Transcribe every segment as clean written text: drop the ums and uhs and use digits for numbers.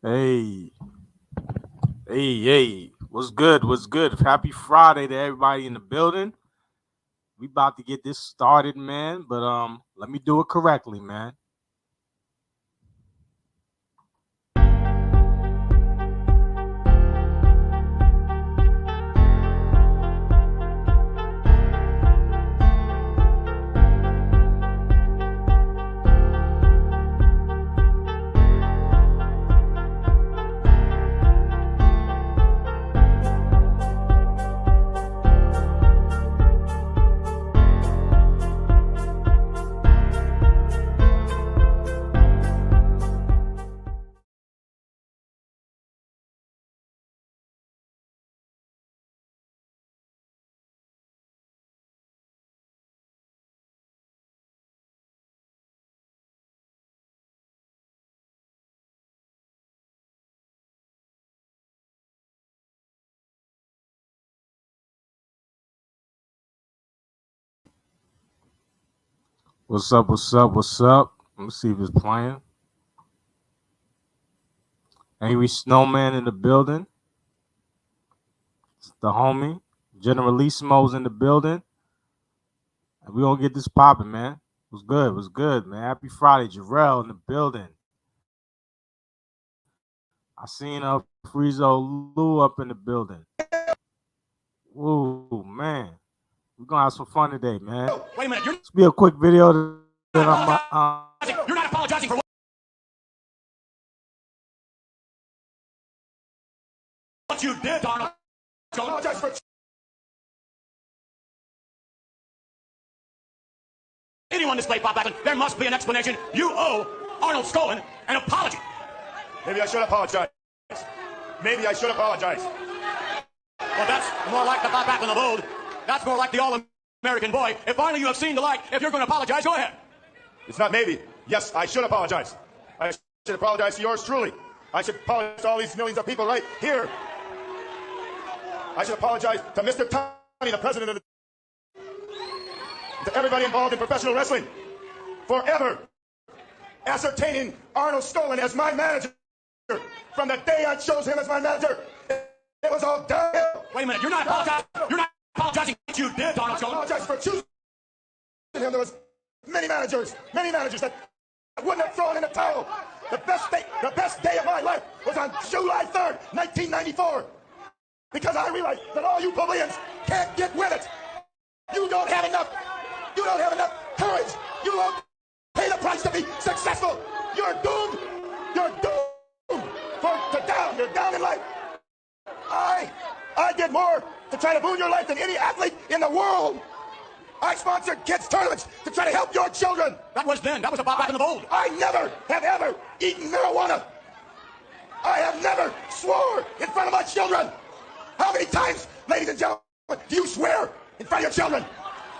Hey, hey. What's good? What's good? Happy Friday to everybody in the building. We about to get this started, man. But let me do it correctly, man. What's up? What's up? What's up? Let me see if it's playing. Angry Snowman in the building. It's the homie. Generalissimo's in the building. And we gonna get this popping, man. What's good? What's good, man? Happy Friday. Jarrell in the building. I seen Friezo Lou up in the building. Ooh, man. We're gonna have some fun today, man. Wait a minute, This will be a quick video that you're not apologizing for what you did, Donald. Don't apologize for anyone displayed Bob Backlund. There must be an explanation. You owe Arnold Scowen an apology. Maybe I should apologize. Maybe I should apologize. Well, that's more like the Bob Backlund of old. That's more like the all-American boy. If finally you have seen the light, if you're going to apologize, go ahead. It's not maybe. Yes, I should apologize. I should apologize to yours truly. I should apologize to all these millions of people right here. I should apologize to Mr. Tony, the president of to everybody involved in professional wrestling for ever ascertaining Arnold Scowen as my manager. From the day I chose him as my manager, it was all downhill. Wait a minute, you're not apologizing. You're not apologizing for what you did, Donald Scowen. I apologize for choosing him. There was many managers that wouldn't have thrown in the towel. The best day of my life was on July 3rd, 1994. Because I realized that all you plebeians can't get with it. You don't have enough courage. You won't pay the price to be successful. You're doomed. You're doomed. You're down in life. I did more to try to boon your life than any athlete in the world. I sponsored kids' tournaments to try to help your children. That was then. That was a Bob Backlund of old. I never have ever eaten marijuana. I have never swore in front of my children. How many times, ladies and gentlemen, do you swear in front of your children?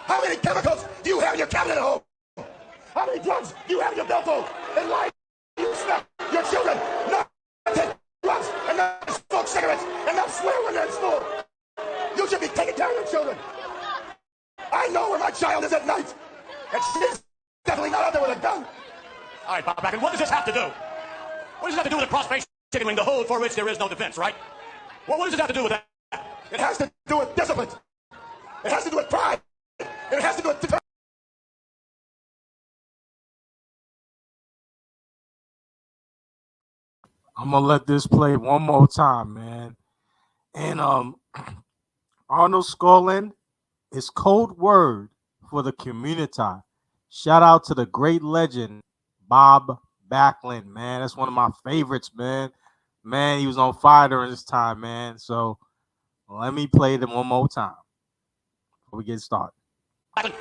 How many chemicals do you have in your cabinet at home? How many drugs do you have in your billfold? And why do you snuff your children not take drugs and not smoke cigarettes and not swear when they're in school? You should be taking care of your children. I know where my child is at night, and she's definitely not out there with a gun. All right, Bob Backlund, what does this have to do? What does this have to do with a cross-face chicken wing, the hold for which there is no defense, right? Well, what does this have to do with that? It has to do with discipline. It has to do with pride. And it has to do with determination. I'm gonna let this play one more time, man. And Arnold Scowen is code word for the community. Shout out to the great legend Bob Backlund, man. That's one of my favorites, man. Man, he was on fire during this time, man. So let me play them one more time before we get started.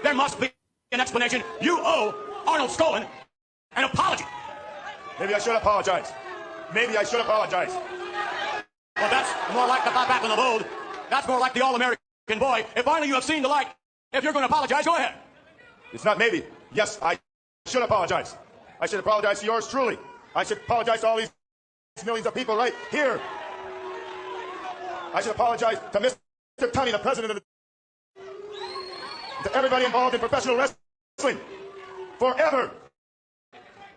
There must be an explanation. You owe Arnold Scowen an apology. Maybe I should apologize. Maybe I should apologize. Well, that's more like the Bob Backlund of old. That's more like the all-American boy. If finally you have seen the light, if you're going to apologize, go ahead. It's not maybe. Yes, I should apologize. I should apologize to yours truly. I should apologize to all these millions of people right here. I should apologize to Mr. Tony, the president of to everybody involved in professional wrestling for ever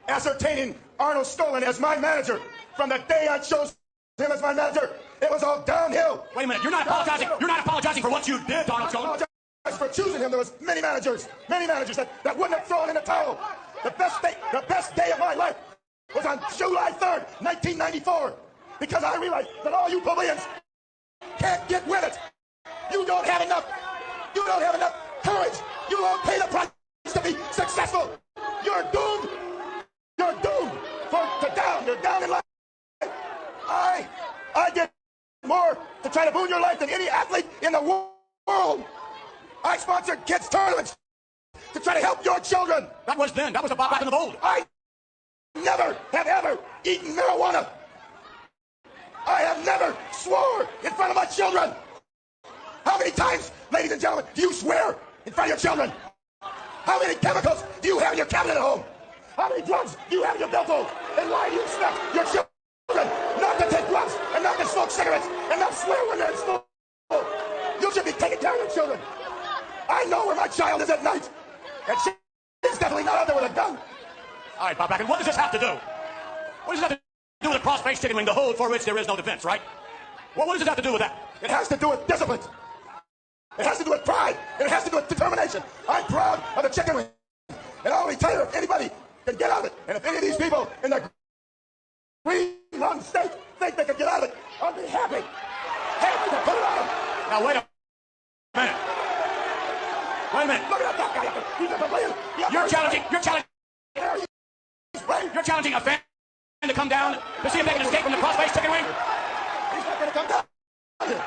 ascertaining Arnold Scowen as my manager. From the day I chose him as my manager, it was all downhill. Wait a minute. You're not apologizing. You're not apologizing for what you did, Donald Jones. For choosing him, there was many managers that wouldn't have thrown in the towel. The best day of my life was on July 3rd, 1994, because I realized that all you plebeians can't get with it. You don't have enough courage. You won't pay the price to be successful. You're doomed. You're doomed You're down in life. I did more to try to boon your life than any athlete in the world. I sponsored kids' tournaments to try to help your children. That was then. That was about back in the bold. I never have ever eaten marijuana. I have never swore in front of my children. How many times, ladies and gentlemen, do you swear in front of your children? How many chemicals do you have in your cabinet at home? How many drugs do you have in your billfold? And why do you expect your children not to take drugs and not to smoke cigarettes and not swear when they're in school? You should be taking care of your children. I know where my child is at night, and she's definitely not out there with a gun. All right, Bob Bracken, what does this have to do? What does this have to do with a cross-face chicken wing, the hold for which there is no defense, right? What does this have to do with that? It has to do with discipline. It has to do with pride. And it has to do with determination. I'm proud of the chicken wing. And I'll only tell you if anybody can get out of it. And if any of these people in the green mountain state think they can get out of it, I'll be happy. Happy to put it on them. Now, wait a minute. Wait a minute. Look at that guy. He's a plebeian. You're challenging a fan to come down to see if they can escape from the cross-face chicken wing? He's not going to come down here.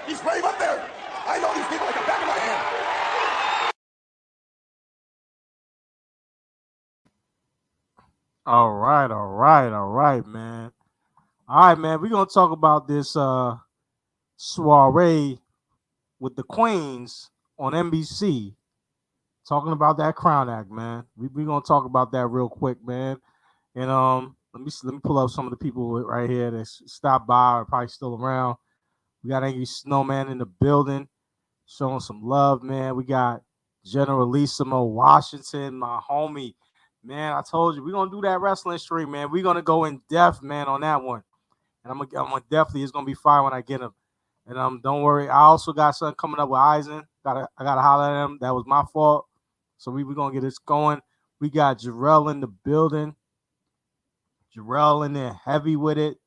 He's brave up there. I know these people like the back of my hand. All right, man. All right, man. We're gonna talk about this soiree with the Queens on NBC. Talking about that Crown Act, man. We're gonna talk about that real quick, man. And let me pull up some of the people right here that stopped by or probably still around. We got Angry Snowman in the building, showing some love, man. We got General Lisa Mo Washington, my homie. Man, I told you, we're going to do that wrestling stream, man. We're going to go in depth, man, on that one. And I'm gonna definitely, it's going to be fire when I get him. And don't worry, I also got something coming up with Eisen. I got to holler at him. That was my fault. So we're going to get this going. We got Jarrell in the building. Jarrell in there heavy with it.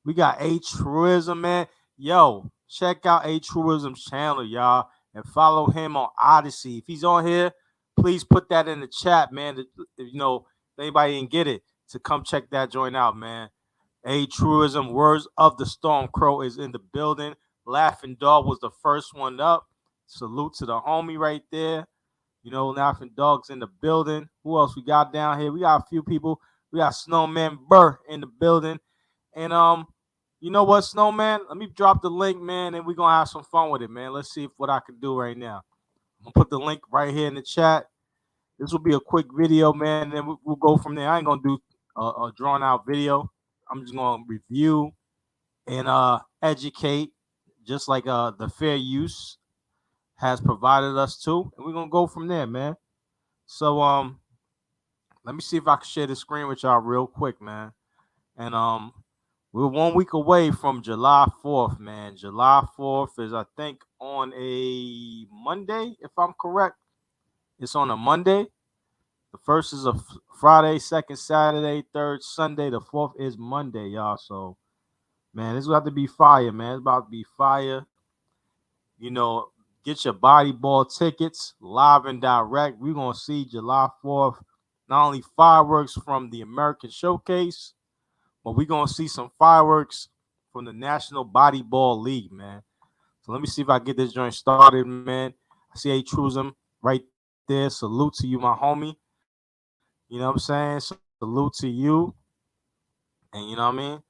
We got A Truism, man. Yo, check out A Truism's channel, y'all, and follow him on Odyssey. If he's on here, please put that in the chat, man. If anybody didn't get it, to come check that joint out, man. A Truism, Words of the Storm Crow is in the building. Laughing Dog was the first one up. Salute to the homie right there. Laughing Dog's in the building. Who else we got down here? We got a few people. We got Snowman Burr in the building. And you know what, Snowman? Let me drop the link, man, and we're going to have some fun with it, man. Let's see what I can do right now. I'm going to put the link right here in the chat. This will be a quick video, man, and then we'll go from there. I ain't going to do a drawn-out video. I'm just going to review and educate, just like the Fair Use has provided us to, and we're going to go from there, man. So let me see if I can share the screen with y'all real quick, man. And we're 1 week away from July 4th, man. July 4th is, I think, on a Monday, if I'm correct. It's on a Monday. The first is a Friday, second Saturday, third Sunday. The fourth is Monday, y'all. So, man, this is about to be fire, man. It's about to be fire. Get your body ball tickets live and direct. We're going to see July 4th, not only fireworks from the American Showcase, but we're going to see some fireworks from the National Body Ball League, man. So let me see if I get this joint started, man. I see A Truism right there. Salute to you, my homie. You know what I'm saying? Salute to you. And you know what I mean?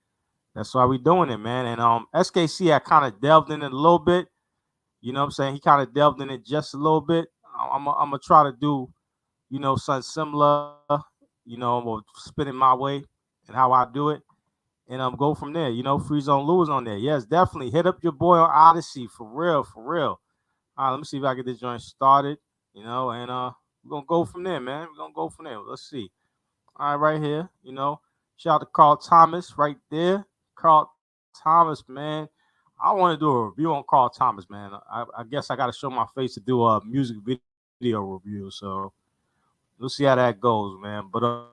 That's why we doing it, man. And SKC, I kind of delved in it a little bit. You know what I'm saying? He kind of delved in it just a little bit. I'm going to try to do, something similar, or spin it my way and how I do it. And go from there. Free Zone Lewis on there. Yes, definitely. Hit up your boy on Odyssey. For real. All right, let me see if I get this joint started. And we're going to go from there, man. We're going to go from there. Let's see. All right, right here. Shout out to Carl Thomas right there. Carl Thomas, man. I want to do a review on Carl Thomas, man. I guess I got to show my face to do a music video review. So we'll see how that goes, man. But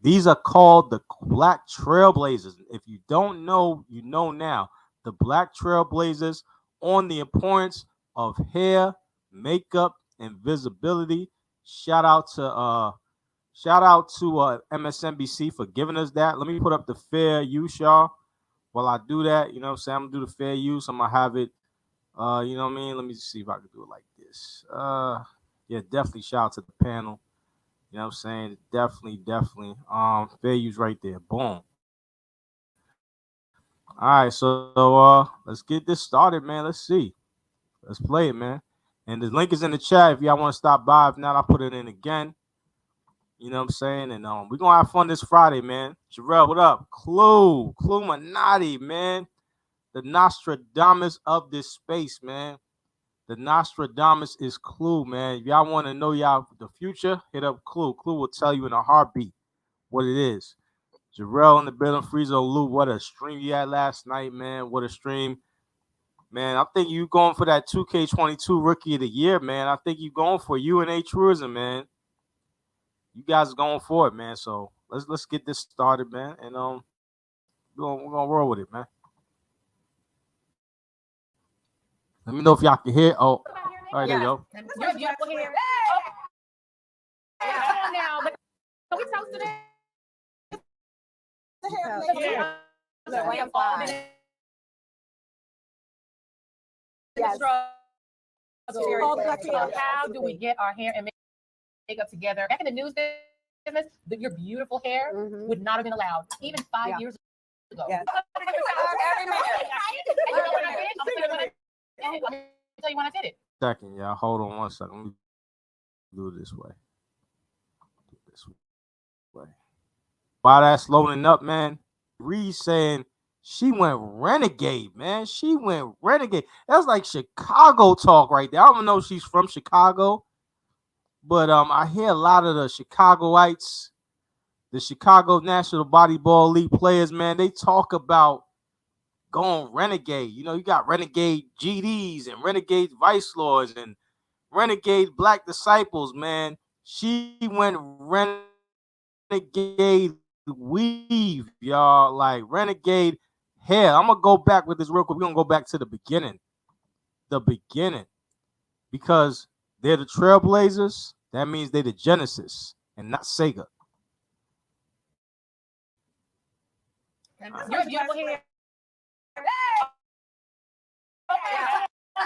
these are called the Black Trailblazers. If you don't know, you know now. The Black Trailblazers on the importance of hair, makeup, and visibility. Shout out to MSNBC for giving us that. Let me put up the fair use, y'all. While I do that, you know what I'm saying? I'm gonna do the fair use. I'm gonna have it. You know what I mean? Let me see if I can do it like this. Yeah, definitely shout out to the panel. You know what I'm saying? Definitely. Fair use right there. Boom. All right, so let's get this started, man. Let's see. Let's play it, man. And the link is in the chat if y'all want to stop by. If not, I'll put it in again. You know what I'm saying? And we're gonna have fun this Friday, man. Jarrell, what up? Clue Minotti, man. The Nostradamus of this space, man. The Nostradamus is Clue, man. If y'all want to know y'all the future, hit up Clue. Clue will tell you in a heartbeat what it is. Jarrell in the building, Freezo Lou. What a stream you had last night, man. What a stream. Man, I think you going for that 2K22 Rookie of the Year, man. I think you going for UNA Tourism, man. You guys are going for it, man. So let's get this started, man. And we're gonna roll with it, man. Let me know if y'all can hear. Oh, all right, there you go. You're beautiful hair. Oh. Yeah, come on now. Can we toast to this? Yeah. We have all been in Yes. How do we get our hair and makeup together? Back in the news business, your beautiful hair would not have been allowed even 5 years ago. Yes. I'm gonna tell you when I did it. Second, y'all. Hold on one second. Let me do it this way. While that's loading up, man, Reed saying she went renegade, man. She went renegade. That's like Chicago talk right there. I don't know if she's from Chicago, but I hear a lot of the Chicagoites, the Chicago National Volleyball League players, man, they talk about going renegade. You know, you got renegade GDs and renegade vice lords and renegade black disciples, man. She went renegade weave, y'all, like renegade hair. I'm gonna go back with this real quick. We're gonna go back to the beginning. Because they're the Trailblazers, that means they're the Genesis and not Sega. You're beautiful hair.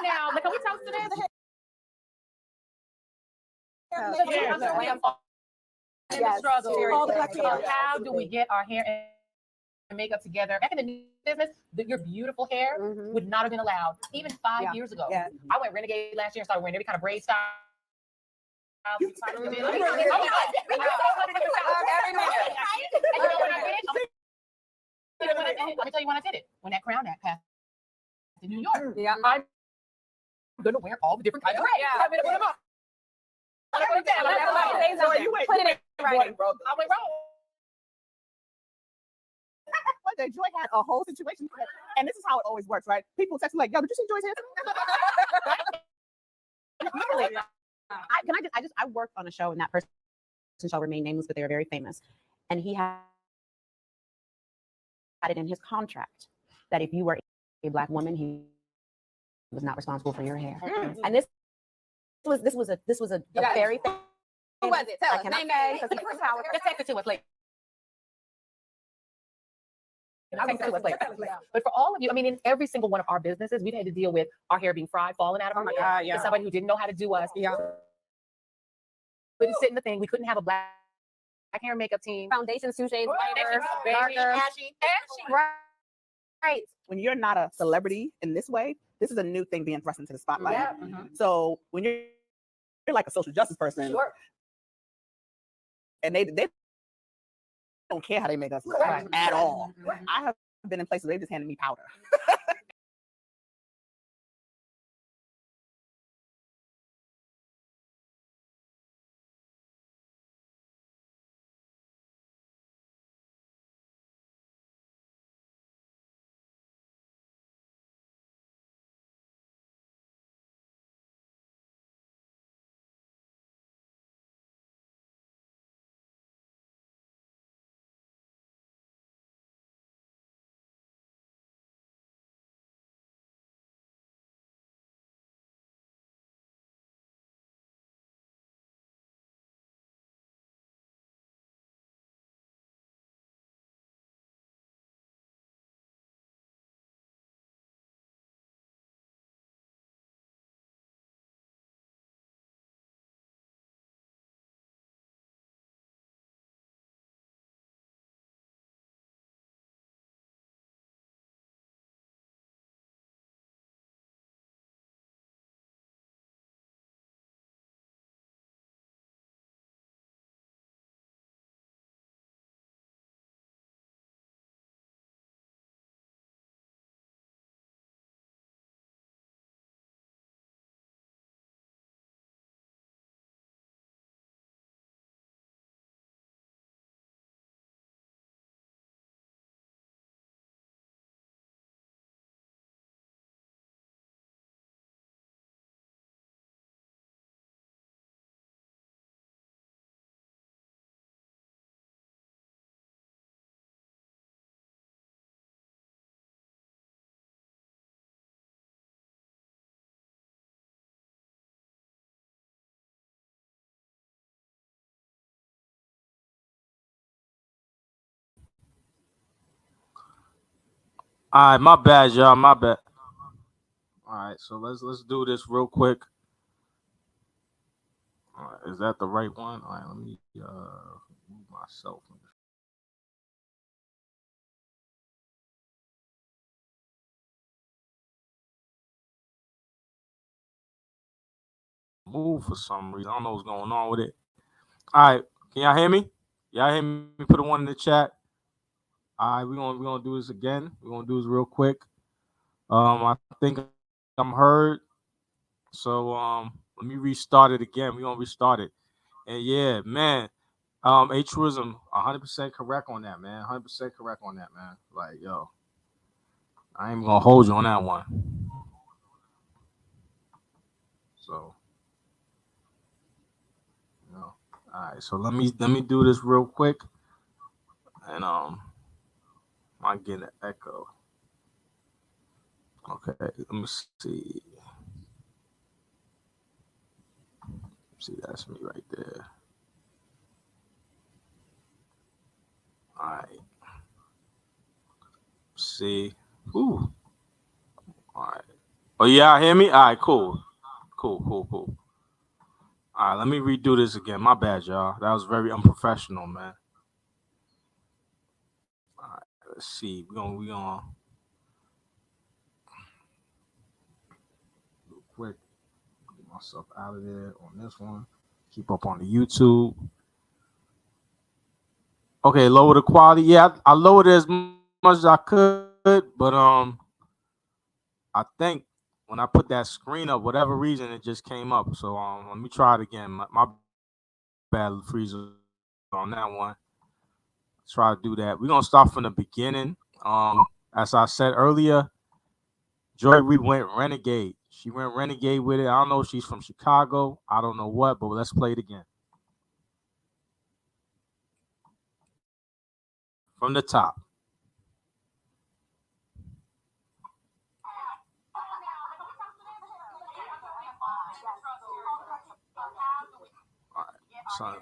Now, can we toast to this? Yes. How do we get our hair and makeup together? Back in the news business, your beautiful hair would not have been allowed even 5 years ago. Yeah. I went renegade last year and started wearing every kind of braid style. Let me tell you when I did it. When that Crown Act passed in New York. Yeah. I'm gonna wear all the different kinds of braids. I'm gonna put them up. Put it in writing. I went wrong. One day, Joy had a whole situation, and this is how it always works, right? People text me like, "Yo, did you see Joy's hair today?" Literally, I worked on a show, and that person shall remain nameless, but they are very famous, and he had it in his contract that if you were a Black woman, he was not responsible for your hair. And this was a very thing. Who was it? Tell I us. cannot Name say it. because it's for power. Just text it to us later. But for all of you, I mean, in every single one of our businesses, we've had to deal with our hair being fried, falling out of our hair. yeah. Somebody who didn't know how to do us. Yeah. Couldn't sit in the thing. We couldn't have a black hair and makeup team. Foundations, 2 shades lighter, Darker. darker. Ashy. Right. When you're not a celebrity in this way, this is a new thing being thrust into the spotlight. Yeah. So when you're like a social justice person, Sure. and they don't care how they make us look at all. I have been in places where they just handed me powder. All right, my bad, y'all. My bad. All right, so let's do this real quick. All right, is that the right one? All right, let me move myself. Move for some reason. I don't know what's going on with it. All right, can y'all hear me? Y'all hear me? Put a one in the chat. All right, we're gonna do this again. We're gonna do this real quick. I think I'm heard. So let me restart it again. We're gonna restart it. And yeah, man. A truism, 100% correct on that, man. 100% correct on that, man. Like, yo, I ain't gonna hold you on that one. So, you know, all right. So let me do this real quick, and I get an echo. Okay, let me see. See, that's me right there. All right. See. Ooh. All right. Oh yeah, hear me? All right, cool. Cool. All right, let me redo this again. My bad, y'all. That was very unprofessional, man. All right, let's see. We gonna do quick. Get myself out of there on this one. Keep up on the YouTube. Okay, lower the quality. Yeah, I lowered it as much as I could, but I think when I put that screen up, whatever reason, it just came up. So let me try it again. My bad, freezer on that one. Try to do that. We're gonna start from the beginning. As I said earlier, Joy Reid went renegade. She went renegade with it. I don't know if she's from Chicago. I don't know what, but let's play it again. From the top. All right. So,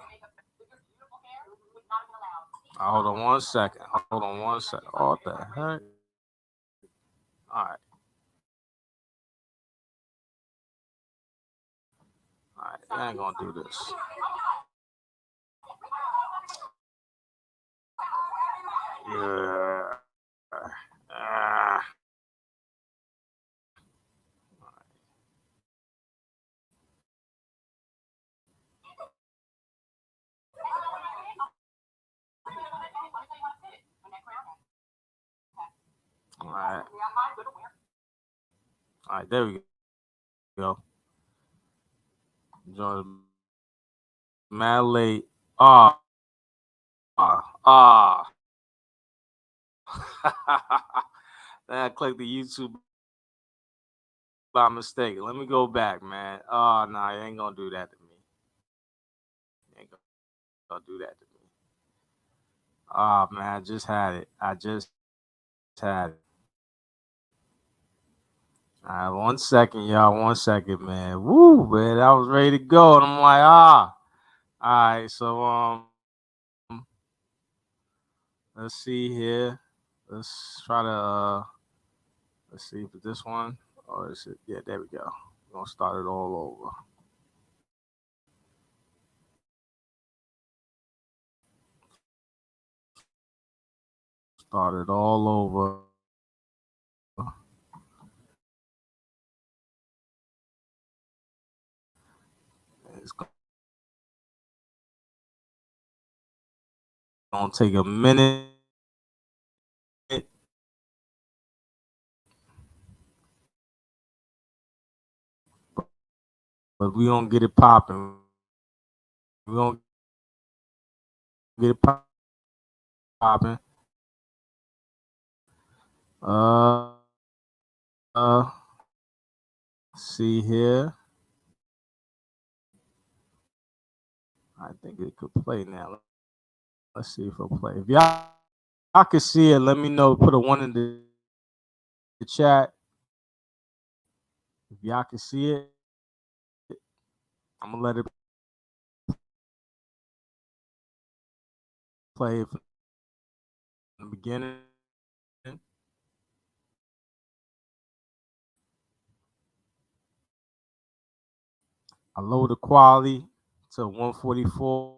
hold on one second. Hold on one second. Oh, what the heck? All right. All right. I ain't gonna do this. Yeah. Ah. All right. All right. There we go. Join mad late. Ah. Ah. Then I clicked the YouTube by mistake. Let me go back, man. Oh, no, you ain't gonna do that to me. You ain't gonna do that to me. Oh, man, I just had it. I just had it. All right, 1 second, y'all. 1 second, man. Woo, man, I was ready to go, and I'm like, ah. All right, so let's see here. Let's try to let's see if it's this one or is it? Yeah, there we go. We're gonna start it all over. Start it all over. It's gonna take a minute. But we gonna get it popping. We gonna get it popping. Uh, uh, see here. I think it could play now. Let's see if it'll play. If y'all can see it, let me know. Put a one in the chat. If y'all can see it, I'm gonna let it play from the beginning. I lower the quality to 144.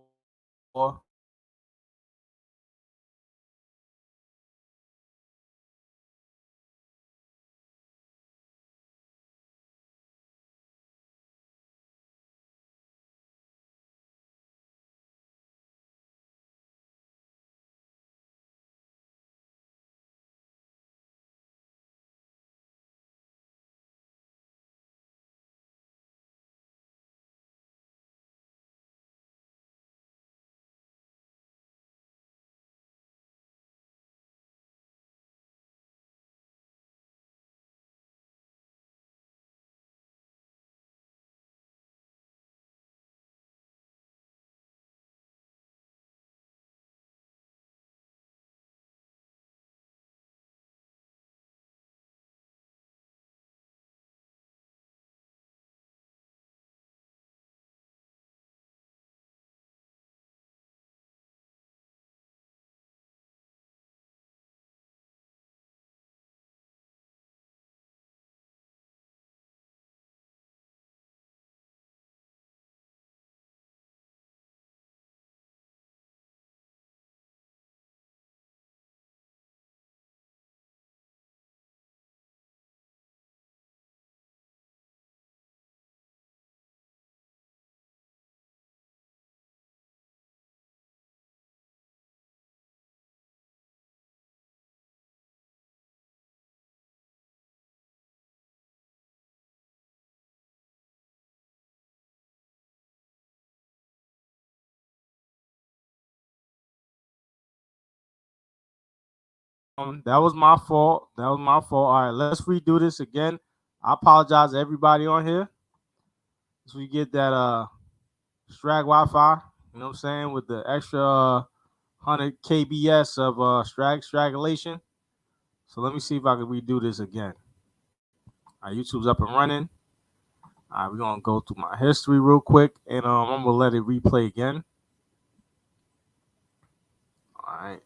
That was my fault. That was my fault. All right, let's redo this again. I apologize to everybody on here. So we get that Strag Wi-Fi, you know what I'm saying, with the extra 100 kbs of strangulation. So let me see if I can redo this again. All right, YouTube's up and running. All right, we're gonna go through my history real quick, and I'm gonna let it replay again. All right.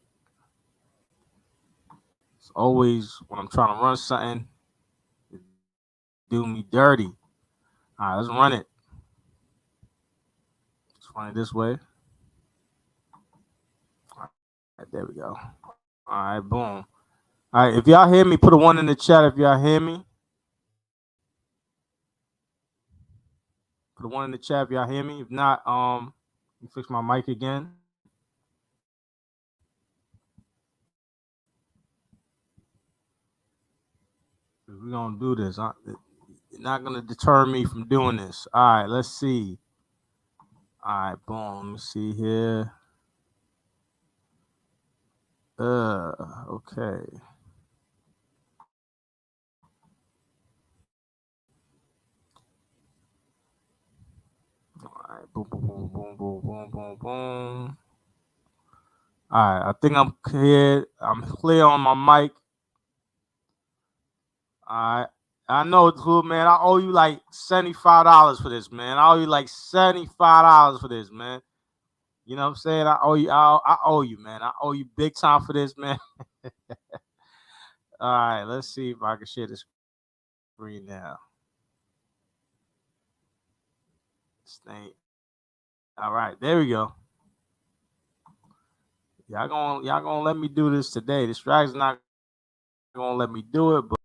It's always when I'm trying to run something, it do me dirty. All right, let's run it. Let's run it this way. All right, there we go. All right, boom. All right, if y'all hear me, put a 1 in the chat if y'all hear me. Put a 1 in the chat if y'all hear me. If not, let me fix my mic again. We're gonna do this. You're not gonna deter me from doing this. All right, let's see. All right, boom. Let me see here. Okay. All right, boom, boom, boom, boom, boom, boom, boom, boom. All right, I think I'm clear. I'm clear on my mic. All right. I know it's cool, man. I owe you like $75 for this, man. I owe you like $75 for this, man. You know what I'm saying? I owe you. I owe you, man. I owe you big time for this, man. All right, let's see if I can share this screen now. This thing. All right, there we go. Y'all gonna let me do this today. The Strag's not gonna let me do it, but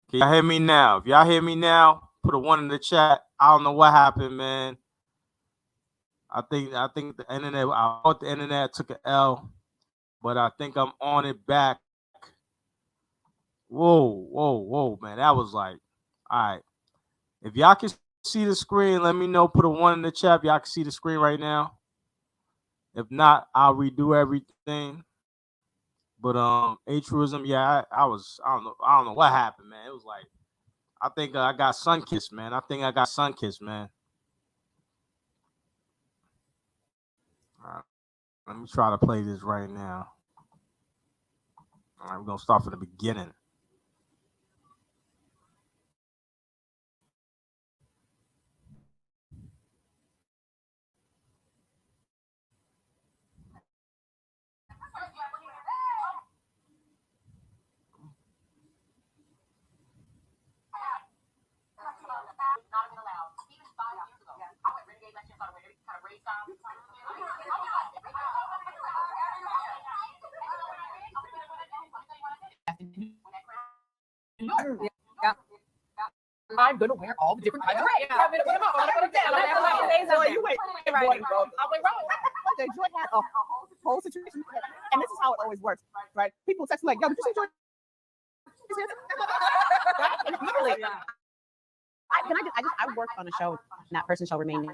Can y'all hear me now? If y'all hear me now, put a 1 in the chat. I don't know what happened, man. I think the internet. I thought the internet took an L, but I think I'm on it back. Whoa, man. That was like, all right. If y'all can see the screen, let me know. Put a 1 in the chat. If y'all can see the screen right now. If not, I'll redo everything. But altruism, yeah, I don't know what happened, man. It was like, I think I got sun kissed, man. Man. All right, let me try to play this right now. All right, we're gonna start from the beginning. I'm gonna wear all the different kinds of red. I'm gonna put them on. I'm gonna put them down. You went right. I went wrong. Joy had a whole situation, and this is how it always works, right? People text me like, "Yo, did you see Joy?" Literally. I worked on a show, and that person's show remained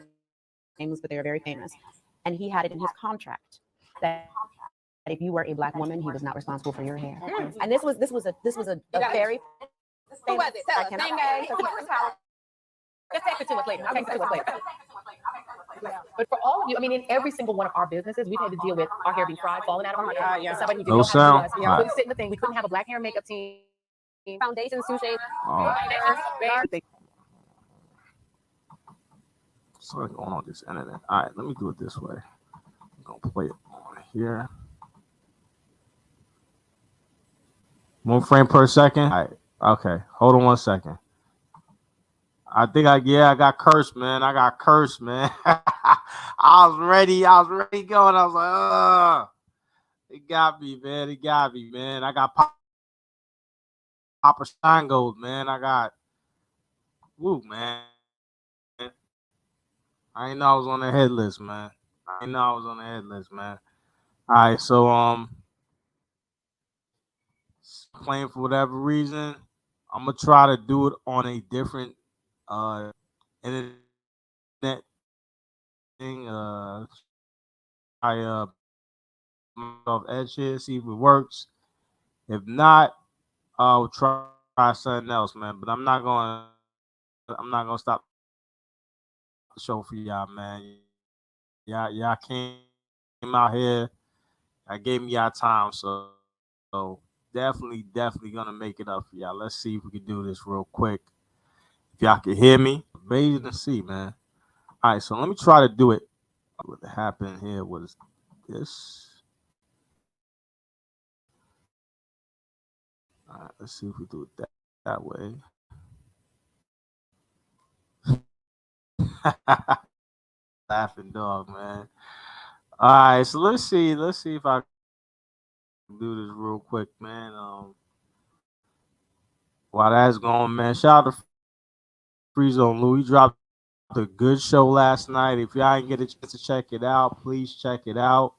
nameless, but they were very famous. And he had it in his contract that if you were a Black woman, he was not responsible for your hair. And this was a very Who was it? Tell us. Name, guys. Just text it to us later. I'll text it to us later. But for all of you, I mean, in every single one of our businesses, we've had to deal with our hair being fried, falling out of our head. Yeah. Somebody who didn't No know sound? how to do us. We couldn't sit in the thing. We couldn't have a Black hair and makeup team. Foundation, sushi. So what's going on this internet? All right, let me do it this way. I'm gonna play it on here. 1 frame per second. All right. Okay, hold on 1 second. I got cursed, man. I was ready going. I was like, it got me, man. I got Papa Steingos, man. Man. I didn't know I was on the head list, man. All right, so playing for whatever reason, I'm gonna try to do it on a different internet thing. I Microsoft Edge here, see if it works. If not, I'll try something else, man. But I'm not gonna stop the show for y'all, man. Y'all came out here. I gave me y'all time, so definitely gonna make it up for y'all. Let's see if we can do this real quick. If y'all can hear me, amazing to see, man. All right, so let me try to do it. What happened here was this. All right, let's see if we do it that way. Laughing dog, man. All right, so let's see if I can do this real quick, man. While that's going, man, shout out to Free Zone Lou. He dropped a good show last night. If y'all didn't get a chance to check it out, please check it out.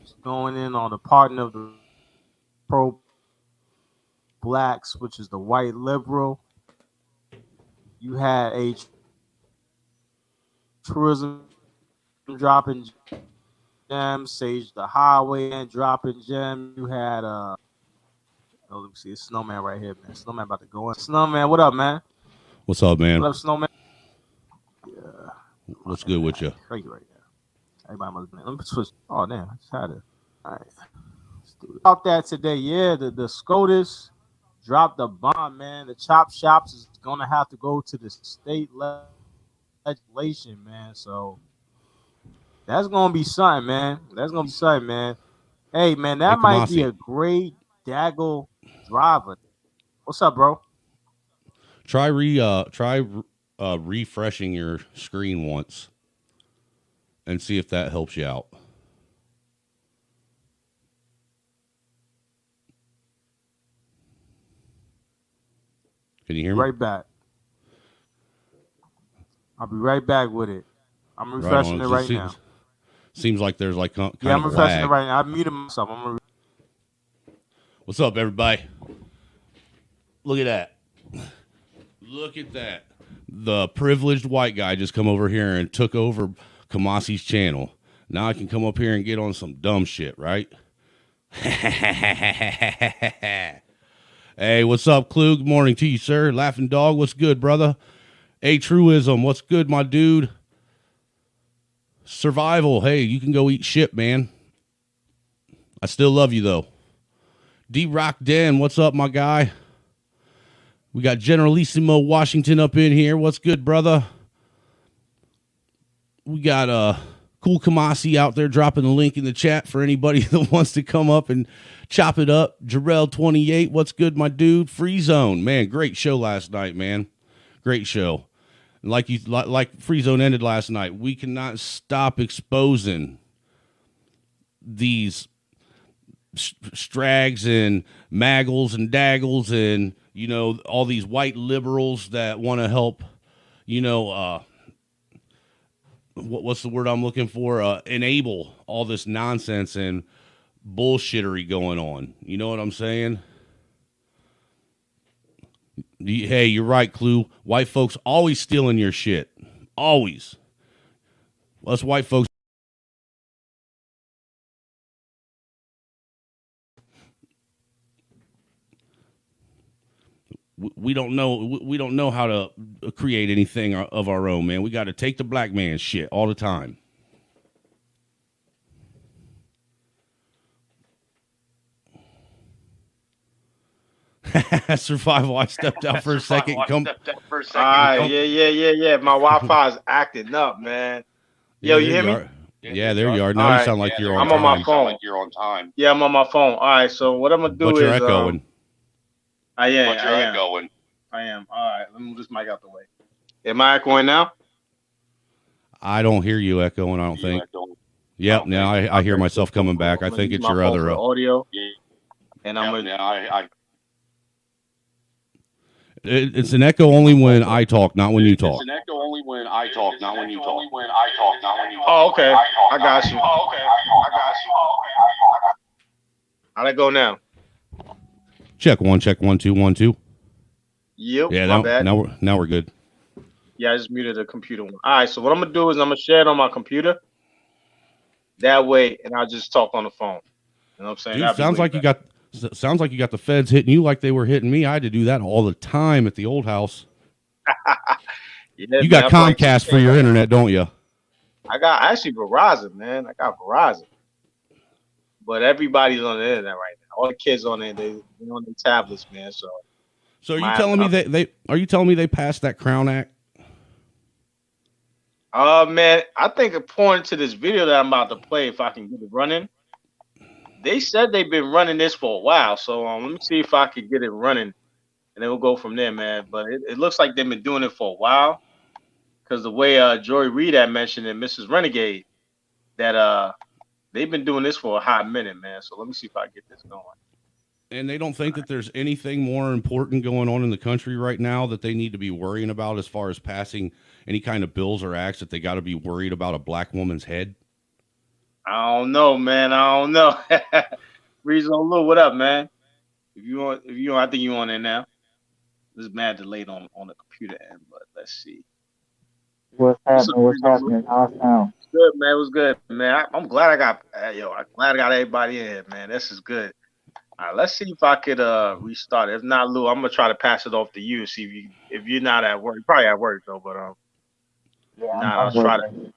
It's going in on the partner of the pro blacks, which is the white liberal. You had a tourism dropping gems, Sage the Highway and dropping gems. You had let me see, a snowman right here, man. Snowman about to go in. Snowman, what up, man? What's up, man? What up, Snowman? Yeah. What's good with you? Crazy right now. Everybody must be. Let me switch. Oh damn, I just had it. All right. Let's do it. About that today, yeah. The SCOTUS dropped the bomb, man. The chop shops is gonna have to go to the state legislation, man. So that's gonna be something, man. Hey, man, that might be a great Daggle driver. What's up, bro? Try refreshing your screen once and see if that helps you out. Can you hear me? Right back. I'll be right back with it. I'm Right refreshing on. it It right now. seems like there's like kind Yeah, I'm of a refreshing lag. it right now. I muted myself. What's up, everybody? Look at that. Look at that. The privileged white guy just come over here and took over Kamasi's channel. Now I can come up here and get on some dumb shit, right? Hey, what's up, Clue? Good morning to you, sir. Laughing Dog, what's good, brother? A Truism, what's good, my dude? Survival, hey, you can go eat shit, man. I still love you, though. D-Rock Den, what's up, my guy? We got Generalissimo Washington up in here. What's good, brother? We got Cool Kamasi out there dropping the link in the chat for anybody that wants to come up and chop it up. Jarrell28, what's good, my dude? Free Zone, man, great show last night, man. Great show. Like Free Zone ended last night, we cannot stop exposing these Strags and Maggles and Daggles and, you know, all these white liberals that want to help, you know, what's the word I'm looking for? Enable all this nonsense and bullshittery going on. You know what I'm saying? Hey, you're right, Clue. White folks always stealing your shit. Always. Us white folks. We don't know how to create anything of our own, man. We got to take the black man's shit all the time. Survival. I stepped out for a second. Yeah. My Wi-Fi is acting up, man. Yo, you hear me? Yeah, there you are. Now you sound like you're on time. I'm on my phone. Yeah, I'm on my phone. All right, so what I'm gonna do but you're is echoing. I am. All right, let me move this mic out the way. Am I echoing now? I don't hear you echoing, I don't think. Yep, now I hear myself coming back. I think it's your other audio. And I'm gonna It's an echo only when I talk, not when you talk. It's an echo only when I talk, not when you talk. Oh, okay. I got you. How'd it go now? Check 1, 2, 1, 2. Yep. Yeah, now we're good. Yeah, I just muted the computer one. All right, so what I'm gonna do is I'm gonna share it on my computer. That way, and I'll just talk on the phone. You know what I'm saying? Dude, sounds like you got the feds hitting you like they were hitting me. I had to do that all the time at the old house. Yeah, you got Comcast for your internet, don't you? I got actually Verizon, man. I got Verizon. But everybody's on the internet right now. All the kids on there, they're on their tablets, man. So are you telling me they passed that Crown Act? Man, I think according to this video that I'm about to play, if I can get it running, they said they've been running this for a while. So let me see if I can get it running, and then we'll go from there, man. But it looks like they've been doing it for a while, because the way Joy Reid had mentioned it, Mrs. Renegade, that they've been doing this for a hot minute, man. So let me see if I get this going. And they don't think that there's anything more important going on in the country right now that they need to be worrying about as far as passing any kind of bills or acts that they got to be worried about a black woman's head? I don't know, man. I don't know. Reason Lou, what up, man? If you want, I think you on there now. This is mad delayed on the computer end, but let's see. What's happening? Awesome. Good, man. It was good, man. I'm glad I got I'm glad I got everybody in here, man. This is good. All right, let's see if I could restart it. If not, Lou, I'm gonna try to pass it off to you. See if you're not at work. You're probably at work though, but I'll try to.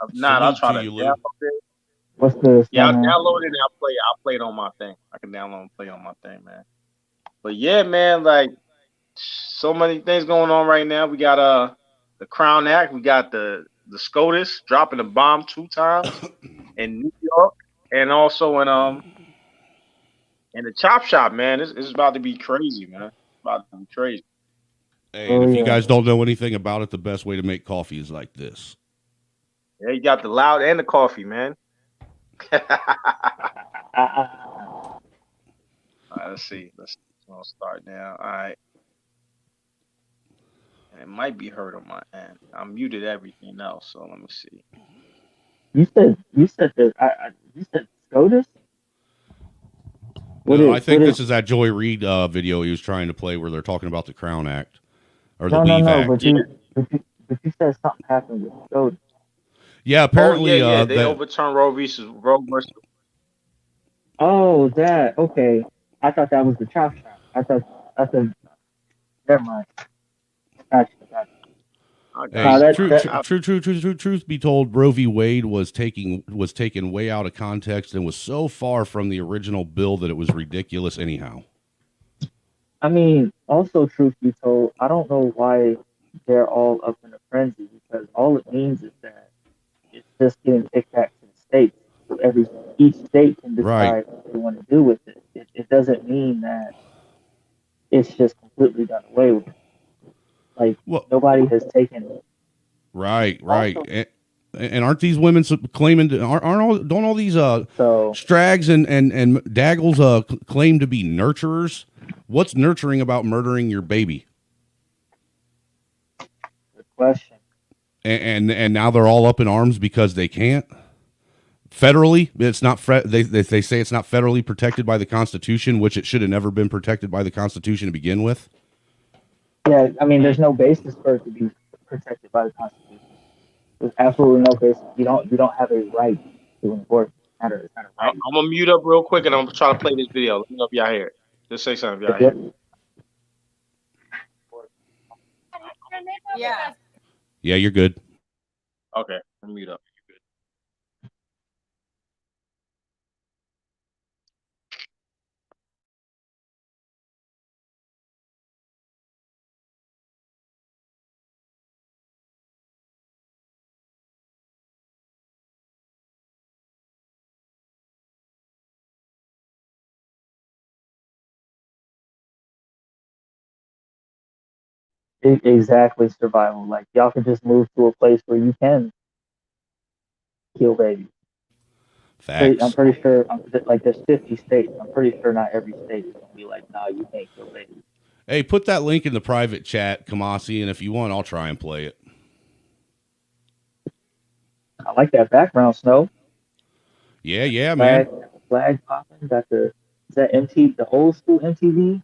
If not, I'll try to download it. What's good? Yeah, I'll download it and I'll play it on my thing. I can download and play on my thing, man. But yeah, man, like so many things going on right now. We got the Crown Act. We got the SCOTUS dropping a bomb 2 times in New York and also in the chop shop, man. It's about to be crazy, man. It's about to be crazy. Hey, and if you guys don't know anything about it, the best way to make coffee is like this. Yeah, you got the loud and the coffee, man. All right, let's see. Let's start now. All right. And it might be heard on my end. I muted everything else, so let me see. You said SCOTUS? No, I think this is that Joy Reid video he was trying to play where they're talking about the Crown Act or the Leave Act. But you said something happened with SCOTUS. Yeah, apparently. They overturned Roe versus. Oh, that okay. I thought that was the chop shop. I thought. Never mind. Gotcha. Hey, truth be told, Roe v. Wade was taken way out of context and was so far from the original bill that it was ridiculous anyhow. I mean, also truth be told, I don't know why they're all up in a frenzy, because all it means is that it's just getting picked back to the states. So each state can decide what they want to do with it. It doesn't mean that it's just completely done away with. Like, nobody has taken it. Right. Also, and aren't these women claiming? Don't all these Strags and Daggles claim to be nurturers? What's nurturing about murdering your baby? Good question. And now they're all up in arms because they can't. Federally, it's not. They say it's not federally protected by the Constitution, which it should have never been protected by the Constitution to begin with. Yeah, I mean, there's no basis for it to be protected by the Constitution. There's absolutely no basis. You don't have a right to an abortion. It's not a right. I'm gonna mute up real quick and I'm gonna try to play this video. Let me know if y'all hear it. Just say something if y'all hear it. Yeah. Yeah, you're good. Okay, I'll mute up. Exactly, survival. Like, y'all can just move to a place where you can kill babies. Facts. I'm pretty sure, like, there's 50 states. I'm pretty sure not every state is going to be like, nah, you can't kill babies. Hey, put that link in the private chat, Kamasi, and if you want, I'll try and play it. I like that background, Snow. Yeah, man. Flag popping. Is that the old school MTV?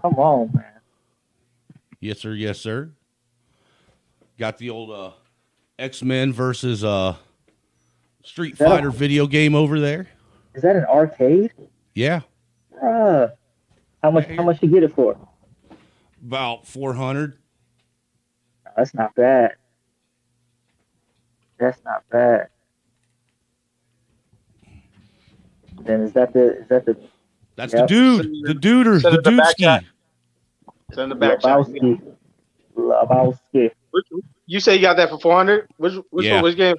Come on, man. Yes, sir. Got the old X-Men versus Street Fighter video game over there. Is that an arcade? Yeah. How much you get it for? About 400. That's not bad. Then is that the That's the dude. The dudeski. Send the back chat. Lebowski. You say you got that for 400? Which game?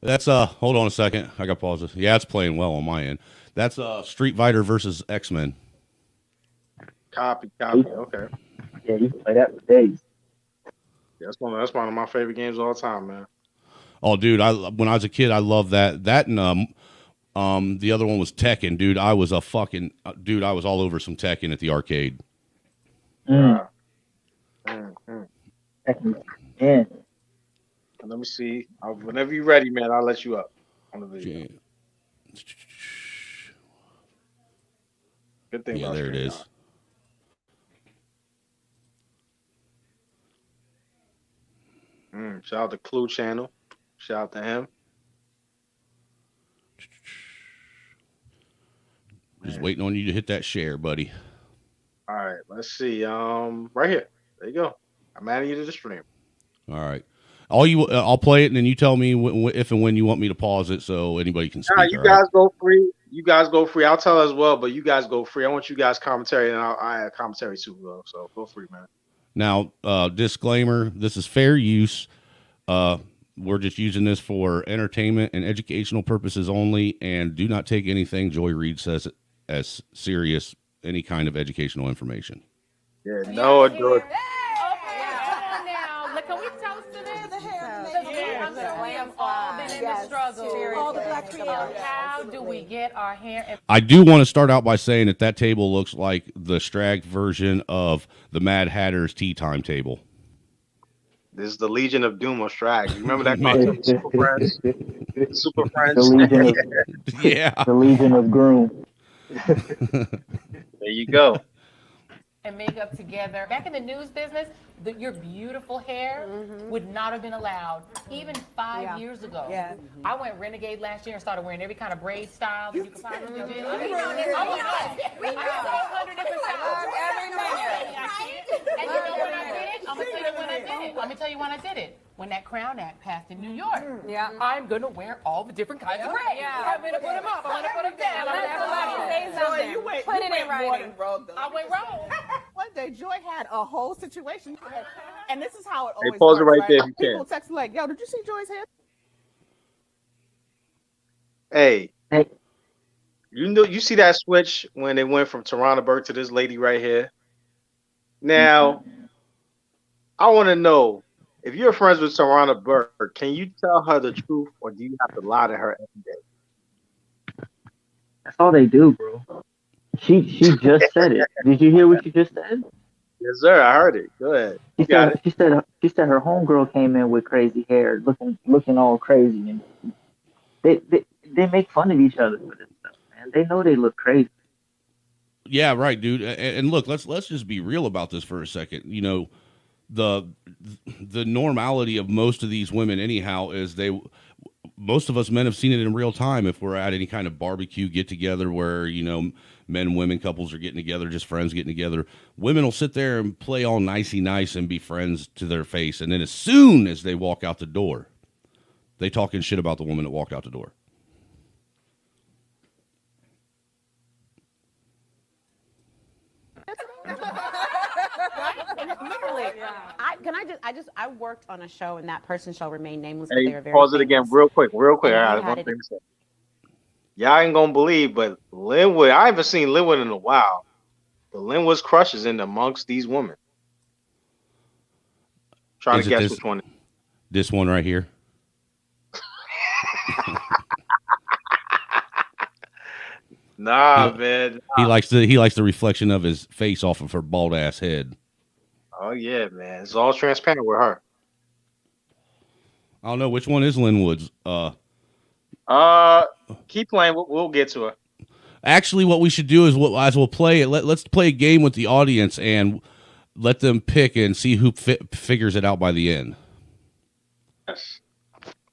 That's hold on a second. I got to pause this. Yeah, it's playing well on my end. That's Street Fighter versus X-Men. Copy. Okay. Yeah, you can play that for days. Yeah, that's one of my favorite games of all time, man. Oh, dude, when I was a kid, I loved that. That and the other one was Tekken, dude. I was I was all over some Tekken at the arcade. Tekken. Yeah. Let me see. Whenever you're ready, man, I'll let you up on the video. Good thing. Yeah, there it is. Shout out to Clue Channel. Shout out to him. Just waiting on you to hit that share, buddy. All right, let's see. Right here. There you go. I'm adding you to the stream. All right. I'll play it, and then you tell me if and when you want me to pause it, so anybody can speak. You guys go free. You guys go free. I'll tell as well, but you guys go free. I want you guys commentary, and I'll add commentary too. So go free, man. Now, disclaimer: this is fair use. We're just using this for entertainment and educational purposes only, and do not take anything Joy Reid says as serious. Any kind of educational information. Yeah, no, George. Now, can we toast to this? We have all been in the struggle. All the black trio. How do we get our hair? And I do want to start out by saying that table looks like the Strag version of the Mad Hatter's Tea Time table. This is the Legion of Doom or Strag. You remember that concept? Super Friends? Super Friends? The Legion of, Yeah. the Legion of Groom. There you go. and makeup together. Back in the news business, your beautiful hair would not have been allowed even 5 years ago. Yeah. I went renegade last year and started wearing every kind of braid style that you could possibly do. We know this. We know. I 100 different styles. Every minute. And you know when I did it? I'm gonna tell you when I did it. Let me tell you when I did it. When that Crown Act passed in New York. Yeah. I'm gonna wear all the different kinds of braids. Yeah. I'm gonna put them up. I'm gonna put them down. I'm gonna have Somebody them say on. something. You went, Put you it went in more writing. than rogue, though. I went wrong. One day, Joy had a whole situation, and this is how it always pause it works, right there if you People can. text me like, "Yo, did you see Joy's hair?" Hey, Hey. you see that switch when it went from Tarana Burke to this lady right here? Now, I want to know if you're friends with Tarana Burke, can you tell her the truth or do you have to lie to her every day? That's all they do, bro. She just said it. Did you hear what she just said? Yes, sir. I heard it. Go ahead. She You got said it. she said her homegirl came in with crazy hair, looking all crazy, and they make fun of each other for this stuff, man. They know they look crazy. Yeah, right, dude. And look, let's just be real about this for a second. You know, the normality of most of these women, anyhow, is most of us men have seen it in real time. If we're at any kind of barbecue get together where, you know, men and women couples are getting together, just friends getting together, women will sit there and play all nicey nice and be friends to their face. And then as soon as they walk out the door, they talking shit about the woman that walked out the door. Literally. I worked on a show, and that person shall remain nameless, but they Hey, are very pause it again famous. real quick. And I he got had one it- thing to say. Y'all ain't gonna believe, but Linwood, I haven't seen Linwood in a while. But Linwood's crush is in amongst these women. Try Is to it guess this- which one. This one right here. Nah, man. He likes the reflection of his face off of her bald ass head. Oh yeah, man. It's all transparent with her. I don't know which one is Linwood's. Keep playing. We'll get to her. Actually, what we should do is as we'll play it. Let's play a game with the audience and let them pick and see who figures it out by the end. Yes.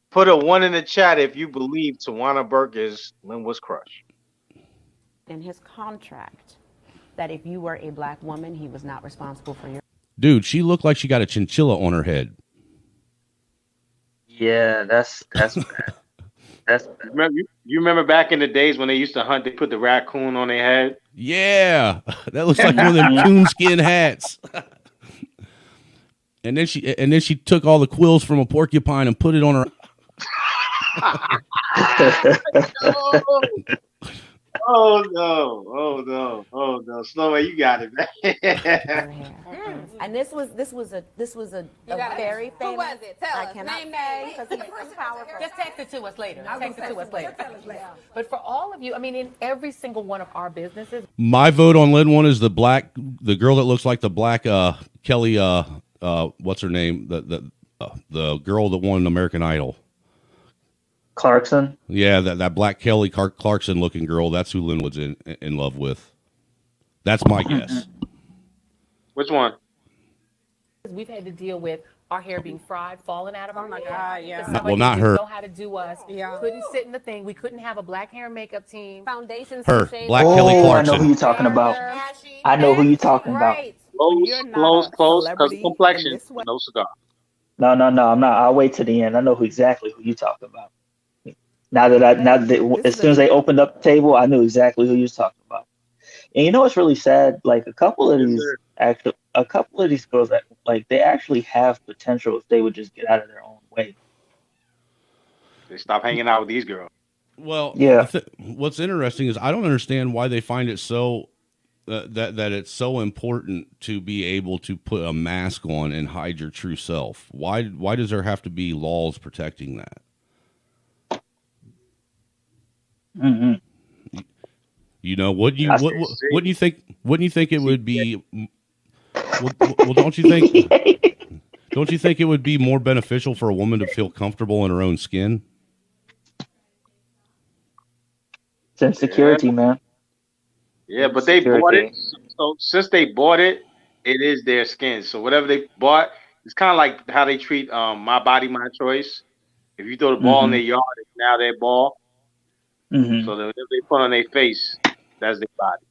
Put a 1 in the chat if you believe Tawana Burke is Linwood's crush. in his contract that if you were a black woman, he was not responsible for your. Dude, she looked like she got a chinchilla on her head. Yeah, that's bad. That's bad. You remember back in the days when they used to hunt, they put the raccoon on their head? Yeah, that looks like one of them coonskin hats. And then she took all the quills from a porcupine and put it on her. Oh no, Snowman, you got it, man. And this was a very famous. Who was it? Tell I us. cannot Name, say name. because he's powerful. Just text it to us later. Text it to us later. But for all of you, I mean, in every single one of our businesses, My vote on Lynn one is the girl that looks like the black Kelly. What's her name? The girl that won American Idol. Clarkson. Yeah, that black Kelly Clarkson looking girl. That's who Linwood's in love with. That's my guess. Which one? we've had to deal with our hair being fried, falling out of our head. yeah. Somebody Well, not didn't her. know how to do us. Yeah. Couldn't sit in the thing. We couldn't have a black hair and makeup team. Foundation. Her, shades. Black Kelly I know Clarkson. who you're talking about. I know who you're talking about. Right. Close, because celebrity complexion, in this way. no cigar. No, I'm not. I'll wait to the end. I know exactly who you're talking about. As soon as they opened up the table, I knew exactly who you was talking about. And you know what's really sad? Like a couple of these girls that like they actually have potential if they would just get out of their own way. They stop hanging out with these girls. Well, Yeah. What's interesting is I don't understand why they find it so that it's so important to be able to put a mask on and hide your true self. Why does there have to be laws protecting that? Mm-hmm. You know, wouldn't you That's wouldn't you think it would be well, don't you think it would be more beneficial for a woman to feel comfortable in her own skin? It's insecurity, man. Yeah, but they bought it. So since they bought it, it is their skin. So whatever they bought, it's kind of like how they treat My Body, My Choice. If you throw the ball in their yard, it's now their ball. Mm-hmm. So whatever they put on their face, that's their body.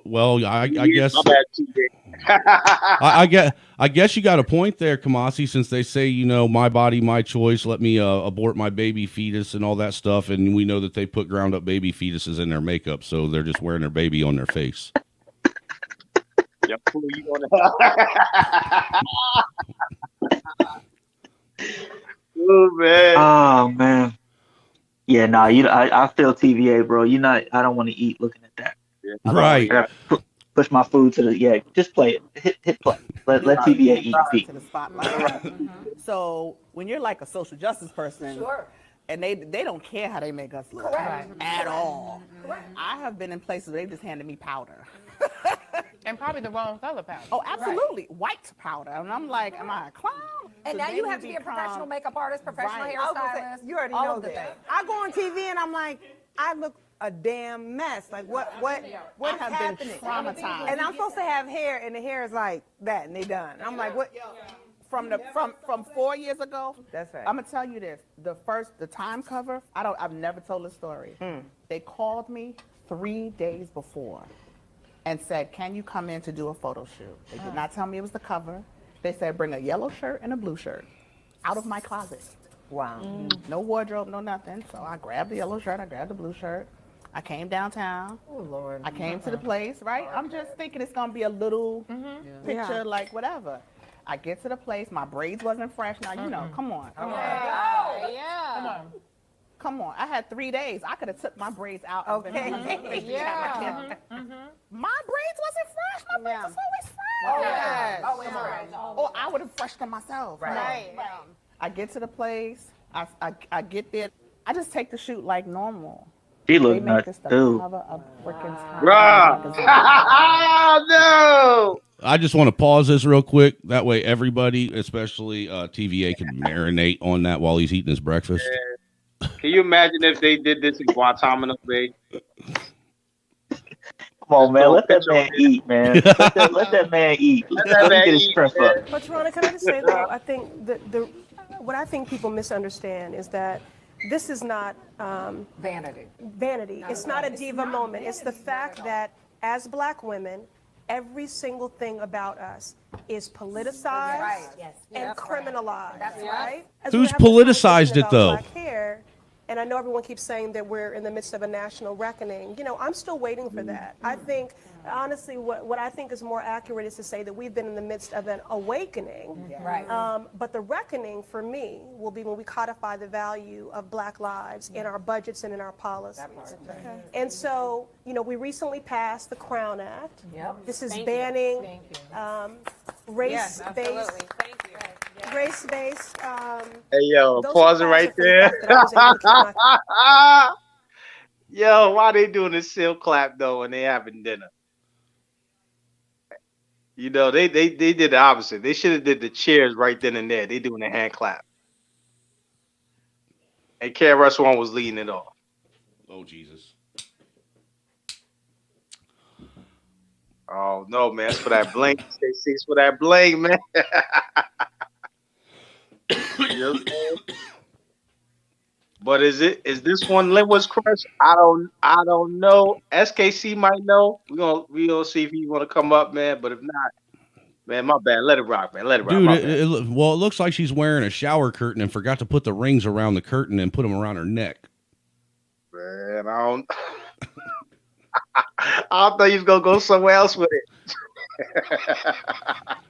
Well, I guess My bad, TJ. I guess you got a point there, Kamasi, since they say, you know, my body, my choice, let me abort my baby fetus and all that stuff, and we know that they put ground up baby fetuses in their makeup, so they're just wearing their baby on their face. Yeah, cool, you wanna... Oh man. Oh man. Yeah, nah, I feel TVA, bro. I don't want to eat looking at that. Yeah. Right. I gotta push my food to the just play it. Hit play. Let TVA eat feet. To the spotlight. So when you're like a social justice person, Sure. and they don't care how they make us look at all. I have been in places where they just handed me powder. And probably the wrong color powder. Oh, absolutely. White powder. And I'm like, am I a clown? And So now then you have to be a professional makeup artist, professional Right. hairstylist. You already all know of the that. things. I go on TV and I'm like, I look a damn mess. Like what I have happening? been traumatized. And I'm supposed to have hair, and the hair is like that, and they done. I'm like, what? From 4 years ago. That's right. I'm gonna tell you this. The time cover. I've never told this story. They called me 3 days before and said, "Can you come in to do a photo shoot?" They did not tell me it was the cover. They said, "Bring a yellow shirt and a blue shirt." Out of my closet. Wow. No wardrobe, no nothing. So I grabbed the yellow shirt. I grabbed the blue shirt. I came downtown. Oh Lord. I came to the place, right? I'm just thinking it's gonna be a little picture, Yeah. like whatever. I get to the place, my braids wasn't fresh. Now you know, come on. Yeah. Come on. I had 3 days. I could have took my braids out. and been Okay. on my face. Yeah. My braids wasn't fresh. My braids Yeah. was always fresh. Oh, yes. Always fresh. Or I would have freshed them myself. Right. I get to the place. I get there. I just take the shoot like normal. She They look make nuts this the too. cover of freaking Time Bruh. magazine. No. I just want to pause this real quick. That way, everybody, especially TVA, can marinate on that while he's eating his breakfast. Can you imagine if they did this in Guantanamo Bay? Come on, man. Let that Picture man on eat, man. Let that man eat. that Let him man get his eat, strength man. up. But Toronto, can I just say though, I think what I think people misunderstand is that this is not Vanity. vanity. It's not a diva moment. It's the fact that as Black women, every single thing about us is politicized Right. and criminalized. That's right? As Who's we're having a politicized conversation it, about though? Black hair, and I know everyone keeps saying that we're in the midst of a national reckoning. You know, I'm still waiting for that. I think, honestly, what I think is more accurate is to say that we've been in the midst of an awakening. Right. But the reckoning for me will be when we codify the value of Black lives in our budgets and in our policies. And so, you know, we recently passed the Crown Act. Yep. This is banning race-based, Hey, yo, those pause it are right facts of the there. fact that I was able to keep my Yo, why they doing this silk clap though when they having dinner? You know, they did the opposite. They should have did the cheers right then and there. They doing the hand clap. And KRS One was leading it off. Oh, Jesus. Oh no, man, it's for that bling. It's for that bling, man. You know what I'm saying? But is this one Linwood's crush? I don't know. SKC might know. We gonna see if he wanna come up, man. But if not, man, my bad. Let it rock, man. Let it rock. Dude, My it, bad. it, well, it looks like she's wearing a shower curtain and forgot to put the rings around the curtain and put them around her neck. Man, I don't. I thought you was gonna go somewhere else with it.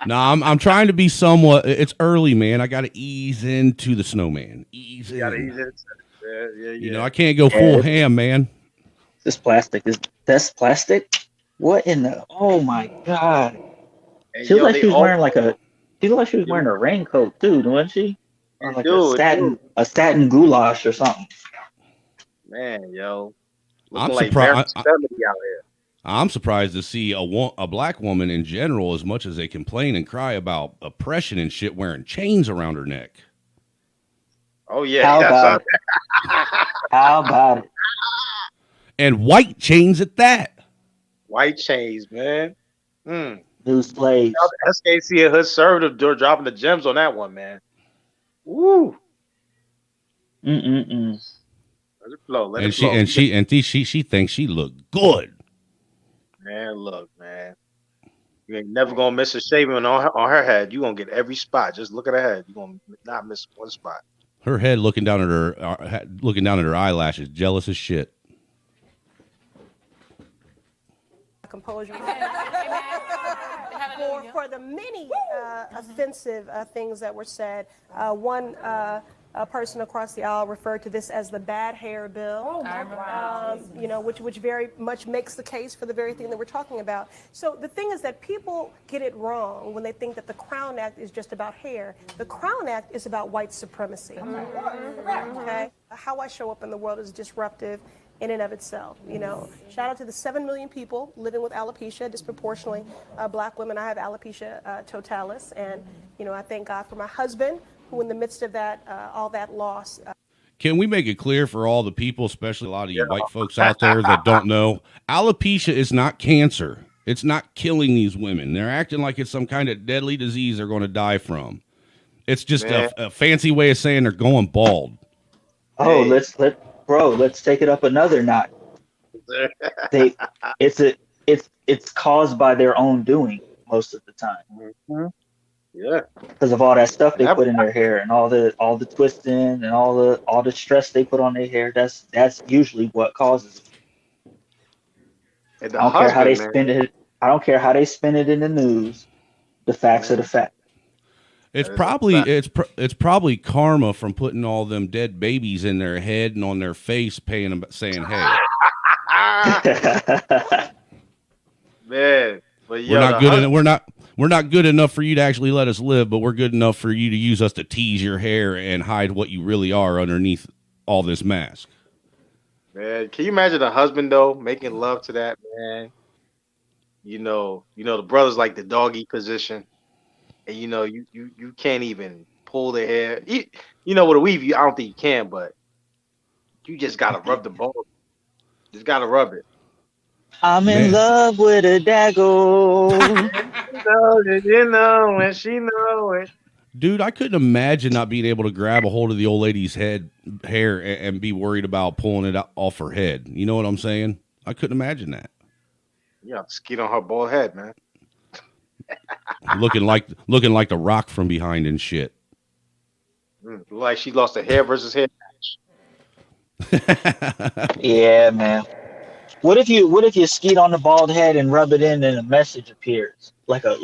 Nah, I'm trying to be somewhat. It's early, man. I got to ease into the snowman. Ease in. Gotta ease it. Yeah. You know, I can't go full ham, man. This plastic. That's plastic? What in the? Oh my god! And She looked yo, like they she was all- wearing like a. She looked like she was wearing a raincoat too, wasn't she? Or like Dude, a satin goulash or something. Man, yo. I'm Looking like surprised. Barry Family out here. I'm surprised to see a black woman in general, as much as they complain and cry about oppression and shit, wearing chains around her neck. Oh, yeah. How That's about it? How about it? And white chains at that. White chains, man. New slaves. SKC and Hood Serve dropping the gems on that one, man. Woo. Mm-mm-mm. Let it flow. Let And it flow. she thinks she looked good. Man, look, man. You ain't never gonna miss a shaving on her head. You gonna get every spot. Just look at her head. You gonna not miss one spot. Her head looking down at her eyelashes, jealous as shit. Composure. For the many offensive things that were said, one person across the aisle referred to this as the bad hair bill, you know, which very much makes the case for the very thing that we're talking about. So the thing is that people get it wrong when they think that the Crown Act is just about hair. The Crown Act is about white supremacy. Okay? How I show up in the world is disruptive in and of itself. You know, shout out to the 7 million people living with alopecia, disproportionately black women. I have alopecia totalis, and you know, I thank God for my husband, who in the midst of that, all that loss. Can we make it clear for all the people, especially a lot of you white folks out there that don't know, alopecia is not cancer. It's not killing these women. They're acting like it's some kind of deadly disease they're going to die from. It's just a fancy way of saying they're going bald. Oh, let's take it up another notch. It's caused by their own doing most of the time. Mm-hmm. Yeah, because of all that stuff they put in their hair and all the twisting and all the stress they put on their hair. That's usually what causes it. I don't care how they spin it. I don't care how they spin it in the news. The facts are the fact. It's probably karma from putting all them dead babies in their head and on their face, paying them, saying, "Hey, man, but we're not good enough for you to actually let us live, but we're good enough for you to use us to tease your hair and hide what you really are underneath all this mask." Man, can you imagine a husband though making love to that man? You know the brothers like the doggy position. And you can't even pull the hair. You know, with a weave, I don't think you can, but you just gotta rub the ball. Just gotta rub it. I'm in love with a Daggles. you know, and she know it. Dude, I couldn't imagine not being able to grab a hold of the old lady's hair and be worried about pulling it off her head. You know what I'm saying? I couldn't imagine that. You have to skeet on her bald head, man. looking like the Rock from behind and shit. Like she lost a hair versus hair match. Yeah, man. What if you skeet on the bald head and rub it in and a message appears like a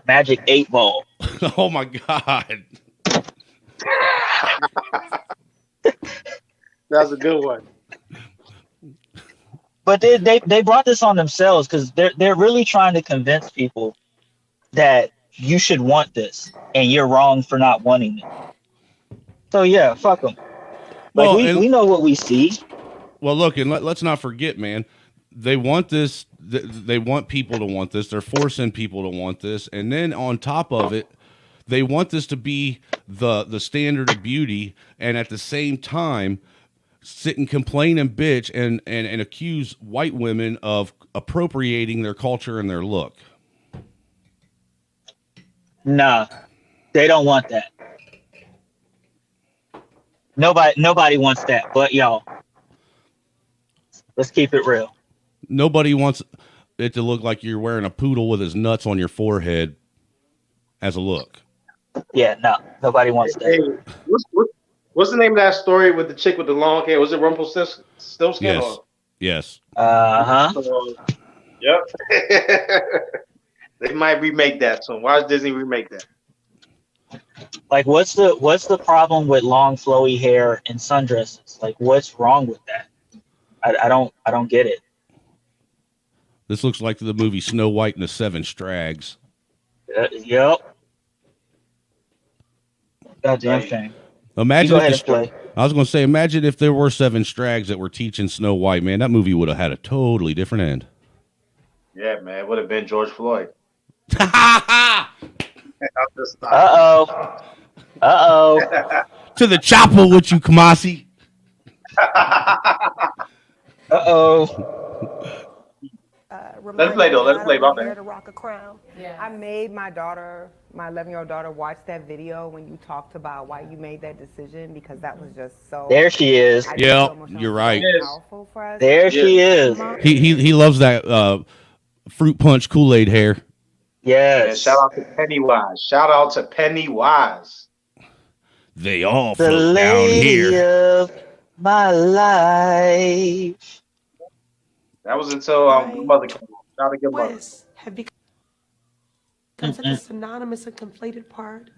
magic 8-ball? Oh my God. That's a good one. But they brought this on themselves because they're really trying to convince people that you should want this and you're wrong for not wanting it. So yeah, fuck them. Like we know what we see. Well, look, and let's not forget, man. They want this. They want people to want this. They're forcing people to want this, and then on top of it, they want this to be the standard of beauty, and at the same time, sit and complain and bitch and accuse white women of appropriating their culture and their look. Nah, they don't want that. Nobody wants that, but y'all. Let's keep it real. Nobody wants it to look like you're wearing a poodle with his nuts on your forehead as a look. Yeah, no, nobody wants that. Hey, what's the name of that story with the chick with the long hair? Was it Rumpelstiltskin? Yes. Yes. Yep. They might remake that soon. Why does Disney remake that? Like, what's the problem with long flowy hair and sundresses? Like, what's wrong with that? I don't get it. This looks like the movie Snow White and the Seven Strags. Yep. Goddamn thing. Imagine go ahead and play. I was going to say, imagine if there were 7 Strags that were teaching Snow White, man. That movie would have had a totally different end. Yeah, man, it would have been George Floyd. To the chopper with you, Kamasi. Let it play, though. Let it play, my man. To rock a crown. Yeah. I made my daughter, my 11-year-old daughter, watch that video when you talked about why you made that decision, because that was just so. There she is. Yeah, you're right. Powerful for us. There she is. He loves that fruit punch Kool-Aid hair. Yes. Yeah, shout out to Pennywise. Shout out to Pennywise. They all The float down lady here. of my life. That was until Good Mother came on. Shout out to Good Mother. Have become such a synonymous and conflated part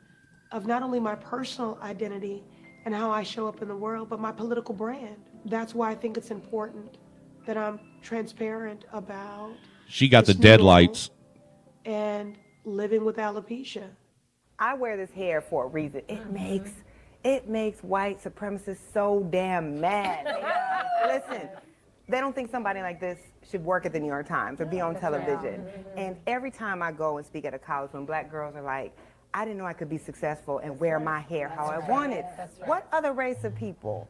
of not only my personal identity and how I show up in the world, but my political brand. That's why I think it's important that I'm transparent about. She got the this deadlights. And living with alopecia. I wear this hair for a reason. It makes white supremacists so damn mad. Listen, they don't think somebody like this should work at the New York Times or be on television. And every time I go and speak at a college, when black girls are like, I didn't know I could be successful and wear my hair how I wanted. What other race of people?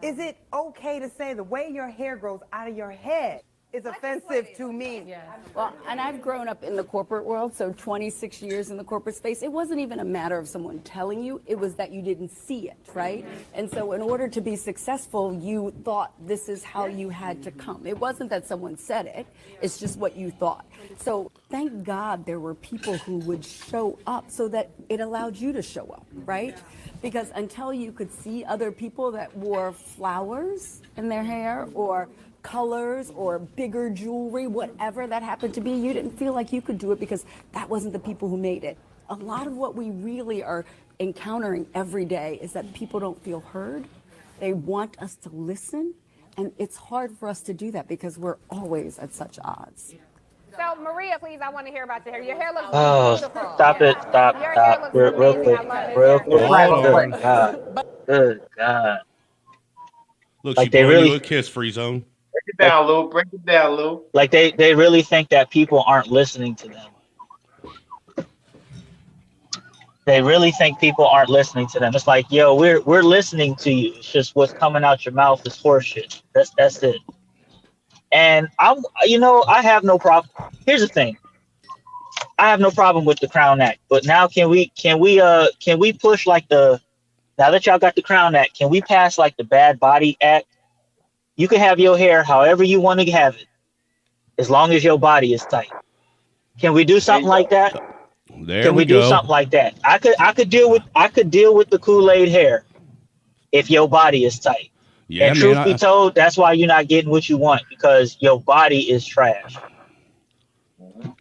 Is it okay to say the way your hair grows out of your head is offensive to me? Well, and I've grown up in the corporate world, so 26 years in the corporate space. It wasn't even a matter of someone telling you, it was that you didn't see it, right? And so in order to be successful, you thought this is how you had to come. It wasn't that someone said it, it's just what you thought. So thank God there were people who would show up so that it allowed you to show up, right? Because until you could see other people that wore flowers in their hair or colors or bigger jewelry, whatever that happened to be, you didn't feel like you could do it because that wasn't the people who made it. A lot of what we really are encountering every day is that people don't feel heard. They want us to listen, and it's hard for us to do that because we're always at such odds. So, Maria, please, I want to hear about your hair. Your hair looks beautiful. Stop it. Stop. Your hair Stop. looks Real amazing. quick. I love it. Real quick. Hold Good God. Good God. Look, Like she they blowing really- you a kiss, Free Zone. Break it down, Lou. Break it down, Lou. Like they really think that people aren't listening to them. They really think people aren't listening to them. It's like, yo, we're listening to you. It's just what's coming out your mouth is horseshit. That's it. And I have no problem. Here's the thing. I have no problem with the Crown Act, but now can we push like now that y'all got the Crown Act, can we pass like the Bad Body Act? You can have your hair however you want to have it, as long as your body is tight. Can we do something like that? Can we do something like that? I could deal with the Kool-Aid hair if your body is tight. Yeah, and truth be told, that's why you're not getting what you want, because your body is trash.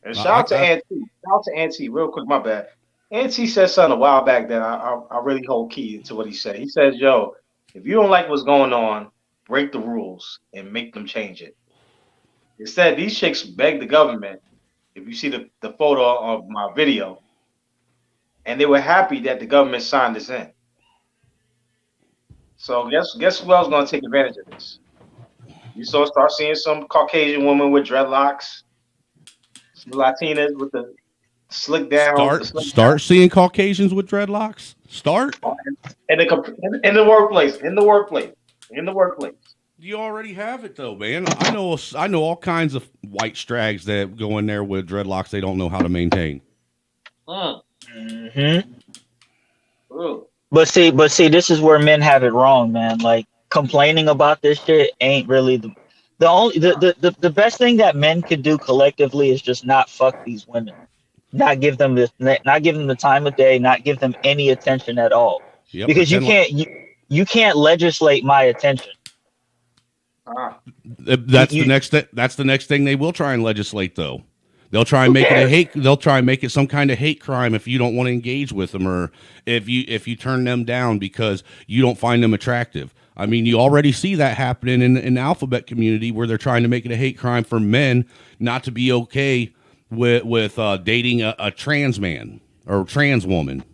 And shout out to Auntie. Shout out to Auntie, real quick, my bad. Auntie said something a while back that I really hold key to what he said. He says, yo, if you don't like what's going on, break the rules and make them change it. Instead, these chicks beg the government, if you see the photo of my video, and they were happy that the government signed this in. So guess who else is going to take advantage of this? You start seeing some Caucasian woman with dreadlocks, some Latinas with the slick down. Start seeing Caucasians with dreadlocks. Start in the workplace. You already have it though, man. I know all kinds of white strags that go in there with dreadlocks they don't know how to maintain. Mm-hmm. But see, this is where men have it wrong, man. Like, complaining about this shit ain't really the best thing that men could do collectively is just not fuck these women, not give them the time of day, not give them any attention at all. Yep, because you can't legislate my attention. That's the next thing they will try and legislate, though. They'll try and make it they'll try and make it some kind of hate crime if you don't want to engage with them, or if you turn them down because you don't find them attractive. I mean, you already see that happening in the alphabet community, where they're trying to make it a hate crime for men not to be okay with dating a trans man or trans woman.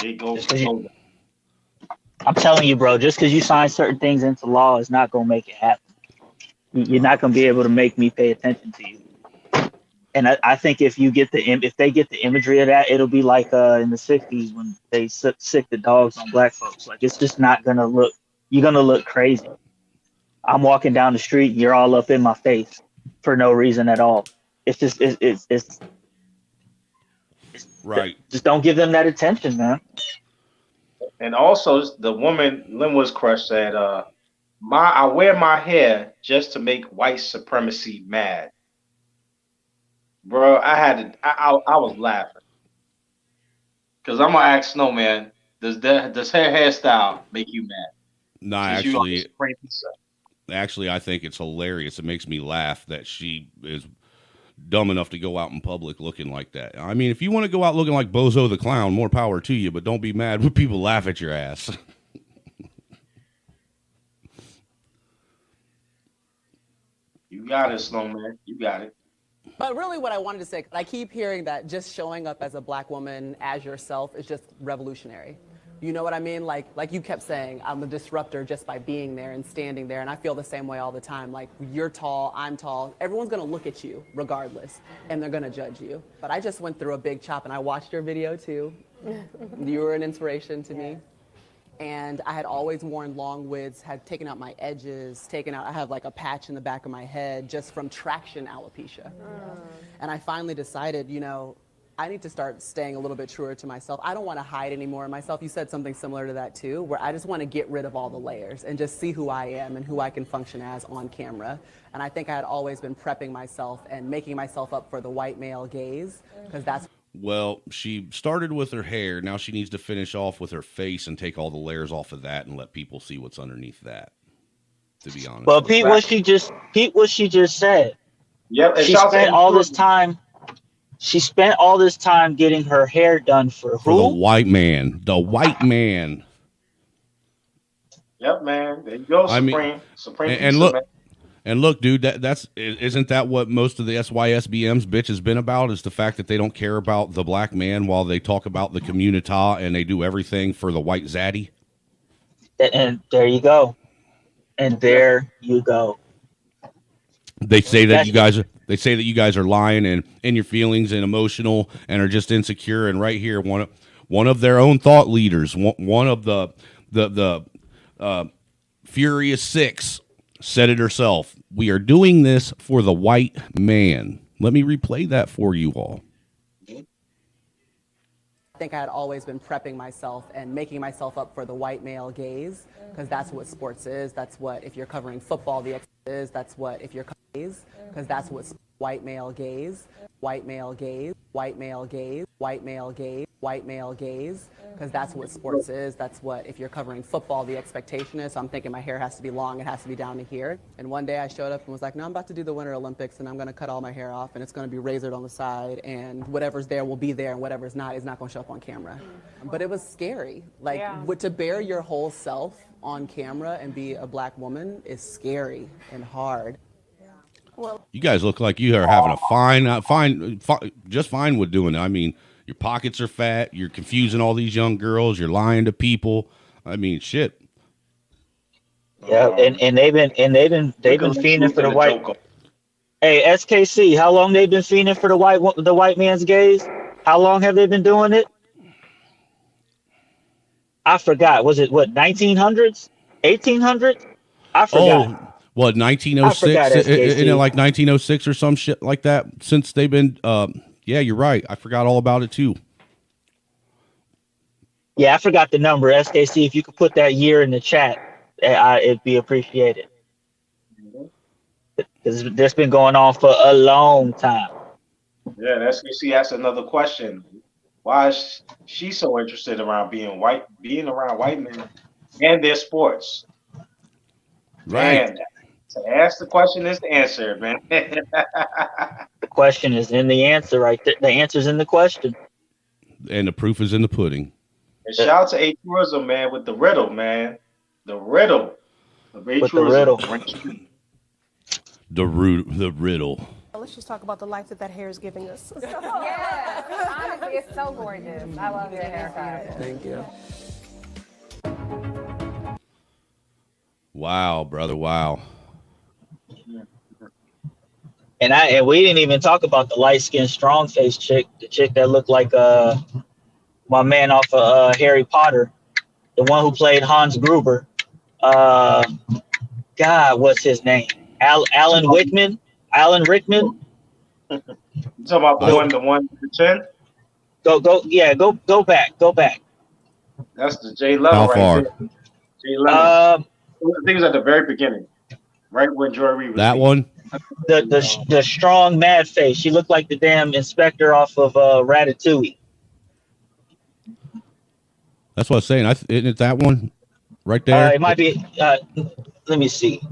It goes. I'm telling you, bro, just because you sign certain things into law is not going to make it happen. You're not going to be able to make me pay attention to you. And I think if they get the imagery of that, it'll be like in the 60s when they sick the dogs on black folks. Like, it's just not going to look, you're going to look crazy. I'm walking down the street, you're all up in my face for no reason at all. It's just, it's right. Just don't give them that attention, man. And also, the woman Linwood's crush said, I wear my hair just to make white supremacy mad. Bro, I was laughing. Because I'm going to ask Snowman, does her hairstyle make you mad? No, actually, I think it's hilarious. It makes me laugh that she is dumb enough to go out in public looking like that. I mean, if you want to go out looking like Bozo the Clown, more power to you, but don't be mad when people laugh at your ass. You got it, Snowman. You got it. But really what I wanted to say, I keep hearing that just showing up as a black woman, as yourself, is just revolutionary. You know what I mean? Like you kept saying, I'm a disruptor just by being there and standing there. And I feel the same way all the time. Like, you're tall, I'm tall. Everyone's going to look at you regardless, and they're going to judge you. But I just went through a big chop, and I watched your video too. You were an inspiration to me. And I had always worn long wigs, had taken out my edges, I have like a patch in the back of my head just from traction alopecia. And I finally decided, I need to start staying a little bit truer to myself. I don't want to hide anymore in myself. You said something similar to that too, where I just want to get rid of all the layers and just see who I am and who I can function as on camera. And I think I had always been prepping myself and making myself up for the white male gaze, because that's... Well, she started with her hair. Now she needs to finish off with her face and take all the layers off of that and let people see what's underneath that, to be honest. Well, Pete, what she just said. Yep, She spent all this time getting her hair done for who? For the white man. The white man. Yep, man. There you go, Supreme. And look, dude, isn't that what most of the SYSBM's bitch has been about, is the fact that they don't care about the black man while they talk about the community and they do everything for the white zaddy? And there you go. They say that you guys are lying and in your feelings and emotional and are just insecure. And right here, one of their own thought leaders, one of the Furious Six, said it herself. We are doing this for the white man. Let me replay that for you all. I think I had always been prepping myself and making myself up for the white male gaze, because that's what sports is. That's what, if you're covering football, that's what, if you're gaze, because that's what white male gaze, white male gaze, white male gaze, white male gaze, white male gaze, because that's what sports is. That's what, if you're covering football, the expectation is. So I'm thinking my hair has to be long, it has to be down to here. And one day I showed up and was like, no, I'm about to do the Winter Olympics and I'm going to cut all my hair off and it's going to be razored on the side, and whatever's there will be there and whatever's not is not going to show up on camera. But it was scary. To bear your whole self on camera and be a black woman is scary and hard. You guys look like you are having a just fine with doing it. I mean, your pockets are fat. You're confusing all these young girls. You're lying to people. I mean, shit. Yeah, and they've been fiending for the white. Hey, SKC, how long they've been fiending for the white man's gaze? How long have they been doing it? I forgot. Was it 1900s, 1800s? I forgot. What, 1906? Isn't it like 1906 or some shit like that? Since they've been, yeah, you're right. I forgot all about it too. Yeah, I forgot the number. SKC, if you could put that year in the chat, it'd be appreciated. Because this been going on for a long time. Yeah, SKC asked another question. Why is she so interested around being around white men and their sports? Right. Man, to ask the question is the answer, man. The question is in the answer right there. The answer's in the question. And the proof is in the pudding. And shout out to A Tourism, man, with the riddle, man. The riddle. With the riddle. The riddle. Let's just talk about the life that hair is giving us. Yes, honestly, it's so gorgeous. I love your haircut. Thank you. Wow, brother. Wow. And we didn't even talk about the light skinned strong faced chick, the chick that looked like my man off of Harry Potter, the one who played Hans Gruber. God, what's his name? Alan Rickman. You talking about the one with the chin? Go back. That's the Jay Leno right far? there. Jay Leno. I think it was at the very beginning, right when Joy Reid was That one? The strong mad face. She looked like the damn inspector off of Ratatouille. That's what I was saying. Isn't it that one right there? It might be. Let me see.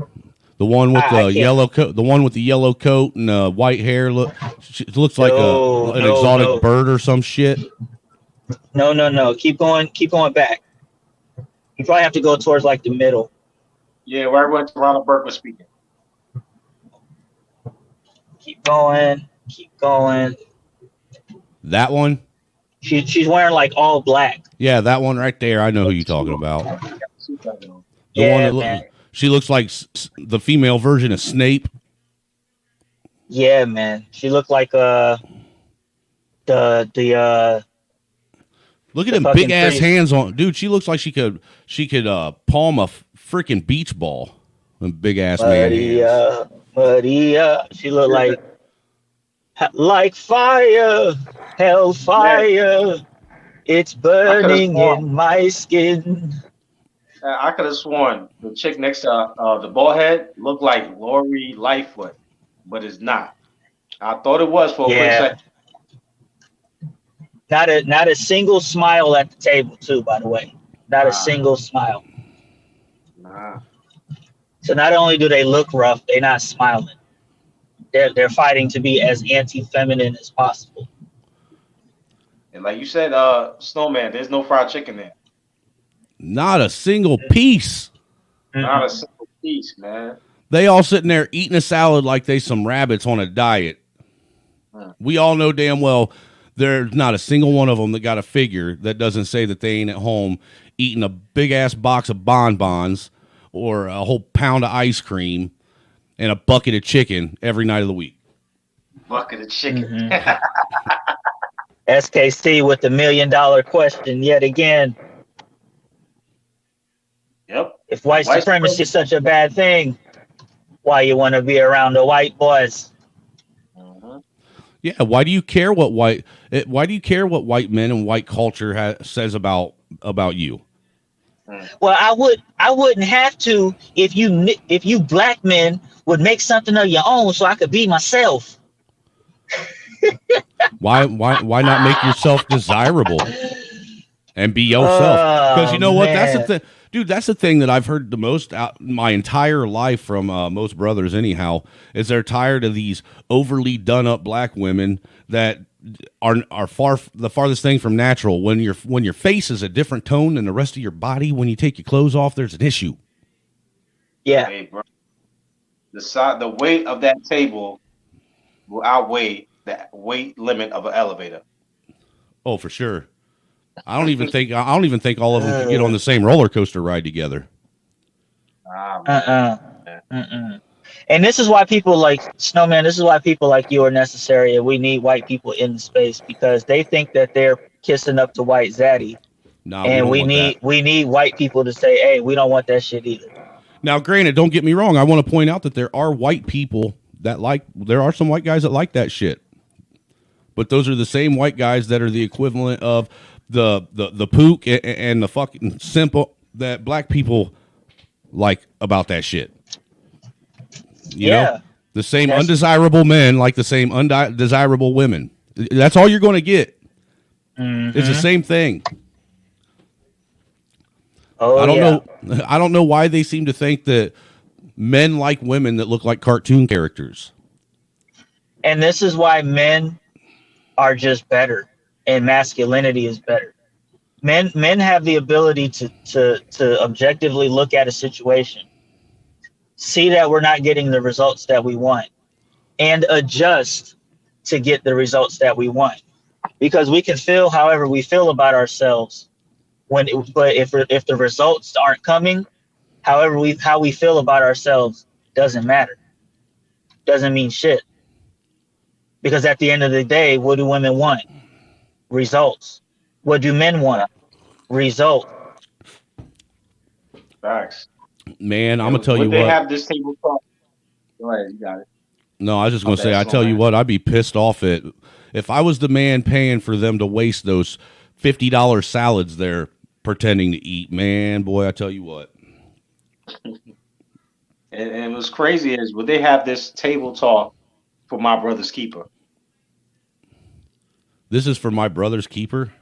The one with the yellow coat. The one with the yellow coat and white hair. It looks like an exotic bird or some shit. No. Keep going back. You probably have to go towards like the middle. Yeah, right when Ronald Burke was speaking. Keep going. That one? She's wearing like all black. Yeah, that one right there. I know who you're talking about. Yeah, man. She looks like the female version of Snape. Yeah, man. She looked like the look at them big ass hands on, dude. She looks like she could palm a freaking beach ball. Them big ass man hands. Maria. She looked like fire, hellfire. It's burning in my skin. I could have sworn the chick next to the bald head looked like Lori Lightfoot, but it's not. I thought it was for a quick second. Not a single smile at the table, too. By the way, not a single smile. Nah. So not only do they look rough, they're not smiling. They're fighting to be as anti-feminine as possible. And like you said, Snowman, there's no fried chicken there. Not a single piece. Not a single piece, man. They all sitting there eating a salad like they some rabbits on a diet. We all know damn well there's not a single one of them that got a figure that doesn't say that they ain't at home eating a big ass box of bonbons or a whole pound of ice cream and a bucket of chicken every night of the week. Bucket of chicken. SKC with the $1 million question yet again. Yep. If white supremacy is such a bad thing, why you want to be around the white boys? Yeah, why do you care what white men and white culture says about you? Well, I wouldn't have to if you black men would make something of your own so I could be myself. Why not make yourself desirable and be yourself? Because you know what? That's the thing. Dude, that's the thing that I've heard the most out my entire life from most brothers anyhow, is they're tired of these overly done up black women that are the farthest thing from natural. When your face is a different tone than the rest of your body, when you take your clothes off, there's an issue. Yeah. Hey, bro. The weight of that table will outweigh the weight limit of an elevator. Oh, for sure. I don't even think all of them could get on the same roller coaster ride together. And this is why people like Snowman. This is why people like you are necessary, and we need white people in the space because they think that they're kissing up to white zaddy. No, and we need white people to say, "Hey, we don't want that shit either." Now, granted, don't get me wrong. I want to point out that there are white people that there are some white guys that like that shit. But those are the same white guys that are the equivalent of the pook and the fucking simple that black people like about that shit. You know? The same undesirable men like the same undesirable women. That's all you're going to get. It's the same thing. I don't know why they seem to think that men like women that look like cartoon characters. And this is why men are just better and masculinity is better. Men have the ability to objectively look at a situation, see that we're not getting the results that we want, and adjust to get the results that we want. Because we can feel however we feel about ourselves but if the results aren't coming, how we feel about ourselves doesn't matter. Doesn't mean shit. Because at the end of the day, what do women want? Results. What do men want? Results. Facts. Man, I'm gonna tell you Would they what. have this table talk? Go ahead, you got it. No, I was just My gonna say. bad, I slow tell you man. what, I'd be pissed off at if I was the man paying for them to waste those $50 salads they're pretending to eat. Man, boy, I tell you what. And what's crazy is, would they have this table talk for my brother's keeper? This is for my brother's keeper.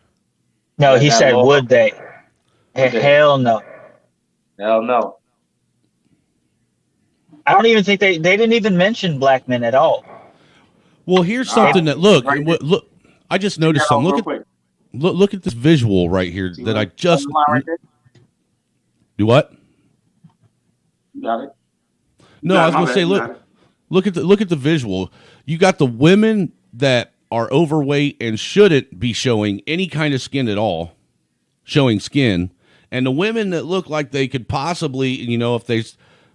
No, he That said, law? would they? Would they? Hell no. Hell no. I don't even think they didn't even mention black men at all. Well, here's Nah, something that look. right there. Look, I just noticed Check that something. out real quick. Look at this visual right here See that I that just line right there? do. What? You got it. No, got I it, was my gonna bad, say, you look, got it. look at the visual. You got the women that are overweight and shouldn't be showing any kind of skin at all, showing skin, and the women that look like they could possibly, if they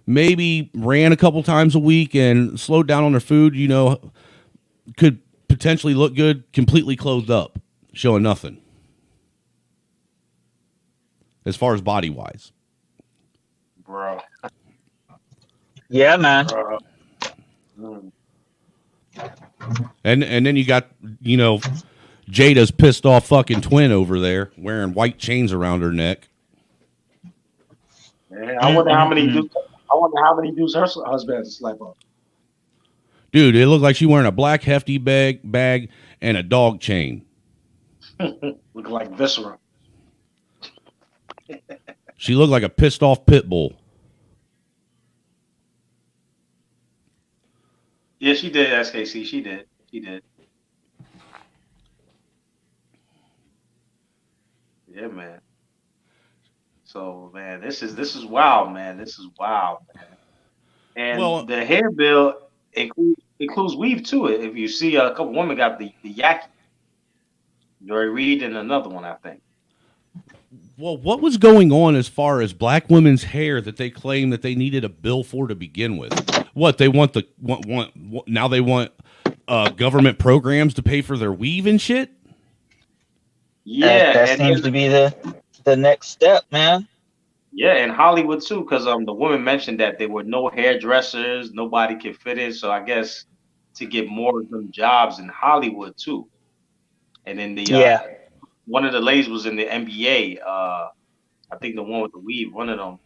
maybe ran a couple times a week and slowed down on their food, could potentially look good, completely clothed up, showing nothing as far as body wise. Bro. Yeah, man. Bro. Mm. And then you got, Jada's pissed off fucking twin over there wearing white chains around her neck. Man, I wonder how many dudes. I wonder how many dudes her husband has to slap up. Dude, it looked like she wearing a black hefty bag and a dog chain. Look like viscera. She looked like a pissed off pit bull. Yeah, she did, SKC. She did. She did. Yeah, man. So, man, this is wild, man. This is wild, man. And Well, the hair bill includes weave too. If you see a couple women got the yaki. Joy Reid and another one, I think. Well, what was going on as far as black women's hair that they claim that they needed a bill for to begin with? What they want now they want government programs to pay for their weave and shit? Yeah, that seems to be the next step, man. Yeah, in Hollywood too, because the woman mentioned that there were no hairdressers, nobody could fit in. So I guess to get more of them jobs in Hollywood too. And then one of the ladies was in the NBA. I think the one with the weave, one of them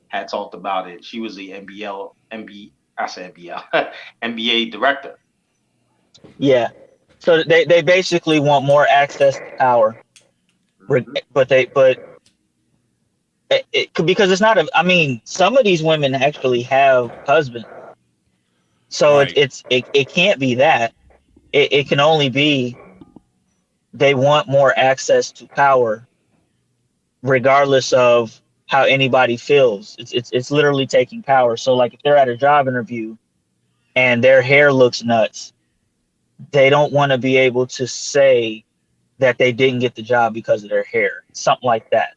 had talked about it. She was the NBA director. Yeah. So they basically want more access to power, but because it's not some of these women actually have husbands, so Right. it can't be that. It can only be they want more access to power, regardless of how anybody feels. It's literally taking power. So like if they're at a job interview and their hair looks nuts, they don't want to be able to say that they didn't get the job because of their hair, something like that.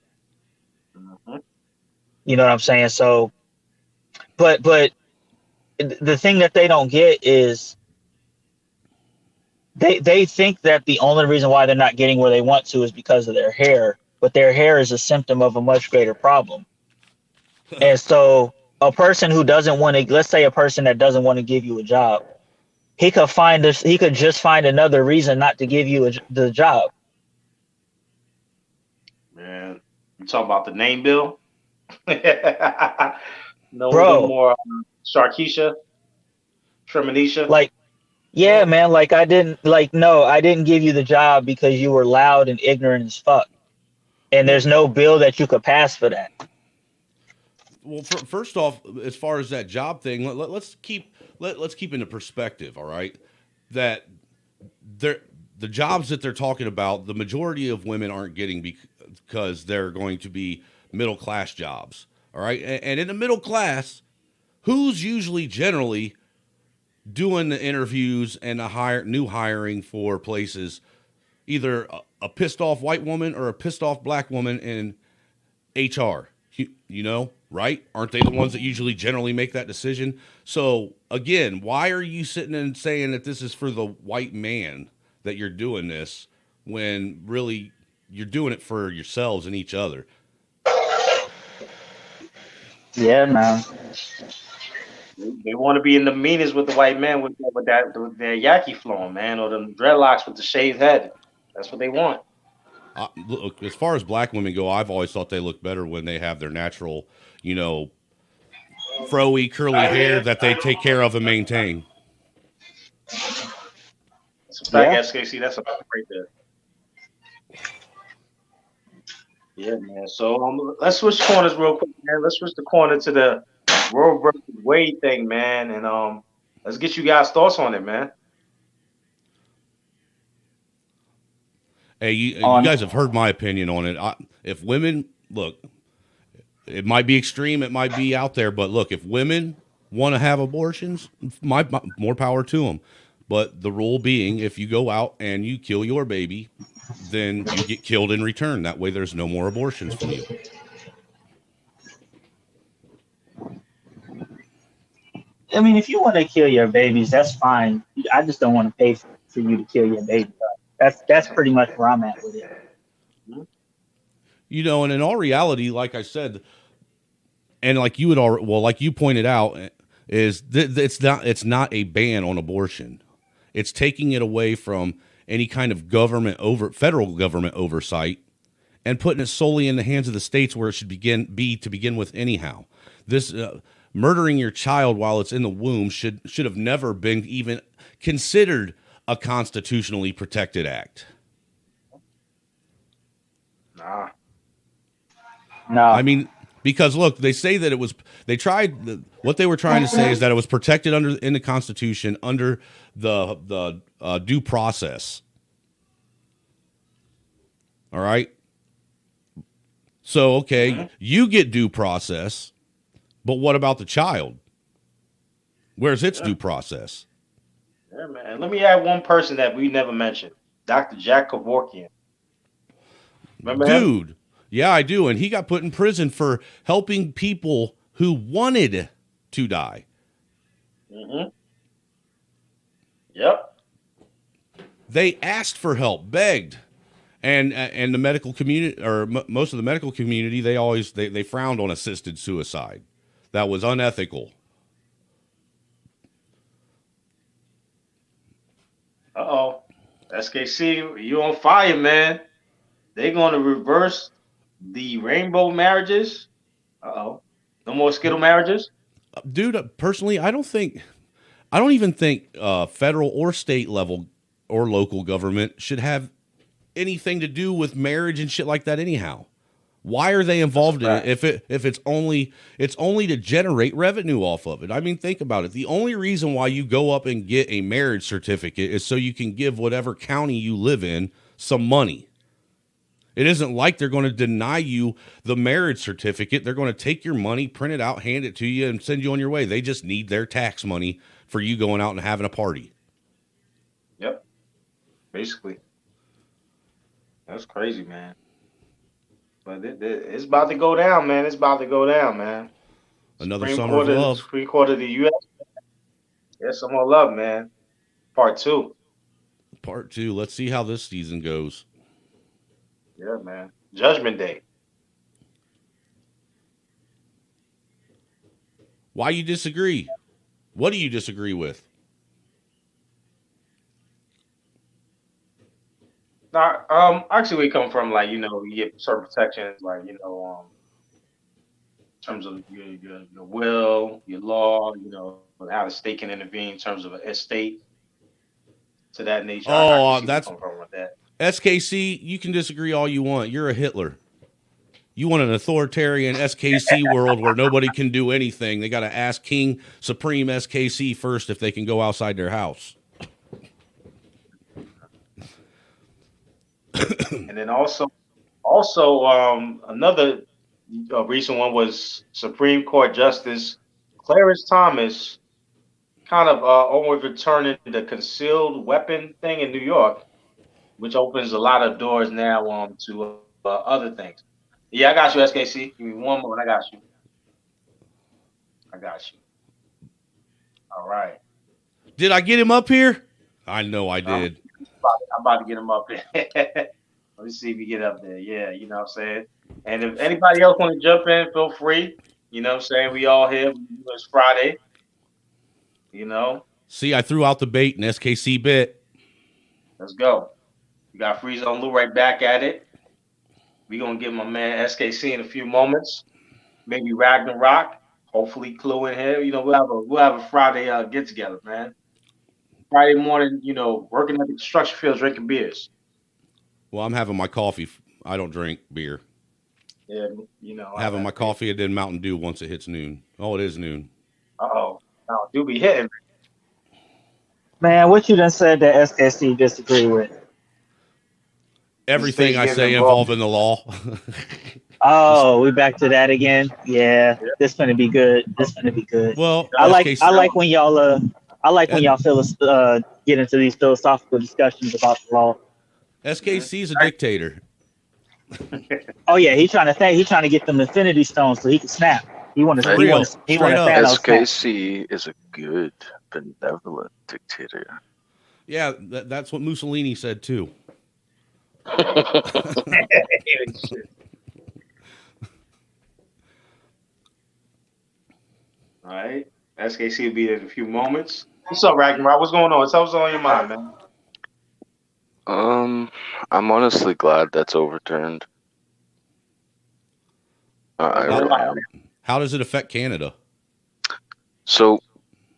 You know what I'm saying? So, but the thing that they don't get is they think that the only reason why they're not getting where they want to is because of their hair, but their hair is a symptom of a much greater problem. And so a person who doesn't want to, let's say a person that doesn't want to give you a job, he could just find another reason not to give you the job. Man, you talking about the name bill? No more Sharkeisha, Tremanisha. Like, yeah, man, like I didn't give you the job because you were loud and ignorant as fuck. And there's no bill that you could pass for that. Well, first off, as far as that job thing, let's keep into perspective. All right, that the jobs that they're talking about, the majority of women aren't getting because they're going to be middle class jobs. All right, and in the middle class, who's usually generally doing the interviews and the new hiring for places, either a pissed off white woman or a pissed off black woman in HR. You know, right? Aren't they the ones that usually generally make that decision? So again, why are you sitting and saying that this is for the white man that you're doing this when really you're doing it for yourselves and each other? Yeah, man. They want to be in the meanest with the white man with their yaki flowing, man, or the dreadlocks with the shaved head. That's what they want. Look, as far as black women go, I've always thought they look better when they have their natural, you know, froey, curly hair that they take care of and maintain. That's a fact, SKC. That's a fact right there. Yeah, man. So let's switch corners real quick, man. Let's switch the corner to the Roe versus Wade thing, man, and let's get you guys' thoughts on it, man. Hey, you guys have heard my opinion on it. If women, look, it might be extreme, it might be out there, but look, if women want to have abortions, more power to them. But the rule being, if you go out and you kill your baby, then you get killed in return. That way there's no more abortions from you. I mean, if you want to kill your babies, that's fine. I just don't want to pay for you to kill your baby. That's pretty much where I'm at with it. You know, and in all reality, like I said, and like you like you pointed out, is it's not a ban on abortion. It's taking it away from any kind of federal government oversight and putting it solely in the hands of the states where it should begin with anyhow. This murdering your child while it's in the womb should have never been even considered a constitutionally protected act. Nah. No. I mean, because look, they say that what they were trying to say is that it was protected in the Constitution under the due process. All right. So, okay, you get due process, but what about the child? Where's its due process? Yeah, man. Let me add one person that we never mentioned, Dr. Jack Kevorkian. Remember Dude, him? Yeah, I do. And he got put in prison for helping people who wanted to die. Mm-hmm. Yep. They asked for help, begged. And the medical community, or most of the medical community, they frowned on assisted suicide. That was unethical. Uh-oh. SKC, you on fire, man. They're going to reverse the rainbow marriages. Uh-oh. No more Skittle marriages? Dude, personally, I don't even think federal or state level or local government should have anything to do with marriage and shit like that anyhow. Why are they involved in it if it's only to generate revenue off of it? I mean, think about it. The only reason why you go up and get a marriage certificate is so you can give whatever county you live in some money. It isn't like they're going to deny you the marriage certificate. They're going to take your money, print it out, hand it to you, and send you on your way. They just need their tax money for you going out and having a party. Yep. Basically. That's crazy, man. But it's about to go down, man. It's about to go down, man. Another summer of love. Supreme Court of the U.S. Yeah, some more love, man. Part 2. Part 2. Let's see how this season goes. Yeah, man. Judgment Day. Why you disagree? What do you disagree with? Actually, we come from, like, you get certain protections, like, in terms of your will, your law, how the state can intervene in terms of an estate, to that nature. That's come from with that. SKC. You can disagree all you want. You're a Hitler. You want an authoritarian SKC world where nobody can do anything. They got to ask King Supreme SKC first if they can go outside their house. And then also another recent one was Supreme Court Justice Clarence Thomas kind of overturning the concealed weapon thing in New York, which opens a lot of doors now to other things. Yeah, I got you, SKC. Give me one moment. I got you. I got you. All right. Did I get him up here? I know I I'm, did. I'm about to get him up there. Let me see if you get up there. Yeah, you know what I'm saying? And if anybody else want to jump in, feel free. You know what I'm saying? We all here. It's Friday. You know, See, I threw out the bait and SKC bit. let's go. You got Freeze on Lou right back at it. We're going to give my man SKC in a few moments. Maybe Ragnarok. Hopefully Clue in here. You know, we'll have a Friday get together, man. Friday morning, you know, working at the construction field, drinking beers. Well, I'm having my coffee. I don't drink beer. Yeah, you know. Having my coffee and then Mountain Dew once it hits noon. Oh, it is noon. Uh-oh. Now, do be hitting. Man, what you done said that SKC disagree with? Everything I getting say involved. involving the law. Oh, we back to that again. Yeah, this gonna be good. This gonna be good. Well, I like SKC when y'all get into these philosophical discussions about the law. SKC is a dictator. Oh yeah, he's trying to get them Infinity Stones so he can snap. He want to Thanos snap. SKC is a good, benevolent dictator. Yeah, that's what Mussolini said too. All right. SKC will be in a few moments. What's up, Ragnarok? What's going on? What's on your mind, man? I'm honestly glad that's overturned. I really am. How does it affect Canada? So,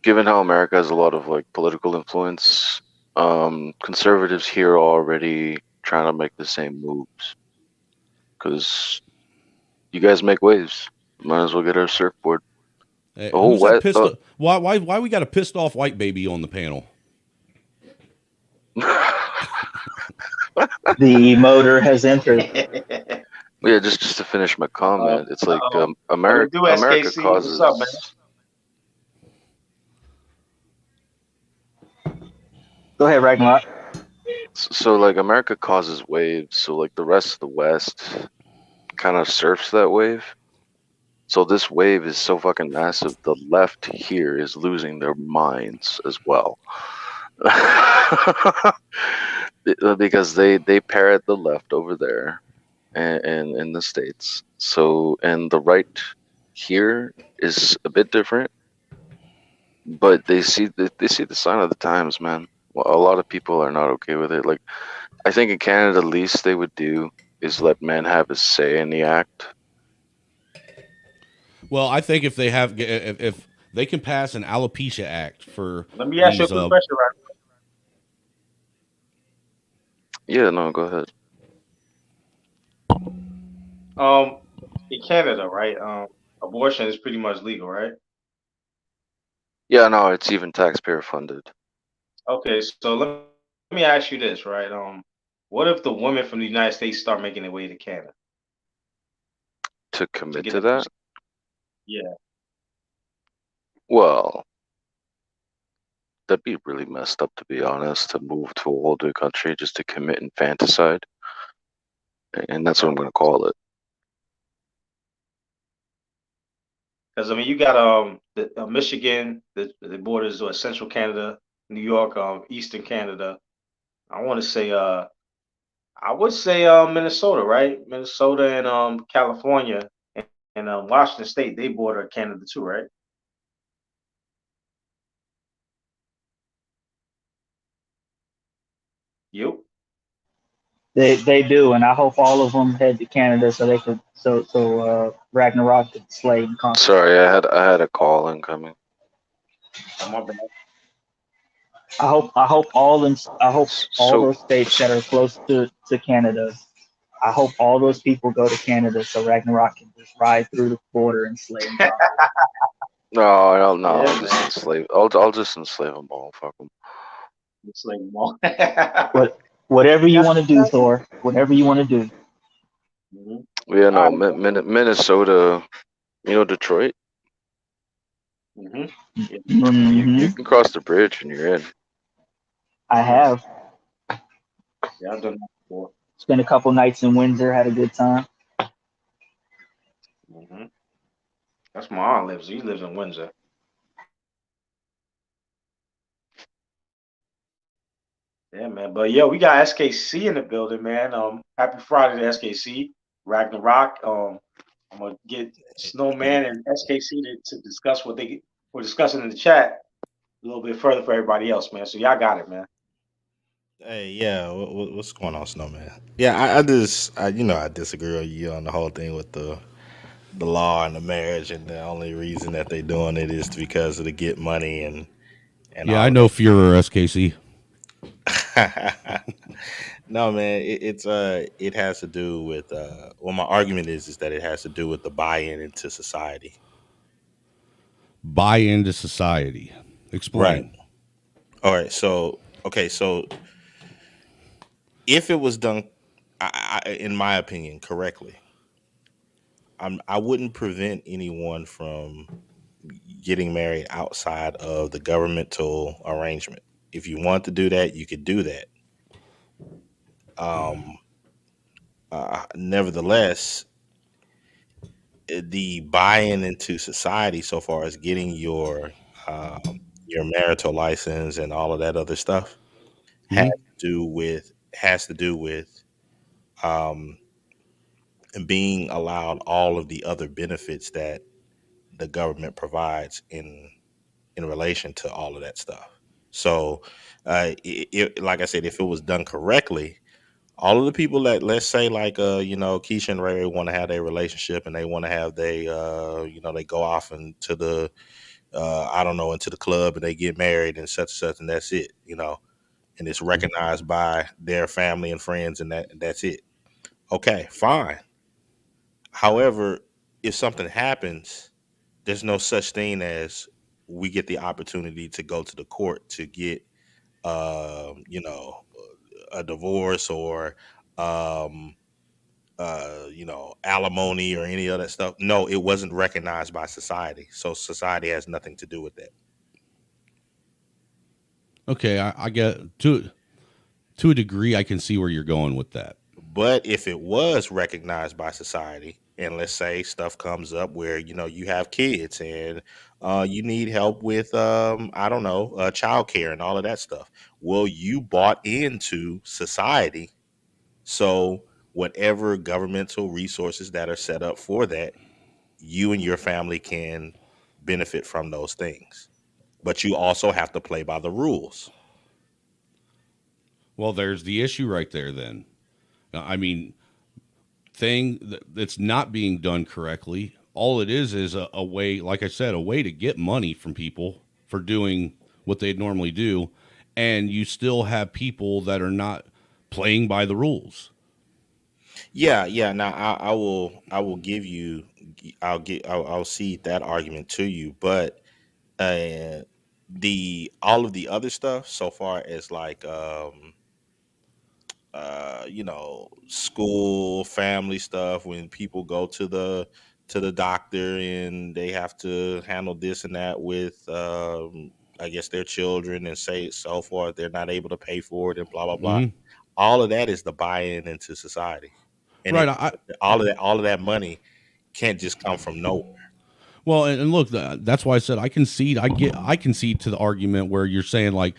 given how America has a lot of like political influence, conservatives here are already trying to make the same moves. Because you guys make waves, might as well get our surfboard. Who's that pissed off? Why we got a pissed off white baby on the panel? The motor has entered. Yeah, just to finish my comment, it's like America causes. What's up, man? Go ahead, Ragnarok. So like America causes waves, so like the rest of the West kind of surfs that wave. So this wave is so fucking massive, the left here is losing their minds as well. Because they parrot the left over there and in the States. So, and the right here is a bit different, but they see the sign of the times, man. Well, a lot of people are not okay with it. Like, I think in Canada, the least they would do is let men have a say in the act. Well, I think if they can pass an alopecia act for let me ask you a quick question, right? Yeah, no, go ahead. In Canada, right? Abortion is pretty much legal, right? Yeah, no, it's even taxpayer funded. Okay, so let me ask you this, right? What if the women from the United States start making their way to Canada? To commit to that? Yeah. Well, that'd be really messed up, to be honest, to move to a whole new country just to commit infanticide. And that's what I'm going to call it. Because I mean, you got Michigan, the borders of Central Canada, New York, Eastern Canada. I want to say I would say Minnesota, right? Minnesota and California and Washington State, they border Canada too, right? Yep. They do, and I hope all of them head to Canada so they could Ragnarok could slay and conquer. Sorry, I had a call incoming. My bad. I hope all those states that are close to Canada. I hope all those people go to Canada so Ragnarok can just ride through the border and slay and conquer. No, I'll just enslave. I'll just enslave them all. Fuck them. Enslave them all. Whatever you want to do, Thor. Whatever you want to do. Yeah, no, Minnesota. You know Detroit. You can cross the bridge and you're in. I have Yeah, I've done that before. spent a couple nights in Windsor, had a good time. hmm That's where my aunt lives. He lives in Windsor. Yeah, man. But yeah, we got SKC in the building, man. Happy Friday to SKC, Ragnarok. I'm gonna get Snowman and SKC to discuss what they were discussing in the chat a little bit further for everybody else, man. So y'all got it, man. Hey, yeah, what's going on, Snowman? Yeah, I disagree with you on the whole thing with the law and the marriage, and the only reason that they doing it is because of to get money and Yeah, I all of know Fuhrer SKC. that. No, man, it has to do with well, my argument is that it has to do with the buy-in into society. Buy into society. Right. Explain. All right. So okay. So if it was done, in my opinion, correctly, I wouldn't prevent anyone from getting married outside of the governmental arrangement. If you want to do that, you could do that. Um, Nevertheless, the buy-in into society, so far as getting your marital license and all of that other stuff, Mhm. has to do with um, being allowed all of the other benefits that the government provides in relation to all of that stuff. So, like I said, if it was done correctly, all of the people that, let's say, like Keisha and Ray want to have their relationship and they want to have they go off into the I don't know, into the club, and they get married and such, and that's it, and it's recognized by their family and friends, and that's it. Okay, fine. However, if something happens, there's no such thing as we get the opportunity to go to the court to get a divorce or um alimony or any of that stuff. No, it wasn't recognized by society. So society has nothing to do with that. Okay, I get to a degree. I can see where you're going with that. But if it was recognized by society, and let's say stuff comes up where you have kids and you need help with I don't know, child care and all of that stuff. Well, you bought into society, so whatever governmental resources that are set up for that, you and your family can benefit from those things. But you also have to play by the rules. Well, there's the issue right there. Then, I mean, that's not being done correctly. All it is a way, like I said, a way to get money from people for doing what they'd normally do, and you still have people that are not playing by the rules. Yeah, yeah. Now I will give you, I'll cede that argument to you, but uh the all of the other stuff, so far as like school, family stuff, when people go to the doctor and they have to handle this and that with I guess their children, and say so forth, they're not able to pay for it and blah blah blah. Hmm. All of that is the buy-in into society. And Right. all of that money can't just come from nowhere. Well, and look, that's why I said I concede. I concede to the argument where you're saying, like,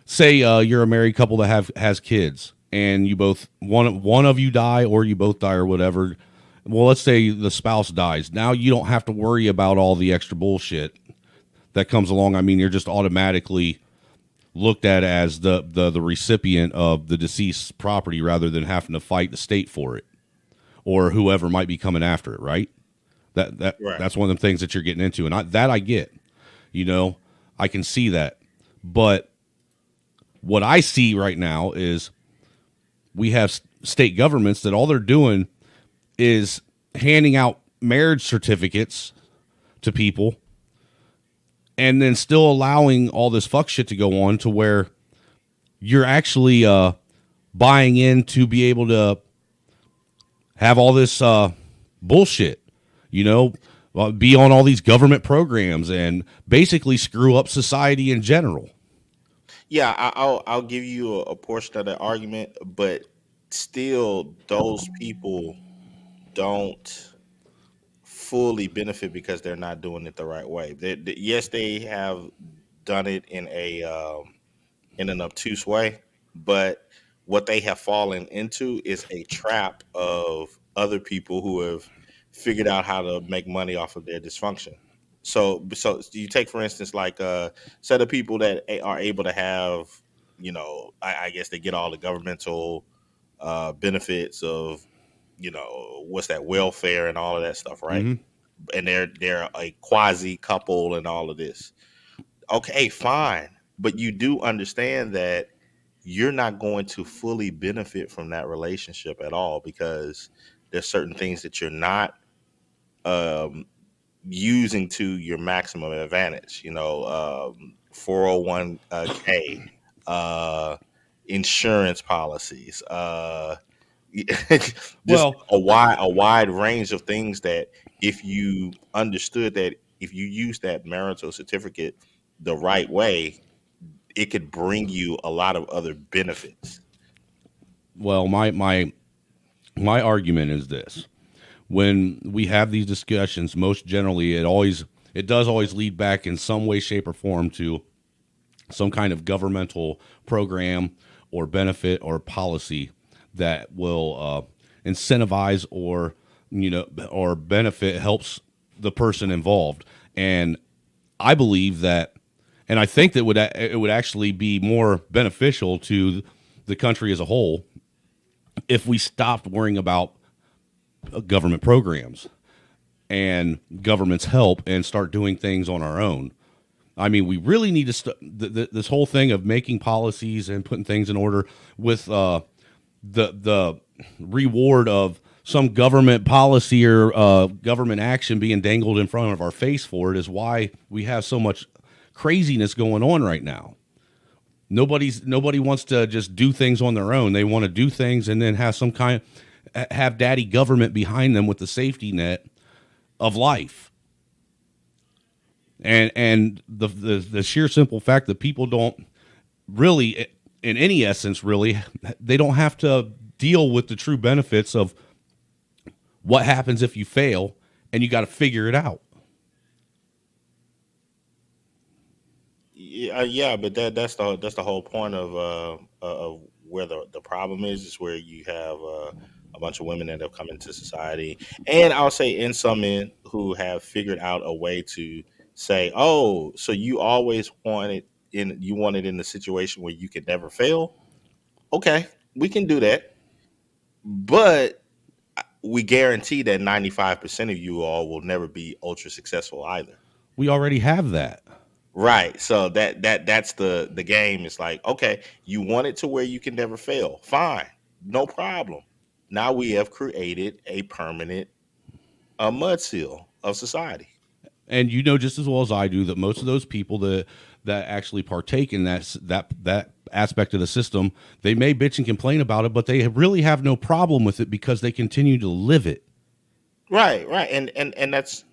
say you're a married couple that has kids, and you both one of you die, or you both die, or whatever. Well, let's say the spouse dies. Now you don't have to worry about all the extra bullshit that comes along. I mean, you're just automatically looked at as the recipient of the deceased's property, rather than having to fight the state for it, or whoever might be coming after it. Right. Right. That's one of the things that you're getting into, and I get. I can see that, but what I see right now is we have state governments that all they're doing is handing out marriage certificates to people, and then still allowing all this fuck shit to go on, to where you're actually buying in to be able to have all this bullshit. be on all these government programs and basically screw up society in general. Yeah, I'll give you a portion of the argument, but still, those people don't fully benefit because they're not doing it the right way. Yes, they have done it in an obtuse way, but what they have fallen into is a trap of other people who have figured out how to make money off of their dysfunction. So you take for instance like set of people that are able to have, I guess they get all the governmental benefits of, what's that, welfare and all of that stuff, right? Mm-hmm. And they're a quasi couple and all of this. Okay, fine. But you do understand that you're not going to fully benefit from that relationship at all because there's certain things that you're not um, using to your maximum advantage. 401k, insurance policies, just Well, a wide range of things that if you understood that if you use that marital certificate the right way, it could bring you a lot of other benefits. well, my argument is this: when we have these discussions, most generally it does always lead back in some way, shape, or form to some kind of governmental program or benefit or policy that will incentivize or benefit helps the person involved. And I believe that, and I think that it would actually be more beneficial to the country as a whole if we stopped worrying about government programs and government's help and start doing things on our own. I mean, we really need to this whole thing of making policies and putting things in order with the reward of some government policy or government action being dangled in front of our face for it is why we have so much craziness going on right now. Nobody wants to just do things on their own. They want to do things and then have daddy government behind them with the safety net of life. And the sheer simple fact that people don't really, in any essence, really, they don't have to deal with the true benefits of what happens if you fail, and you got to figure it out. Yeah, but that's the whole point of where the problem is where you have a bunch of women that have come into society, and I'll say in some men who have figured out a way to say, oh, so you always wanted in the situation where you could never fail. Okay, we can do that, but we guarantee that 95% of you all will never be ultra successful either. We already have that. Right. So that's the game. It's like, okay, you want it to where you can never fail. Fine. No problem. Now we have created a permanent mud seal of society. And you know just as well as I do that most of those people that actually partake in that aspect of the system, they may bitch and complain about it, but they really have no problem with it because they continue to live it. Right, and that's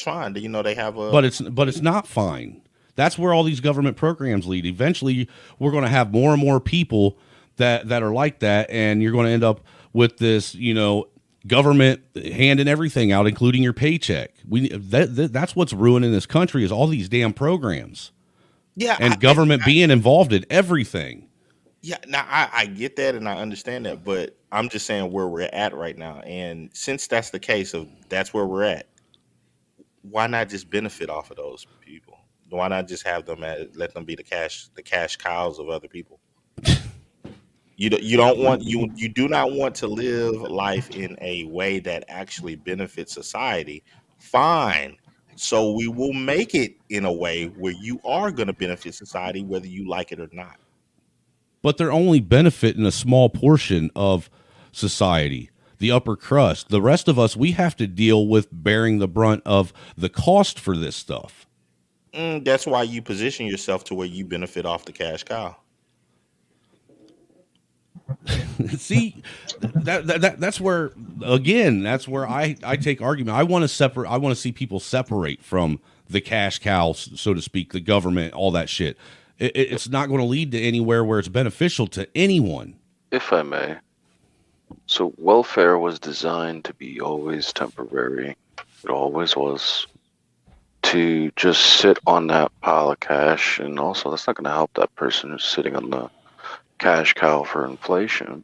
fine. They have a But it's not fine. That's where all these government programs lead. Eventually, we're going to have more and more people that are like that, and you're going to end up with this, government handing everything out, including your paycheck. That's what's ruining this country is all these damn programs. Yeah, and government being involved in everything. Yeah, now I get that and I understand that, but I'm just saying where we're at right now. And since that's the case of that's where we're at, why not just benefit off of those people? Why not just have them let them be the cash cows of other people? You do not want to live life in a way that actually benefits society. Fine. So we will make it in a way where you are going to benefit society, whether you like it or not. But they're only benefiting a small portion of society, the upper crust. The rest of us, we have to deal with bearing the brunt of the cost for this stuff. That's why you position yourself to where you benefit off the cash cow. See, that's where again, that's where I take argument. I want to separate. I want to see people separate from the cash cows, so to speak, the government, all that shit. It's not going to lead to anywhere where it's beneficial to anyone. If I may. So welfare was designed to be always temporary. It always was. To just sit on that pile of cash, and also that's not going to help that person who's sitting on the cash cow for inflation.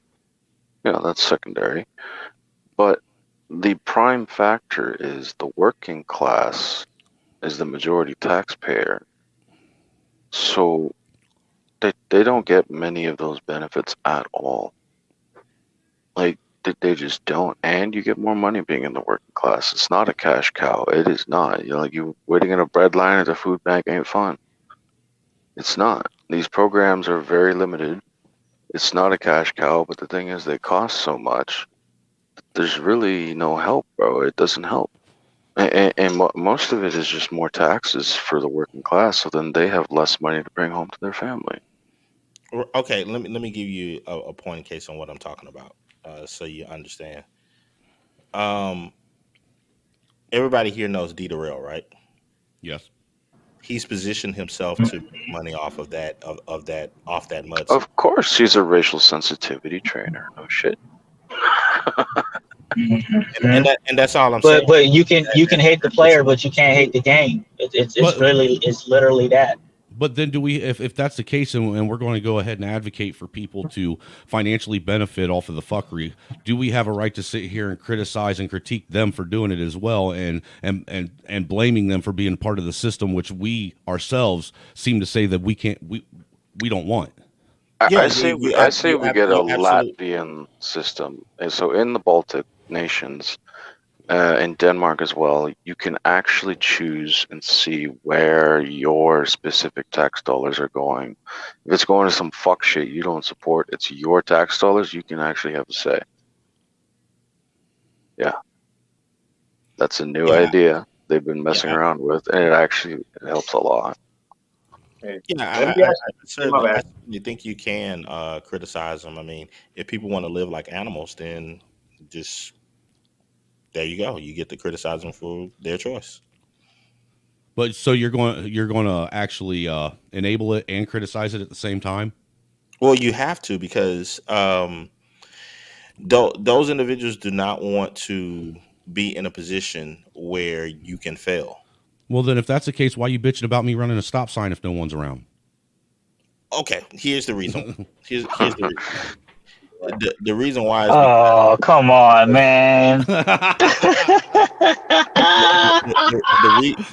Yeah, that's secondary. But the prime factor is the working class is the majority taxpayer. So they don't get many of those benefits at all. Like, they just don't. And you get more money being in the working class. It's not a cash cow. It is not. You know, like, you waiting in a bread line at a food bank ain't fun. It's not. These programs are very limited. It's not a cash cow, but the thing is, they cost so much. There's really no help, bro. It doesn't help. And most of it is just more taxes for the working class, so then they have less money to bring home to their family. Okay, let me give you a point in case on what I'm talking about, so you understand. Everybody here knows D Darrell, right? Yes. He's positioned himself to make money off of that off that mud. Of course, he's a racial sensitivity trainer. No shit. and that's all I'm saying. But you can hate the player, but you can't hate the game. It's literally that. But then do we, if that's the case, and we're going to go ahead and advocate for people to financially benefit off of the fuckery, do we have a right to sit here and criticize and critique them for doing it as well, and blaming them for being part of the system, which we ourselves seem to say that we don't want? I say we get a Latvian system, and so in the Baltic nations, in Denmark as well, you can actually choose and see where your specific tax dollars are going. If it's going to some fuck shit you don't support, it's your tax dollars, you can actually have a say. Yeah. That's a new idea they've been messing around with, and it helps a lot. Yeah, I certainly think you can criticize them. I mean, if people want to live like animals, then just there you go. You get to criticize them for their choice. But so you're going to actually enable it and criticize it at the same time? Well, you have to, because those individuals do not want to be in a position where you can fail. Well, then if that's the case, why are you bitching about me running a stop sign if no one's around? Okay, here's the reason. Here's the reason. The reason why is come on, man.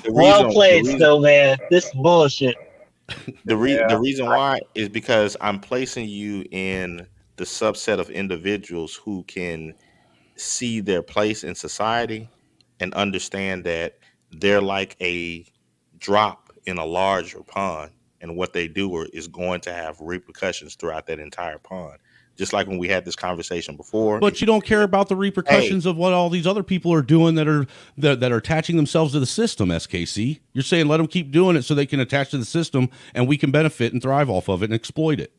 Well played, still, man. This bullshit. The reason why is because I'm placing you in the subset of individuals who can see their place in society and understand that they're like a drop in a larger pond, and what they do is going to have repercussions throughout that entire pond. Just like when we had this conversation before. But you don't care about the repercussions of what all these other people are doing that are attaching themselves to the system, SKC. You're saying let them keep doing it so they can attach to the system and we can benefit and thrive off of it and exploit it.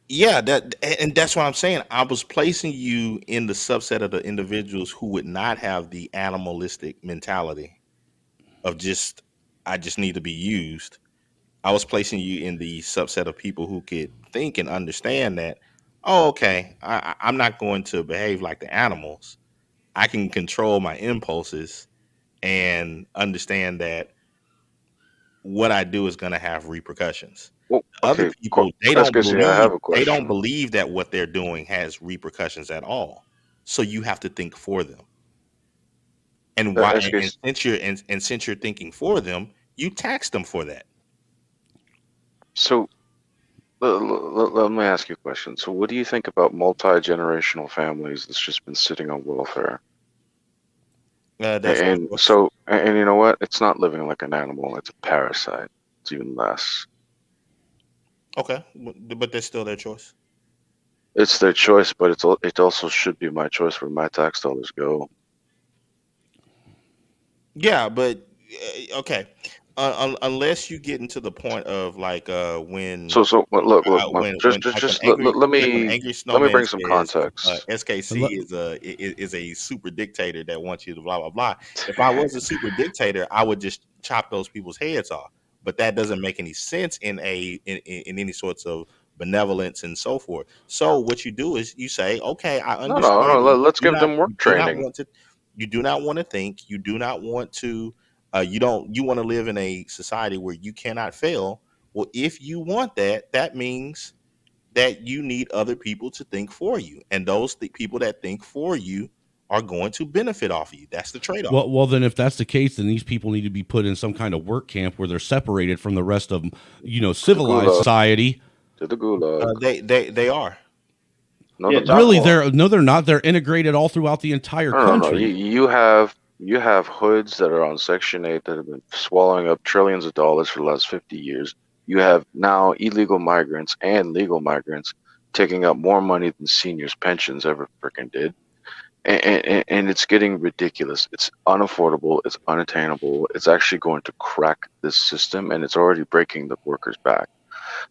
Yeah, that's what I'm saying. I was placing you in the subset of the individuals who would not have the animalistic mentality of I just need to be used. I was placing you in the subset of people who could think and understand that, oh, okay, I'm not going to behave like the animals. I can control my impulses and understand that what I do is going to have repercussions. Well, Other people, they don't believe that what they're doing has repercussions at all. So you have to think for them. And why? And since you're thinking for them, you tax them for that. So let me ask you a question. So what do you think about multi-generational families that's just been sitting on welfare? And you know what? It's not living like an animal. It's a parasite. It's even less. Okay, but that's still their choice. It's their choice, but it also should be my choice where my tax dollars go. Yeah, but okay. unless you get into the point of like when look, just like an let, angry let, let like when me angry let me snowman bring some says context. SKC is a super dictator that wants you to blah blah blah. If I was a super dictator, I would just chop those people's heads off. But that doesn't make any sense in any sorts of benevolence and so forth. So what you do is you say, okay, I understand No. Let's give them work you do not training. want to you do not want to think, you do not want to you want to live in a society where you cannot fail. Well, if you want that, that means that you need other people to think for you, and those people that think for you are going to benefit off of you. That's the trade-off. Well, then if that's the case, then these people need to be put in some kind of work camp where they're separated from the rest of, civilized society. To the gulag. They are. No, Really, they're not. They're integrated all throughout the entire country. You have hoods that are on Section 8 that have been swallowing up trillions of dollars for the last 50 years. You have now illegal migrants and legal migrants taking up more money than seniors' pensions ever freaking did. And it's getting ridiculous. It's unaffordable. It's unattainable. It's actually going to crack this system, and it's already breaking the workers' back.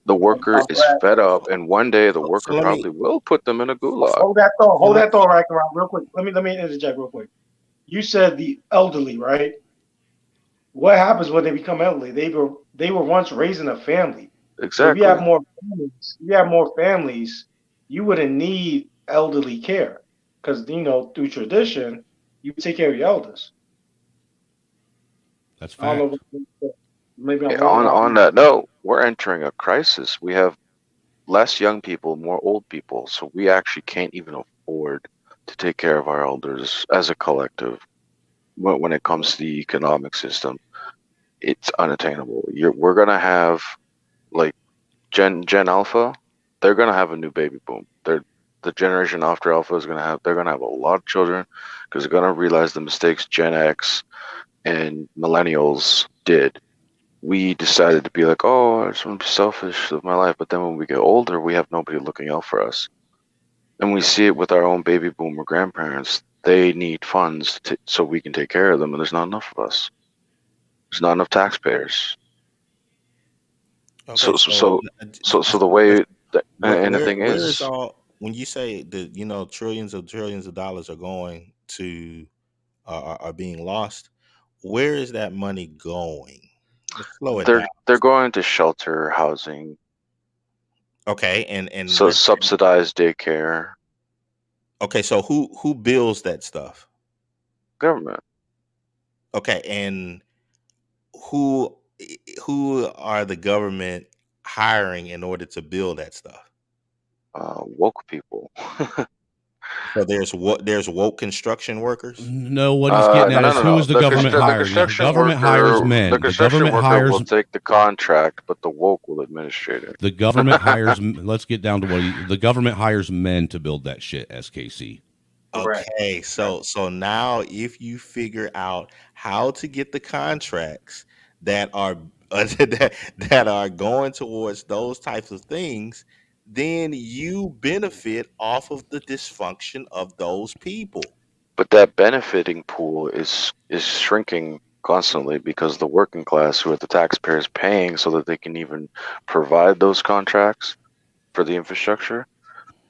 The worker is fed up, and one day the worker probably will put them in a gulag. Hold that thought right around real quick. Let me interject real quick. You said the elderly, right? What happens when they become elderly? They were once raising a family. Exactly. So if you have more families, you wouldn't need elderly care because through tradition, you take care of your elders. That's fact. Maybe I'm on that note, we're entering a crisis. We have less young people, more old people, so we actually can't even afford to take care of our elders as a collective. When it comes to the economic system, it's unattainable. We're gonna have like Gen Alpha. They're gonna have a new baby boom. The generation after Alpha they're gonna have a lot of children because they're gonna realize the mistakes Gen X and millennials did. We decided to be like, oh, I just want to be selfish with my life. But then when we get older, we have nobody looking out for us. And we see it with our own baby boomer grandparents. They need funds so we can take care of them, and there's not enough of us. There's not enough taxpayers. Okay, So the way and the thing is, when you say that trillions of dollars are going to are being lost, where is that money going? Let's slow it down. they're going to shelter, housing. Okay, and so subsidized daycare. Okay, so who bills that stuff? Government. Okay, and who are the government hiring in order to build that stuff? Woke people. So there's woke construction workers. No, what he's getting at is who is the government hiring? The government hires men. The government hires will take the contract, but the woke will administrate it. The government hires. Let's get down to the government hires men to build that shit. SKC. Okay, so now if you figure out how to get the contracts that are that are going towards those types of things, then you benefit off of the dysfunction of those people. But that benefiting pool is shrinking constantly because the working class, who are the taxpayers paying so that they can even provide those contracts for the infrastructure,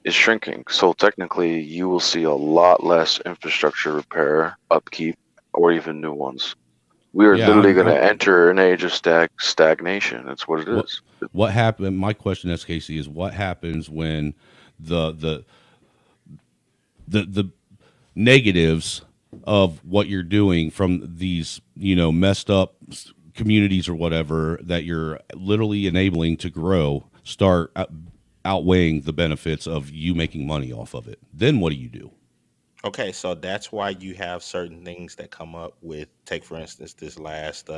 is shrinking. So technically, you will see a lot less infrastructure repair, upkeep, or even new ones. We are literally going to enter an age of stagnation. That's what it is. What happened? My question, SKC, is what happens when the negatives of what you're doing from these messed up communities or whatever that you're literally enabling to grow start outweighing the benefits of you making money off of it? Then what do you do? Okay, so that's why you have certain things that come up with, take for instance this last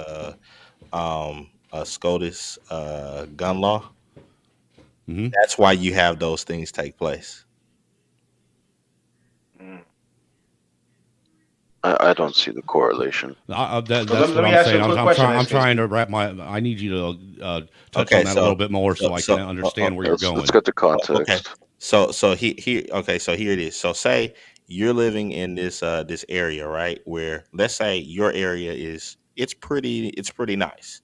SCOTUS gun law. Mm-hmm. That's why you have those things take place. I don't see the correlation. That's what I'm saying. I'm trying to wrap my. I need you to touch on that a little bit more so I can understand where you're going. Let's get the context. Okay, so here. Okay, so here it is. So say you're living in this area, right? Where let's say your area it's pretty nice.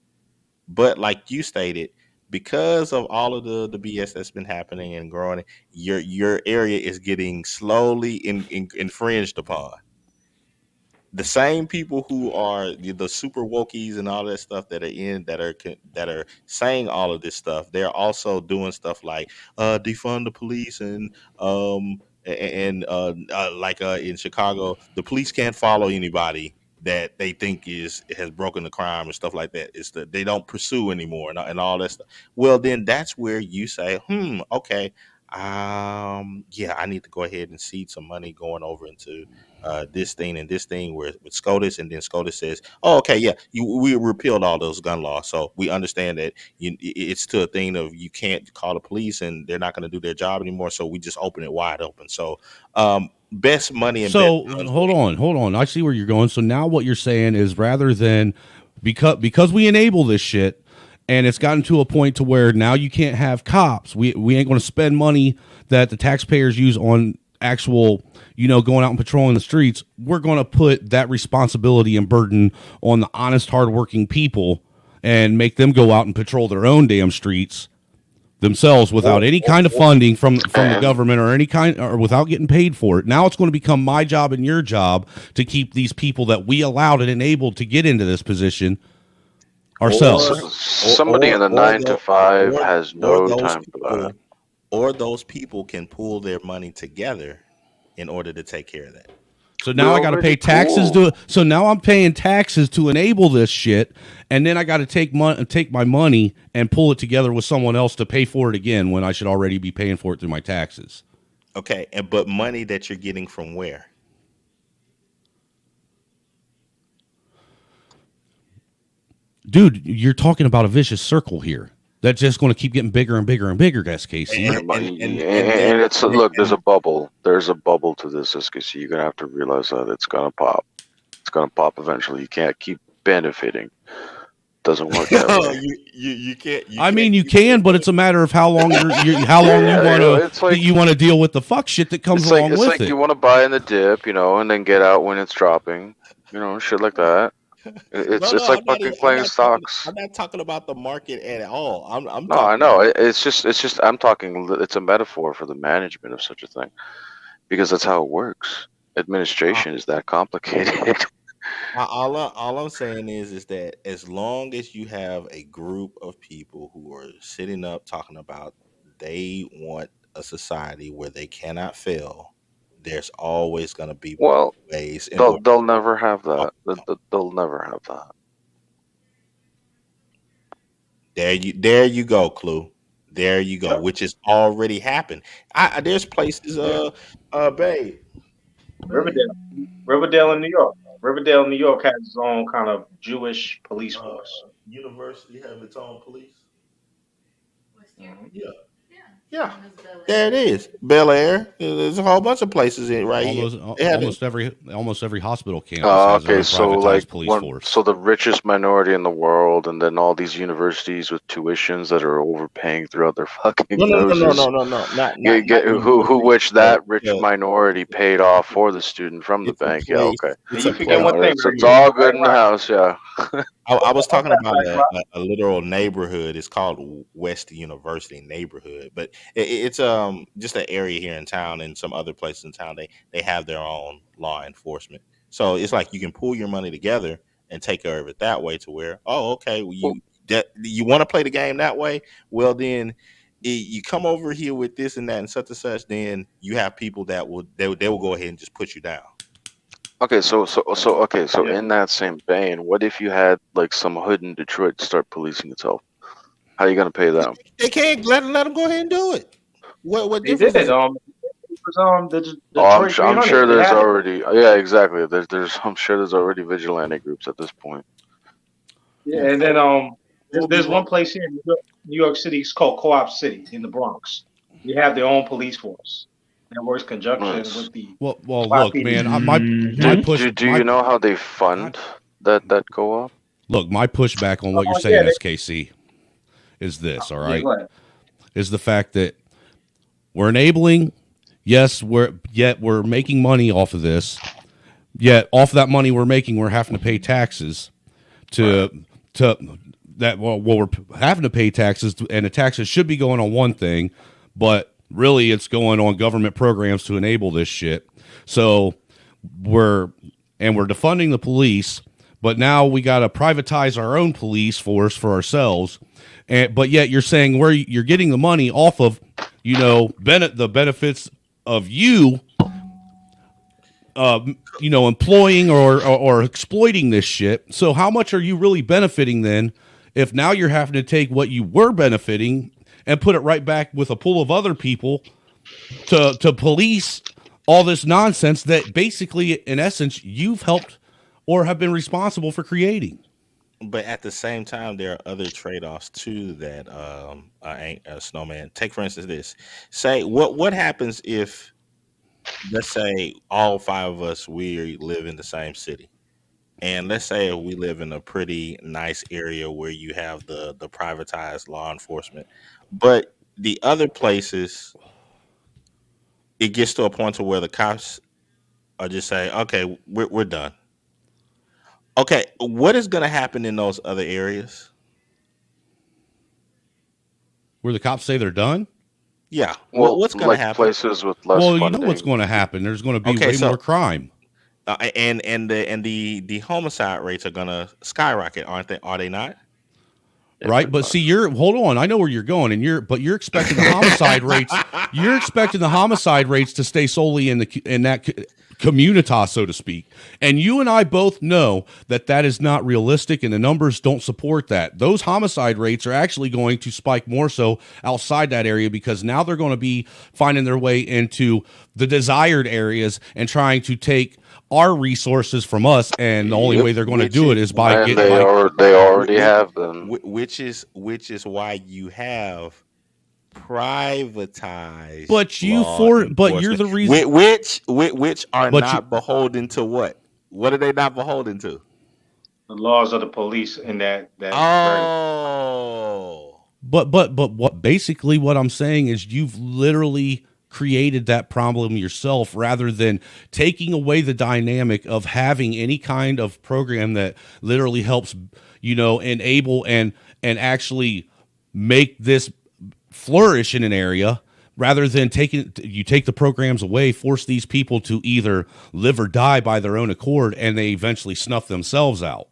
But like you stated, because of all of the BS that's been happening and growing, your area is getting slowly infringed upon. The same people who are the super wokies and all that stuff that are saying all of this stuff, they're also doing stuff like defund the police and in Chicago, the police can't follow anybody that they think has broken the crime and stuff like that. It's that they don't pursue anymore and all that stuff. Well, then that's where you say, okay, yeah, I need to go ahead and seed some money going over into this thing and this thing with SCOTUS, and then SCOTUS says, "Oh, okay, yeah, we repealed all those gun laws, so we understand that it's to a thing of you can't call the police, and they're not going to do their job anymore. So we just open it wide open. So best money and So best guns. hold on. I see where you're going. So now what you're saying is rather than because we enable this shit, and it's gotten to a point to where now you can't have cops. We ain't going to spend money that the taxpayers use on actual, going out and patrolling the streets. We're going to put that responsibility and burden on the honest, hardworking people and make them go out and patrol their own damn streets themselves without any kind of funding from the government or any kind, or without getting paid for it. Now it's going to become my job and your job to keep these people that we allowed and enabled to get into this position ourselves. Somebody in the 9 to 5 has no time for that. Or those people can pool their money together in order to take care of that. So now I got to pay taxes so now I'm paying taxes to enable this shit, and then I got to take my money and pull it together with someone else to pay for it again when I should already be paying for it through my taxes. Okay, but money that you're getting from where? Dude, you're talking about a vicious circle here. That's just going to keep getting bigger and bigger and bigger, SKC. And it's look, there's a bubble. There's a bubble to this, SKC. You're gonna have to realize that it's gonna pop. It's gonna pop eventually. You can't keep benefiting. Doesn't work that way. You can't. You can, but it's a matter of how long you want to deal with the fuck shit that comes along with it. It's like you want to buy in the dip, and then get out when it's dropping, shit like that. It's like fucking playing stocks. I'm not talking about the market at all. I know. It's just. I'm talking. It's a metaphor for the management of such a thing, because that's how it works. Administration is that complicated. All I'm saying is that as long as you have a group of people who are sitting up talking about they want a society where they cannot fail, there's always going to be ways. They'll never have that. They'll never have that. There you go, Clue. There you go, which has already happened. There's places, babe. Riverdale in New York. Riverdale, New York has its own kind of Jewish police force. University have its own police. Yeah. There it is. Bel Air. There's a whole bunch of places in right here. Almost every hospital campus has their own privatized police force. So the richest minority in the world, and then all these universities with tuitions that are overpaying throughout their fucking noses. No. Which that rich minority paid off for the student from the bank. Yeah, okay. It's all good in the house. Yeah. I was talking about a literal neighborhood. It's called West University neighborhood, but it's just an area here in town, and some other places in town they have their own law enforcement. So it's like you can pool your money together and take care of it that way. To where you want to play the game that way. Well, then you come over here with this and that and such. Then you have people that will go ahead and just put you down. Okay, so in that same vein, what if you had like some hood in Detroit start policing itself? How are you gonna pay them? They can't let them go ahead and do it. What they difference? did. I'm sure there's already exactly. I'm sure there's already vigilante groups at this point. Yeah, and then there's one place here in New York City. It's called Co-op City in the Bronx. They have their own police force that works conjunction with the. Well, look, man. My push. Do you know how they fund that co-op? Look, my pushback on what you're saying, SKC, is this. All right, is the fact that we're enabling. Yes, we're making money off of this. Yet off that money we're making, we're having to pay taxes to that we're having to pay taxes, and the taxes should be going on one thing, but really it's going on government programs to enable this shit. So we're defunding the police, but now we got to privatize our own police force for ourselves. But yet you're saying where you're getting the money off of, the benefits of employing or exploiting this shit. So how much are you really benefiting then if now you're having to take what you were benefiting and put it right back with a pool of other people to police all this nonsense that basically, in essence, you've helped or have been responsible for creating? But at the same time, there are other trade-offs too that Snowman. Take for instance this. Say what happens if, let's say, all 5 of us, we live in the same city, and let's say we live in a pretty nice area where you have the privatized law enforcement, but the other places, it gets to a point to where the cops are just saying, okay, we're done. Okay, what is going to happen in those other areas? Where the cops say they're done? Yeah. Well, What's going to like happen? places with less Well, funding. you know what's going to happen. There's going to be more crime. And the homicide rates are going to skyrocket, aren't they? Are they not? Right, but see, hold on. I know where you're going, and you're expecting the homicide rates. You're expecting the homicide rates to stay solely in that communitas, so to speak. And you and I both know that is not realistic, and the numbers don't support that. Those homicide rates are actually going to spike more so outside that area, because now they're going to be finding their way into the desired areas and trying to take our resources from us, and the only way they're going to do it is by getting. They already have them. Which is why you have privatized. But you're the reason. Which are not beholden to what? What are they not beholden to? The laws of the police and that. Oh. But what basically what I'm saying is you've literally created that problem yourself, rather than taking away the dynamic of having any kind of program that literally helps, enable and actually make this flourish in an area, rather than take the programs away, force these people to either live or die by their own accord, and they eventually snuff themselves out.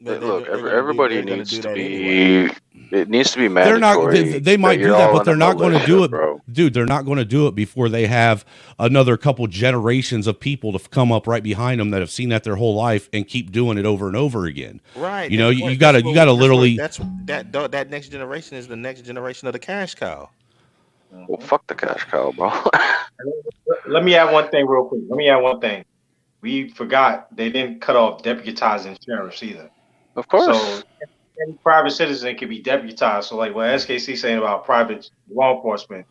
Look, everybody needs to be. It needs to be mandatory. They're not. They might do that, but they're not going to do it, dude. They're not going to do it before they have another couple generations of people to come up right behind them that have seen that their whole life and keep doing it over and over again. Right. You got to literally. That next generation is the next generation of the cash cow. Well, fuck the cash cow, bro. Let me add one thing real quick. We forgot they didn't cut off deputizing sheriffs either. Of course. So any private citizen can be deputized. So like what SKC saying about private law enforcement,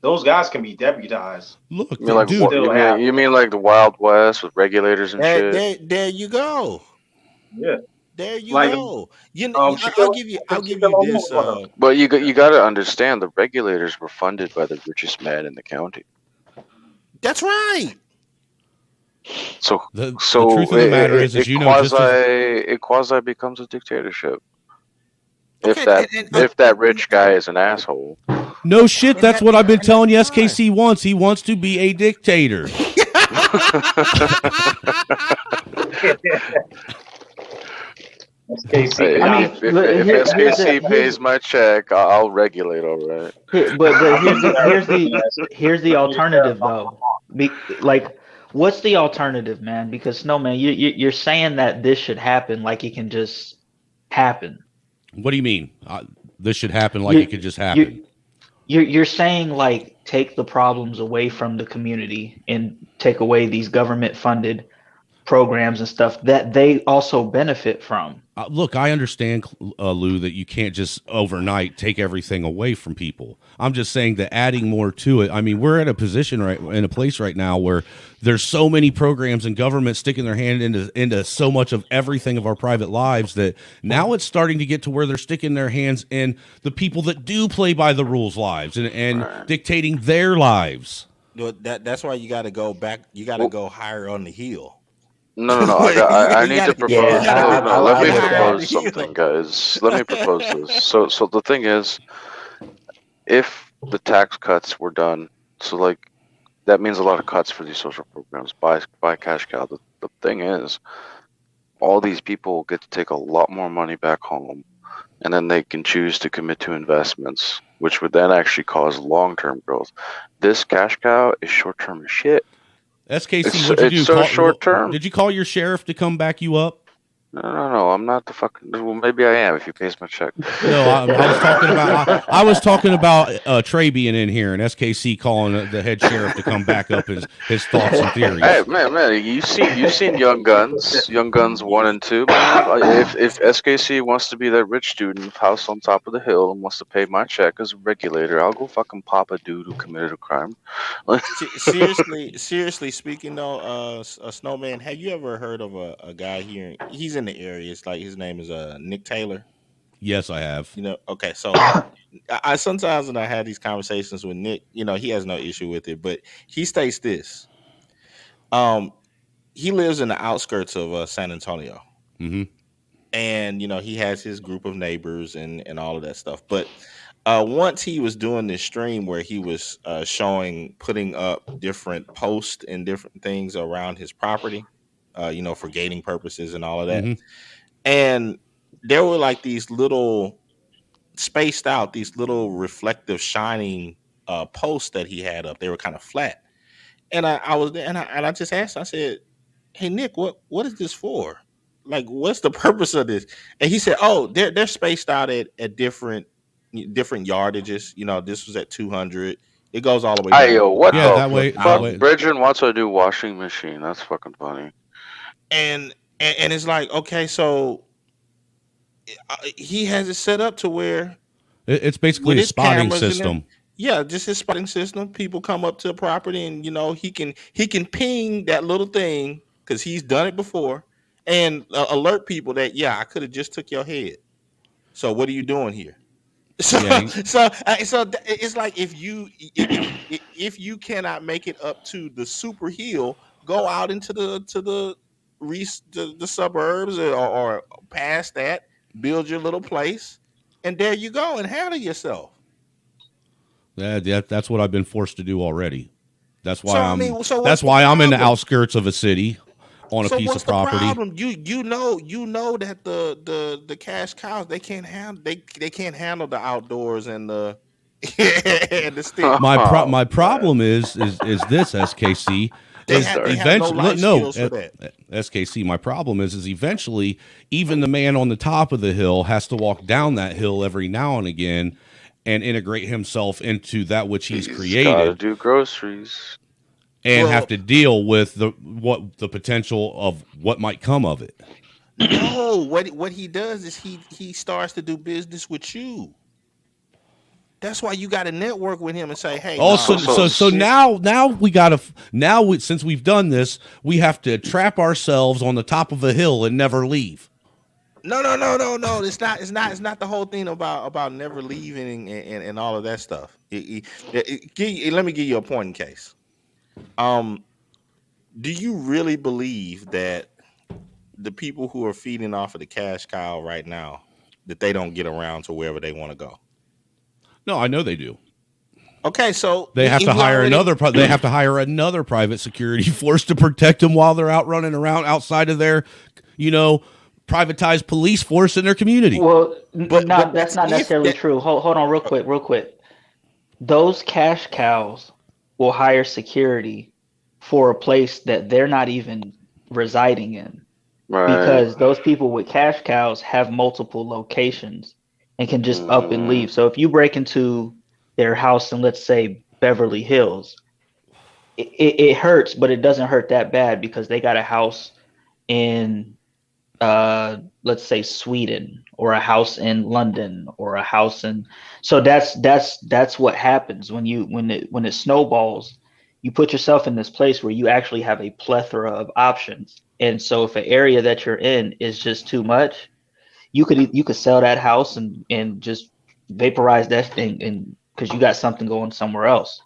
those guys can be deputized. Look, you mean like the Wild West with regulators and shit? There you go. Yeah. There you go. I'll give you this. But you got to understand, the regulators were funded by the richest man in the county. That's right. So the truth of the matter is it quasi becomes a dictatorship. If that rich guy is an asshole. No shit, that's what I've been telling you. SKC wants. He wants to be a dictator. SKC. If SKC pays my check, I'll regulate, all right. But here's the alternative, though. What's the alternative, man? Because Snowman, you're saying that this should happen like it can just happen. What do you mean? This should happen like it could just happen? You're saying like take the problems away from the community and take away these government-funded programs and stuff that they also benefit from. Look, I understand, Lou, that you can't just overnight take everything away from people. I'm just saying that adding more to it. I mean, we're at a place right now where there's so many programs and government sticking their hand into so much of everything of our private lives that now it's starting to get to where they're sticking their hands in the people that do play by the rules lives and dictating their lives. That's why you got to go back. You got to go higher on the hill. No. I need to propose. Yeah, No, let me I get that. propose something, guys. Let me propose this. So the thing is, if the tax cuts were done, so like that means a lot of cuts for these social programs. Buy cash cow. The thing is, all these people get to take a lot more money back home, and then they can choose to commit to investments, which would then actually cause long-term growth. This cash cow is short-term as shit. SKC, what'd you do? It's so short-term. Did you call your sheriff to come back you up? No. I'm not the fucking. Well, maybe I am if he pays my check. No, I was talking about. I was talking about Trey being in here and SKC calling the head sheriff to come back up his thoughts and theories. Hey, man, you've seen Young Guns 1 and 2, man. If SKC wants to be that rich dude in the house on top of the hill and wants to pay my check as a regulator, I'll go fucking pop a dude who committed a crime. Seriously speaking though, Snowman, have you ever heard of a guy here? He's in the area. It's like his name is Nick Taylor. Yes, I have. Okay, so I sometimes when I had these conversations with Nick, he has no issue with it, but he states this. He lives in the outskirts of San Antonio. Mm-hmm. And he has his group of neighbors and all of that stuff. But once he was doing this stream where he was putting up different posts and different things around his property, for gating purposes and all of that. Mm-hmm. And there were like these little spaced out, these little reflective shining posts that he had up. They were kind of flat. And I was there and I just asked, I said, "Hey Nick, what is this for? Like, what's the purpose of this?" And he said, "Oh, they're spaced out at different yardages. This was at 200. It goes all the way down." Hey, yo, what Yeah, the that way- fuck? way- Bridget wants a new washing machine. That's fucking funny. And it's like, okay, so he has it set up to where It's basically with a his spotting cameras and system. yeah, just his spotting system. People come up to the property and he can ping that little thing because he's done it before and alert people that I could have just took your head. So what are you doing here? So it's like if you cannot make it up to the super hill, go out into the suburbs or past that, build your little place, and there you go and handle yourself. That's what I've been forced to do already. That's why what's the I'm in the problem? outskirts of a city on a piece of property. Problem? You know that the cash cows they can't handle the outdoors and the and the stick. My problem is this, SKC. They have no life skills for that. SKC. My problem is eventually even the man on the top of the hill has to walk down that hill every now and again and integrate himself into that which he's created. Gotta do groceries. And have to deal with the potential of what might come of it. No, what he does is he starts to do business with you. That's why you got to network with him and say, "Hey." So now we got to since we've done this, we have to trap ourselves on the top of a hill and never leave. No. It's not the whole thing about never leaving and all of that stuff. Let me give you a point in case. Do you really believe that the people who are feeding off of the cash cow right now, that they don't get around to wherever they want to go? No, I know they do. Okay, so they have to hire another private security force to protect them while they're out running around outside of their, privatized police force in their community. Well, that's not necessarily true. Hold on real quick. Those cash cows will hire security for a place that they're not even residing in. Right. Because those people with cash cows have multiple locations and can just up and leave. So if you break into their house in, let's say, Beverly Hills, it hurts, but it doesn't hurt that bad because they got a house in, let's say, Sweden, or a house in London, or a house in. So that's what happens when it snowballs. You put yourself in this place where you actually have a plethora of options. And so if an area that you're in is just too much, you could sell that house and just vaporize that thing, and because you got something going somewhere else.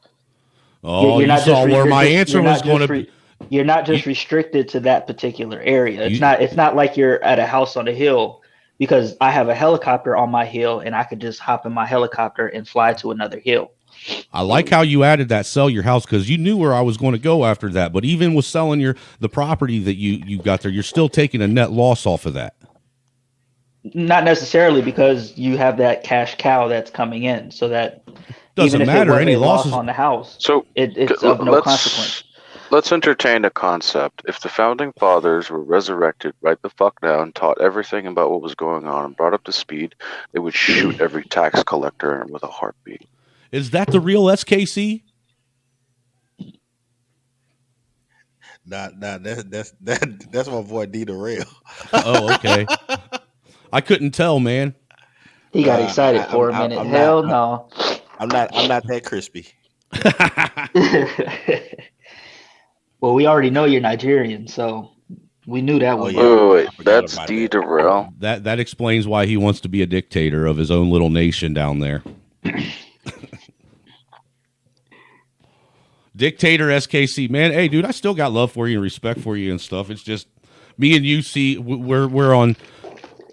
Oh, you saw where my answer was going to be. You're not just restricted to that particular area. It's You- not. It's not like you're at a house on a hill because I have a helicopter on my hill and I could just hop in my helicopter and fly to another hill. I like how you added that sell your house because you knew where I was going to go after that. But even with selling the property that you got there, you're still taking a net loss off of that. Not necessarily because you have that cash cow that's coming in, so that Doesn't even if matter. it was Any a loss losses on the house, So it's of no consequence. let's entertain a concept. If the founding fathers were resurrected right the fuck now and taught everything about what was going on and brought up to speed, they would shoot every tax collector with a heartbeat. Is that the real SKC? That's my boy D the Real. Oh, okay. I couldn't tell, man. He got excited for a minute. Hell no. I'm not that crispy. Well, we already know you're Nigerian, so we knew that was. Wait, that's D Darrell. That explains why he wants to be a dictator of his own little nation down there. Dictator SKC, man. Hey, dude, I still got love for you and respect for you and stuff. It's just me and you. See, we're on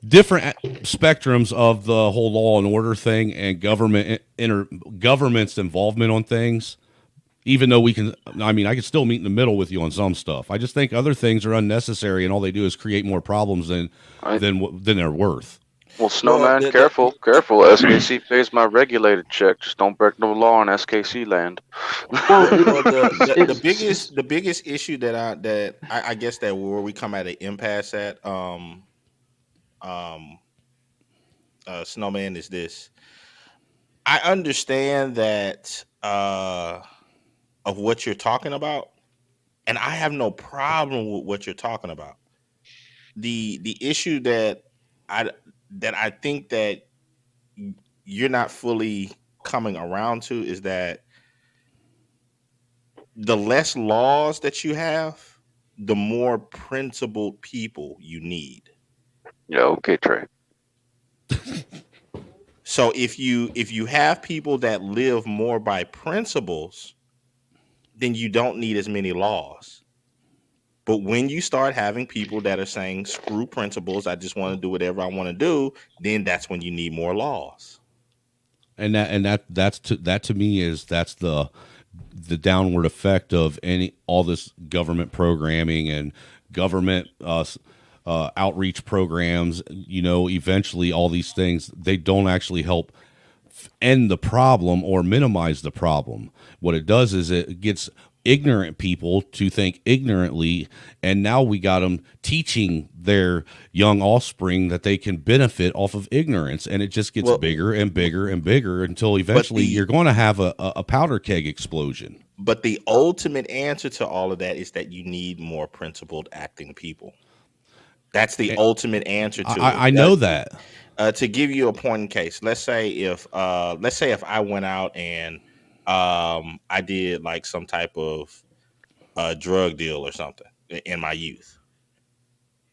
different spectrums of the whole law and order thing and government's involvement on things. Even though I can still meet in the middle with you on some stuff. I just think other things are unnecessary, and all they do is create more problems than they're worth. Well, Snowman, careful. SKC pays my regulated check. Just don't break no law in SKC land. The biggest issue that I guess that where we come at an impasse at, Snowman, is this. I understand that of what you're talking about, and I have no problem with what you're talking about. The issue that I think that you're not fully coming around to is that the less laws that you have, the more principled people you need. Yeah, okay, Trey. So if you have people that live more by principles, then you don't need as many laws. But when you start having people that are saying screw principles, I just want to do whatever I want to do, then that's when you need more laws. And that to me is the downward effect of all this government programming and government outreach programs. Eventually all these things, they don't actually help end the problem or minimize the problem. What it does is it gets ignorant people to think ignorantly, and now we got them teaching their young offspring that they can benefit off of ignorance, and it just gets bigger and bigger and bigger until eventually you're going to have a powder keg explosion. But the ultimate answer to all of that is that you need more principled acting people. That's the ultimate answer to it. I know that. To give you a point in case, let's say if I went out and I did like some type of drug deal or something in my youth.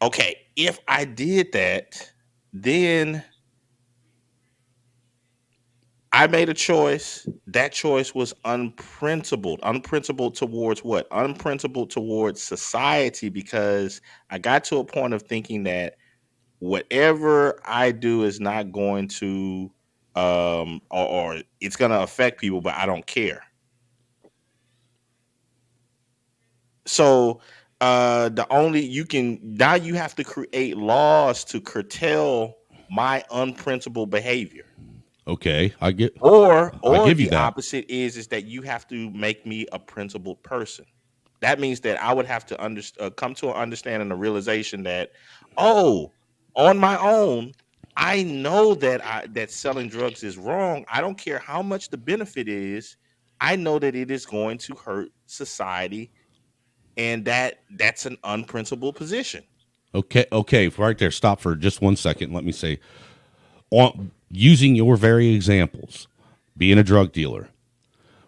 Okay, if I did that, then I made a choice. That choice was unprincipled. Unprincipled towards what? Unprincipled towards society, because I got to a point of thinking that whatever I do is not going to or it's going to affect people, but I don't care. So now you have to create laws to curtail my unprincipled behavior. Okay, Or I give you the that. opposite is that you have to make me a principled person. That means that I would have to come to an understanding, a realization that, on my own, I know that selling drugs is wrong. I don't care how much the benefit is. I know that it is going to hurt society, and that's an unprincipled position. Okay, right there. Stop for just 1 second. Let me say, using your very examples, being a drug dealer,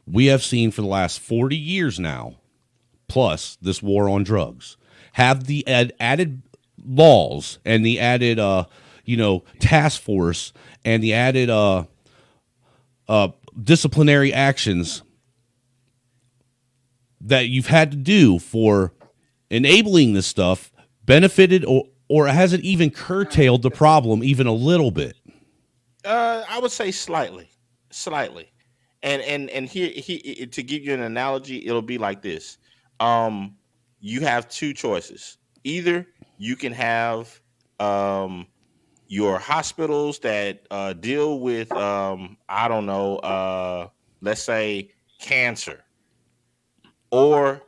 we have seen for the last 40 years now, plus this war on drugs, have the added laws and the added task force and the added disciplinary actions that you've had to do for enabling this stuff benefited or has it even curtailed the problem even a little bit? I would say slightly. And here to give you an analogy, it'll be like this. You have two choices. Either you can have your hospitals that deal with I don't know, let's say cancer, or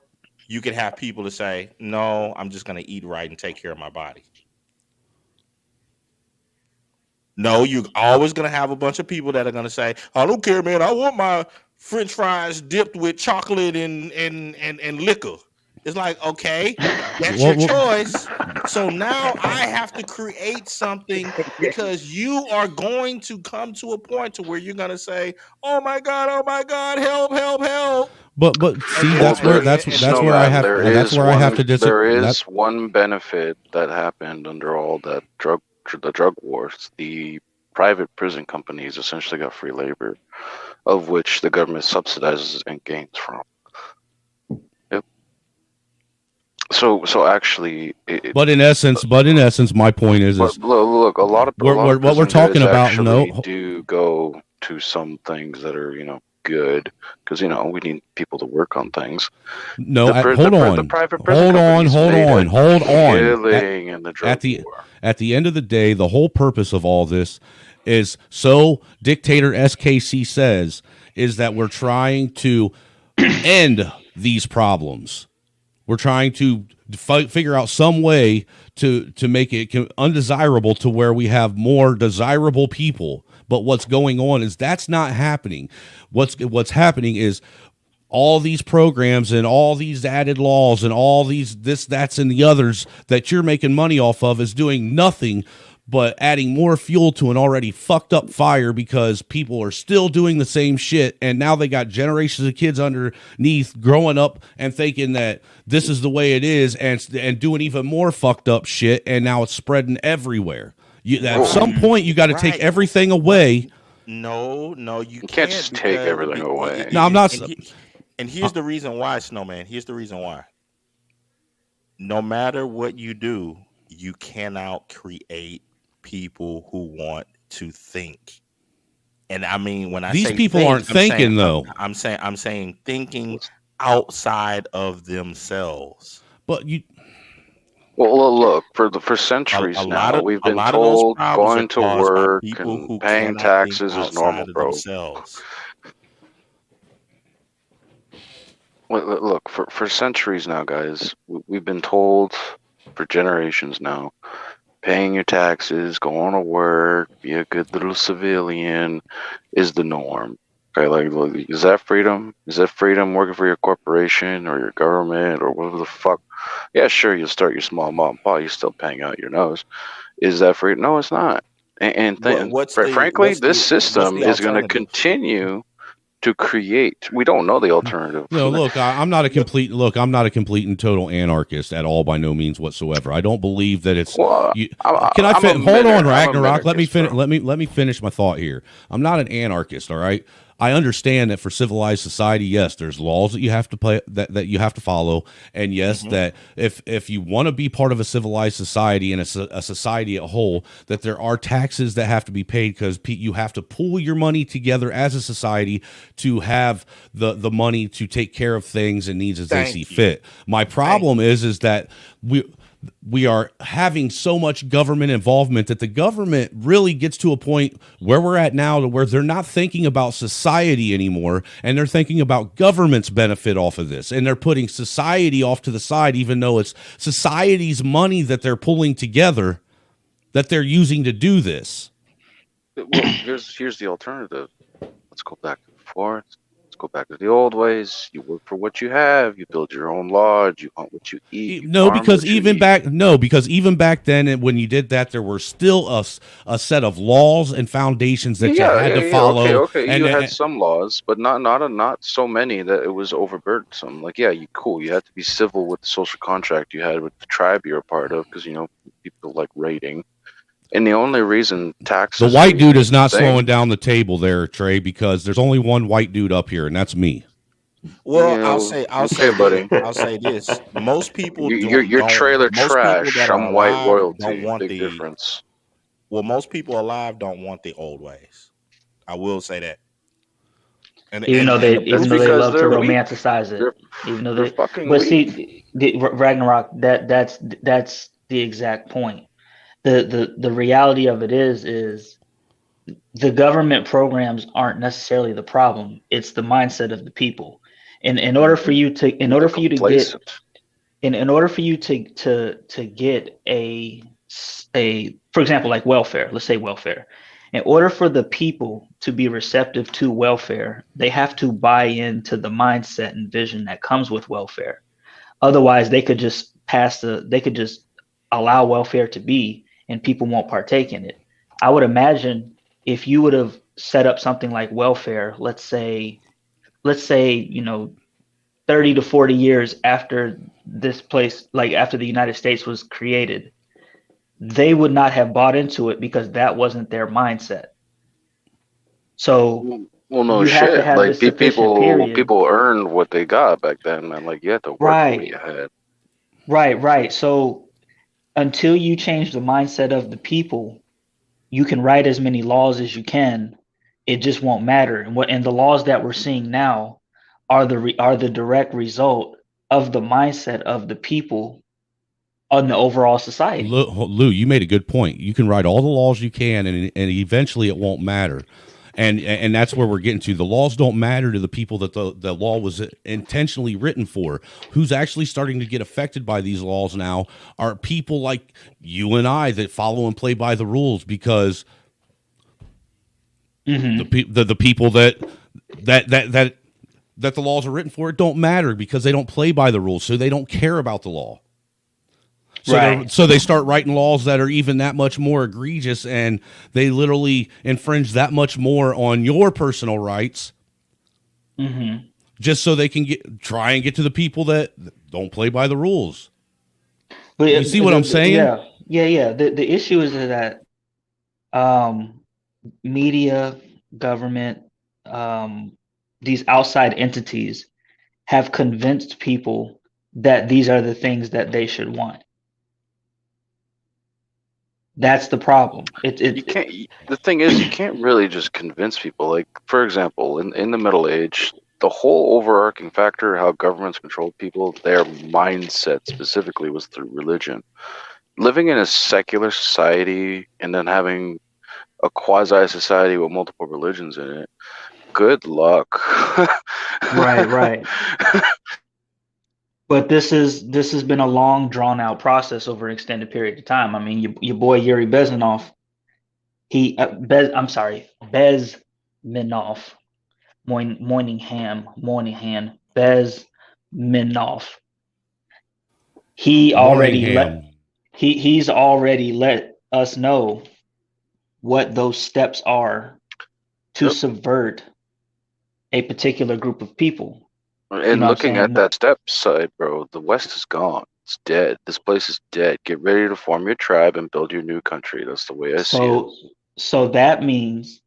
you could have people to say, no, I'm just going to eat right and take care of my body. No, you're always going to have a bunch of people that are going to say, I don't care, man. I want my French fries dipped with chocolate and liquor. It's like, okay, that's your choice. So now I have to create something because you are going to come to a point to where you're going to say, oh my God, help, help, help. But see, that's where I have to disagree. There is one benefit that happened under all that the drug wars. The private prison companies essentially got free labor, of which the government subsidizes and gains from. Yep. So actually, but in essence, my point is look, a lot of what we're talking about. Do go to some things that are good, because we need people to work on things. No, hold on. At the end of the day, the whole purpose of all this is, so dictator SKC says, is that we're trying to end these problems. We're trying to figure out some way to make it undesirable to where we have more desirable people. But what's going on is that's not happening. What's happening is all these programs and all these added laws and all these that's, and the others that you're making money off of is doing nothing but adding more fuel to an already fucked up fire, because people are still doing the same shit. And now they got generations of kids underneath growing up and thinking that this is the way it is, and doing even more fucked up shit. And now it's spreading everywhere. At some point, you got to take everything away. No, you can't just take everything away. No, I'm not. And here's the reason why, Snowman. Here's the reason why. No matter what you do, you cannot create people who want to think. And I mean, when I these say people aren't thinking, though. I'm saying thinking outside of themselves. But you. Well, look, for centuries now, we've been told going to work and paying taxes is normal, bro. Look, for centuries now, guys, we've been told for generations now, paying your taxes, going to work, be a good little civilian is the norm. Okay, like, look, is that freedom? Is that freedom working for your corporation or your government or whatever the fuck? Yeah, sure, you'll start your small mom and pop, you're still paying out your nose. Is that freedom? No, it's not. Frankly, this system is going to continue to create. We don't know the alternative. No, look, I'm not a complete and total anarchist at all, by no means whatsoever. I don't believe that it's. Well, hold on, Ragnarok. Let me finish. Let me finish my thought here. I'm not an anarchist. All right. I understand that for civilized society, yes, there's laws that you have to play that you have to follow, and yes, that if you want to be part of a civilized society and a society at whole, that there are taxes that have to be paid, because you have to pool your money together as a society to have the money to take care of things and needs as they see fit. My problem is that we are having so much government involvement that the government really gets to a point where we're at now, to where they're not thinking about society anymore, and they're thinking about government's benefit off of this, and they're putting society off to the side, even though it's society's money that they're pulling together that they're using to do this. Well, here's the alternative. Let's go back and forth. Go back to the old ways. You work for what you have. You build your own lodge. You hunt what you eat. Because even back then, when you did that, there were still a set of laws and foundations that you had to follow. Okay. You had some laws, but not so many that it was overburdensome. Like, you had to be civil with the social contract you had with the tribe you're a part of, because people like raiding. And the only reason taxes... The white dude is not slowing down the table there, Trey, because there's only one white dude up here, and that's me. Well, You I'll know, say I'll okay, say this. buddy. I'll say this. Most people You're don't trailer most people trash. that are I'm white alive don't royalty. want Big the difference. well, most people alive don't want the old ways. I will say that. Even though And they the That's even proof though is they in the because love to they're pudding. weak. romanticize it, even though They're they, fucking but weak. see, Ragnarok, that's the exact point. The reality of it is the government programs aren't necessarily the problem. It's the mindset of the people. And in order for you to in They're order for you to get complacent. in order for you to get a for example, like welfare, let's say welfare. In order for the people to be receptive to welfare, they have to buy into the mindset and vision that comes with welfare. Otherwise, they could just allow welfare to be and people won't partake in it. I would imagine if you would have set up something like welfare, let's say, 30 to 40 years after this place, like after the United States was created, they would not have bought into it because that wasn't their mindset. So Well, no you have to shit. have Like this sufficient people, period. people earned what they got back then, man. Like you had to work for what Right, you had. right. So until you change the mindset of the people, you can write as many laws as you can. It just won't matter. And the laws that we're seeing now are the direct result of the mindset of the people on the overall society. Lou, you made a good point. You can write all the laws you can, and eventually it won't matter. And that's where we're getting to. The laws don't matter to the people that the law was intentionally written for. Who's actually starting to get affected by these laws now are people like you and I that follow and play by the rules, because the people that the laws are written for, it don't matter because they don't play by the rules, so they don't care about the law. So, right. so they start writing laws that are even that much more egregious, and they literally infringe that much more on your personal rights, just so they can try and get to the people that don't play by the rules. But you see what I'm saying? Yeah. The issue is that media, government, these outside entities have convinced people that these are the things that they should want. That's the problem. You can't. The thing is, you can't really just convince people. Like, for example, in the Middle Age, the whole overarching factor how governments controlled people, their mindset specifically, was through religion. Living in a secular society and then having a quasi society with multiple religions in it, good luck. Right. But this has been a long, drawn out process over an extended period of time. I mean, your boy Yuri Bezmenov, Bezmenov, Moynihan, Bezmenov. He's already let us know what those steps are to subvert a particular group of people. And looking at that step side, bro, the West is gone. It's dead. This place is dead. Get ready to form your tribe and build your new country. That's the way I see it. So that means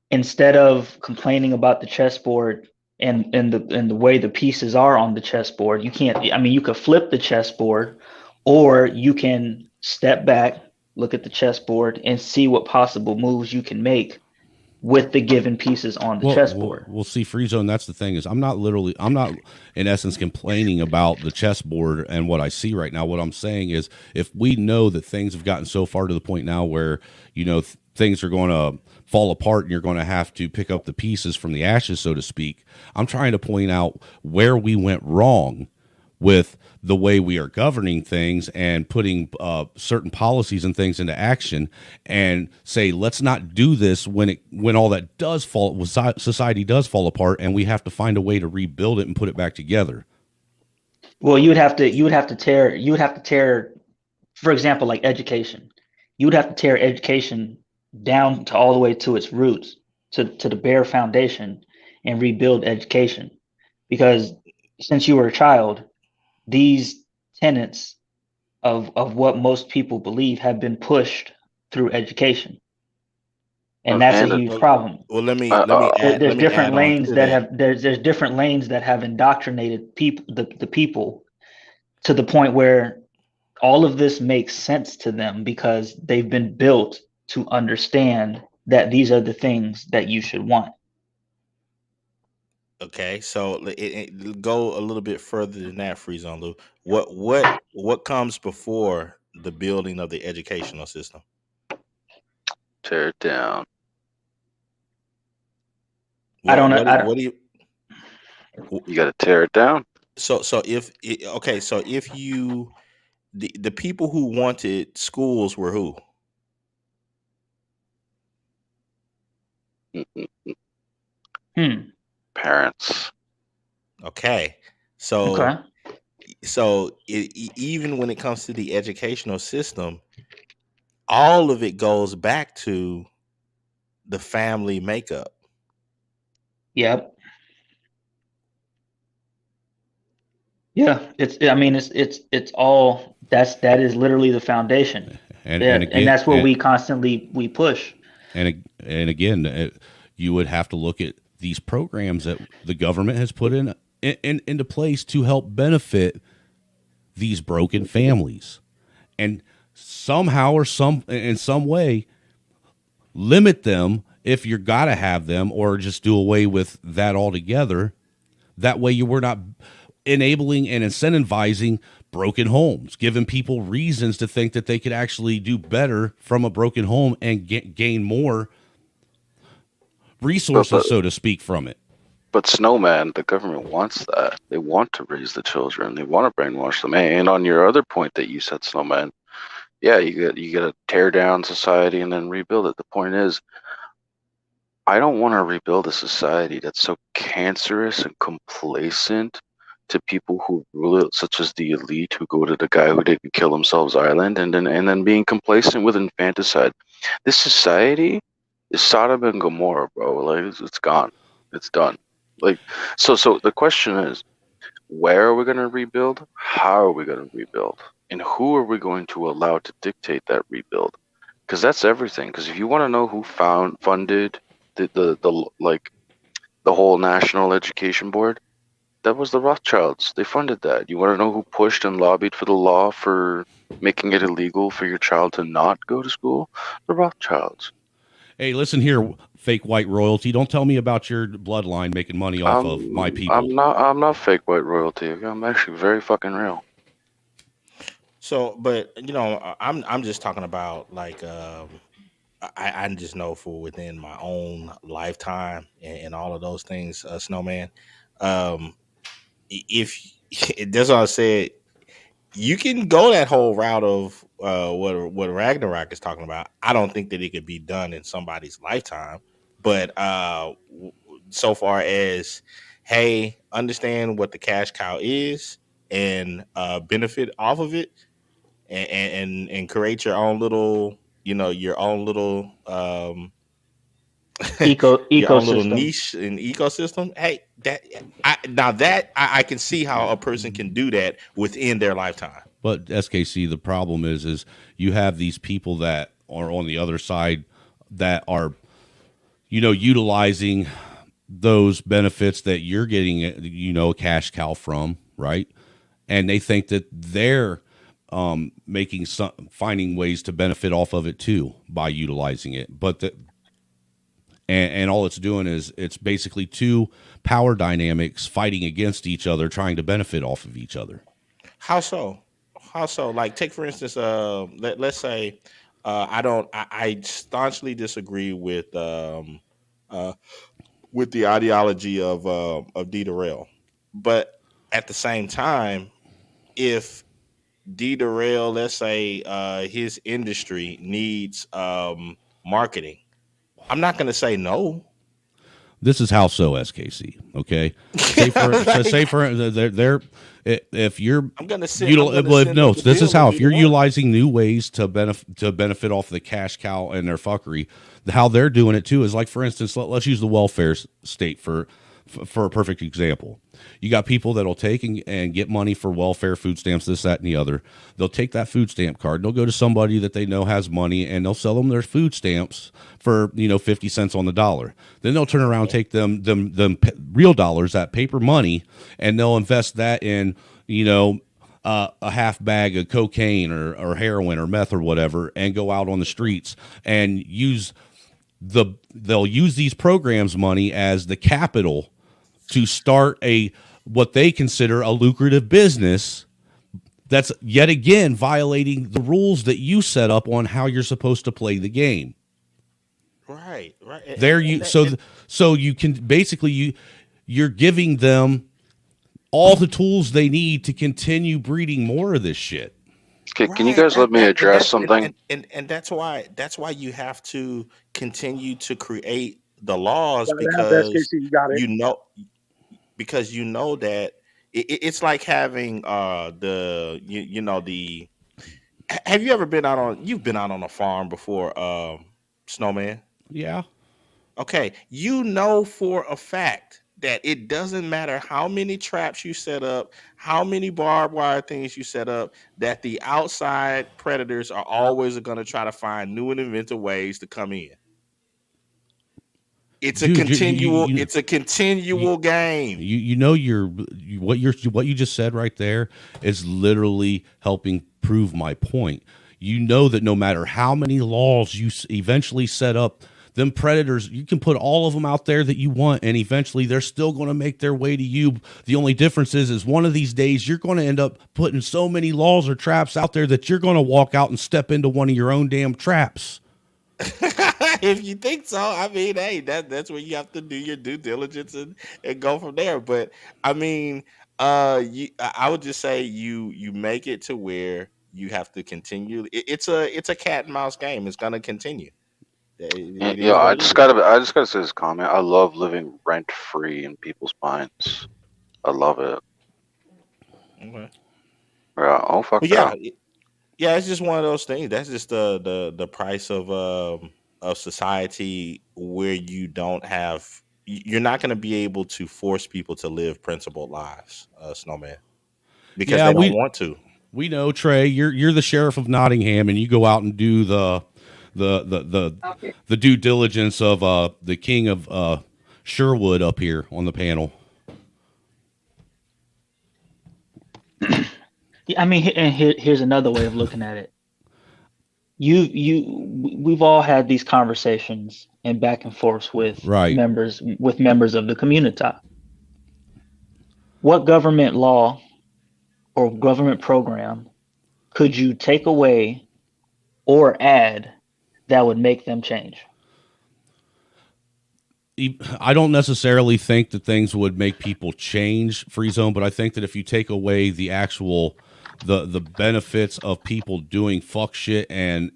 instead of complaining about the chessboard and the way the pieces are on the chessboard, you can't. I mean, you could flip the chessboard, or you can step back, look at the chessboard, and see what possible moves you can make with the given pieces on the chessboard. We'll see, Free Zone. That's the thing, is I'm not in essence complaining about the chessboard and what I see right now. What I'm saying is, if we know that things have gotten so far to the point now where, things are going to fall apart and you're going to have to pick up the pieces from the ashes, so to speak, I'm trying to point out where we went wrong with the way we are governing things and putting certain policies and things into action, and say, let's not do this when all that does fall, society does fall apart, and we have to find a way to rebuild it and put it back together. Well, you would have to tear, for example, like education. You would have to tear education down to all the way to its roots, to the bare foundation, and rebuild education. Because since you were a child, these tenets of what most people believe have been pushed through education. and that's a And huge problem. Well, let me There's different add on lanes to that that. have there's different lanes that have indoctrinated the people to the point where all of this makes sense to them because they've been built to understand that these are the things that you should want. Okay, so go a little bit further than that, Free Zone Lou. What comes before the building of the educational system? tear it down. I don't know. What do you? You got to tear it down. So if you the people who wanted schools were who? Parents. Okay, so Okay. even when it comes to the educational system, all of it goes back to the family makeup. Yep. Yeah, it's all that is literally the foundation. And Yeah, and and again that's what we constantly we push. and again, you would have to look at these programs that the government has put into place to help benefit these broken families, and somehow or in some way limit them if you're gotta have them, or just do away with that altogether. That way, we're not enabling and incentivizing broken homes, giving people reasons to think that they could actually do better from a broken home and gain more resources, so to speak, from it. But Snowman, the government wants that. They want to raise the children. They want to brainwash them. And on your other point that you said, Snowman, yeah, you got to tear down society and then rebuild it. The point is, I don't want to rebuild a society that's so cancerous and complacent to people who rule it, such as the elite who go to the guy who didn't kill himself's island, and then being complacent with infanticide. This society is Sodom and Gomorrah, bro. Like it's gone. It's done. Like so the question is, where are we going to rebuild? How are we going to rebuild? And who are we going to allow to dictate that rebuild? Because that's everything. Because if you want to know who funded the whole National Education Board, that was the Rothschilds. They funded that. You want to know who pushed and lobbied for the law for making it illegal for your child to not go to school? The Rothschilds. Hey, listen here, fake white royalty. Don't tell me about your bloodline making money off of my people. I'm not fake white royalty. I'm actually very fucking real. So, but I'm just talking about like I just know for within my own lifetime and all of those things, Snowman. If that's what I said, you can go that whole route of what Ragnarok is talking about. I don't think that it could be done in somebody's lifetime, but so far as, hey, understand what the cash cow is and benefit off of it, and create your own little, your own little your own little ecosystem. niche and ecosystem. Hey, I can see how a person can do that within their lifetime. But SKC, the problem is you have these people that are on the other side that are, utilizing those benefits that you're getting, a cash cow from, right? And they think that they're finding ways to benefit off of it too by utilizing it. But and all it's doing is it's basically two power dynamics fighting against each other, trying to benefit off of each other. How so? Like, take for instance, let's say I staunchly disagree with the ideology of D. Durrell, but at the same time, if D. Durrell, let's say his industry needs marketing, I'm not going to say no. This is how so, SKC. Okay, say for they're if you're I'm going to say this is how if you're utilizing new ways to benefit off the cash cow and their fuckery, how they're doing it too is like, for instance, let's use the welfare state for for a perfect example. You got people that'll take and get money for welfare, food stamps, this, that, and the other. They'll take that food stamp card and they'll go to somebody that they know has money and they'll sell them their food stamps for 50 cents on the dollar. Then they'll turn around, take them real dollars, that paper money, and they'll invest that in a half bag of cocaine or heroin or meth or whatever, and go out on the streets and they'll use these programs money as the capital to start what they consider a lucrative business that's yet again violating the rules that you set up on how you're supposed to play the game. Right. So you can basically you're giving them all the tools they need to continue breeding more of this shit. Can you guys let me address something? And that's why you have to continue to create the laws, because you know that it's like having the have you ever been out on a farm before, Snowman? Yeah. Okay, for a fact that it doesn't matter how many traps you set up, how many barbed wire things you set up, that the outside predators are always going to try to find new and inventive ways to come in. It's a continual game. What you just said right there is literally helping prove my point. You know that no matter how many laws you eventually set up, them predators, you can put all of them out there that you want, and eventually they're still going to make their way to you. The only difference is one of these days you're going to end up putting so many laws or traps out there that you're going to walk out and step into one of your own damn traps. If you think so, I mean, hey, that's where you have to do your due diligence and go from there. But I mean, I would just say you make it to where you have to continue. It's a cat and mouse game. It's going to continue. I just gotta say this comment. I love living rent free in people's minds. I love it. Okay. Yeah. Oh fuck yeah. Yeah, it's just one of those things. That's just the price of society, where you're not going to be able to force people to live principled lives, Snowman, because they don't want to. We know, Trey. You're the sheriff of Nottingham, and you go out and do the due diligence of the king of Sherwood up here on the panel. I mean, and here's another way of looking at it. We've all had these conversations and back and forth with members of the community. What government law or government program could you take away or add that would make them change? I don't necessarily think that things would make people change, Free Zone, but I think that if you take away the actual the benefits of people doing fuck shit and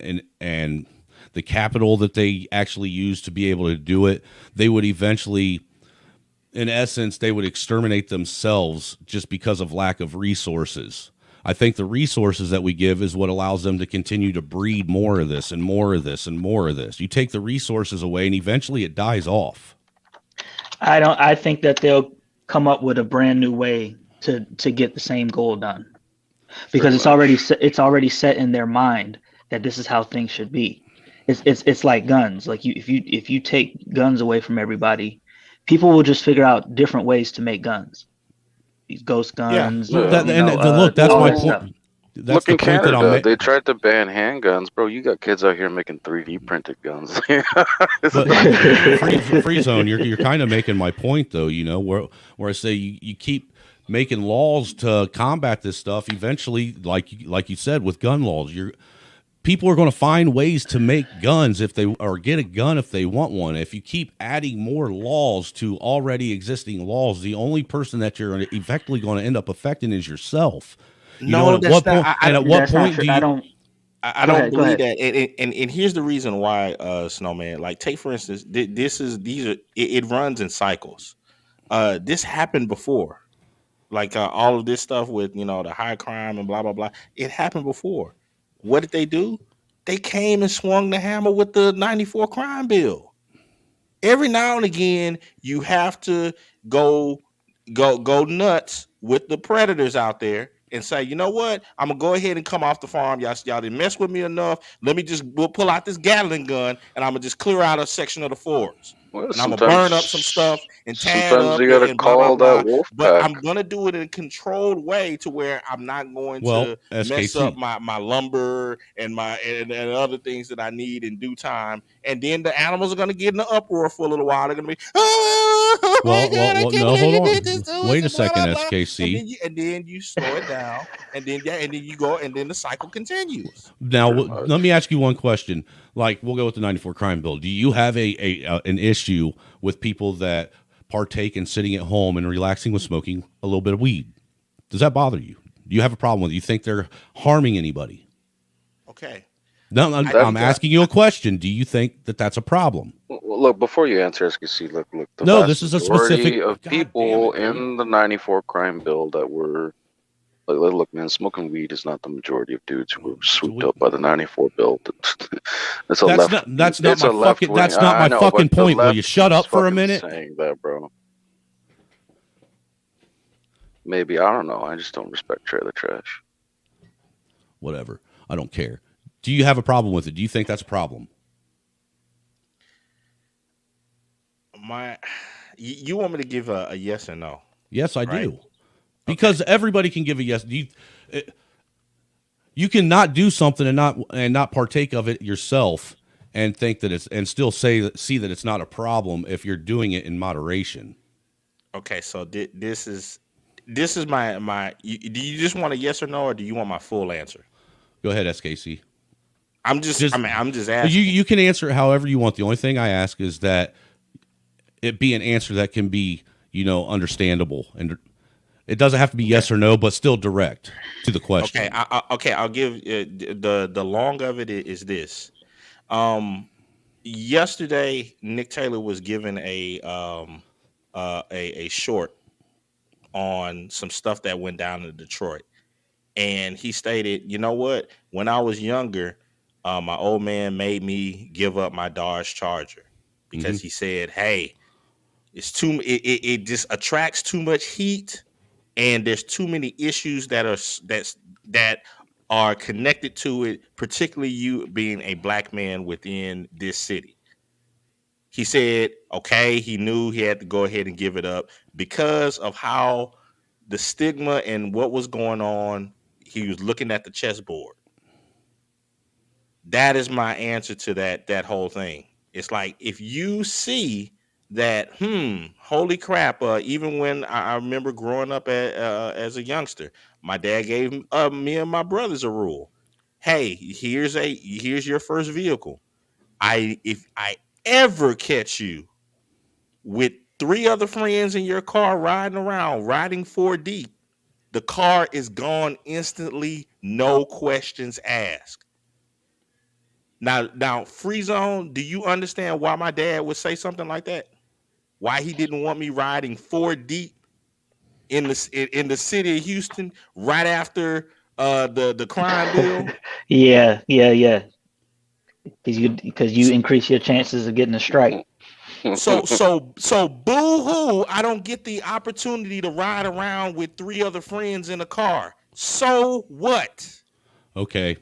the capital that they actually use to be able to do it, they would eventually, in essence, they would exterminate themselves just because of lack of resources. I think the resources that we give is what allows them to continue to breed more of this and more of this and more of this. You take the resources away and eventually it dies off. I think that they'll come up with a brand new way to get the same goal done, because it's already set in their mind that this is how things should be. It's like guns. Like if you take guns away from everybody, people will just figure out different ways to make guns. These ghost guns. Yeah. That's my point. Look in Canada, they tried to ban handguns, bro. You got kids out here making 3D printed guns. Free Zone, you're kind of making my point, though. Where I say you keep making laws to combat this stuff. Eventually, like you said, with gun laws, people are going to find ways to make guns or get a gun if they want one. If you keep adding more laws to already existing laws, the only person that you're effectively going to end up affecting is yourself. I don't believe that. And here's the reason why, Snowman. Like, take for instance, it runs in cycles. This happened before, like all of this stuff with the high crime and blah blah blah. It happened before. What did they do? They came and swung the hammer with the '94 crime bill. every now and again you have to go nuts with the predators out there and say, you know what, I'm gonna go ahead and come off the farm. Y'all didn't mess with me enough. We'll pull out this Gatling gun and I'm gonna just clear out a section of the forest. Well, And I'm gonna burn up some stuff and tie it sometimes up you gotta and blah blah call that blah. wolf But pack. I'm gonna do it in a controlled way to where I'm not going Well, to mess up SKC. my lumber and and other things that I need in due time. And then the animals are gonna get in an uproar for a little while. They're gonna be, oh my God, I can't No, believe hold you on. did this to us, Wait a and blah, second, blah, blah. SKC. And then you slow it down, and then you go, and then the cycle continues. Now, let me ask you one question. Like, we'll go with the 94 crime bill. Do you have an issue with people that partake in sitting at home and relaxing with smoking a little bit of weed? Does that bother you? Do you have a problem with it? You think they're harming anybody? Okay. No, I'm asking you a question. Do you think that that's a problem? Well, look, before you answer, SKC, look, the No, vast this is a majority specific. of people in the 94 crime bill that were, look, man, smoking weed is not the majority of dudes who were swooped up by the 94 bill. That's a left. That's not It's my a left fucking. wing. That's not I my know, fucking but the point. Will you left shut keeps up for a fucking minute? saying that, bro. Maybe, I don't know. I just don't respect trailer trash. Whatever. I don't care. Do you have a problem with it? Do you think that's a problem? You want me to give a yes or no? Yes, I right? do. Because everybody can give a yes. You can not do something and not partake of it yourself and think that and still see that it's not a problem if you're doing it in moderation. Okay, so this is my. Do you just want a yes or no, or do you want my full answer? Go ahead, SKC. I'm just asking. You can answer it however you want. The only thing I ask is that it be an answer that can be, understandable, and it doesn't have to be yes or no, but still direct to the question. Okay, I'll give the long of it is this. Yesterday, Nick Taylor was given a short on some stuff that went down in Detroit, and he stated, you know what? When I was younger, my old man made me give up my Dodge Charger because he said, "Hey, it's too. It just attracts too much heat, and there's too many issues that are connected to it. Particularly you being a black man within this city." He said, "Okay, he knew he had to go ahead and give it up because of how the stigma and what was going on." He was looking at the chessboard. That is my answer to that whole thing. It's like, if you see that, holy crap, even when I remember growing up as a youngster, my dad gave me and my brothers a rule. Hey, here's your first vehicle. If I ever catch you with 3 other friends in your car riding 4 deep, the car is gone instantly, no questions asked. Now, Free Zone, do you understand why my dad would say something like that? Why he didn't want me riding 4 deep in the city of Houston right after the crime bill? Yeah. Because you increase your chances of getting a strike. So boo-hoo, I don't get the opportunity to ride around with 3 other friends in a car. So what? Okay,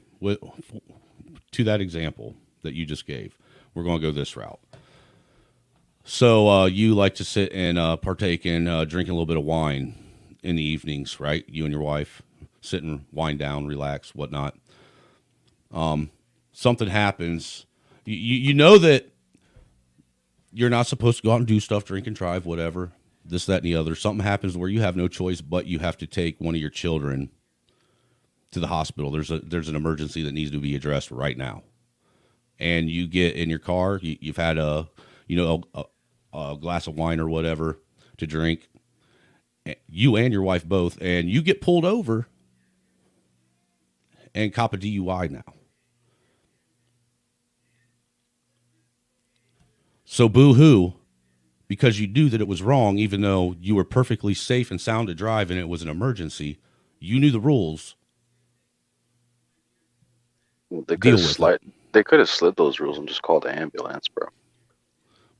to that example that you just gave, we're going to go this route. So you like to sit and partake in drinking a little bit of wine in the evenings, right? You and your wife sit and wind down, relax, whatnot. Something happens. You know that you're not supposed to go out and do stuff, drink and drive, whatever, this, that, and the other. Something happens where you have no choice, but you have to take one of your children to the hospital. There's an emergency that needs to be addressed right now. And you get in your car, you've had a glass of wine or whatever to drink, you and your wife both, and you get pulled over and cop a DUI now. So boo-hoo, because you knew that it was wrong, even though you were perfectly safe and sound to drive and it was an emergency. You knew the rules. They could have slid those rules and just called the ambulance, bro.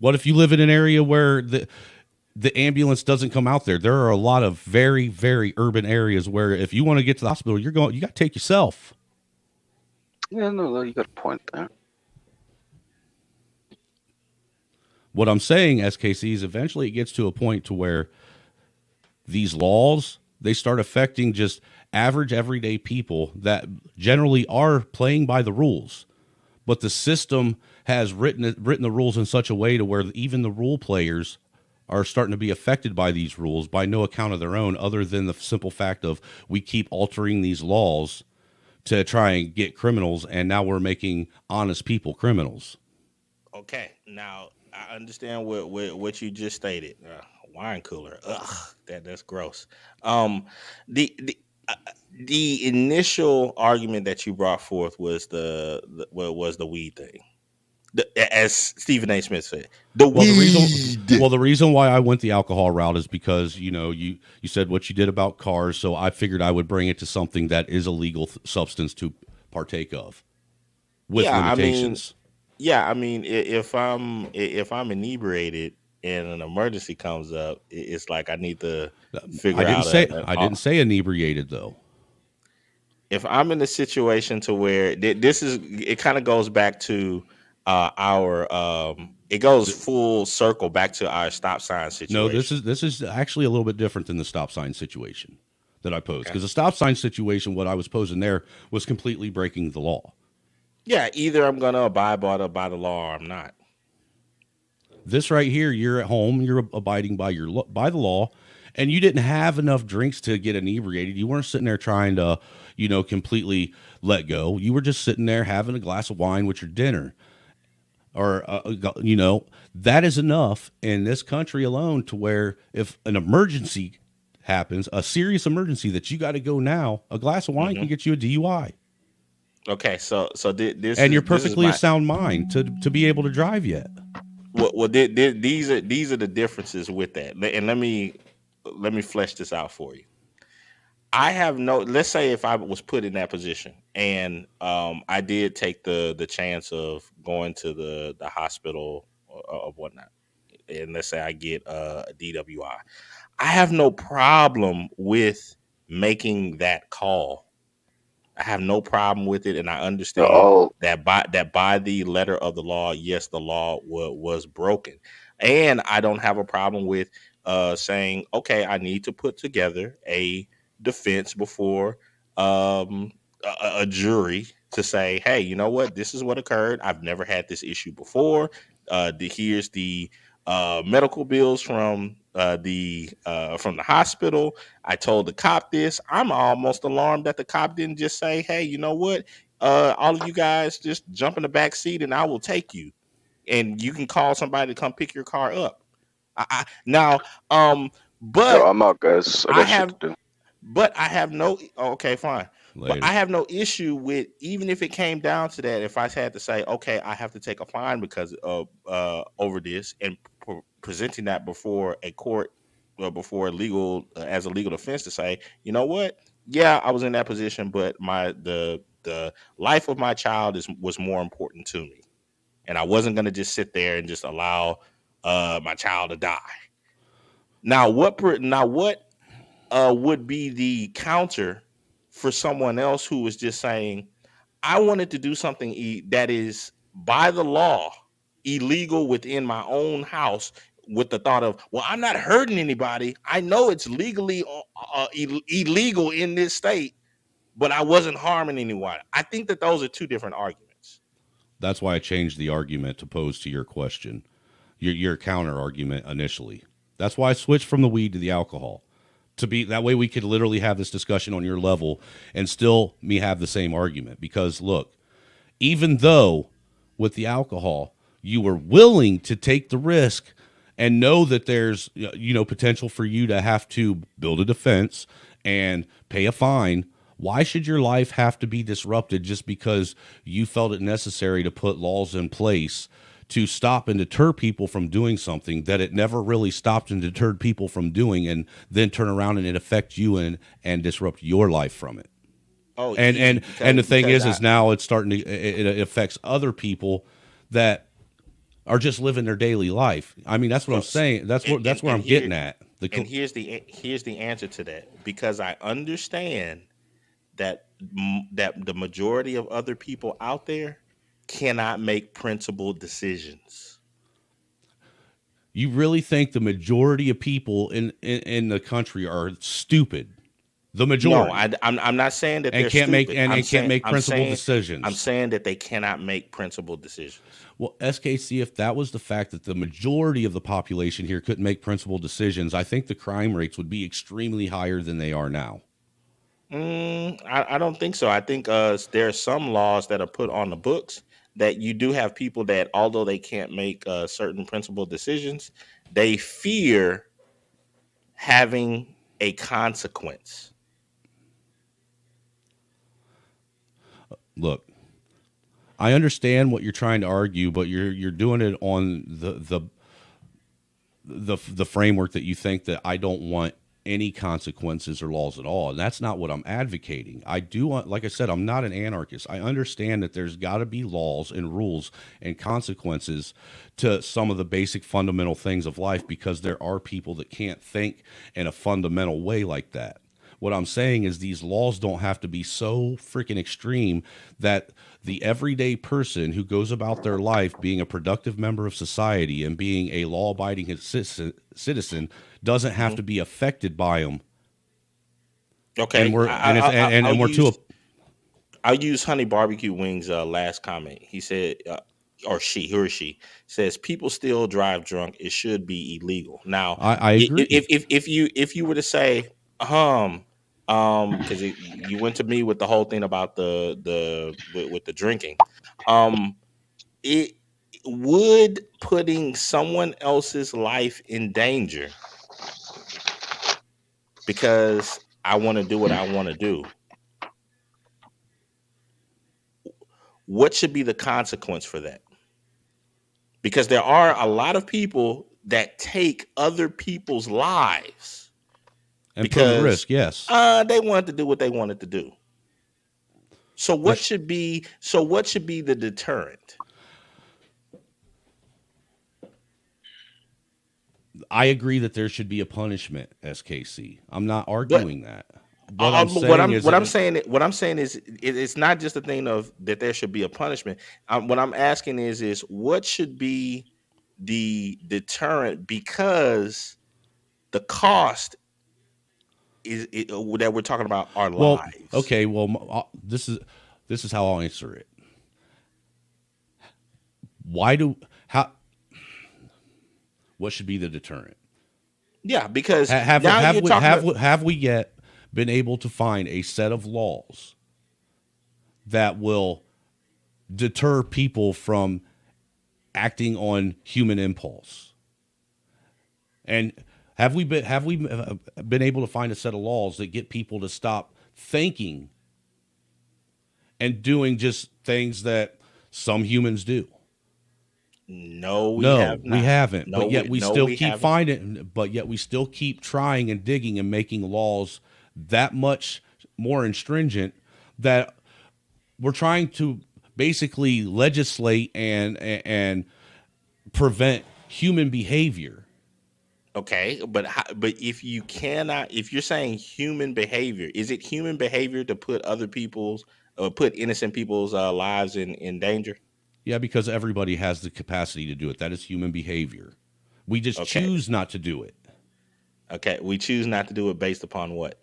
What if you live in an area where the ambulance doesn't come out there? There are a lot of very, very urban areas where if you want to get to the hospital, you got to take yourself. Yeah, no, you got a point there. What I'm saying, SKC, is eventually it gets to a point to where these laws, they start affecting just average, everyday people that generally are playing by the rules. But the system has written the rules in such a way to where even the rule players are starting to be affected by these rules by no account of their own, other than the simple fact of we keep altering these laws to try and get criminals, and now we're making honest people criminals. Okay, now I understand what you just stated. Wine cooler, that's gross. The initial argument that you brought forth was the weed thing. As Stephen A. Smith said, the reason why I went the alcohol route is because you said what you did about cars, so I figured I would bring it to something that is a legal substance to partake of with limitations. I mean, if I'm inebriated and an emergency comes up, it's like I need to figure out. I didn't say inebriated though. If I'm in a situation to where it kind of goes back to it goes full circle back to our stop sign situation. No, this is actually a little bit different than the stop sign situation that I posed, because the stop sign situation, what I was posing there, was completely breaking the law. Yeah, either I'm going to abide by the law or I'm not. This right here, you're at home, you're abiding by the law, and you didn't have enough drinks to get inebriated. You weren't sitting there trying to, completely let go. You were just sitting there having a glass of wine with your dinner. Or, that is enough in this country alone to where if an emergency happens, a serious emergency that you got to go now, a glass of wine can get you a DUI. Okay, so this and you're perfectly a sound mind to be able to drive yet. Well, these are the differences with that, and let me flesh this out for you. I have let's say if I was put in that position and I did take the chance of going to the hospital or whatnot, and let's say I get a DWI, I have no problem with making that call. I have no problem with it, and I understand that by the letter of the law, yes, the law was broken, and I don't have a problem with saying, okay, I need to put together a defense before a jury to say, hey, you know what, this is what occurred. I've never had this issue before. Here's the medical bills from the hospital. I told the cop this. I'm almost alarmed that the cop didn't just say, hey, you know what, all of you guys just jump in the back seat and I will take you, and you can call somebody to come pick your car up. But I'm out, guys. I got shit to do. But I have no okay, fine. Later. But I have no issue with, even if it came down to that, if I had to say, okay, I have to take a fine because of over this, and presenting that before a court or before a legal as a legal defense to say, you know what, yeah, I was in that position, but the life of my child was more important to me, and I wasn't going to just sit there and just allow my child to die. Now what would be the counter for someone else who was just saying, I wanted to do something that is by the law illegal within my own house, with the thought of, well, I'm not hurting anybody. I know it's legally illegal in this state, but I wasn't harming anyone. I think that those are two different arguments. That's why I changed the argument to pose to your question, your counter argument initially. That's why I switched from the weed to the alcohol. To be that way, we could literally have this discussion on your level and still me have the same argument. Because look, even though with the alcohol you were willing to take the risk and know that there's potential for you to have to build a defense and pay a fine, why should your life have to be disrupted just because you felt it necessary to put laws in place to stop and deter people from doing something that it never really stopped and deterred people from doing, and then turn around and it affect you and disrupt your life from it? And the thing is now it's starting to, it affects other people that are just living their daily life. I mean, that's what I'm saying. That's where I'm getting at. And here's the answer to that, because I understand that that the majority of other people out there cannot make principled decisions. You really think the majority of people in the country are stupid? The majority. No, I'm not saying that and they're can't stupid. make and can't make principled decisions. I'm saying that they cannot make principled decisions. Well, SKC, if that was the fact that the majority of the population here couldn't make principled decisions, I think the crime rates would be extremely higher than they are now. I don't think so. I think there are some laws that are put on the books that you do have people that, although they can't make certain principled decisions, they fear having a consequence. Look, I understand what you're trying to argue, but you're doing it on the framework that you think that I don't want any consequences or laws at all, and that's not what I'm advocating. I do want, like I said, I'm not an anarchist. I understand that there's got to be laws and rules and consequences to some of the basic fundamental things of life, because there are people that can't think in a fundamental way like that. What I'm saying is these laws don't have to be so freaking extreme that the everyday person who goes about their life being a productive member of society and being a law-abiding citizen doesn't have to be affected by them. Okay, and we're I'll use Honey Barbecue Wings' last comment. He said, or she says, people still drive drunk. It should be illegal. Now, I agree. If you were to say, because you went to me with the whole thing about with the drinking, it would putting someone else's life in danger because I want to do what I want to do. What should be the consequence for that? Because there are a lot of people that take other people's lives and put at risk. Yes, they wanted to do what they wanted to do. So what should be the deterrent? I agree that there should be a punishment, SKC. I'm not arguing that. What I'm saying is it's not just a thing of that there should be a punishment. What I'm asking is what should be the deterrent, because the cost that we're talking about our lives. Okay, well, this is how I'll answer it. What should be the deterrent? Yeah, because have we yet been able to find a set of laws that will deter people from acting on human impulse? And have we been able to find a set of laws that get people to stop thinking and doing just things that some humans do? No, we haven't. No, but yet we still keep haven't. finding. But yet we still keep trying and digging and making laws that much more stringent that we're trying to basically legislate and prevent human behavior. Okay, but if you're saying human behavior, is it human behavior to put put innocent people's lives in danger? Yeah, because everybody has the capacity to do it. That is human behavior. We just choose not to do it. Okay, we choose not to do it based upon what?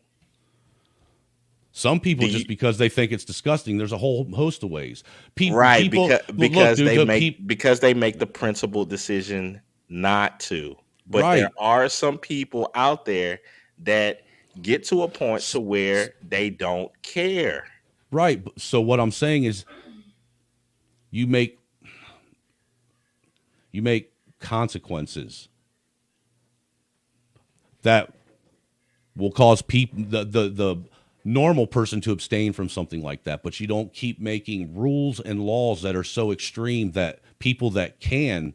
Some people because they think it's disgusting. There's a whole host of ways. Because they make the principled decision not to. But there are some people out there that get to a point to where they don't care. Right. So what I'm saying is you make consequences that will cause people the normal person to abstain from something like that, but you don't keep making rules and laws that are so extreme that people that can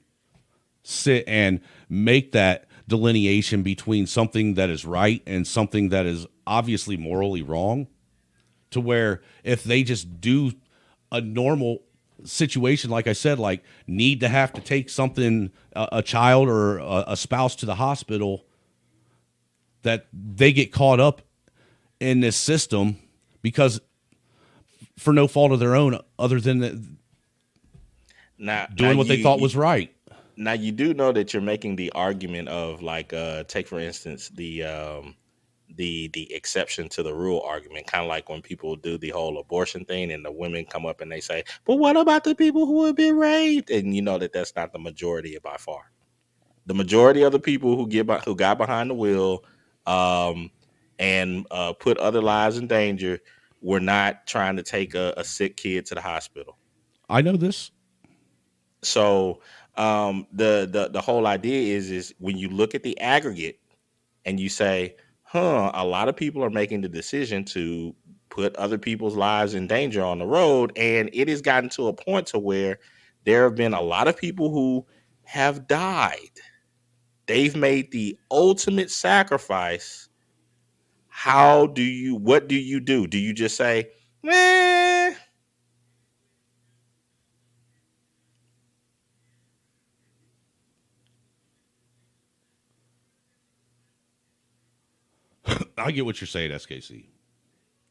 sit and make that delineation between something that is right and something that is obviously morally wrong, to where if they just do a normal situation, like I said, like need to have to take something, a child or a spouse to the hospital, that they get caught up in this system because for no fault of their own, other than doing what they thought was right. Now you do know that you're making the argument of like, take for instance the exception to the rule argument, kind of like when people do the whole abortion thing and the women come up and they say, but what about the people who have been raped? And you know that that's not the majority by far. The majority of the people who got behind the wheel and put other lives in danger were not trying to take a sick kid to the hospital. I know this. So the whole idea is when you look at the aggregate and you say, a lot of people are making the decision to put other people's lives in danger on the road, and it has gotten to a point to where there have been a lot of people who have died. They've made the ultimate sacrifice. What do you do? Do you just say, meh? I get what you're saying, SKC.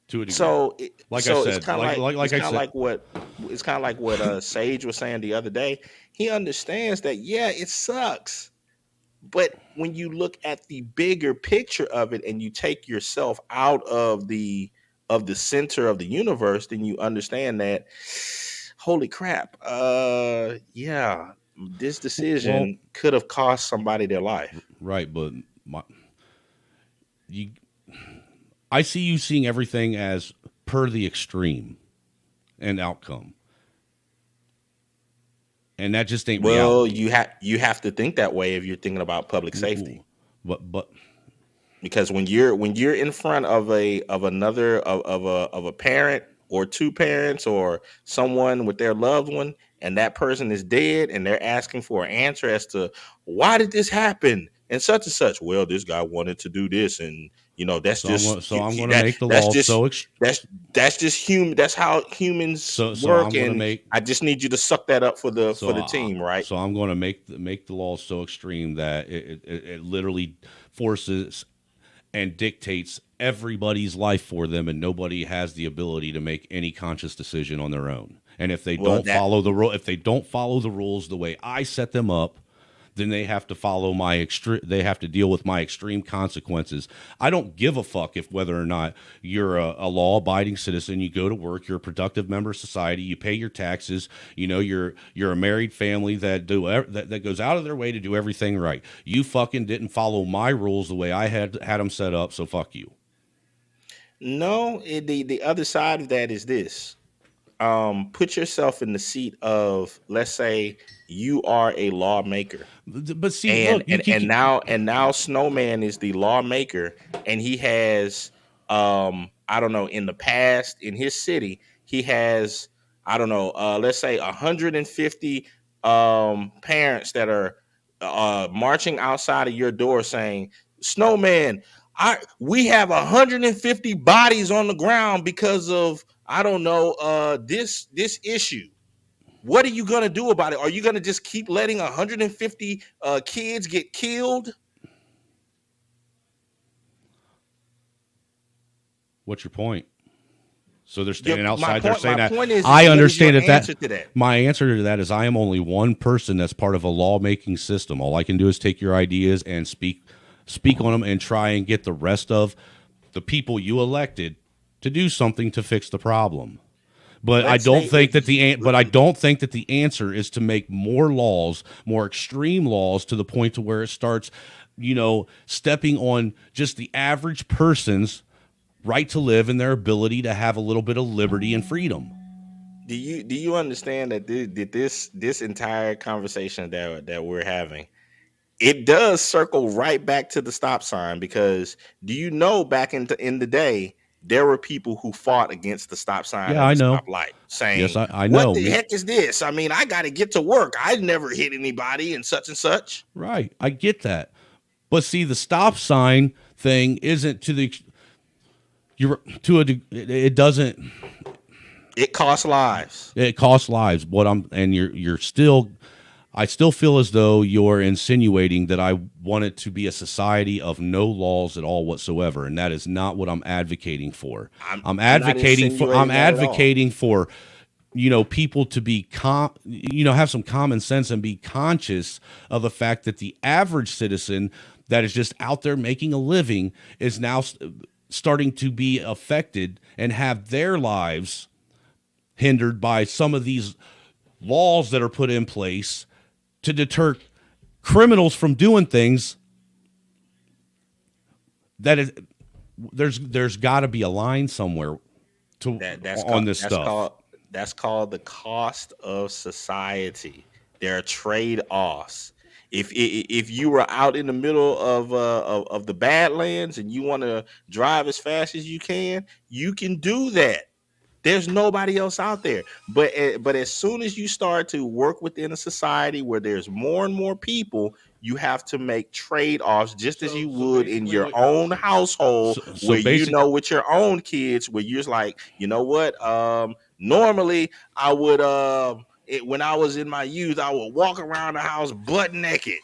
To a degree. So, I it's said, kind of like what Sage was saying the other day. He understands that, yeah, it sucks, but when you look at the bigger picture of it and you take yourself out of the center of the universe, then you understand that, holy crap, yeah, this decision could have cost somebody their life. Right, but I see you seeing everything as per the extreme and outcome. And that just ain't reality. You have to think that way if you're thinking about public safety. But because when you're in front of a parent or two parents or someone with their loved one, and that person is dead, and they're asking for an answer as to why did this happen and such and such. Well, this guy wanted to do this, and that's I'm going to make the law that's just human. That's how humans work. I just need you to suck that up for the team, right? So I'm going to make the law so extreme that it literally forces and dictates everybody's life for them, and nobody has the ability to make any conscious decision on their own. And if they don't follow the rules the way I set them up, then they have to follow they have to deal with my extreme consequences. I don't give a fuck if whether or not you're a law-abiding citizen, you go to work, you're a productive member of society, you pay your taxes, you're a married family that goes out of their way to do everything right. You fucking didn't follow my rules the way I had them set up, so fuck you. No, the other side of that is this. Put yourself in the seat of, let's say you are a lawmaker, but see, and now Snowman is the lawmaker, and he has, I don't know, in the past in his city, he has, I don't know, let's say 150 parents that are marching outside of your door saying, Snowman, we have 150 bodies on the ground because of, I don't know, this issue. What are you going to do about it? Are you going to just keep letting 150 kids get killed? What's your point? So they're standing outside. They're saying that. Is, I understand that. My answer to that is I am only one person that's part of a lawmaking system. All I can do is take your ideas and speak on them and try and get the rest of the people you elected to do something to fix the problem. But I don't think that the answer is to make more laws, more extreme laws, to the point to where it starts, stepping on just the average person's right to live and their ability to have a little bit of liberty and freedom. Do you understand that this entire conversation that we're having, it does circle right back to the stop sign? Because do you know back in the day, there were people who fought against the stop sign, I know, stoplight, saying, yes, I know. What the heck is this? I mean, I got to get to work. I never hit anybody and such and such. Right. I get that. But see, the stop sign thing isn't it doesn't, It costs lives. It costs lives. You're still. I still feel as though you're insinuating that I want it to be a society of no laws at all whatsoever, and that is not what I'm advocating for. I'm I'm not advocating for. I'm insinuating that at all. advocating for, people to be have some common sense and be conscious of the fact that the average citizen that is just out there making a living is now starting to be affected and have their lives hindered by some of these laws that are put in place to deter criminals from doing things. That is, there's got to be a line somewhere to on this stuff. That's called the cost of society. There are trade-offs. If you were out in the middle of the Badlands and you want to drive as fast as you can do that. There's nobody else out there. But as soon as you start to work within a society where there's more and more people, you have to make trade-offs just as you would in your own household, where with your own kids, where you're like, you know what? Normally I would when I was in my youth, I would walk around the house butt naked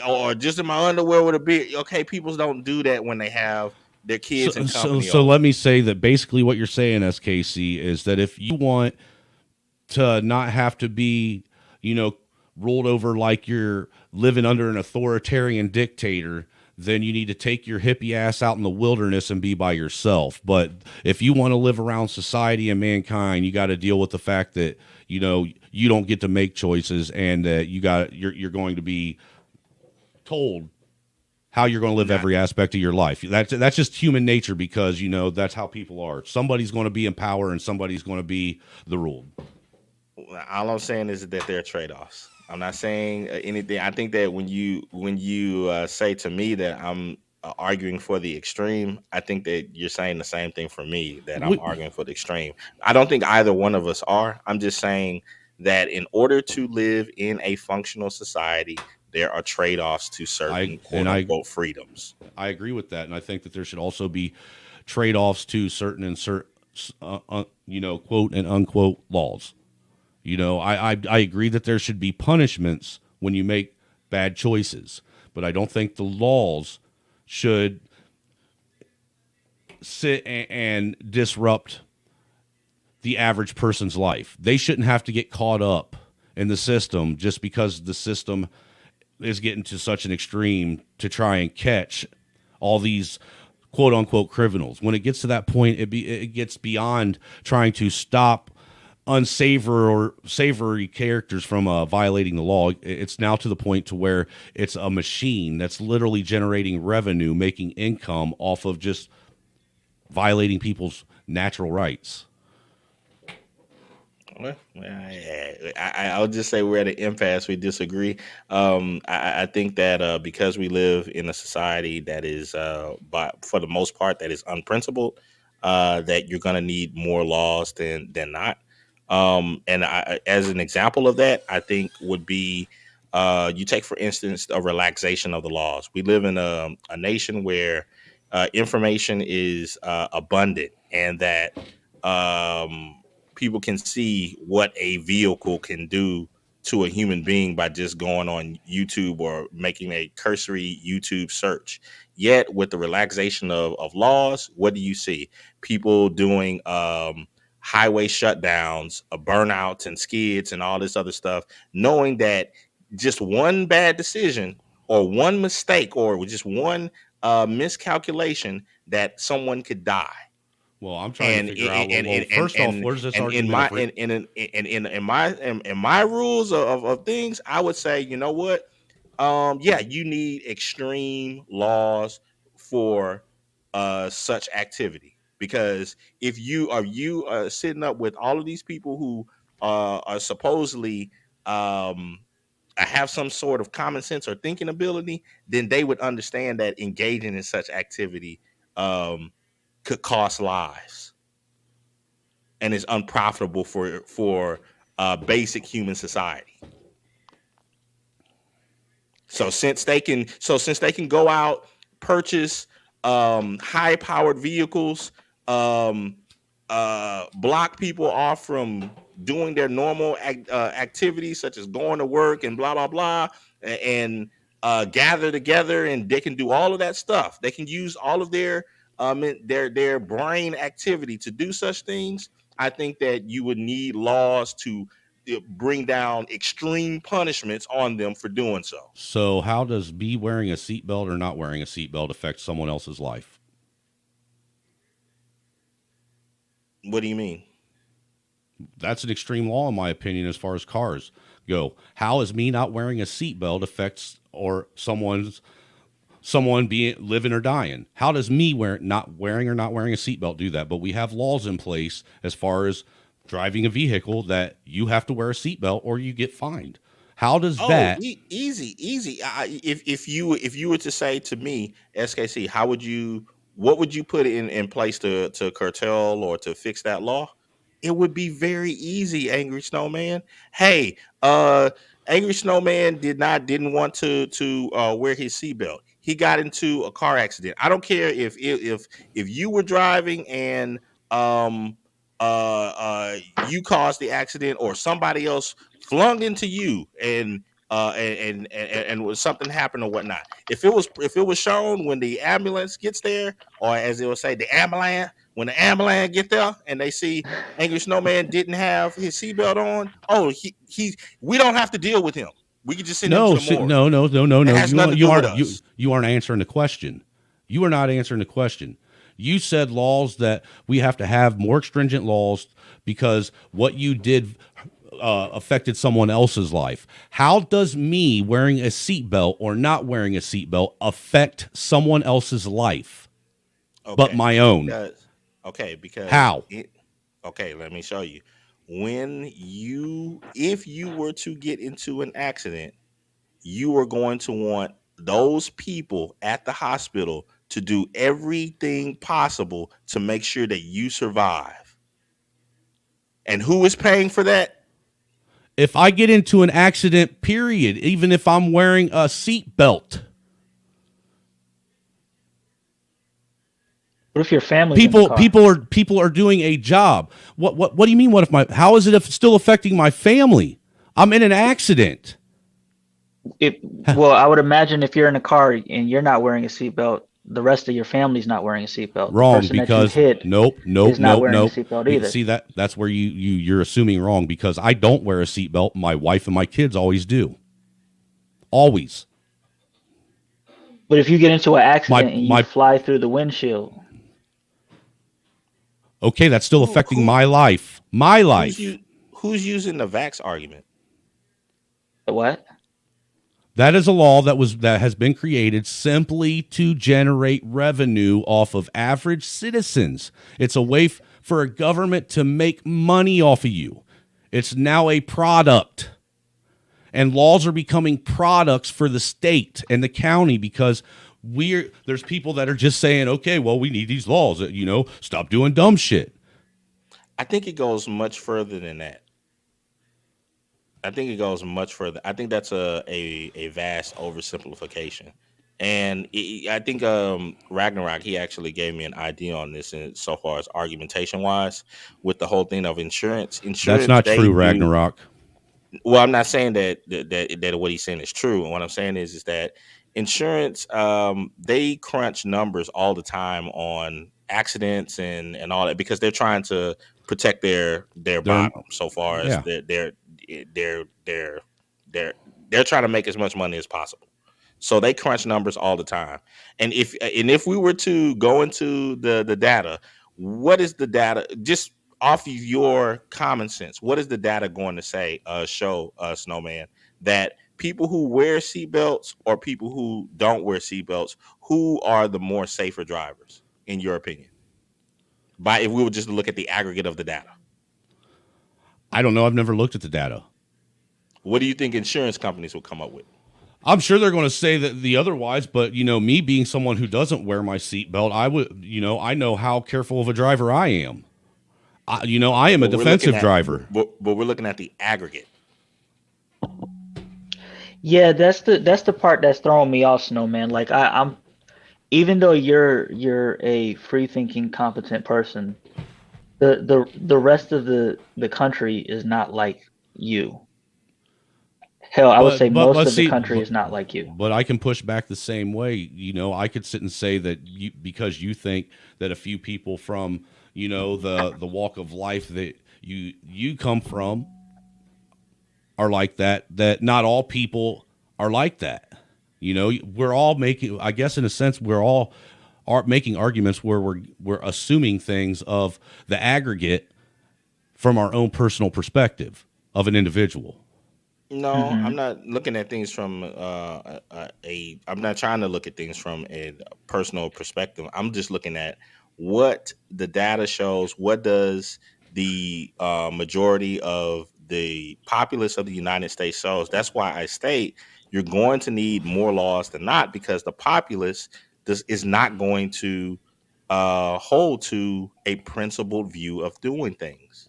or just in my underwear with a beard. Okay, people don't do that when they have their kids and company. So let me say that basically what you're saying, SKC, is that if you want to not have to be, ruled over like you're living under an authoritarian dictator, then you need to take your hippie ass out in the wilderness and be by yourself. But if you want to live around society and mankind, you got to deal with the fact that, you don't get to make choices, and that you're going to be told how you're going to live every aspect of your life. That's just human nature, because that's how people are. Somebody's going to be in power and somebody's going to be the ruled. All I'm saying is that there are trade-offs. I'm not saying anything. I think that when you say to me that I'm arguing for the extreme, I think that you're saying the same thing for me, that I'm arguing for the extreme. I don't think either one of us are. I'm just saying that in order to live in a functional society, there are trade-offs to certain quote-unquote freedoms. I agree with that, and I think that there should also be trade-offs to certain quote and unquote laws. I agree that there should be punishments when you make bad choices, but I don't think the laws should sit and disrupt the average person's life. They shouldn't have to get caught up in the system just because the system is getting to such an extreme to try and catch all these quote unquote criminals. When it gets to that point, it gets beyond trying to stop unsavory characters from violating the law. It's now to the point to where it's a machine that's literally generating revenue, making income off of just violating people's natural rights. Well, I'll just say we're at an impasse. We disagree. I think that because we live in a society that is, for the most part, that is unprincipled, that you're going to need more laws than not. As an example of that, I think would be you take, for instance, a relaxation of the laws. We live in a nation where information is abundant, and that people can see what a vehicle can do to a human being by just going on YouTube or making a cursory YouTube search. Yet with the relaxation of laws, what do you see? People doing highway shutdowns, burnouts and skids and all this other stuff, knowing that just one bad decision or one mistake or just one miscalculation, that someone could die. Well, I'm trying to figure out. First off, where's this argument? In my rules of things, I would say, you know what? You need extreme laws for such activity, because if you are sitting up with all of these people who are supposedly have some sort of common sense or thinking ability, then they would understand that engaging in such activity could cost lives and is unprofitable for basic human society. So since they can go out, purchase high powered vehicles, block people off from doing their normal activities, such as going to work and blah blah blah, and gather together, and they can do all of that stuff. They can use all of their brain activity to do such things. I think that you would need laws to bring down extreme punishments on them for doing so. So how does me wearing a seatbelt or not wearing a seatbelt affect someone else's life? What do you mean? That's an extreme law, in my opinion, as far as cars go. How is me not wearing a seatbelt affects or someone being living or dying? How does me not wearing a seatbelt do that? But we have laws in place as far as driving a vehicle that you have to wear a seatbelt or you get fined. How does that? Easy. If you were to say to me, SKC, what would you put in place to curtail or to fix that law? It would be very easy, Angry Snowman. Hey, Angry Snowman didn't want to wear his seatbelt. He got into a car accident. I don't care if you were driving and you caused the accident, or somebody else flung into you and was something happened or whatnot. If it was shown when the ambulance gets there, or as they will say, when the ambulance get there and they see Angry Snowman didn't have his seatbelt on, we don't have to deal with him. We can just send him to the morgue. No. It has nothing to do with us. You aren't answering the question. You are not answering the question. You said laws that we have to have more stringent laws because what you did affected someone else's life. How does me wearing a seatbelt or not wearing a seatbelt affect someone else's life, but my own? Because how? Okay, let me show you. If you were to get into an accident, you are going to want those people at the hospital to do everything possible to make sure that you survive. And who is paying for that? If I get into an accident, period, even if I'm wearing a seatbelt. What if your family? People are doing a job. What do you mean? How is it still affecting my family? I'm in an accident. Well, I would imagine if you're in a car and you're not wearing a seatbelt, the rest of your family's not wearing a seatbelt. Wrong, the person because that you hit nope. is not wearing a seatbelt either. See that's where you're assuming wrong, because I don't wear a seatbelt. My wife and my kids always do. Always. But if you get into an accident and you fly through the windshield. Okay, that's still affecting my life. My life. Who's using the vax argument? The what? That is a law that has been created simply to generate revenue off of average citizens. It's a way for a government to make money off of you. It's now a product. And laws are becoming products for the state and the county because there's people that are just saying, okay, well, we need these laws, stop doing dumb shit. I think it goes much further than that. I think it goes much further. I think that's a vast oversimplification. And I think Ragnarok, he actually gave me an idea on this, and so far as argumentation wise, with the whole thing of insurance. That's not true, Ragnarok. Well, I'm not saying that what he's saying is true. And what I'm saying is that insurance, they crunch numbers all the time on accidents and all that, because they're trying to protect their bottom. So far as they're trying to make as much money as possible. So they crunch numbers all the time. And if we were to go into the data, what is the data? Just off of your common sense, what is the data going to show Snowman, that people who wear seatbelts or people who don't wear seatbelts, who are the more safer drivers, in your opinion? If we were just to look at the aggregate of the data. I don't know. I've never looked at the data. What do you think insurance companies will come up with? I'm sure they're going to say that the otherwise, but me being someone who doesn't wear my seatbelt, I know how careful of a driver I am. I am a defensive driver. But we're looking at the aggregate. Yeah, that's the part that's throwing me off, Snowman. Like even though you're a free thinking, competent person, The rest of the country is not like you. Hell, I would say most But of the see, country is not like you. but I can push back the same way. You know, I could sit and say that you, because you think that a few people from, you know, the walk of life that you come from are like that. That not all people are like that. You know, we're all making. I guess in a sense, we're all are making arguments where we're assuming things of the aggregate from our own personal perspective of an individual. No, Hmm. I'm not looking at things from I'm not trying to look at things from a personal perspective. I'm just looking at what the data shows. What does the majority of the populace of the United States shows? That's why I state you're going to need more laws than not, because the populace is not going to hold to a principled view of doing things.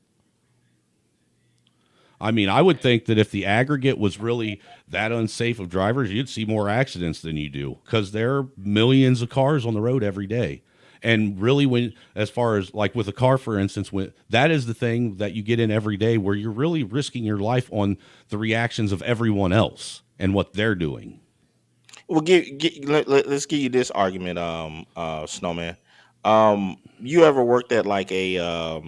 I mean, I would think that if the aggregate was really that unsafe of drivers, you'd see more accidents than you do, because there are millions of cars on the road every day. And really, when, as far as like with a car, for instance, when that is the thing that you get in every day where you're really risking your life on the reactions of everyone else and what they're doing. Well, let's give you this argument, Snowman. You ever worked at like a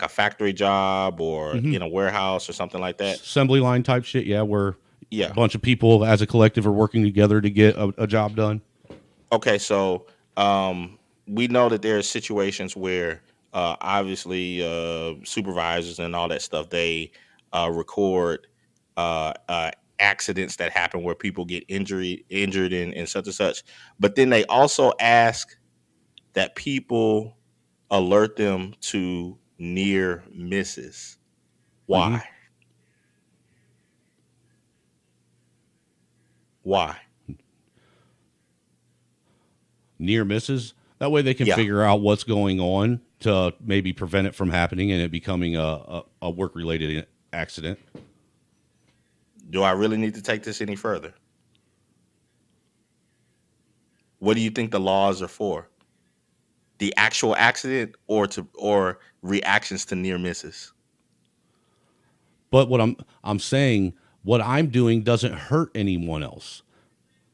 factory job or Hmm. in a warehouse or something like that? Assembly line type shit, yeah, where a Yeah. bunch of people as a collective are working together to get a job done. Okay, so we know that there are situations where obviously supervisors and all that stuff, they record uh, uh, accidents that happen where people get injured and such and such. But then they also ask that people alert them to near misses. Hmm. Why? Why? Near misses. That way they can Yeah. figure out what's going on to maybe prevent it from happening and it becoming a work related accident. Do I really need to take this any further? What do you think the laws are for? The actual accident or reactions to near misses? But what I'm saying, what I'm doing doesn't hurt anyone else.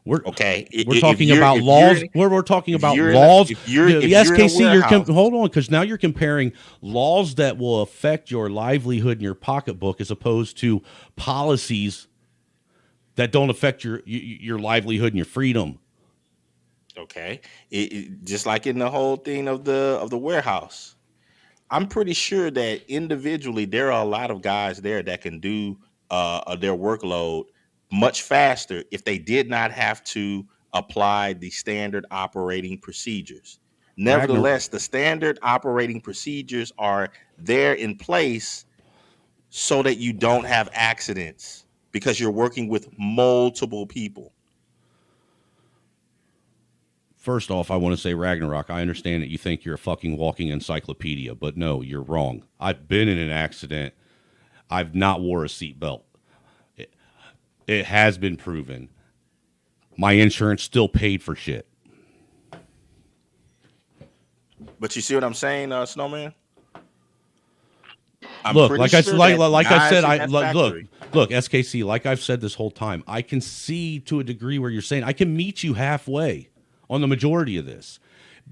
We're Okay. we're talking about laws. We're talking about laws. The If you're in a SKC. warehouse, Hold on, because now you're comparing laws that will affect your livelihood and your pocketbook as opposed to policies that don't affect your livelihood and your freedom. okay, just like in the whole thing of the warehouse, I'm pretty sure that individually there are a lot of guys there that can do their workload much faster if they did not have to apply the standard operating procedures. Ragnar, Nevertheless, the standard operating procedures are there in place so that you don't have accidents because you're working with multiple people. first off, I want to say Ragnarok. I understand that you think you're a fucking walking encyclopedia, but no, you're wrong. I've been in an accident. I've not wore a seatbelt. It, it has been proven. My insurance still paid for shit. But you see what I'm saying, Snowman? I'm Look, pretty like I said, sure that like I've guys said, in I that look, factory. SKC. Like I've said this whole time, I can see to a degree where you're saying I can meet you halfway on the majority of this.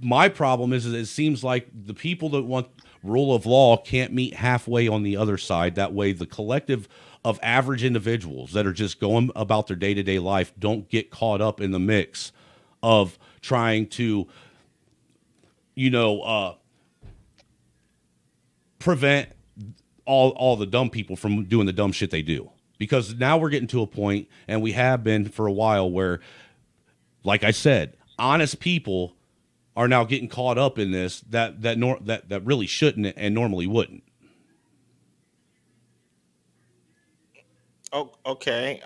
My problem is it seems like the people that want rule of law can't meet halfway on the other side. That way, the collective of average individuals that are just going about their day to day life don't get caught up in the mix of trying to, you know, prevent all the dumb people from doing the dumb shit they do. Because now we're getting to a point, and we have been for a while, where, like I said, honest people are now getting caught up in this that really shouldn't and normally wouldn't. Oh, okay.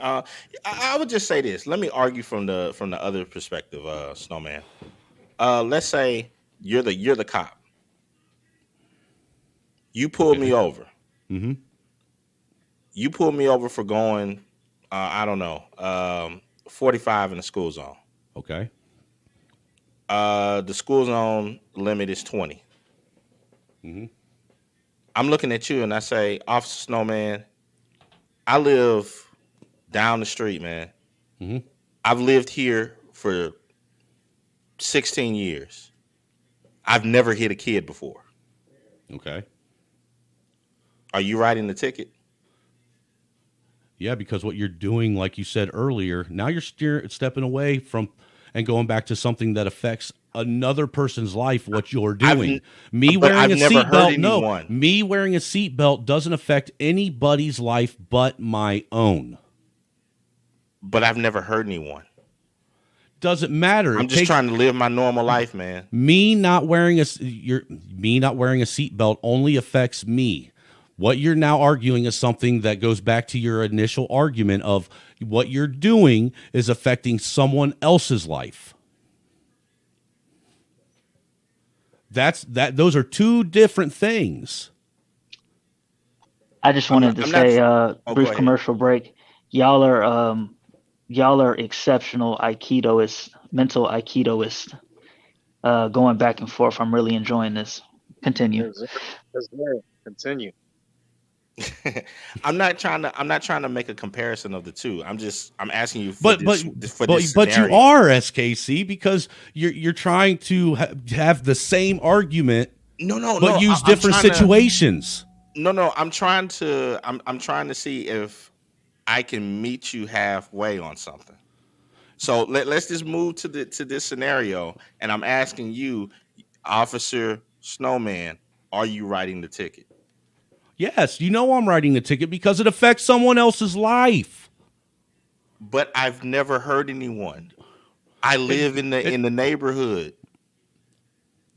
I would just say this. Let me argue from the other perspective, Snowman. Let's say you're the cop. You pull me Okay. over. Mm-hmm. You pull me over for going, I don't know, 45 in the school zone. Okay. The school zone limit is 20. Mm-hmm. I'm looking at you and I say, Officer Snowman, I live down the street, man. Mm-hmm. I've lived here for 16 years. I've never hit a kid before. Okay. Are you writing the ticket? Yeah, because what you're doing, like you said earlier, now you're stepping away from and going back to something that affects another person's life. What you're doing, me but wearing I've a never heard seatbelt, no, anyone. me wearing a seatbelt doesn't affect anybody's life but my own. But I've never hurt anyone. Doesn't matter. I'm just trying to live my normal life, man. Me not wearing a seatbelt only affects me. What you're now arguing is something that goes back to your initial argument of what you're doing is affecting someone else's life. Those are two different things. I just wanted to say, brief commercial break. Y'all are exceptional Aikidoists, mental Aikidoists, going back and forth. I'm really enjoying this. Continue. Continue. I'm not trying to make a comparison of the two. I'm asking you But this you scenario. are, SKC, because you're trying to have the same argument. But use different situations. I'm trying to see if I can meet you halfway on something. So let's just move to this scenario, and I'm asking you, Officer Snowman, are you writing the ticket? Yes, I'm writing the ticket because it affects someone else's life. But I've never hurt anyone. I live in the neighborhood.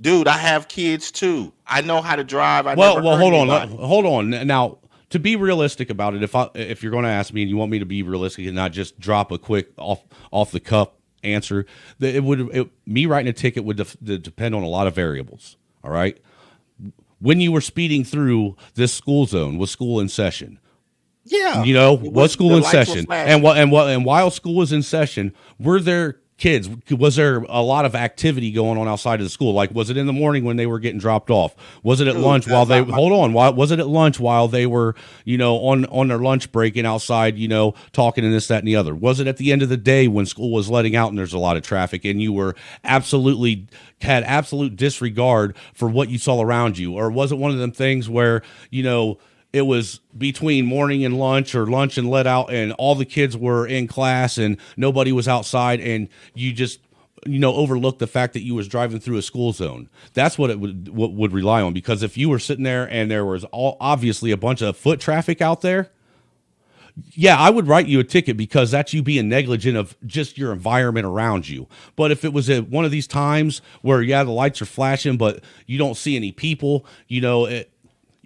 Dude, I have kids too. I know how to drive. Well, hold on. Now, to be realistic about it, if you're going to ask me and you want me to be realistic and not just drop a quick off the cuff answer, me writing a ticket would depend on a lot of variables. All right. When you were speeding through this school zone, was school in session? Yeah. Was school in session? And while school was in session, were there kids? Was there a lot of activity going on outside of the school? Like, was it in the morning when they were getting dropped off? Was it at lunch while they was it at lunch while they were, on their lunch break and outside, talking and this, that, and the other? Was it at the end of the day when school was letting out and there's a lot of traffic and you were had absolute disregard for what you saw around you? Or was it one of them things where, it was between morning and lunch or lunch and let out and all the kids were in class and nobody was outside and you just, overlooked the fact that you was driving through a school zone? That's what it would rely on, because if you were sitting there and there was obviously a bunch of foot traffic out there, yeah, I would write you a ticket because that's you being negligent of just your environment around you. But if it was at one of these times where, the lights are flashing, but you don't see any people,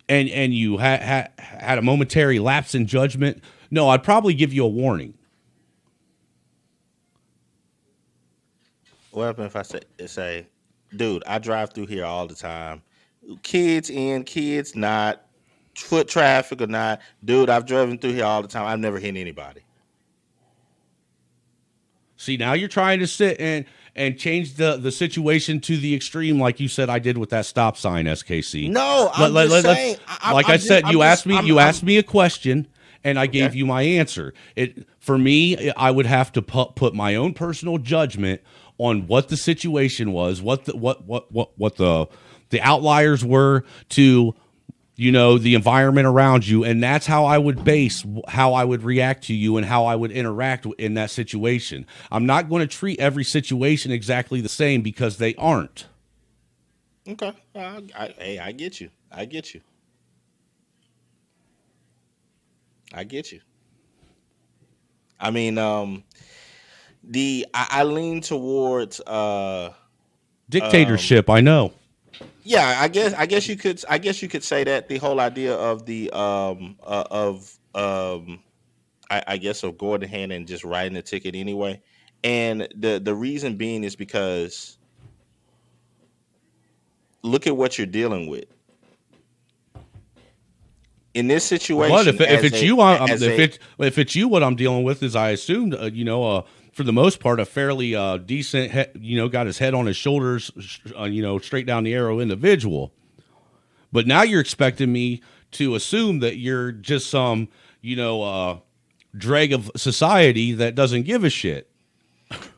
and you had a momentary lapse in judgment, no, I'd probably give you a warning. What happens if I say, dude, I drive through here all the time. Kids in, kids not, foot traffic or not. Dude, I've driven through here all the time. I've never hit anybody. See, now you're trying to sit and change the situation to the extreme, like you said I did with that stop sign, SKC. No, I'm just saying. You asked me a question, and I gave you my answer. For me, I would have to put my own personal judgment on what the situation was, what the outliers were to the environment around you, and that's how I would base how I would react to you and how I would interact in that situation. I'm not going to treat every situation exactly the same because they aren't. Okay. I get you. I get you. I mean, I lean towards dictatorship. I know. Yeah, I guess you could say that the whole idea of I guess of going ahead and just writing the ticket anyway. And the reason being is because look at what you're dealing with. In this situation, But if it's you, what I'm dealing with is, I assumed, for the most part, a fairly decent, got his head on his shoulders, straight down the arrow individual. But now you're expecting me to assume that you're just some, drag of society that doesn't give a shit.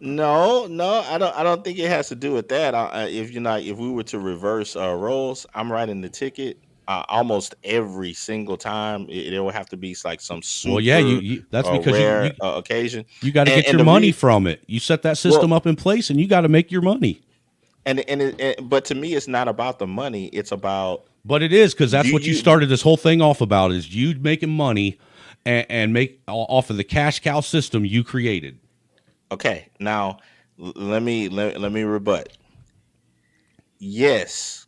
No, I don't think it has to do with that. If we were to reverse roles, I'm writing the ticket. Almost every single time, there will have to be like some super Well, yeah, that's because rare occasion. You got to get your money from it. You set that system up in place, and you got to make your money. But to me, it's not about the money. It's about. But it is, because that's what you started this whole thing off about, is you making money and make off of the cash cow system you created. Okay, now let me rebut. Yes,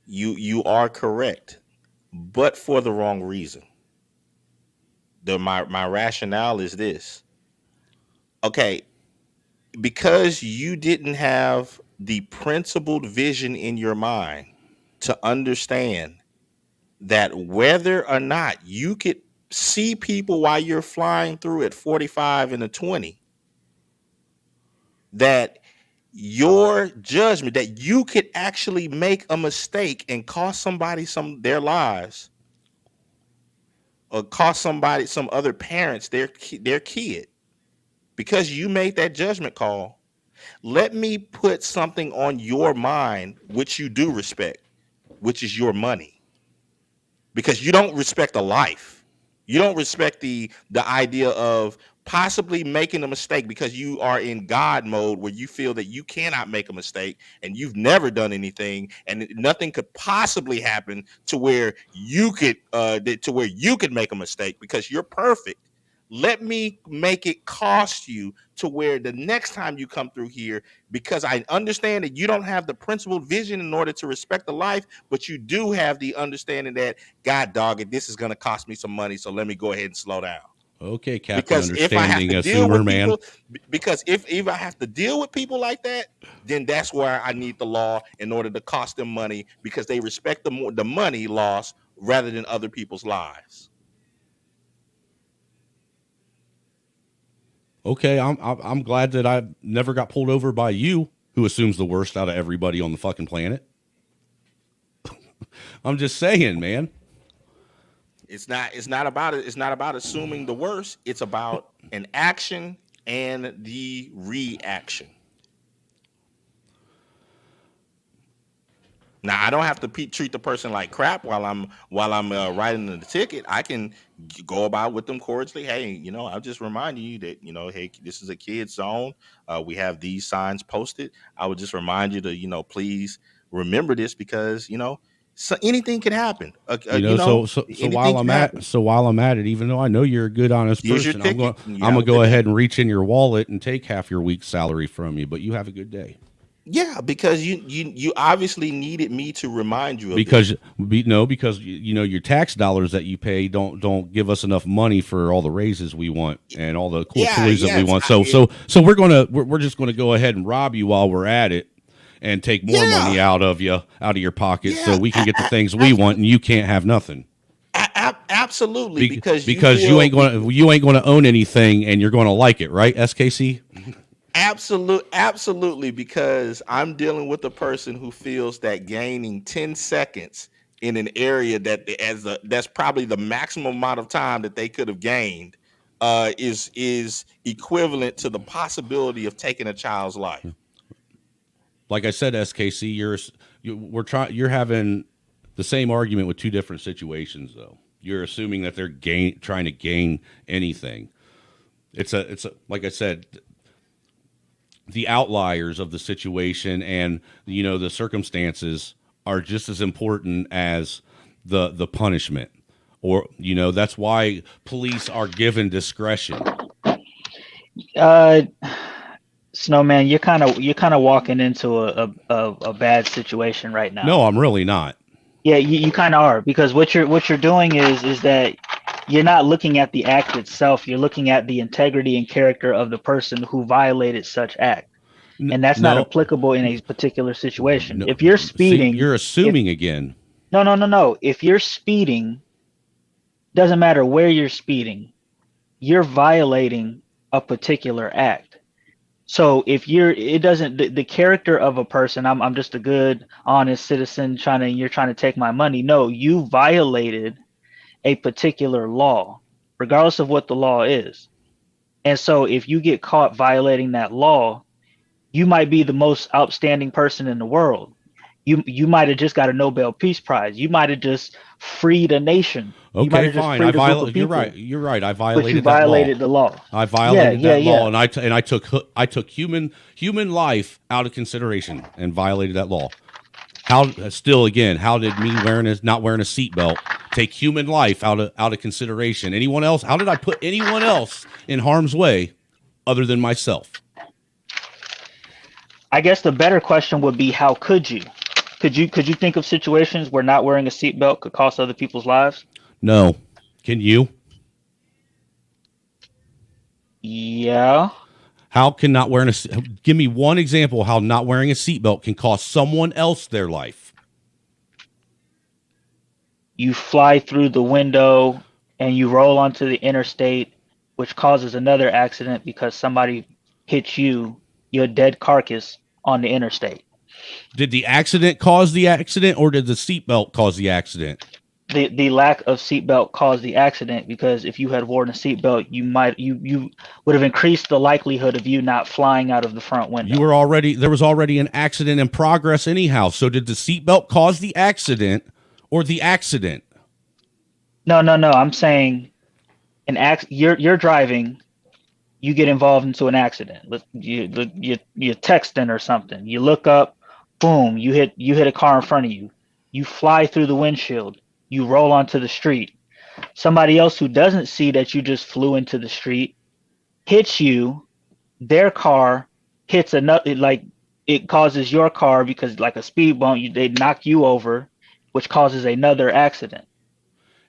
you are correct, but for the wrong reason. My rationale is this. Okay, because you didn't have the principled vision in your mind to understand that whether or not you could see people while you're flying through at 45 and a 20, that your judgment, that you could actually make a mistake and cost somebody their lives, or cost somebody, some other parents, their kid, because you made that judgment call. Let me put something on your mind which you do respect, which is your money. Because you don't respect a life. You don't respect the idea of possibly making a mistake, because you are in God mode where you feel that you cannot make a mistake and you've never done anything and nothing could possibly happen to where you could make a mistake because you're perfect. Let me make it cost you to where the next time you come through here, because I understand that you don't have the principled vision in order to respect the life, but you do have the understanding that, God dog it, this is going to cost me some money, so let me go ahead and slow down. Okay, Captain Because if I have Understanding, to deal assumer, with man. people, because if I have to deal with people like that, then that's where I need the law in order to cost them money, because they respect the money loss rather than other people's lives. Okay, I'm glad that I never got pulled over by you, who assumes the worst out of everybody on the fucking planet. I'm just saying, man. It's not about it. It's not about assuming the worst. It's about an action and the reaction. Now, I don't have to treat the person like crap while I'm writing the ticket. I can go about with them cordially. Hey, I'll just remind you that, hey, this is a kid's zone. We have these signs posted. I would just remind you to, please remember this, because, so anything can happen. So while I'm at it, even though I know you're a good, honest person, I'm gonna go ahead and reach in your wallet and take half your week's salary from you. But you have a good day. Yeah, because you obviously needed me to remind you of because your tax dollars that you pay don't give us enough money for all the raises we want and all the cool toys that we want. So we're just gonna go ahead and rob you while we're at it and take more money out of your pocket, so we can get the things we want and you can't have nothing. Absolutely, because you ain't gonna own anything and you're gonna like it, right, SKC? Absolutely, because I'm dealing with a person who feels that gaining 10 seconds in an area that's probably the maximum amount of time that they could have gained is equivalent to the possibility of taking a child's life. Like I said, SKC, you're having the same argument with two different situations, though. You're assuming that they're trying to gain anything. It's like I said, the outliers of the situation and the circumstances are just as important as the punishment, or that's why police are given discretion. Snowman, you're kind of walking into a bad situation right now. No, I'm really not. Yeah, you kind of are, because what you're doing is that you're not looking at the act itself. You're looking at the integrity and character of the person who violated such act, and that's not applicable in a particular situation. No, if you're speeding, you're assuming again. No. If you're speeding, doesn't matter where you're speeding, you're violating a particular act. So if it doesn't, the character of a person, I'm just a good, honest citizen you're trying to take my money. No, you violated a particular law, regardless of what the law is. And so if you get caught violating that law, you might be the most outstanding person in the world. You might have just got a Nobel Peace Prize. You might have just freed a nation. You might Okay, have just fine. freed a group of people. You're right. You're right. I But violated you that law. violated the law. I violated Yeah, that law, yeah. and I took human life out of consideration and violated that law. How did me not wearing a seatbelt take human life out of consideration? Anyone else? How did I put anyone else in harm's way other than myself? I guess the better question would be, how could you? Could you think of situations where not wearing a seatbelt could cost other people's lives? No. Can you? Yeah. How can not wearing give me one example how not wearing a seatbelt can cost someone else their life? You fly through the window and you roll onto the interstate, which causes another accident because somebody hits your dead carcass on the interstate. Did the accident cause the accident, or did the seatbelt cause the accident? The lack of seatbelt caused the accident, because if you had worn a seatbelt, you would have increased the likelihood of you not flying out of the front window. There was already an accident in progress anyhow. So did the seatbelt cause the accident or the accident? No. I'm saying you're driving, you get involved into an accident. You're texting or something. You look up, boom, you hit a car in front of you. You fly through the windshield. You roll onto the street. Somebody else who doesn't see that you just flew into the street hits you. Their car hits another, like it causes your car, because like a speed bump, they knock you over, which causes another accident.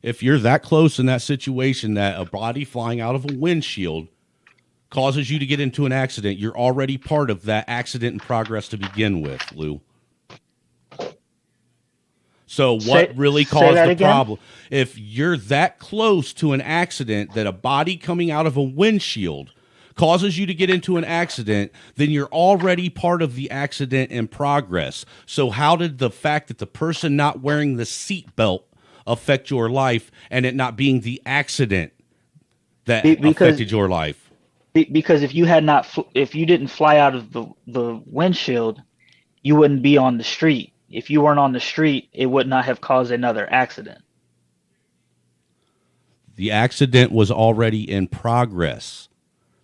If you're that close in that situation that a body flying out of a windshield causes you to get into an accident, you're already part of that accident in progress to begin with, Lou. So what really caused the problem? If you're that close to an accident that a body coming out of a windshield causes you to get into an accident, then you're already part of the accident in progress. So how did the fact that the person not wearing the seatbelt affect your life, and it not being the accident that affected your life? Because if you didn't fly out of the windshield, you wouldn't be on the street. If you weren't on the street, it would not have caused another accident. The accident was already in progress.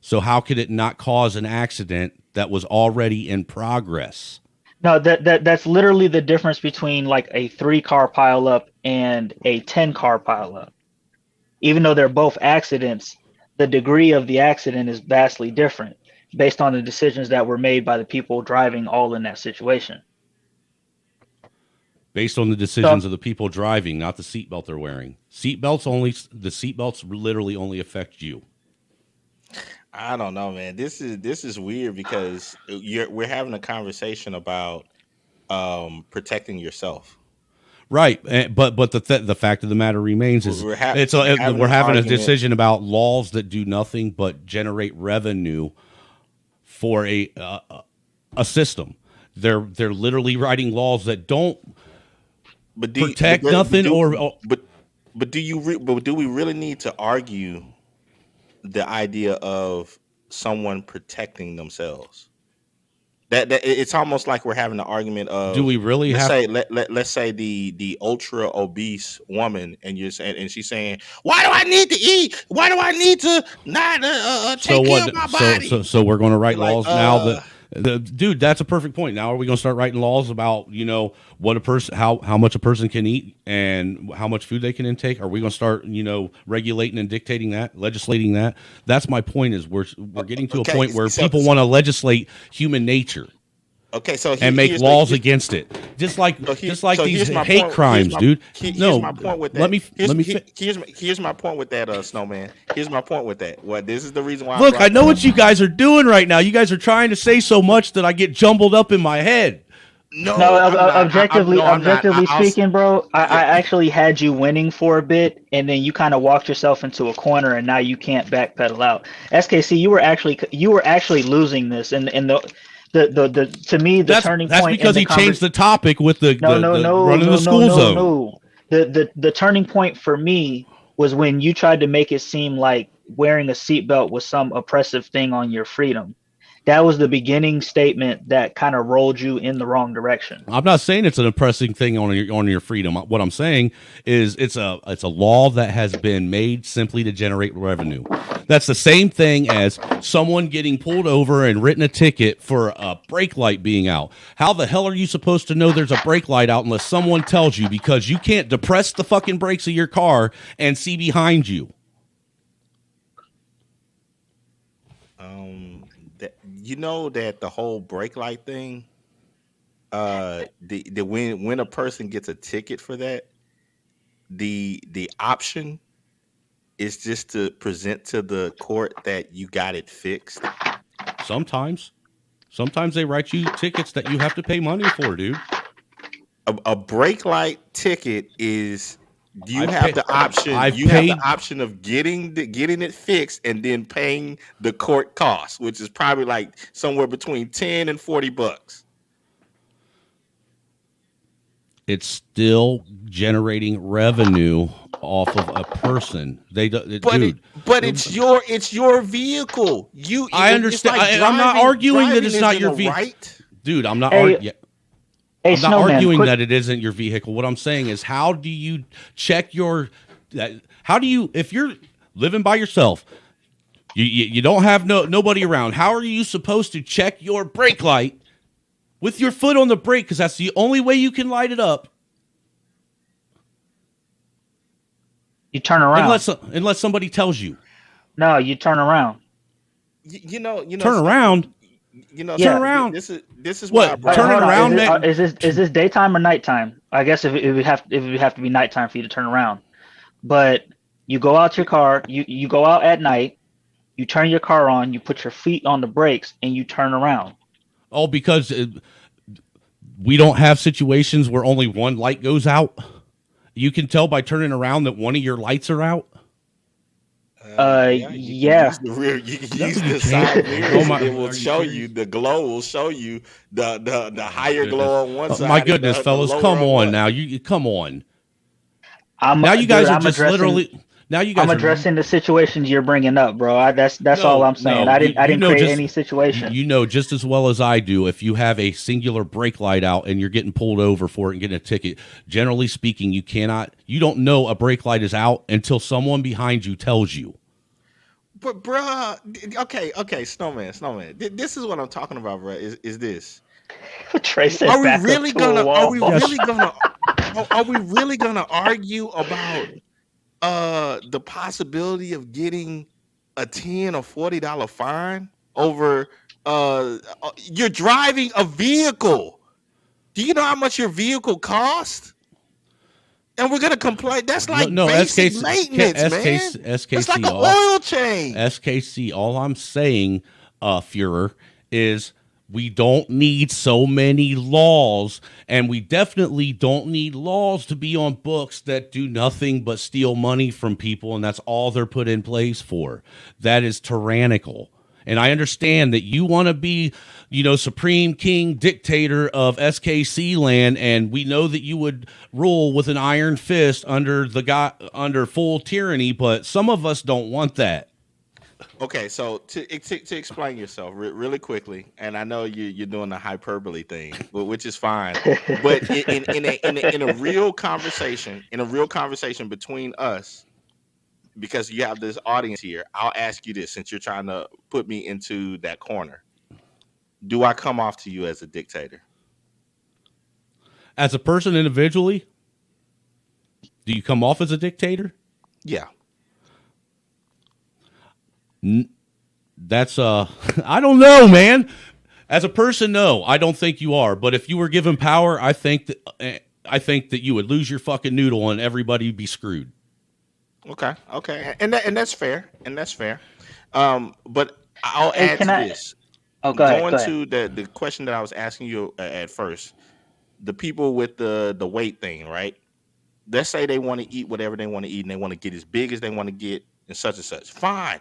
So how could it not cause an accident that was already in progress? No, that's literally the difference between like a 3-car pileup and a 10-car pileup. Even though they're both accidents, the degree of the accident is vastly different based on the decisions that were made by the people driving all in that situation. Based on the decisions of the people driving, not the seatbelt they're wearing. The seatbelts literally only affect you. I don't know, man. This is weird because we're having a conversation about protecting yourself. Right, but the fact of the matter remains is we're having a decision about laws that do nothing but generate revenue for a system. They're literally writing laws that don't protect nothing. But do we really need to argue the idea of someone protecting themselves? That it's almost like we're having an argument of, do we really let's say the ultra obese woman, and she's saying, why do I need to eat? Why do I need to not take care of my body? So we're going to write laws now that dude, that's a perfect point. Now are we going to start writing laws about what a person, how much a person can eat and how much food they can intake? Are we going to start regulating and dictating that, legislating that? That's my point. Is we're getting to a point where people want to legislate human nature. Okay, so and make laws against it, just like these hate crimes, dude. Here's my point with that. Here's my point with that, Snowman. Here's my point with that. Well, this is the reason why. Look, I know what you guys are doing right now. You guys are trying to say so much that I get jumbled up in my head. No, I'm not. objectively, no, I'm not. objectively I'll speaking, bro, I yeah. actually had you winning for a bit, and then you kind of walked yourself into a corner, and now you can't backpedal out. SKC, you were actually losing this, and the to me the turning That's point in because the he changed the topic with no, no, the no, running the no, no, school no, zone. no. The turning point for me was when you tried to make it seem like wearing a seatbelt was some oppressive thing on your freedom. That was the beginning statement that kind of rolled you in the wrong direction. I'm not saying it's an oppressing thing on your freedom. What I'm saying is it's a law that has been made simply to generate revenue. That's the same thing as someone getting pulled over and written a ticket for a brake light being out. How the hell are you supposed to know there's a brake light out unless someone tells you, because you can't depress the fucking brakes of your car and see behind you? You know that the whole brake light thing, the when a person gets a ticket for that, the option is just to present to the court that you got it fixed. Sometimes they write you tickets that you have to pay money for, dude. A brake light ticket is you I've have paid- the option. I've You have the paid- option of getting it fixed and then paying the court costs, which is probably like somewhere between $10 and $40. It's still generating revenue off of a person. Dude. It's your vehicle. I it's understand. like I'm not arguing that driving it's not isn't your a vehicle, right. dude. I'm not. Hey, I'm not Snowman, arguing quick- that it isn't your vehicle. What I'm saying is, how do you check your? How do you, if you're living by yourself, you don't have nobody around? How are you supposed to check your brake light with your foot on the brake? Because that's the only way you can light it up. You turn around. Unless somebody tells you. No, you turn around. You know. Turn around. Turn around. This is what? why I brought Turning it up. around, man. Is this daytime or nighttime? I guess if it would have to be nighttime for you to turn around. But you go out your car. You go out at night. You turn your car on. You put your feet on the brakes and you turn around. Oh, because we don't have situations where only one light goes out. You can tell by turning around that one of your lights are out. Yeah. Use the rear. You can use the side mirrors. It will show you the glow. Will show you the higher glow on one side. My goodness, the fellas, lower come on one. now. You come on. Now you guys are just literally. Now you guys I'm are addressing the situations you're bringing up, bro. That's all I'm saying. No, I didn't know create just- any situation. You know just as well as I do, if you have a singular brake light out and you're getting pulled over for it and getting a ticket, generally speaking, you don't know a brake light is out until someone behind you tells you. But bruh, okay, Snowman. This is what I'm talking about, bruh. Is this? Trey said Are we back up really to a gonna? wall. Are we really gonna? Are we really gonna argue about the possibility of getting a $10 or $40 fine over you're driving a vehicle? Do you know how much your vehicle costs? And we're gonna complain. That's like basic maintenance, man. SKC, it's like an oil change. SKC, all I'm saying, Führer, is we don't need so many laws, and we definitely don't need laws to be on books that do nothing but steal money from people, and that's all they're put in place for. That is tyrannical. And I understand that you want to be, supreme king dictator of SKC land, and we know that you would rule with an iron fist under full tyranny, but some of us don't want that. Okay, so to explain yourself really quickly, and I know you're doing the hyperbole thing, which is fine. But in a real conversation, between us, because you have this audience here, I'll ask you this, since you're trying to put me into that corner. Do I come off to you as a dictator? As a person individually, do you come off as a dictator? Yeah. That's I don't know, man. As a person, no, I don't think you are. But if you were given power, I think that you would lose your fucking noodle and everybody would be screwed. Okay, and that's fair, but I'll add to this. Oh, go ahead. Going to the question that I was asking you at first, the people with the weight thing, right? Let's say they want to eat whatever they want to eat and they want to get as big as they want to get and such and such. Fine.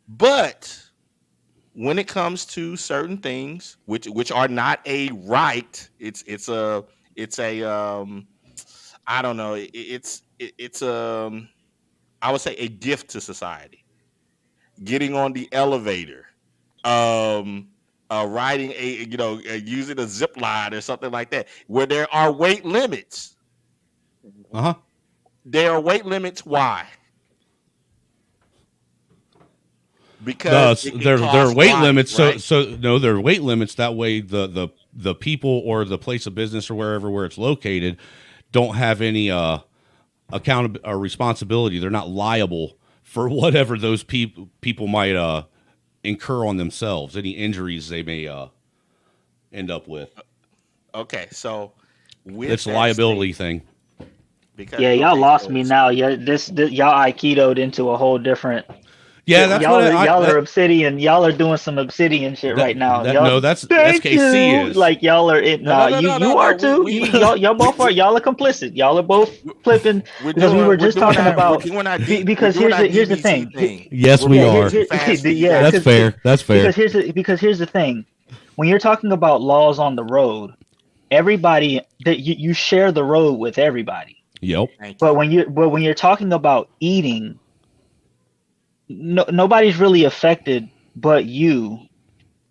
But when it comes to certain things, which are not a right, it's a I don't know, it's I would say a gift to society. Getting on the elevator, riding using a zip line or something like that, where there are weight limits. There are weight limits. Why? Because there are weight limits. Right? No, there are weight limits. That way, the people or the place of business or where it's located don't have any account or responsibility. They're not liable for whatever those people might incur on themselves, any injuries they may end up with. Okay, so it's a liability thing. Because, y'all lost me now. Yeah, this y'all Aikido'd into a whole different. Yeah, that's y'all are Obsidian. Y'all are doing some Obsidian shit right now. That's KC is. Like y'all are it. You are too. Y'all both are. Y'all are complicit. Y'all are both flipping because we were just talking about. Because here's the thing. Yes, we are. That's fair. That's fair. Because here's the thing. When you're talking about laws on the road, everybody that you share the road with everybody. Yep. But when you're talking about eating. Nobody's really affected but you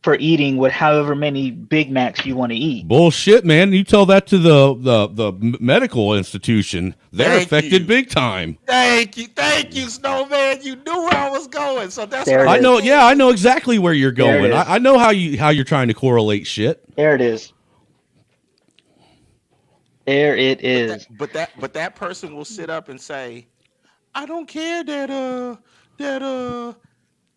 for eating with however many Big Macs you want to eat. Bullshit, man. You tell that to the medical institution. They're affected big time. Thank you, Snowman. You knew where I was going. So that's I know. Yeah, I know exactly where you're going. I know how you're trying to correlate shit. There it is. There it is. But that person will sit up and say, I don't care that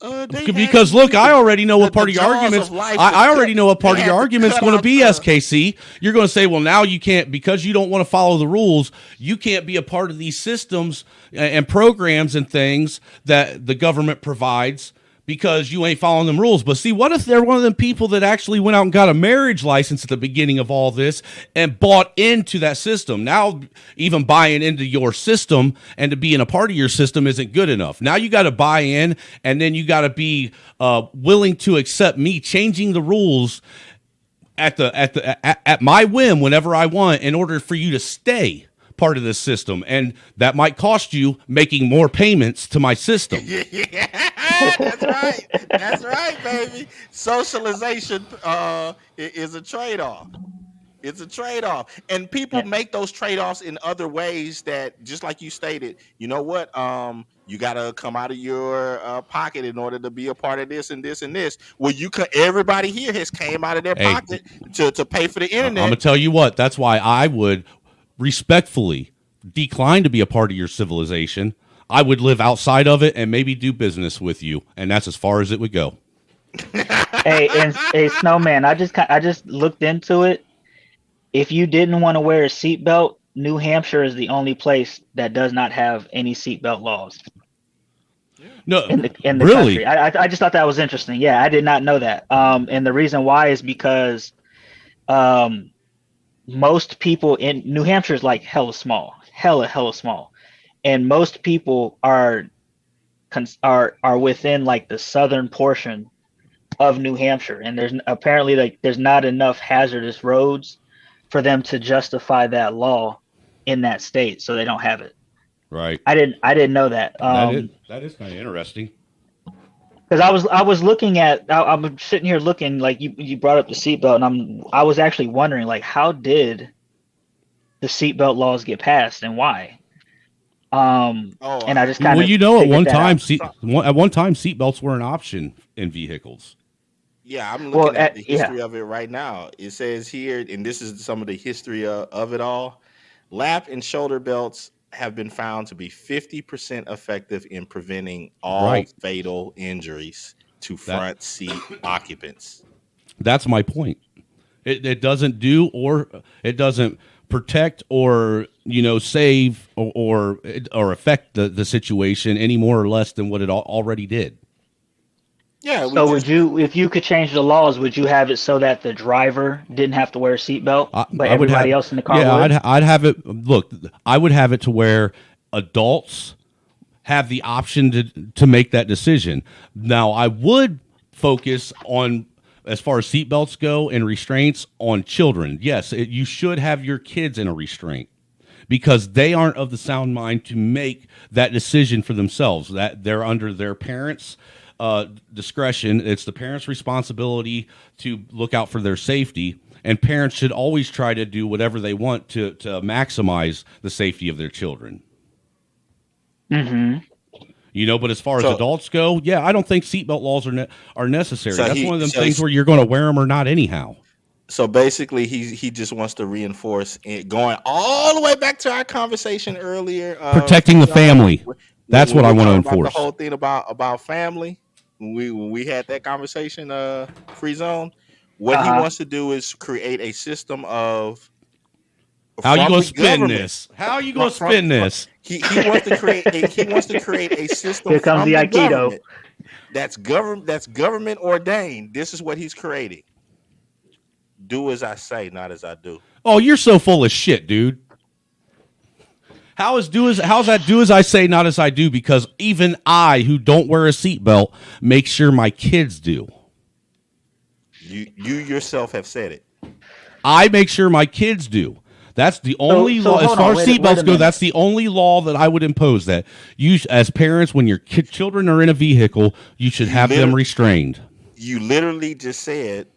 because look, I already know what part of your arguments. I already know what part of your argument's going to be. SKC, you're going to say, well, now you can't because you don't want to follow the rules. You can't be a part of these systems and programs and things that the government provides because you ain't following them rules. But see, what if they're one of them people that actually went out and got a marriage license at the beginning of all this and bought into that system? Now, even buying into your system and to being a part of your system isn't good enough. Now you got to buy in, and then you got to be willing to accept me changing the rules at my whim whenever I want in order for you to stay part of this system, and that might cost you making more payments to my system. That's right, baby. Socialization is a trade-off. It's a trade-off, and people make those trade-offs in other ways that, just like you stated, you know what? You got to come out of your pocket in order to be a part of this and this and this. Well, everybody here has came out of their pocket to pay for the internet. I'm gonna tell you what. That's why I would respectfully decline to be a part of your civilization. I would live outside of it and maybe do business with you, and that's as far as it would go. Hey, Snowman, I just looked into it. If you didn't want to wear a seatbelt, New Hampshire is the only place that does not have any seatbelt laws. No, in the really? country. I just thought that was interesting. Yeah, I did not know that. And the reason why is because most people in New Hampshire is like hella small, hella small, and most people are within like the southern portion of New Hampshire, and there's apparently there's not enough hazardous roads for them to justify that law in that state, so they don't have it. Right. I didn't know that. That is kind of interesting. Because I was looking at, I'm sitting here looking, like you brought up the seatbelt, and I was actually wondering, like, how did the seatbelt laws get passed and why? And I just kind of at one time seatbelts were an option in vehicles. Yeah, I'm looking at the history of it right now. It says here, and this is some of the history of it all. Lap and shoulder belts have been found to be 50% effective in preventing all fatal injuries to front seat occupants. That's my point. It doesn't do, or it doesn't protect or save or affect the situation any more or less than what it already did. Yeah, we So just would you, if you could change the laws, would you have it so that the driver didn't have to wear a seatbelt, but I would everybody have, else in the car yeah, would? I'd have it. Look, I would have it to where adults have the option to make that decision. Now, I would focus on, as far as seatbelts go and restraints, on children. Yes, you should have your kids in a restraint because they aren't of the sound mind to make that decision for themselves. That they're under their parents' discretion. It's the parents' responsibility to look out for their safety. And parents should always try to do whatever they want to maximize the safety of their children. Mm-hmm. You know, but as far as So- adults go, yeah, I don't think seatbelt laws are necessary. So That's he- one of them so things he's- where you're going to wear them or not anyhow. So basically, he just wants to reinforce it, going all the way back to our conversation earlier. Protecting the family. That's what I we want to talked about enforce. the whole thing about family. When we had that conversation, free zone. What he wants to do is create a system of. How you from going the to spin government- this? How you going to from- spin from- this? He wants to create a system Here comes from the the Aikido. government that's government ordained. This is what he's creating. Do as I say, not as I do. Oh, you're so full of shit, dude. How's that do as I say, not as I do? Because even I, who don't wear a seatbelt, make sure my kids do. You yourself have said it. I make sure my kids do. That's the only so law. As hold far on, as wait a seatbelts go, minute. that's the only law that I would impose. That you, as parents, when your children are in a vehicle, you should have them restrained. You literally just said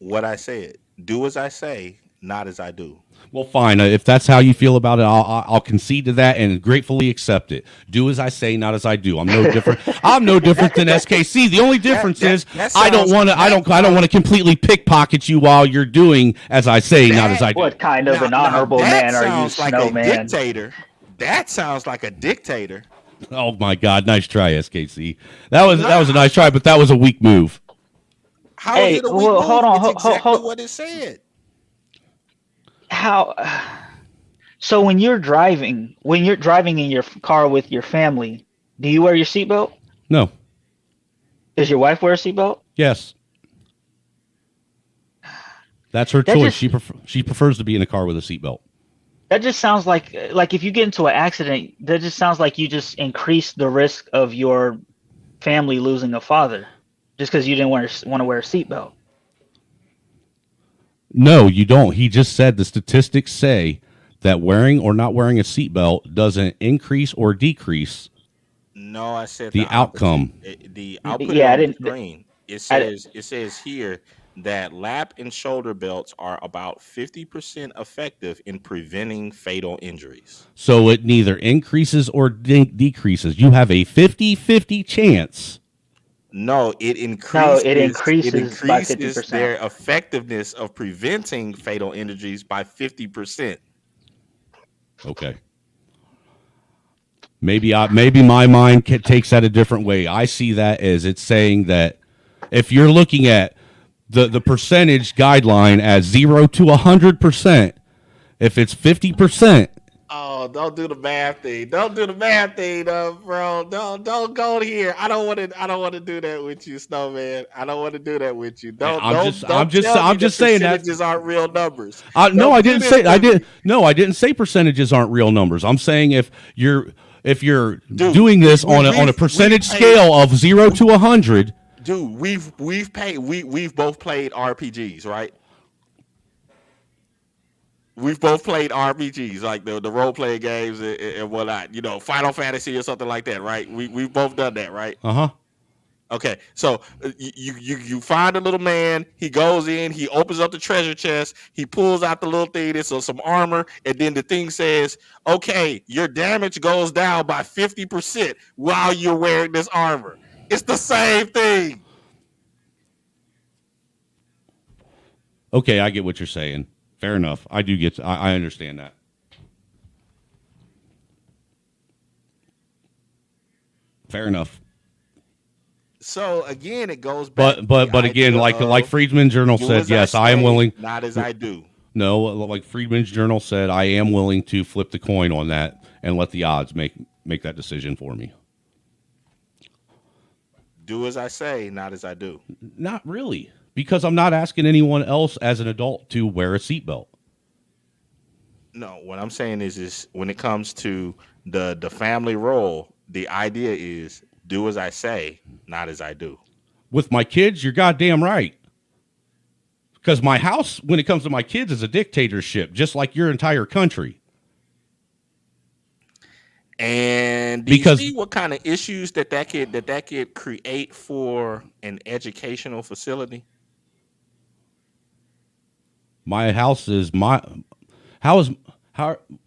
what I said. Do as I say, not as I do. Well, fine. If that's how you feel about it, I'll concede to that and gratefully accept it. Do as I say, not as I do. I'm no different. I'm no different than SKC. The only difference is I don't want to. I don't want to completely pickpocket you while you're doing as I say, not as I do. What kind of an honorable man are you, Sounds like a snowman? dictator. That sounds like a dictator. Oh my God! Nice try, SKC. That was a nice try, but that was a weak move. How Hey, is it a weak well, move? hold on, It's exactly hold- what it said. How? So when you're driving in your car with your family, do you wear your seatbelt? No. Does your wife wear a seatbelt? Yes. That's her That choice. just- She prefers to be in a car with a seatbelt. That just sounds like if you get into an accident, that just sounds like you just increase the risk of your family losing a father, just because you didn't want to wear a seatbelt. No, you don't. He just said the statistics say that wearing or not wearing a seatbelt doesn't increase or decrease No, I said the outcome. I'll put Yeah, I it on the didn't- screen. It I- says here that lap and shoulder belts are about 50% effective in preventing fatal injuries. So it neither increases or decreases. You have a 50-50 chance. No, it increases. increases by 50%. their effectiveness of preventing fatal injuries by 50%. Okay. Maybe my mind takes that a different way. I see that as it's saying that if you're looking at the percentage guideline as 0 to 100%, if it's 50%, Oh, don't do the math thing. Don't do the math thing, bro. Don't go here. I don't want to do that with you, Snowman. I don't want to do that with you. I'm just saying that percentages aren't real numbers. no, Don't I do didn't this say to I me. did. No, I didn't say percentages aren't real numbers. I'm saying if you're doing this on a percentage scale of 0 to 100. Dude, we've both played RPGs, right? We've both played RPGs, like the role playing games and whatnot. You know, Final Fantasy or something like that, right? We've both done that, right? Uh-huh. Okay, so you find a little man. He goes in. He opens up the treasure chest. He pulls out the little thing. It's some armor, and then the thing says, "Okay, your damage goes down by 50% while you're wearing this armor." It's the same thing. Okay, I get what you're saying. Fair enough. I do get. I understand that. Fair enough. So again, it goes back. But again, like Friedman's Journal do said, as I yes, I am say, willing. not as I do. No, like Friedman's Journal said, I am willing to flip the coin on that and let the odds make that decision for me. Do as I say, not as I do. Not really, because I'm not asking anyone else as an adult to wear a seatbelt. No, what I'm saying is when it comes to the family role, the idea is do as I say, not as I do. With my kids, you're goddamn right. Because my house, when it comes to my kids, is a dictatorship, just like your entire country. And do you see what kind of issues that could create for an educational facility? My house is my how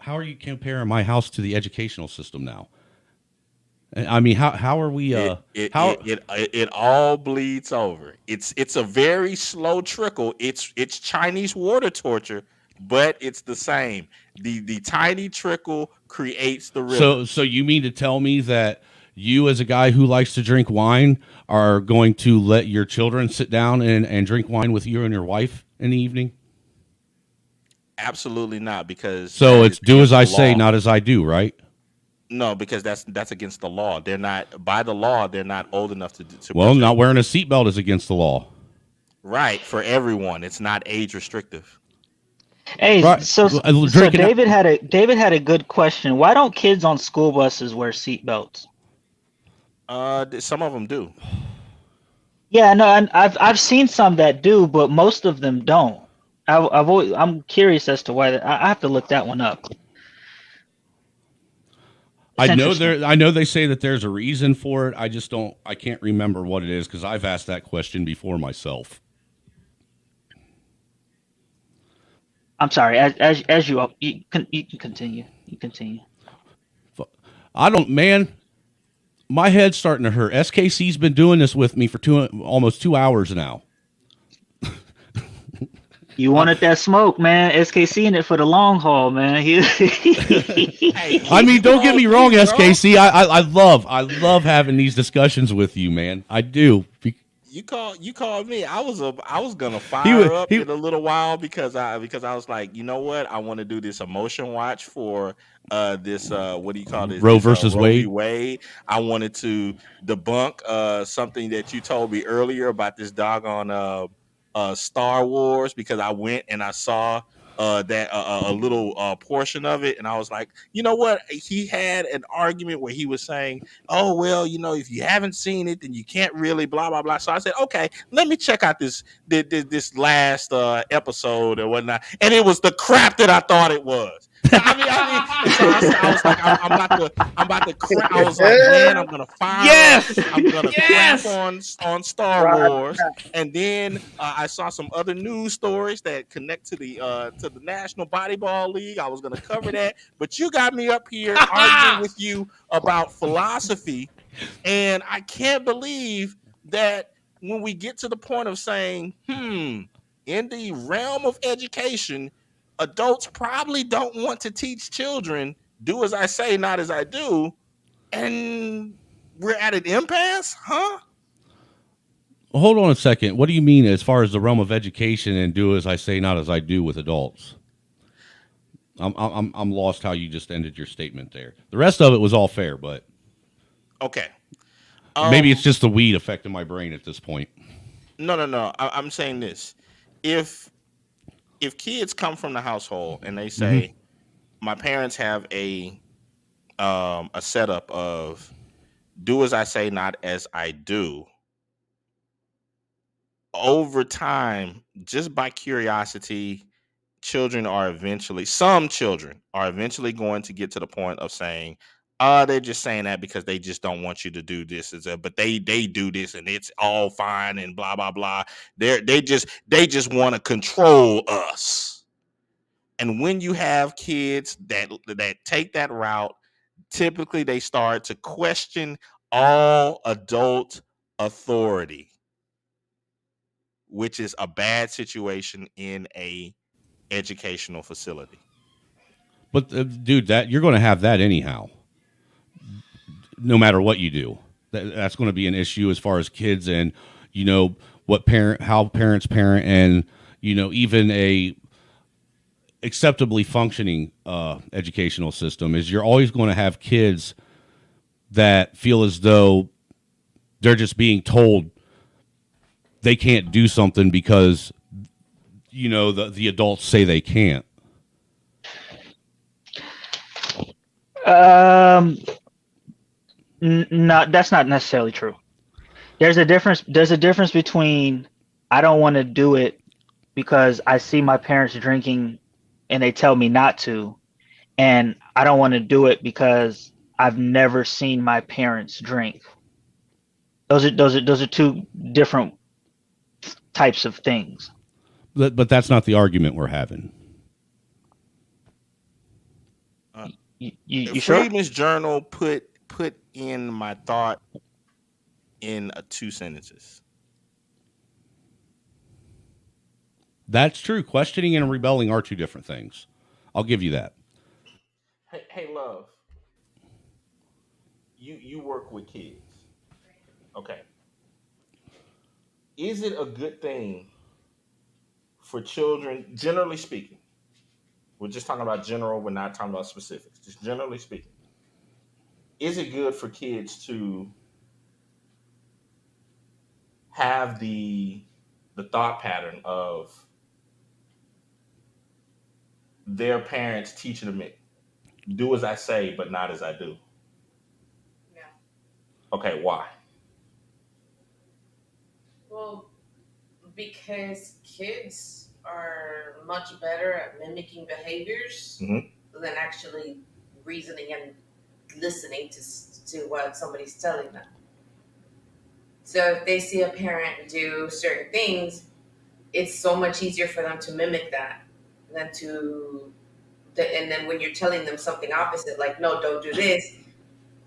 are you comparing my house to the educational system now? I mean, how are we? It all bleeds over. It's a very slow trickle. It's Chinese water torture, but it's the same. The tiny trickle creates the river. So you mean to tell me that you, as a guy who likes to drink wine, are going to let your children sit down and drink wine with you and your wife in the evening? Absolutely not, because so it's do as I say, law. not as I do, right? No, because that's against the law. They're not, by the law, they're not old enough to Well, not wearing a seatbelt is against the law. Right, for everyone. It's not age restrictive. Hey, Right. so Drinking- David had a good question. Why don't kids on school buses wear seatbelts? Some of them do. Yeah, no, and I've seen some that do, but most of them don't. I'm curious as to why. I have to look that one up. I know they say that there's a reason for it. I can't remember what it is because I've asked that question before myself. I'm sorry. As you can continue. You continue. I don't, man. My head's starting to hurt. SKC's been doing this with me for almost 2 hours now. You wanted that smoke, man. SKC in it for the long haul, man. I mean, don't get me wrong, SKC. I love having these discussions with you, man. I do. You called me. I was gonna fire up in a little while because I was like, you know what? I want to do this emotion watch for this what do you call this? Roe versus Roe v. Wade. Wade. I wanted to debunk something that you told me earlier about this doggone Star Wars, because I went and I saw that a little portion of it, and I was like, you know what? He had an argument where he was saying, oh well, you know, if you haven't seen it, then you can't really blah blah blah. So I said, okay, let me check out this last episode or whatnot, and it was the crap that I thought it was. I was like, I'm about to crap. I was like, man, I'm gonna fire. I'm gonna crap on Star Wars, and then I saw some other news stories that connect to the National Volleyball League. I was gonna cover that, but you got me up here arguing with you about philosophy, and I can't believe that when we get to the point of saying, in the realm of education, adults probably don't want to teach children do as I say, not as I do, and we're at an impasse, huh? Hold on a second. What do you mean as far as the realm of education and do as I say, not as I do with adults? I'm lost how you just ended your statement there. The rest of it was all fair, but okay. Maybe it's just the weed affecting my brain at this point. No. I'm saying this: if kids come from the household and they say, my parents have a setup of do as I say, not as I do. Over time, just by curiosity, some children are eventually going to get to the point of saying, they're just saying that because they just don't want you to do this, but they do this and it's all fine and blah blah blah. They just want to control us. And when you have kids that take that route, typically they start to question all adult authority, which is a bad situation in a educational facility. But dude, that you're going to have that anyhow, no matter what you do. That's going to be an issue as far as kids and how parents parent, and even a acceptably functioning educational system is you're always going to have kids that feel as though They're just being told they can't do something because the adults say they can't. No, that's not necessarily true. There's a difference. There's a difference between I don't want to do it because I see my parents drinking and they tell me not to, and I don't want to do it because I've never seen my parents drink. Those are two different types of things. But that's not the argument we're having. You sure? Freeman's Journal put in my thought in 2 sentences. That's true. Questioning and rebelling are two different things. I'll give you that. Hey, love. You work with kids. Okay. Is it a good thing for children, generally speaking? We're just talking about general, we're not talking about specifics. Just generally speaking. Is it good for kids to have the thought pattern of their parents teaching them do as I say, but not as I do? Yeah. Okay, why? Well, because kids are much better at mimicking behaviors than actually reasoning and listening to what somebody's telling them. So if they see a parent do certain things, it's so much easier for them to mimic that than and then when you're telling them something opposite, like, no, don't do this,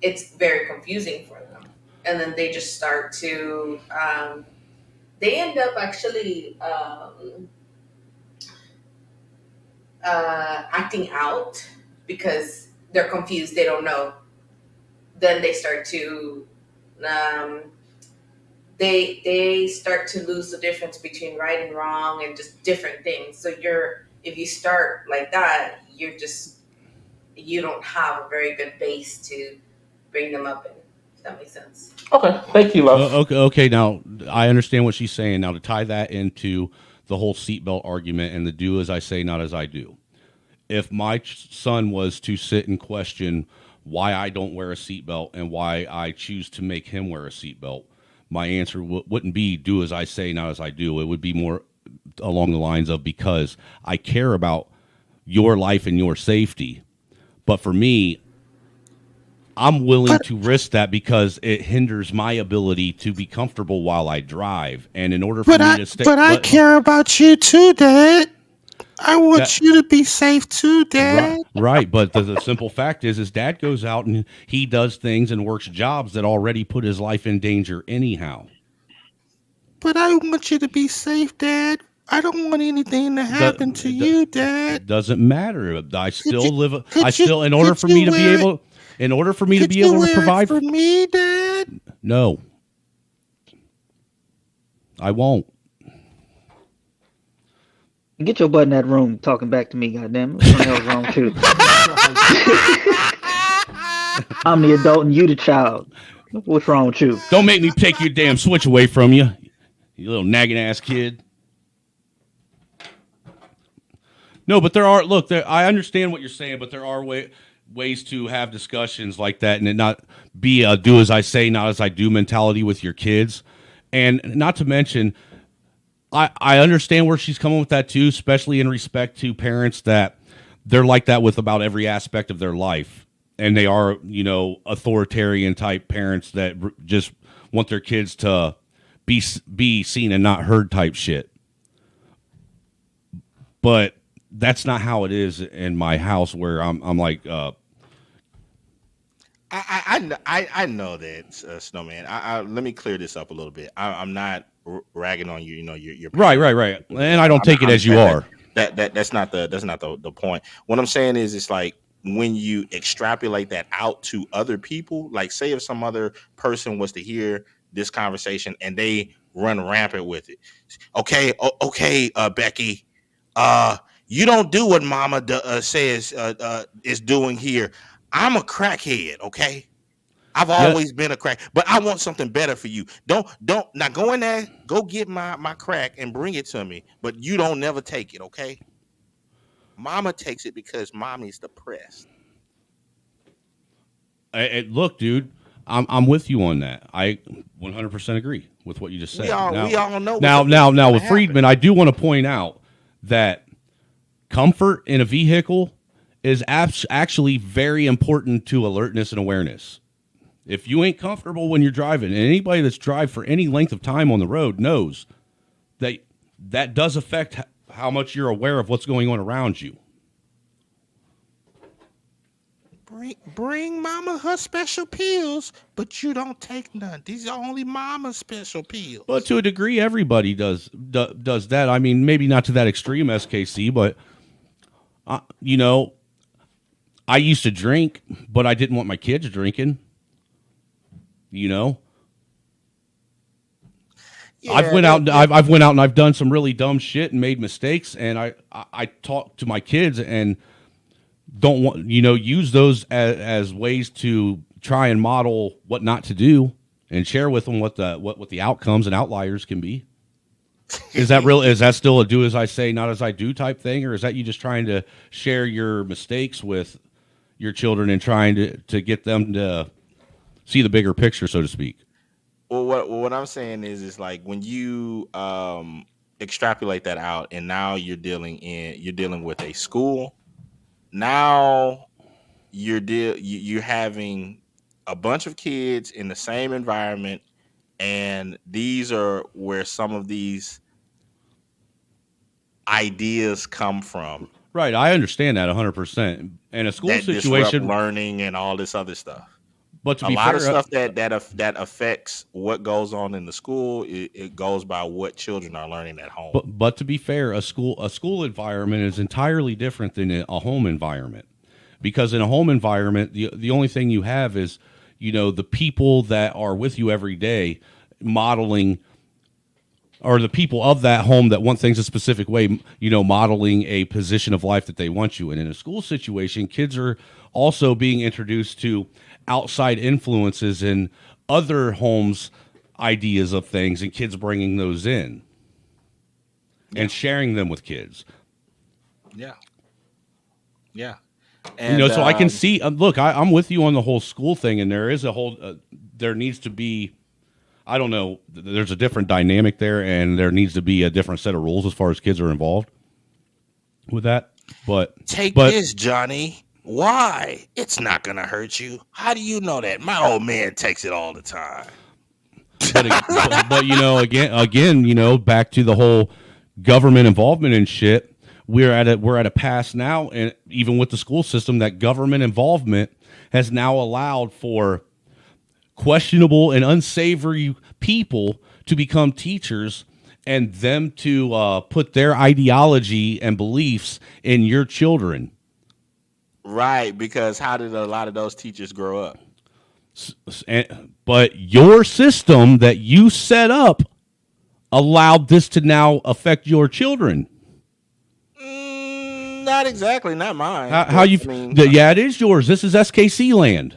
it's very confusing for them. And then they just start to, they end up actually acting out because they're confused, they don't know. Then they start to, they start to lose the difference between right and wrong and just different things. So if you start like that, you don't have a very good base to bring them up in, if that makes sense. Okay, thank you, love. Okay. Now I understand what she's saying. Now to tie that into the whole seatbelt argument and the do as I say, not as I do. If my son was to sit and question why I don't wear a seatbelt and why I choose to make him wear a seatbelt, my answer wouldn't be do as I say, not as I do. It would be more along the lines of because I care about your life and your safety. But for me, I'm willing to risk that because it hinders my ability to be comfortable while I drive. And in order for me to stay... But I care about you too, Dad. I want you to be safe too, Dad. Right, but the simple fact is Dad goes out and he does things and works jobs that already put his life in danger anyhow. But I want you to be safe, Dad. I don't want anything to happen to you, Dad. It doesn't matter. I still live. In order for me to be able to provide for me, Dad. No, I won't. Get your butt in that room talking back to me, goddamn. What the hell's wrong too? I'm the adult and you the child. What's wrong with you? Don't make me take your damn switch away from you, you little nagging ass kid. No, but I understand what you're saying, but there are ways to have discussions like that and it not be a do as I say, not as I do mentality with your kids. And not to mention, I understand where she's coming with that too, especially in respect to parents that they're like that with about every aspect of their life. And they are, authoritarian type parents that just want their kids to be seen and not heard type shit. But that's not how it is in my house where I'm like, I know that, Snowman. Let me clear this up a little bit. I'm not ragging on you. You're right, and I don't take it as you are. That's not the point. What I'm saying is, it's like when you extrapolate that out to other people. Like, say if some other person was to hear this conversation and they run rampant with it. Okay, Becky. You don't do what Mama says is doing here. I'm a crackhead, okay? I've Yeah. always been a crack, but I want something better for you. Don't now go in there, go get my crack and bring it to me, but you don't never take it, okay? Mama takes it because mommy's depressed. Look, dude, I'm with you on that. I 100% agree with what you just said. We all know Now, with happen. Friedman, I do want to point out that comfort in a vehicle is actually very important to alertness and awareness. If you ain't comfortable when you're driving, and anybody that's drive for any length of time on the road knows that does affect how much you're aware of what's going on around you. Bring mama her special pills, but you don't take none. These are only mama's special pills. But to a degree, everybody does that. I mean, maybe not to that extreme, SKC, but you know, I used to drink, but I didn't want my kids drinking. You know, Yeah, I've went out and I've done some really dumb shit and made mistakes, and I talk to my kids and don't want, use those as ways to try and model what not to do and share with them what the outcomes and outliers can be. Is that real? Is that still a do as I say, not as I do type thing, or is that you just trying to share your mistakes with your children and trying to get them to see the bigger picture, so to speak? Well, what I'm saying is like when you extrapolate that out, and now you're dealing with a school. Now you're having a bunch of kids in the same environment, and these are where some of these ideas come from. Right, I understand that 100%. And a school that situation, disrupt learning and all this other stuff. But to a be lot fair, of stuff that affects what goes on in the school, it goes by what children are learning at home. But to be fair, a school environment is entirely different than a home environment, because in a home environment, the only thing you have is the people that are with you every day modeling, or the people of that home that want things a specific way, modeling a position of life that they want you in. In a school situation, kids are also being introduced to outside influences in other homes' ideas of things, and kids bringing those in and sharing them with kids. Yeah. And, so I can see, look, I'm with you on the whole school thing, and there is a whole, there needs to be, I don't know, there's a different dynamic there, and there needs to be a different set of rules as far as kids are involved with that. But take this, Johnny. Why? It's not gonna hurt you. How do you know that? My old man takes it all the time. But again, back to the whole government involvement and shit. We're at a pass now, and even with the school system, that government involvement has now allowed for questionable and unsavory people to become teachers, and them to put their ideology and beliefs in your children. Right, because how did a lot of those teachers grow up? But your system that you set up allowed this to now affect your children. Not exactly, not mine. Yeah, it is yours. This is SKC land.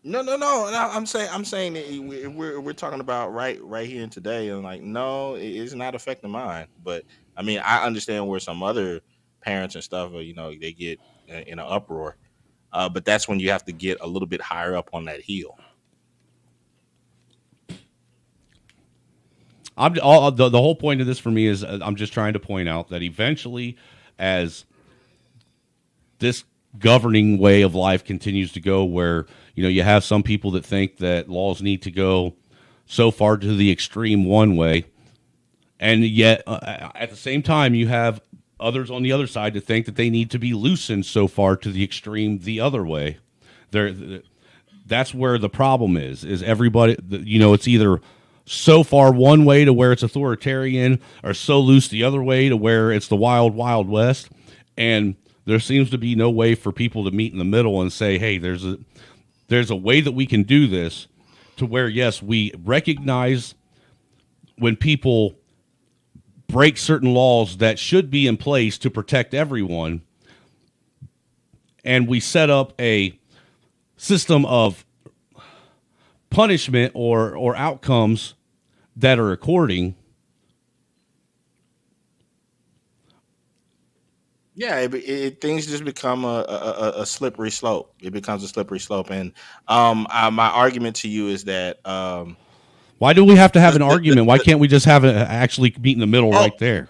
No. I'm saying that we're talking about right here and today, and like, no, it's not affecting mine. But I mean, I understand where some other parents and stuff, they get in an uproar. But that's when you have to get a little bit higher up on that hill. The whole point of this for me is I'm just trying to point out that eventually, as this governing way of life continues to go, where you have some people that think that laws need to go so far to the extreme one way, and yet at the same time you have others on the other side to think that they need to be loosened so far to the extreme the other way. That's where the problem is everybody, it's either so far one way to where it's authoritarian, or so loose the other way to where it's the wild, wild west. And there seems to be no way for people to meet in the middle and say, hey, there's a way that we can do this to where, yes, we recognize when people break certain laws that should be in place to protect everyone, and we set up a system of punishment or outcomes that are according. Yeah, things just become a slippery slope. It becomes a slippery slope, and my argument to you is that Why do we have to have an argument? Why can't we just have actually meet in the middle right there?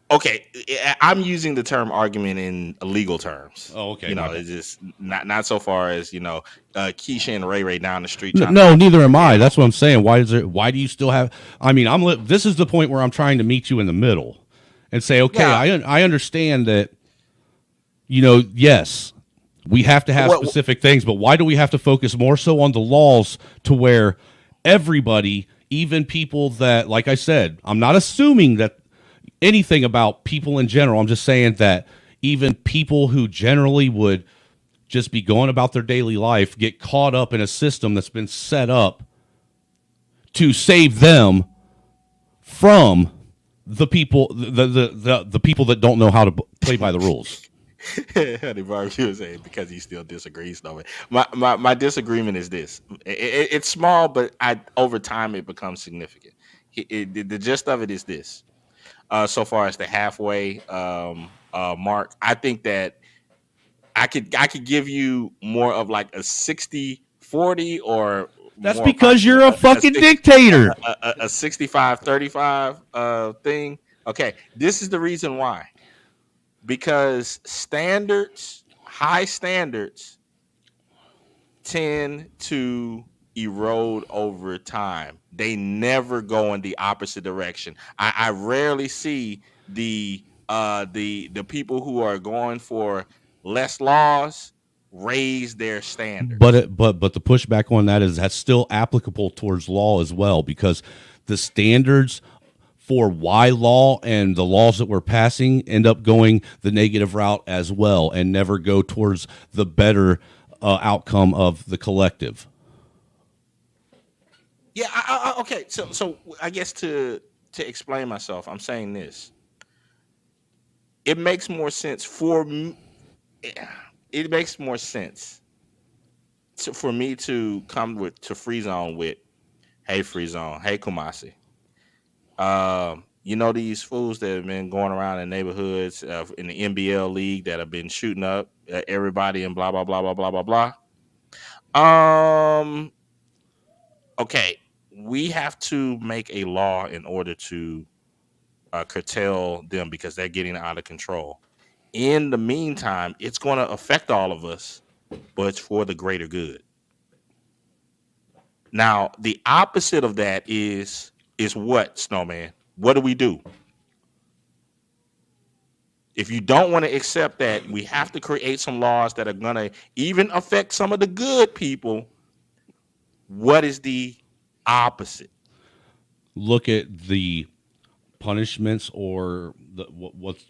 okay, I'm using the term argument in legal terms. Oh, okay. You know, it's just not so far as Keisha and Ray down the street. No, neither am I. That's what I'm saying. Why do you still have? I mean, this is the point where I'm trying to meet you in the middle, and say, okay, I understand that. Yes, we have to have specific things, but why do we have to focus more so on the laws to where everybody, even people that, like I said, I'm not assuming that anything about people in general. I'm just saying that even people who generally would just be going about their daily life get caught up in a system that's been set up to save them from the people, the people that don't know how to play by the rules. Honey Barbecue is saying because he still disagrees. No, my disagreement is this: it's small, but over time it becomes significant. The gist of it is this: so far as the halfway mark, I think that I could give you more of like a 60-40 or that's because you're a fucking dictator. A 65-35 thing. Okay, this is the reason why. Because high standards tend to erode over time. They never go in the opposite direction. I rarely see the people who are going for less laws raise their standards. But the pushback on that is that's still applicable towards law as well, because the standards for why law and the laws that we're passing end up going the negative route as well and never go towards the better outcome of the collective. Yeah, okay. So I guess to explain myself, I'm saying this. It makes more sense for me. It makes more sense for me to come to Free Zone with, hey, Free Zone, hey, Kumasi. These fools that have been going around in neighborhoods in the NBL league that have been shooting up everybody and blah blah blah blah blah blah blah. Okay, we have to make a law in order to curtail them because they're getting out of control. In the meantime, it's going to affect all of us, but it's for the greater good. Now, the opposite of that is what, Snowman? What do we do? If you don't want to accept that, we have to create some laws that are going to even affect some of the good people. What is the opposite? Look at the punishments or what's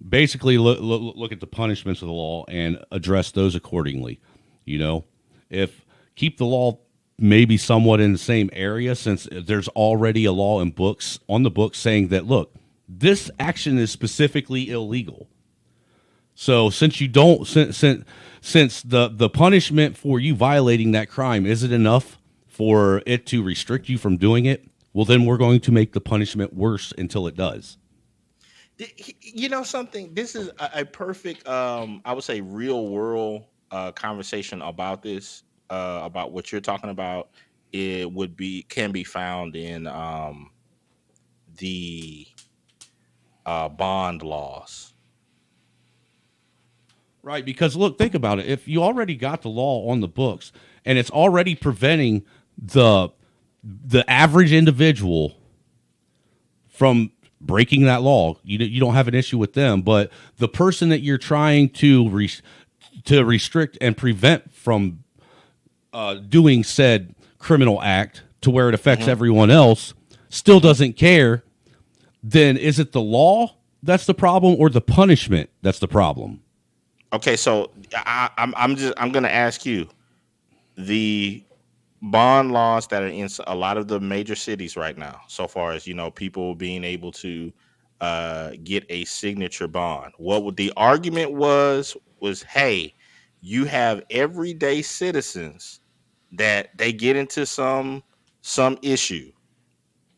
basically look at the punishments of the law and address those accordingly. If keep the law maybe somewhat in the same area, since there's already a law on the books saying that, look, this action is specifically illegal. So since you don't, since the punishment for you violating that crime isn't enough for it to restrict you from doing it, well, then we're going to make the punishment worse until it does. You know something? This is a perfect, I would say, real world conversation about this, about what you're talking about. It can be found in the bond laws. Right, because look, think about it. If you already got the law on the books and it's already preventing the average individual from breaking that law, you don't have an issue with them, but the person that you're trying to restrict and prevent from doing said criminal act to where it affects everyone else still doesn't care, then is it the law that's the problem or the punishment that's the problem? Okay, so I'm going to ask you, the bond laws that are in a lot of the major cities right now, so far as people being able to get a signature bond. What would the argument was, hey, you have everyday citizens that they get into some issue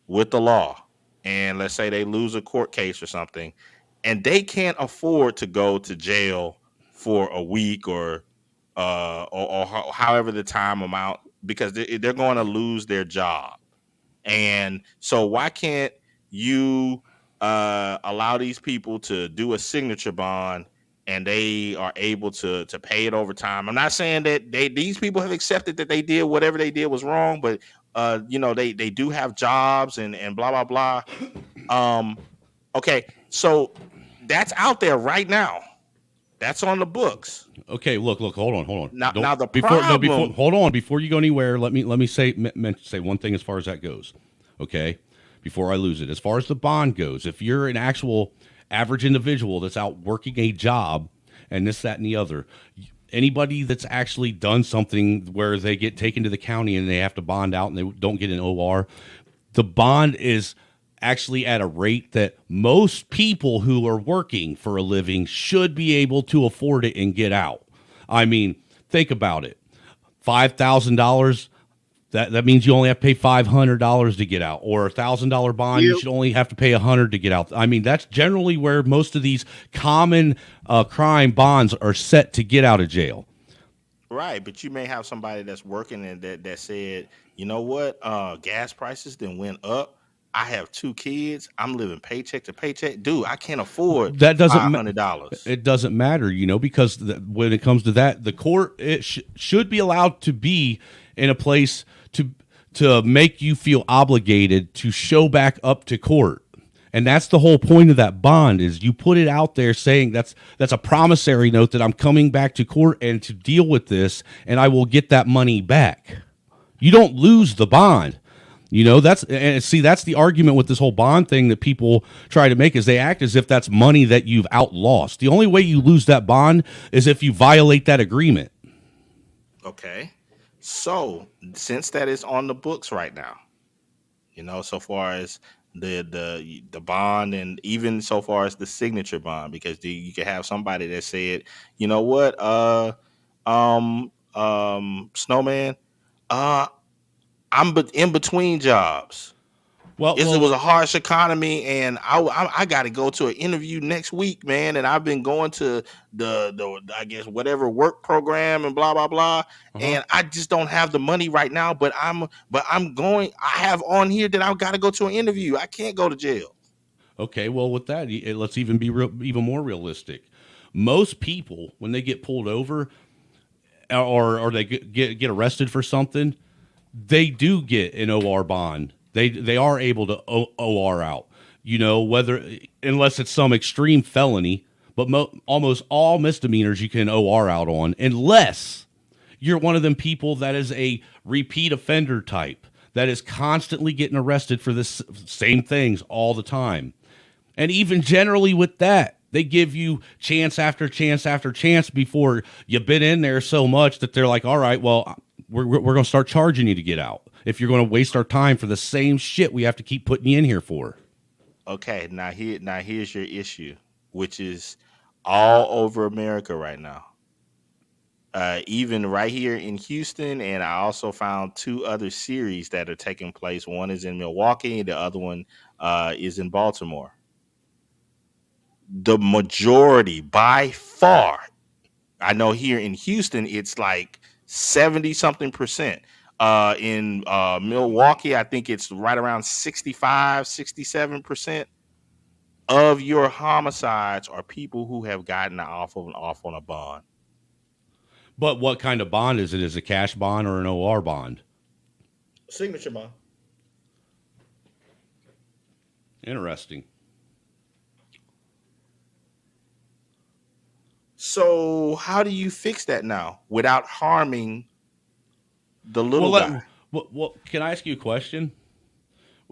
with the law, and let's say they lose a court case or something, and they can't afford to go to jail for a week or however the time amount, because they're going to lose their job. And so why can't you allow these people to do a signature bond, and they are able to pay it over time? I'm not saying that these people have accepted that they did whatever they did was wrong, but they do have jobs and blah blah blah. Okay, so that's out there right now. That's on the books. Okay, look, hold on. Now the before problem. hold on, before you go anywhere, let me say one thing as far as that goes. Okay, before I lose it, as far as the bond goes, if you're an actual average individual that's out working a job and this, that, and the other, anybody that's actually done something where they get taken to the county and they have to bond out and they don't get an OR, the bond is actually at a rate that most people who are working for a living should be able to afford it and get out. I mean, think about it. $5,000, that means you only have to pay $500 to get out, or $1,000 bond, you should only have to pay $100 to get out. I mean, that's generally where most of these common crime bonds are set to get out of jail. Right, but you may have somebody that's working and that said, you know what, gas prices then went up. I have 2 kids. I'm living paycheck to paycheck. Dude, I can't afford that doesn't $500. It doesn't matter, because when it comes to that, the court should be allowed to be in a place to make you feel obligated to show back up to court. And that's the whole point of that bond, is you put it out there saying that's a promissory note that I'm coming back to court and to deal with this, and I will get that money back. You don't lose the bond. That's the argument with this whole bond thing that people try to make, is they act as if that's money that you've outlost. The only way you lose that bond is if you violate that agreement. Okay. So, since that is on the books right now, so far as the bond, and even so far as the signature bond, because you can have somebody that said, you know what, Snowman, I'm in between jobs. It was a harsh economy, and I got to go to an interview next week, man. And I've been going to the I guess whatever work program and blah blah blah, and I just don't have the money right now. But I'm going. I have on here that I've got to go to an interview. I can't go to jail. Okay, well, with that, let's even be even more realistic. Most people, when they get pulled over or they get arrested for something, they do get an OR bond. They are able to OR out, whether, unless it's some extreme felony, but almost all misdemeanors you can OR out on, unless you're one of them people that is a repeat offender type that is constantly getting arrested for this same things all the time. And even generally with that, they give you chance after chance after chance before you've been in there so much that they're like, all right, well, we're going to start charging you to get out. If you're going to waste our time for the same shit we have to keep putting you in here for. Okay, now here's your issue, which is all over America right now. Even right here in Houston, and I also found 2 other series that are taking place. One is in Milwaukee, the other one is in Baltimore. The majority, by far, I know here in Houston, it's like 70-something%. In Milwaukee, I think it's right around 65-67% of your homicides are people who have gotten off on a bond. But what kind of bond is it? Is it a cash bond or an OR bond? Signature bond. Interesting. So how do you fix that now without harming the little guy? Well, can I ask you a question?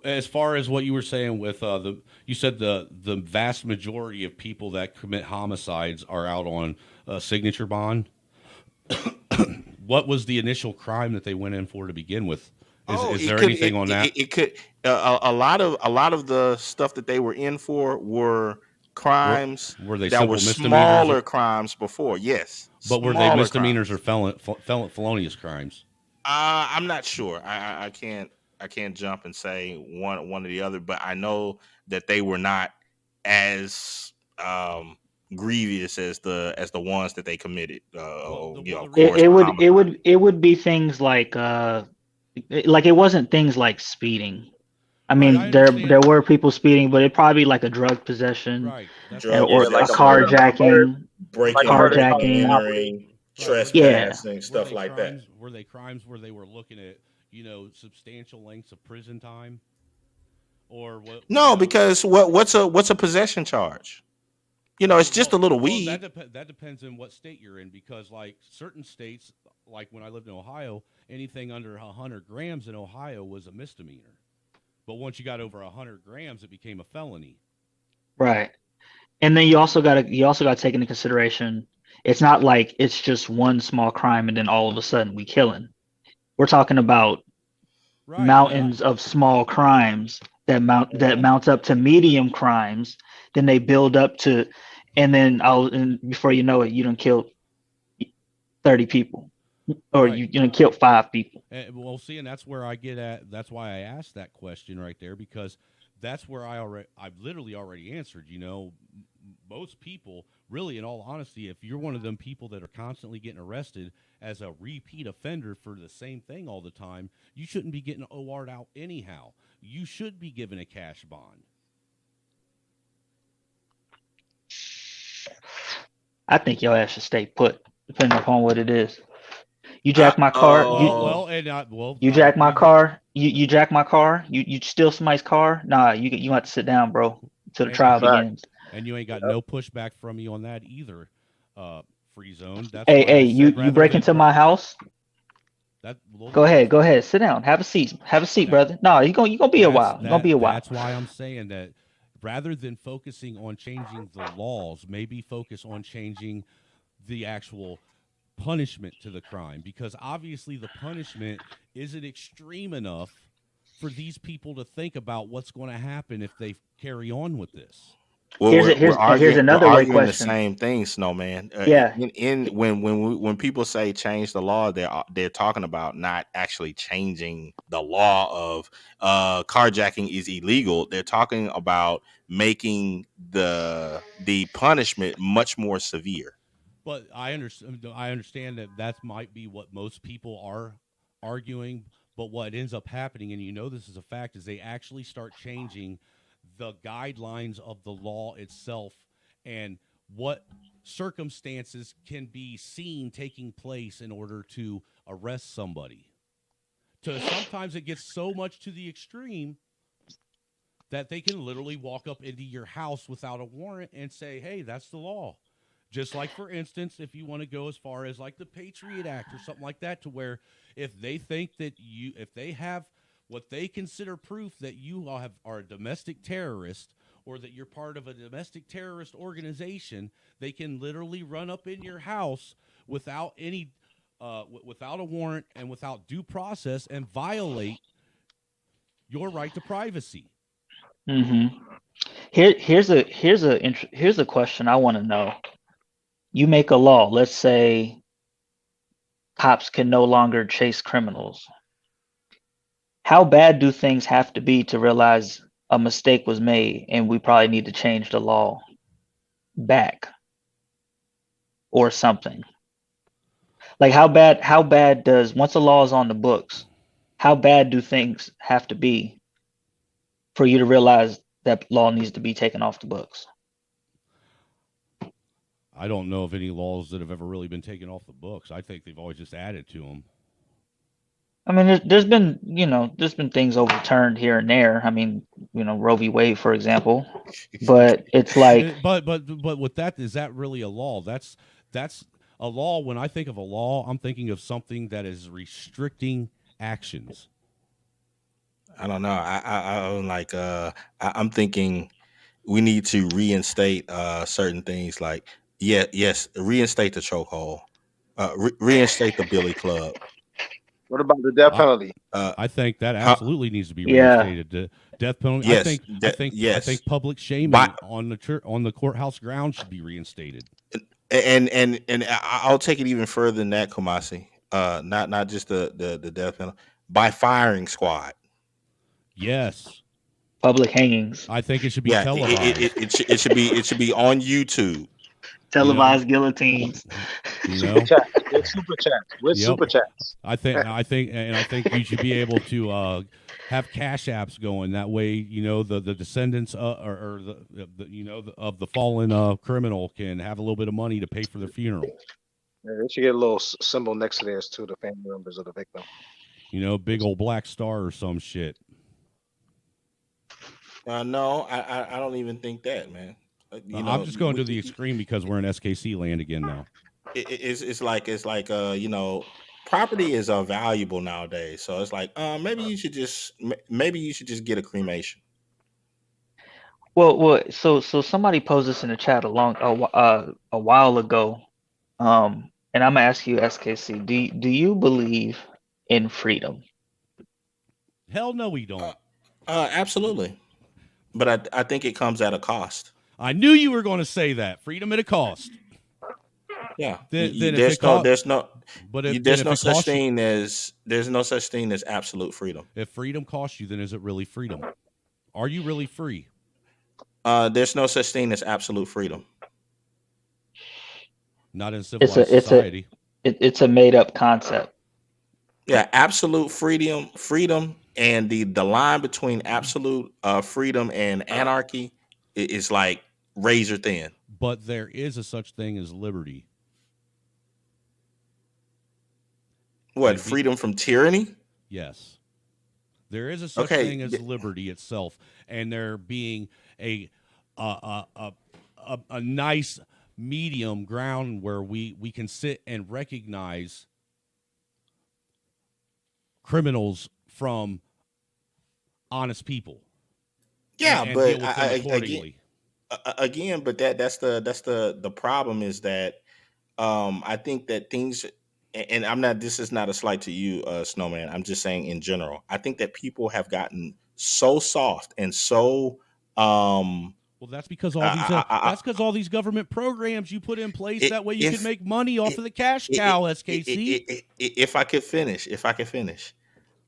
As far as what you were saying with you said the vast majority of people that commit homicides are out on a signature bond. What was the initial crime that they went in for to begin with? Is there anything on that? It could a lot of the stuff that they were in for were crimes were they that were smaller crimes before. Yes, but were they misdemeanors or felonious crimes? I'm not sure. I can't jump and say one or the other, but I know that they were not as grievous as the ones that they committed. Of course, Muhammad. It would be things like it wasn't things like speeding. I mean, there were people speeding, but it probably like a drug possession, Drug or a carjacking, breaking and entering, trespassing, stuff like that. Were they crimes where they were looking at, substantial lengths of prison time? Or what? No, because what's a possession charge? It's just a little weed. That depends on what state you're in, because like certain states, like when I lived in Ohio, anything under 100 grams in Ohio was a misdemeanor. But once you got over 100 grams, it became a felony. Right. And then you also got to take into consideration, it's not like it's just one small crime and then all of a sudden we killing. We're talking about mountains of small crimes that mount up to medium crimes, then they build up to, and then before you know it, you done killed 30 people, or you done killed 5 people. Well, see, and that's where I get at. That's why I asked that question right there, because that's where I've literally already answered. Most people, really, in all honesty, if you're one of them people that are constantly getting arrested as a repeat offender for the same thing all the time, you shouldn't be getting OR'd out anyhow. You should be given a cash bond. I think your ass should stay put, depending upon what it is. You jack my car. You jack my car. You jack my car. You steal somebody's car. Nah, you have to sit down, bro, till the trial begins. And you ain't got no pushback from me on that either. Free zone. That's hey, you break into my house. Go ahead, sit down, have a seat, brother. No, you gonna be a while. You're gonna be a while. That's why I'm saying that rather than focusing on changing the laws, maybe focus on changing the actual punishment to the crime, because obviously the punishment isn't extreme enough for these people to think about what's going to happen if they carry on with this. Well, here's another way question. The same thing, Snowman. When people say change the law, they're talking about not actually changing the law of carjacking is illegal. They're talking about making the punishment much more severe. But I understand that might be what most people are arguing. But what ends up happening, and this is a fact, is they actually start changing the guidelines of the law itself and what circumstances can be seen taking place in order to arrest somebody. Sometimes it gets so much to the extreme that they can literally walk up into your house without a warrant and say, hey, that's the law. Just like, for instance, if you want to go as far as like the Patriot Act or something like that, to where if they think that if they have what they consider proof that you are a domestic terrorist or that you're part of a domestic terrorist organization, they can literally run up in your house without without a warrant and without due process and violate your right to privacy. Mm-hmm. Here's a question I want to know. You make a law. Let's say cops can no longer chase criminals. How bad do things have to be to realize a mistake was made and we probably need to change the law back or something? Like how bad does, once a law is on the books, how bad do things have to be for you to realize that law needs to be taken off the books? I don't know of any laws that have ever really been taken off the books. I think they've always just added to them. I mean, there's been things overturned here and there. I mean, Roe v. Wade, for example. But it's like, but with that, is that really a law? That's a law. When I think of a law, I'm thinking of something that is restricting actions. I don't know. I'm thinking we need to reinstate certain things. Like, yes, reinstate the chokehold, reinstate the billy club. What about the death penalty? I think that absolutely needs to be reinstated. The death penalty. Yes, I think public shaming on the courthouse grounds should be reinstated. And I'll take it even further than that, Kumasi. not just the death penalty, by firing squad. Yes. Public hangings. I think it should be Yeah, televised. it should be on YouTube. Televised guillotines. You Super know? chats. With super chats. With Yep. super chats. I think you should be able to have cash apps going. That way, you know, the descendants or of the fallen criminal can have a little bit of money to pay for their funeral. Yeah, they should get a little symbol next to theirs too, the family members of the victim. You know, big old black star or some shit. No, I don't even think that, man. I'm just going to the extreme because we're in SKC land again now. It's like you know, property is valuable nowadays. So it's like maybe you should just get a cremation. Well, so somebody posed this in the chat a while ago, and I'm gonna ask you, SKC, do you believe in freedom? Hell no, we don't. Absolutely, but I think it comes at a cost. I knew you were going to say that. Freedom at a cost. Yeah. There's no such thing as absolute freedom. If freedom costs you, then is it really freedom? Are you really free? There's no such thing as absolute freedom. Not in civilized society. It's a made up concept. Yeah, absolute freedom, and the line between absolute freedom and anarchy is like razor thin. But there is a such thing as liberty. What, freedom from tyranny? Yes. There is a such thing as liberty itself, and there being a nice medium ground where we can sit and recognize criminals from honest people. Yeah, and but deal with them accordingly. Again, but that's the problem is that I think that things, and I'm not, this is not a slight to you, Snowman, I'm just saying in general, I think that people have gotten so soft and so well, that's because all these government programs you put in place. That way you can make money off of the cash cow, SKC. If I could finish,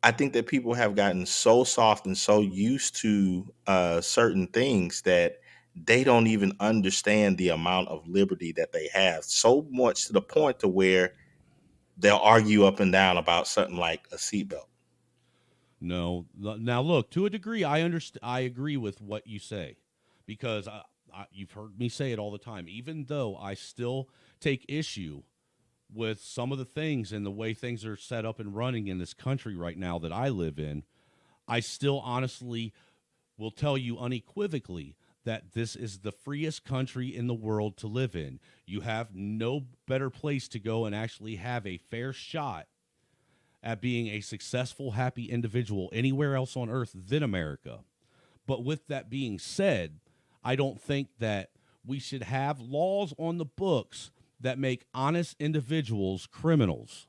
I think that people have gotten so soft and so used to certain things that they don't even understand the amount of liberty that they have, so much to the point to where they'll argue up and down about something like a seatbelt. No, now look, to a degree, I agree with what you say, because you've heard me say it all the time. Even though I still take issue with some of the things and the way things are set up and running in this country right now that I live in, I still honestly will tell you unequivocally that this is the freest country in the world to live in. You have no better place to go and actually have a fair shot at being a successful, happy individual anywhere else on earth than America. But with that being said, I don't think that we should have laws on the books that make honest individuals criminals,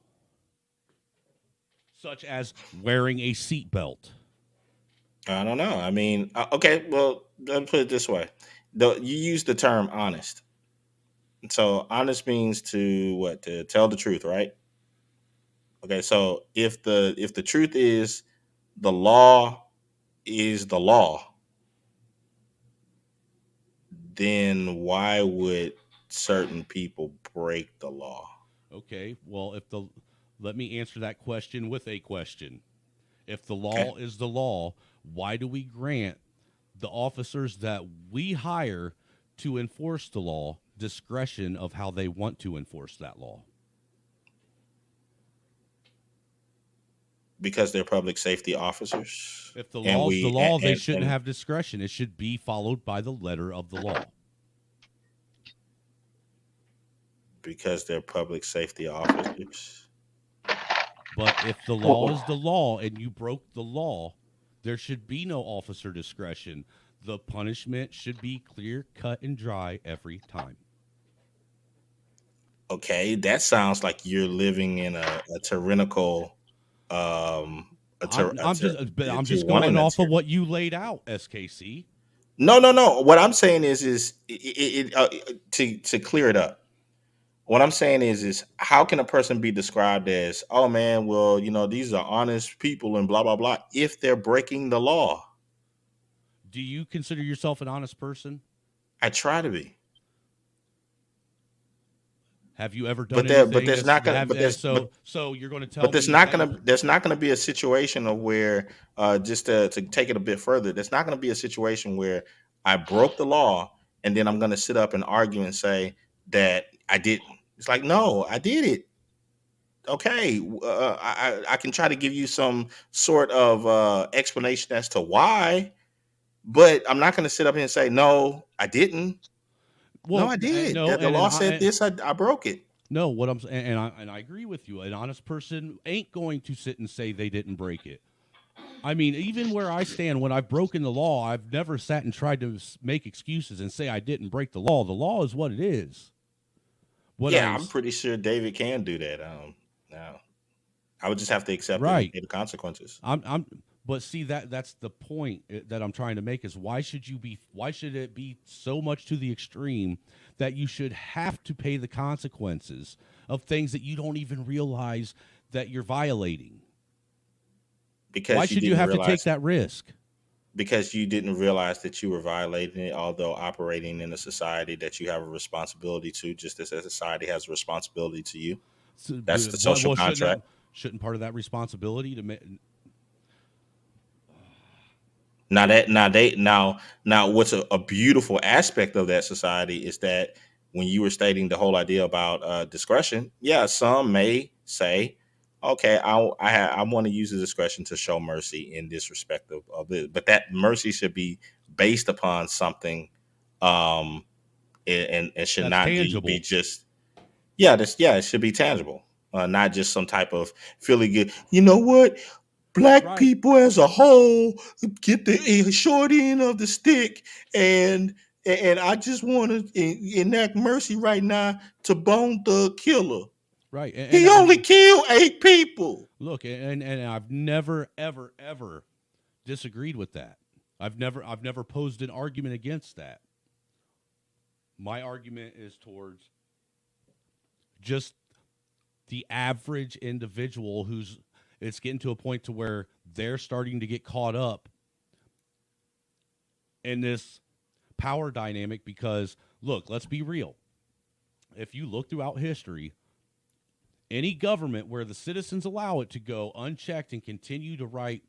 such as wearing a seatbelt. I don't know. I mean, okay, well, let me put it this way. You use the term honest. So honest means to tell the truth, right? Okay, so if the truth is the law is the law, then why would certain people break the law? Okay, well, let me answer that question with a question. If the law is the law, why do we grant the officers that we hire to enforce the law discretion of how they want to enforce that law? Because they're public safety officers. If the law's the law, they shouldn't have discretion. It should be followed by the letter of the law. Because they're public safety officers. But if the law is the law and you broke the law, there should be no officer discretion. The punishment should be clear, cut, and dry every time. Okay, that sounds like you're living in a tyrannical. I'm just going off of what you laid out, SKC. No. What I'm saying is to clear it up. what I'm saying is how can a person be described as, oh man, well, these are honest people and blah blah blah if they're breaking the law? Do you consider yourself an honest person? I try to be. Have you ever done But there, but anything there's that's not gonna, but there's, so you're going to tell but there's me not that gonna, there's not gonna be a situation of where, just to take it a bit further, there's not gonna be a situation where I broke the law and then I'm gonna sit up and argue and say that I didn't. It's like, no, I did it. Okay, I can try to give you some sort of explanation as to why, but I'm not gonna sit up here and say no, I didn't. No, I did. no, The and law said this. I broke it. no, what I'm saying, and I agree with you. An honest person ain't going to sit and say they didn't break it. I mean, even where I stand, when I've broken the law, I've never sat and tried to make excuses and say I didn't break the law. The law is what it is. Yeah, I'm pretty sure David can do that. Now I would just have to accept it and right. pay the consequences. But see, that's the point that I'm trying to make is why should it be so much to the extreme that you should have to pay the consequences of things that you don't even realize that you're violating? Because why should you have to take that risk? Because you didn't realize that you were violating it, although operating in a society that you have a responsibility to, just as a society has a responsibility to you. So, that's the social contract. Shouldn't part of that responsibility to Now what's a beautiful aspect of that society is that when you were stating the whole idea about discretion, yeah, some may say, okay, I want to use the discretion to show mercy in this respect of it, but that mercy should be based upon something, and should not be just it should be tangible, not just some type of feeling good. You know what? Black people as a whole get the short end of the stick, and I just want to enact mercy right now to Bone Thug Killer. Right. He only killed 8 people. Look, and I've never, ever, ever disagreed with that. I've never posed an argument against that. My argument is towards just the average individual it's getting to a point to where they're starting to get caught up in this power dynamic because, look, let's be real. If you look throughout history, any government where the citizens allow it to go unchecked and continue to write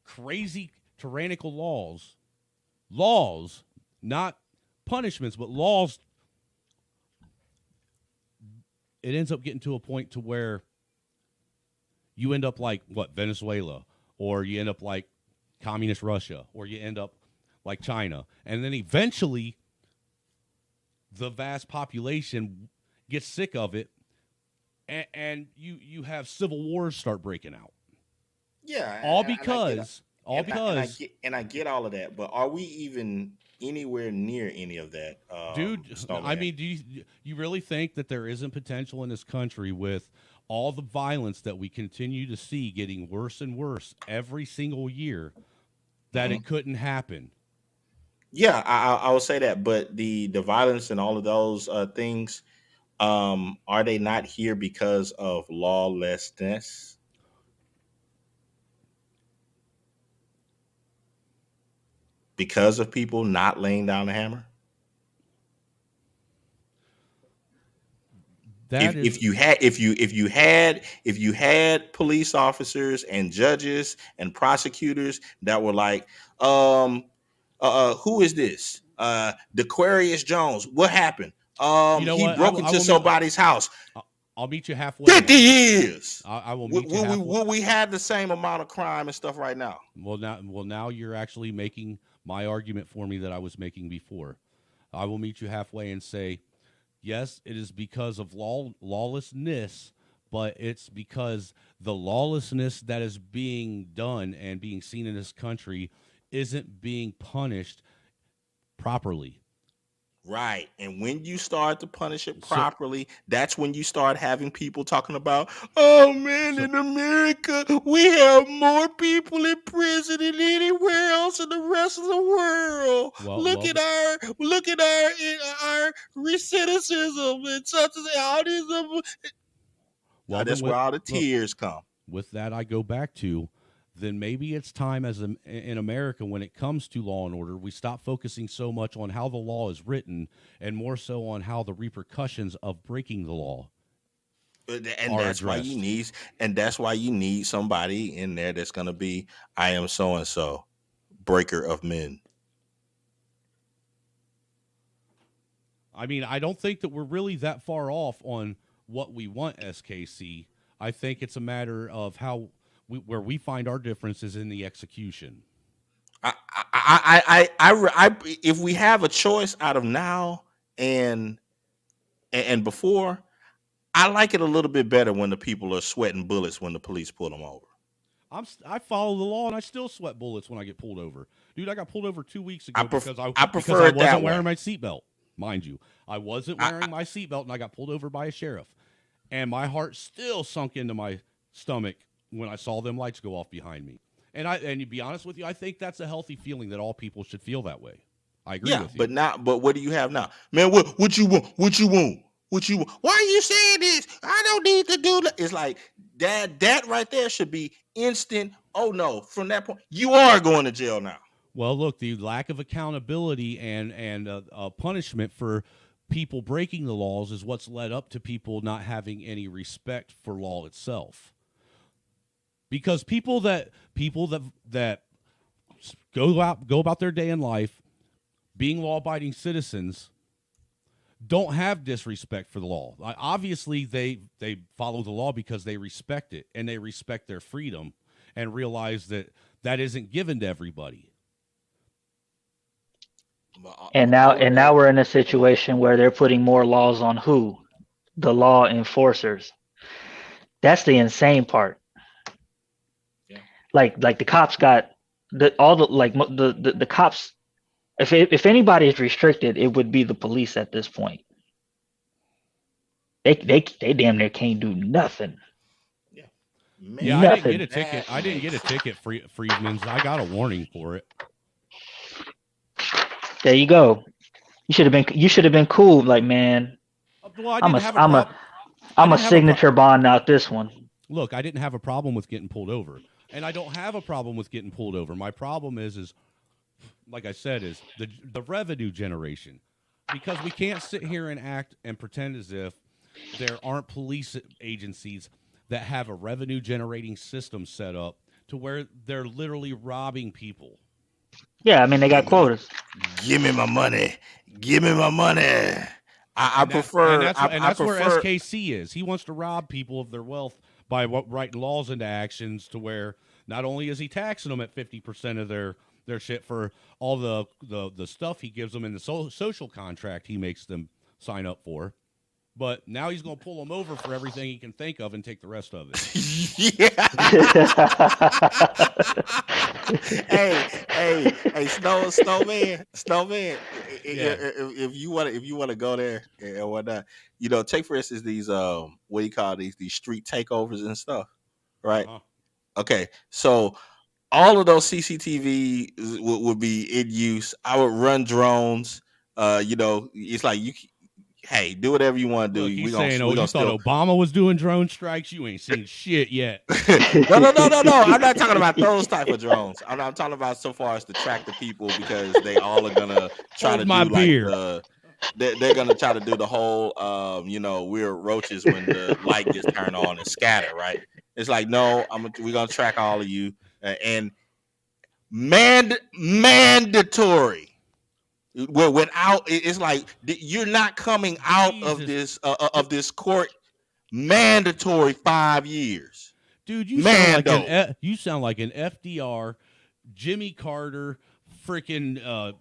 crazy tyrannical laws, not punishments, but laws, it ends up getting to a point to where you end up like Venezuela, or you end up like communist Russia, or you end up like China. And then eventually the vast population gets sick of it, and you have civil wars start breaking out. Yeah. All because I get all of that, but are we even anywhere near any of that? Dude, I mean, do you really think that there isn't potential in this country with all the violence that we continue to see getting worse and worse every single year that it couldn't happen? Yeah, I will say that, but the violence and all of those things, are they not here because of lawlessness? Because of people not laying down the hammer? If you had police officers and judges and prosecutors that were like, who is this? Dequarius Jones. What happened? He broke into somebody's house. I'll meet you halfway. 50 years. I will meet you halfway. Will we have the same amount of crime and stuff right now? Well, now you're actually making my argument for me that I was making before. I will meet you halfway and say, yes, it is because of lawlessness, but it's because the lawlessness that is being done and being seen in this country isn't being punished properly. Right. And when you start to punish it properly, that's when you start having people talking about, oh man, in America, we have more people in prison than anywhere else in the rest of the world. Look at our recidivism and such as all these Well, that's where all the tears come. With that, I go back to, then maybe it's time in America, when it comes to law and order, we stop focusing so much on how the law is written and more so on how the repercussions of breaking the law And that's why you need somebody in there that's going to be, I am so and so, breaker of men. I mean, I don't think that we're really that far off on what we want, SKC. I think it's a matter of where we find our differences in the execution. If we have a choice out of now and before, I like it a little bit better when the people are sweating bullets when the police pull them over. I follow the law and I still sweat bullets when I get pulled over. Dude, I got pulled over 2 weeks ago because I wasn't wearing my seatbelt. Mind you, I wasn't wearing my seatbelt and I got pulled over by a sheriff. And my heart still sunk into my stomach when I saw them lights go off behind me. And to be honest with you, I think that's a healthy feeling that all people should feel that way. I agree with you. But what do you have now? Man, what you want? What you want? What you want? Why are you saying this? I don't need to do that. It's like that right there should be instant. Oh no, from that point, you are going to jail now. Well, look, the lack of accountability and punishment for people breaking the laws is what's led up to people not having any respect for law itself. Because people that go about their day in life being law-abiding citizens don't have disrespect for the law. Obviously, they follow the law because they respect it and they respect their freedom and realize that isn't given to everybody. And now we're in a situation where they're putting more laws on who? The law enforcers. That's the insane part. Yeah. Like the cops got the cops. If anybody is restricted, it would be the police at this point. They damn near can't do nothing. Yeah, nothing. I didn't get a ticket. I didn't get a ticket, Friedman's. I got a warning for it. There you go. You should have been cool. Like, man, well, I'm a signature bond out this one. Look, I didn't have a problem with getting pulled over, and I don't have a problem with getting pulled over. My problem is like I said, is the revenue generation, because we can't sit here and act and pretend as if there aren't police agencies that have a revenue generating system set up to where they're literally robbing people. Yeah, I mean, they got quotas. Give me my money. Give me my money. I prefer. That's where SKC is. He wants to rob people of their wealth by writing laws into actions to where not only is he taxing them at 50% of their shit for all the stuff he gives them in the social contract he makes them sign up for, but now he's going to pull them over for everything he can think of and take the rest of it. Yeah. hey, snowman. Yeah. If you want to go there and whatnot, take for instance these what do you call these street takeovers and stuff, right? Uh-huh. Okay, so all of those CCTV would be in use. I would run drones. It's like hey, do whatever you want to do. He's saying, you thought Obama was doing drone strikes? You ain't seen shit yet. No. I'm not talking about those type of drones. I'm talking about so far as to track the people, because they all are gonna try to do beer. They're gonna try to do the whole, we're roaches when the light gets turned on and scatter. Right? It's like, no, we're gonna track all of you and mandatory. Without, it's like you're not coming out of this court. Mandatory 5 years, dude. You sound like an FDR, Jimmy Carter, freaking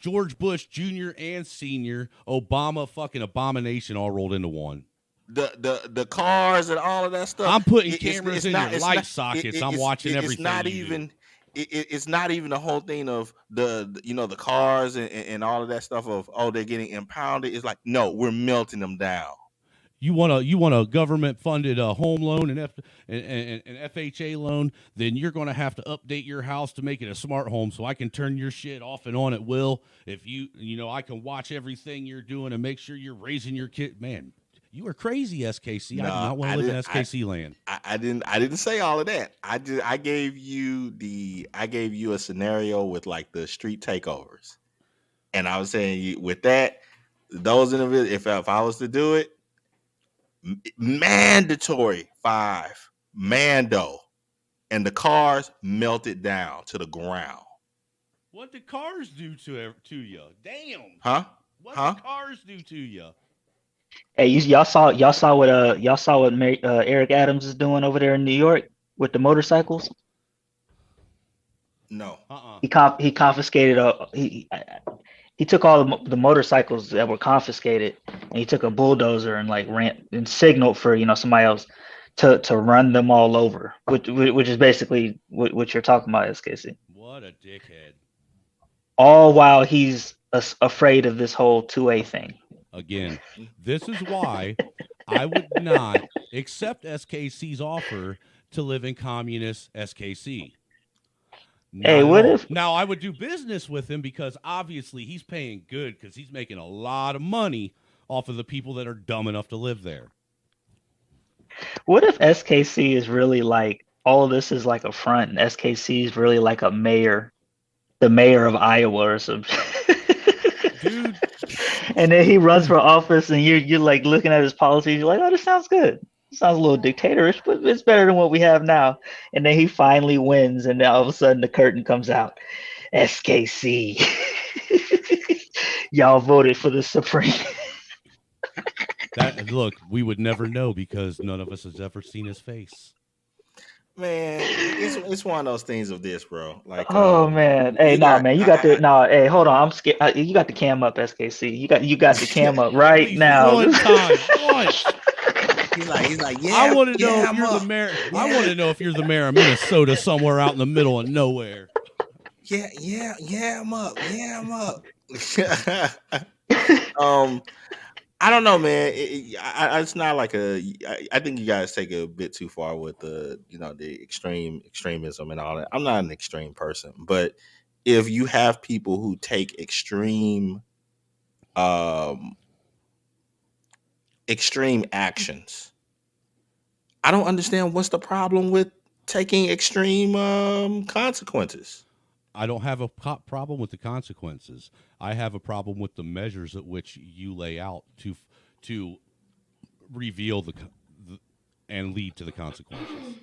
George Bush Jr. and Senior, Obama, fucking abomination all rolled into one. The cars and all of that stuff. I'm putting cameras in your light sockets. I'm watching everything. it's not even the whole thing of the cars and all of that stuff of they're getting impounded. It's like, no, we're melting them down. You want a government funded home loan and an FHA loan, then you're going to have to update your house to make it a smart home so I can turn your shit off and on at will. If I can watch everything you're doing and make sure you're raising your kid. Man, you are crazy, SKC. I do not want to live in SKC land. I didn't say all of that. I gave you a scenario with like the street takeovers, and I was saying with that, those individuals, if I was to do it, mandatory 5 mando, and the cars melted down to the ground. What did cars do to you? Damn. Huh? What did cars do to you? Hey, y'all saw what Eric Adams is doing over there in New York with the motorcycles? No. He confiscated he took all the motorcycles that were confiscated, and he took a bulldozer and like ran and signaled for somebody else to run them all over, which is basically what you're talking about, SKC. What a dickhead! All while he's afraid of this whole 2A thing. Again, this is why I would not accept SKC's offer to live in communist SKC. Now I would do business with him because obviously he's paying good because he's making a lot of money off of the people that are dumb enough to live there. What if SKC is really like all of this is like a front, and SKC is really like a mayor, the mayor of Iowa or something? Dude. And then he runs for office, and you're like looking at his policies, you're like, oh, this sounds good. Sounds a little dictatorish, but it's better than what we have now. And then he finally wins, and then all of a sudden the curtain comes out. SKC. Y'all voted for the Supreme. Look, we would never know because none of us has ever seen his face. Man, it's one of those things of this, bro. Like, oh man, hey, man, you got hey, hold on, I'm scared. You got the cam up, SKC. You got the cam up right now. One time, once. He's like, yeah. I want to know if you're the mayor. Yeah. I want to know if you're the mayor of Minnesota, somewhere out in the middle of nowhere. Yeah, I'm up. I don't know, man. It's not like I think you guys take it a bit too far with the extremism and all that. I'm not an extreme person, but if you have people who take extreme actions, I don't understand what's the problem with taking extreme consequences. I don't have a problem with the consequences. I have a problem with the measures at which you lay out to reveal and lead to the consequences.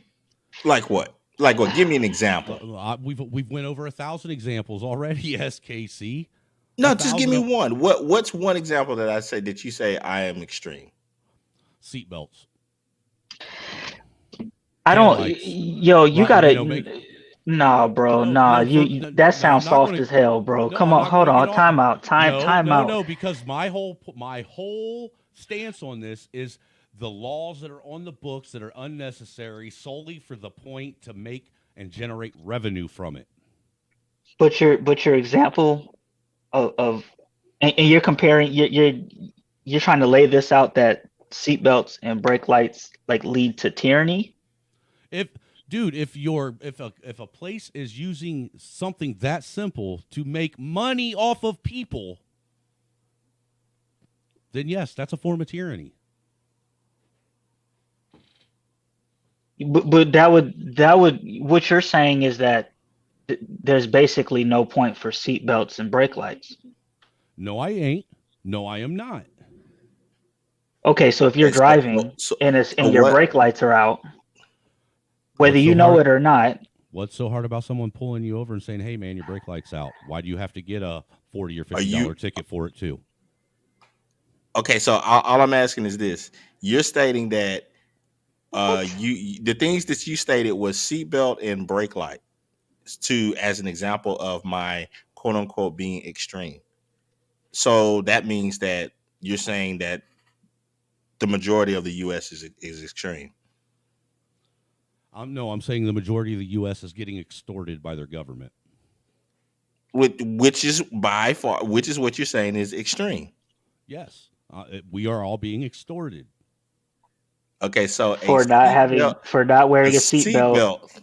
Like what? Like what? Give me an example. We've went over 1,000 examples already, SKC. No, just give me one. What's one example that I say that you say I am extreme? Seatbelts. I don't. Yo, you gotta. Nah, bro. That sounds soft as hell, bro. Come on, hold on. Time out. Time out. No, because my whole stance on this is the laws that are on the books that are unnecessary solely for the point to make and generate revenue from it. But your example of and you're comparing you're trying to lay this out that seatbelts and brake lights like lead to tyranny. If a place is using something that simple to make money off of people, then yes, that's a form of tyranny. But that would what you're saying is that there's basically no point for seatbelts and brake lights. No, I ain't. No, I am not. Okay, so if you're driving and your brake lights are out, whether you know it or not. What's so hard about someone pulling you over and saying, "Hey, man, your brake light's out"? Why do you have to get a $40 or $50 ticket for it too? Okay, so all I'm asking is this: you're stating that the things that you stated was seatbelt and brake light as an example of my quote unquote being extreme. So that means that you're saying that the majority of the U.S. is extreme. I'm saying the majority of the U.S. is getting extorted by their government. Which is by far, which is what you're saying is extreme. Yes, we are all being extorted. Okay, so for not wearing a seatbelt.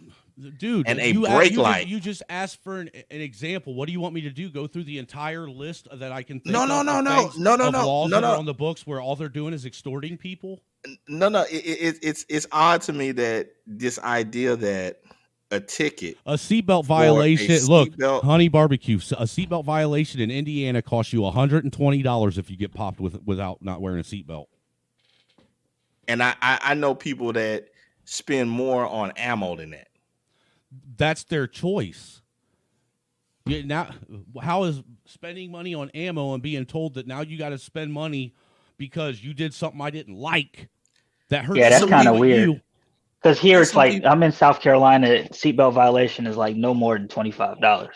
Dude, and a brake light. You just asked for an example. What do you want me to do? Go through the entire list that I can think No, of no, no, of no, things- no, no, of no, laws no, that are no. on the books where all they're doing is extorting people? No. It's odd to me that this idea that a ticket, A seatbelt for a violation. Look, seatbelt- Honey Barbecue. A seatbelt violation in Indiana costs you $120 if you get popped without not wearing a seatbelt. and I know people that spend more on ammo than that. That's their choice. Now, how is spending money on ammo and being told that now you got to spend money because you did something I didn't like that hurts? Yeah, that's kind of you. weird. Because here There's it's some like people- I'm in South Carolina. Seatbelt violation is like no more than $25.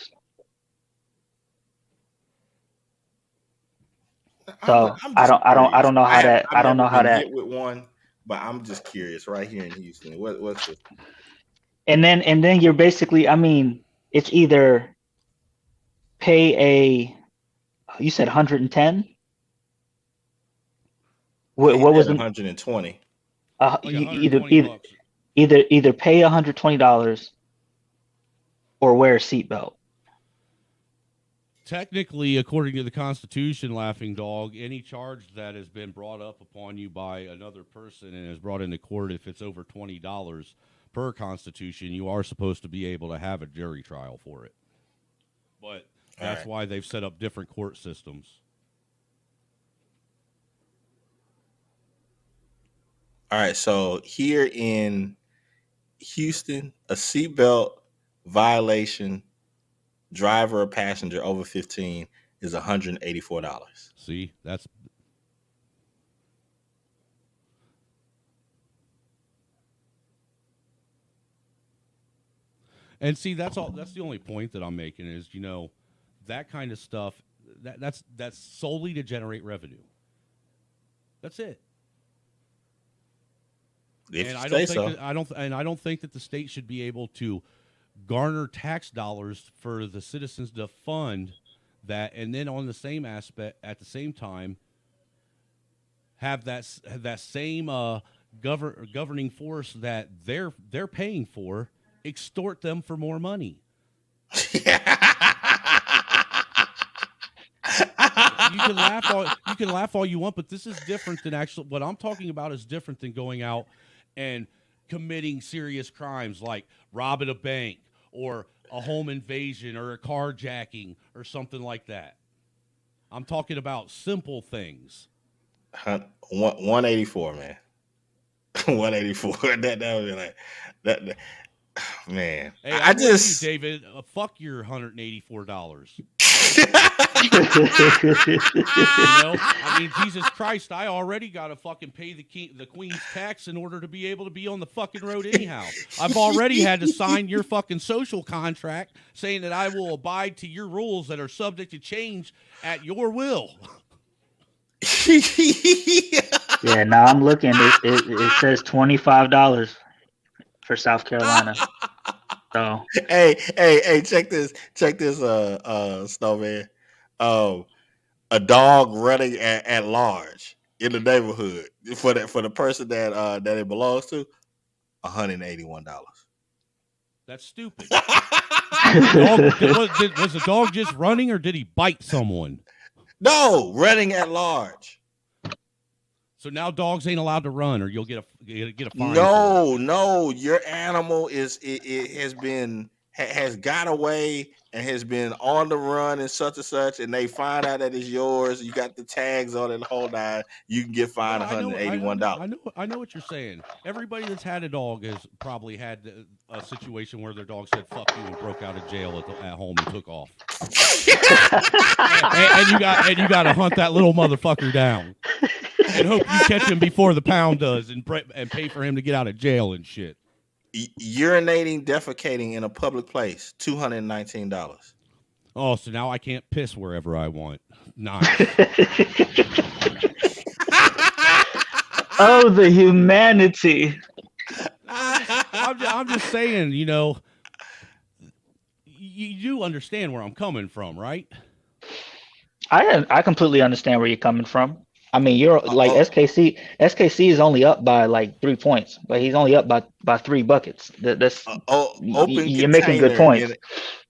So I'm I just don't know how curious. that I don't know never how been that hit with one, but I'm just curious. Right here in Houston, what's this? and then you're basically, I mean, it's either pay you said 110. What was the 120? Either pay $120 or wear a seatbelt. Technically, according to the Constitution, Laughing Dog, any charge that has been brought up upon you by another person and is brought into court, if it's over $20 per Constitution, you are supposed to be able to have a jury trial for it. But that's why they've set up different court systems. All right, so here in Houston, a seatbelt violation, driver or passenger over 15, is $184. See, that's and see that's all. That's the only point that I'm making is that kind of stuff. That's solely to generate revenue. That's it. If and you I don't say think so. that, I don't think that the state should be able to garner tax dollars for the citizens to fund that, and then on the same aspect, at the same time, have that same governing force that they're paying for extort them for more money. You can laugh all you want, but this is different than actually what I'm talking about is different than going out and committing serious crimes like robbing a bank or a home invasion or a carjacking or something like that. I'm talking about simple things. 184, man. 184. That would be like that. Man, Hey, I just you, David. Fuck your $184. I mean, Jesus Christ, I already got to fucking pay the Queen's tax in order to be able to be on the fucking road anyhow. I've already had to sign your fucking social contract saying that I will abide to your rules that are subject to change at your will. Yeah, now I'm looking. It says $25 for South Carolina. So hey, check this, Snowman. A dog running at large in the neighborhood for the person that it belongs to, $181. That's stupid. Was the dog just running or did he bite someone? No, running at large. So now dogs ain't allowed to run, or you'll get a fine. No, your animal has got away and has been on the run and such, and they find out that it's yours. You got the tags on it, the whole nine. You can get fined $181. I know what you're saying. Everybody that's had a dog has probably had a situation where their dog said "fuck you" and broke out of jail at home and took off. and you got to hunt that little motherfucker down. And hope you catch him before the pound does, and pay for him to get out of jail and shit. Urinating, defecating in a public place, $219. Oh, so now I can't piss wherever I want. Nice. Oh, the humanity. I'm I'm just saying, you know, you do understand where I'm coming from, right? I completely understand where you're coming from. I mean, you're like SKC. SKC is only up by like 3 points. Like he's only up by 3 buckets. That's Open you're making good container points. in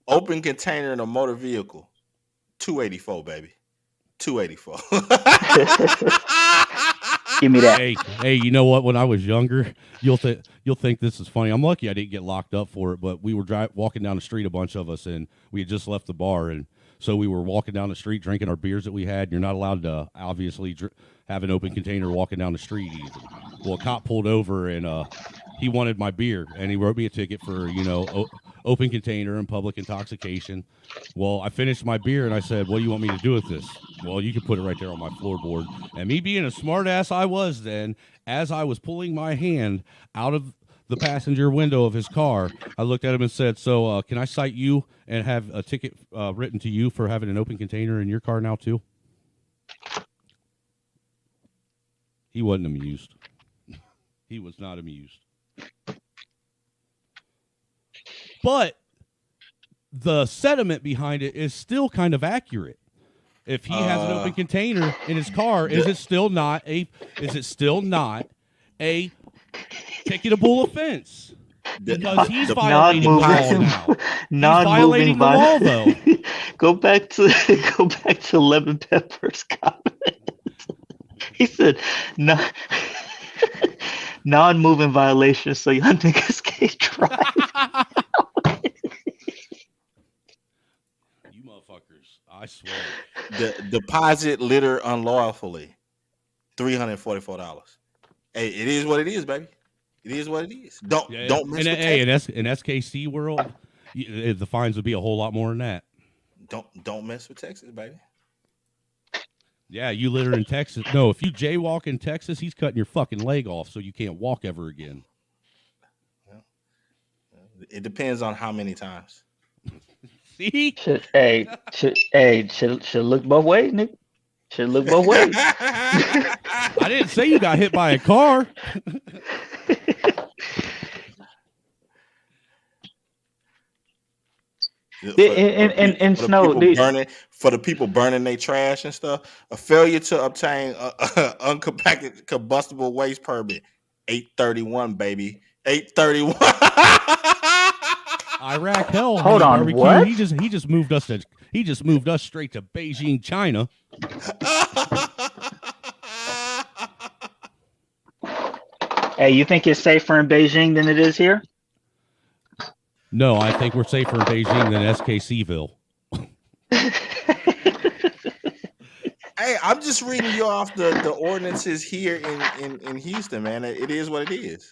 open container in a motor vehicle. 284, baby. 284. Give me that. Hey, you know what? When I was younger, you'll think this is funny. I'm lucky I didn't get locked up for it, but we were walking down the street, a bunch of us, and we had just left the bar, and so we were walking down the street drinking our beers that we had. You're not allowed to obviously have an open container walking down the street either. Well, a cop pulled over and he wanted my beer, and he wrote me a ticket for open container and public intoxication. Well, I finished my beer and I said, "What do you want me to do with this?" Well, you can put it right there on my floorboard. And me being a smart ass I was then, as I was pulling my hand out of the passenger window of his car, I looked at him and said, "So, can I cite you and have a ticket written to you for having an open container in your car now too?" He wasn't amused. He was not amused. But the sentiment behind it is still kind of accurate. If he has an open container in his car, is it still not a ticketable offense? Because he's violating the law now. He's violating the law, though. Go back to Lemon Pepper's comment. He said, non-moving violation, so y'all niggas can't drive. You motherfuckers, I swear. The deposit litter unlawfully, $344. Hey, it is what it is, baby. It is what it is. Don't mess with Texas. In SKC world, the fines would be a whole lot more than that. Don't mess with Texas, baby. Yeah, you litter in Texas. No, if you jaywalk in Texas, he's cutting your fucking leg off so you can't walk ever again. It depends on how many times. See? Should look both ways, nigga. Should look both ways. I didn't say you got hit by a car. And snow, for the people burning their trash and stuff, a failure to obtain uncompacted combustible waste permit, 831, baby, 831. Iraq hell. Hold on, barbecue. what? He just moved us straight to Beijing, China. Hey, you think it's safer in Beijing than it is here? No, I think we're safer in Beijing than SKCville. Hey, I'm just reading you off the ordinances here in Houston, man. It is what it is.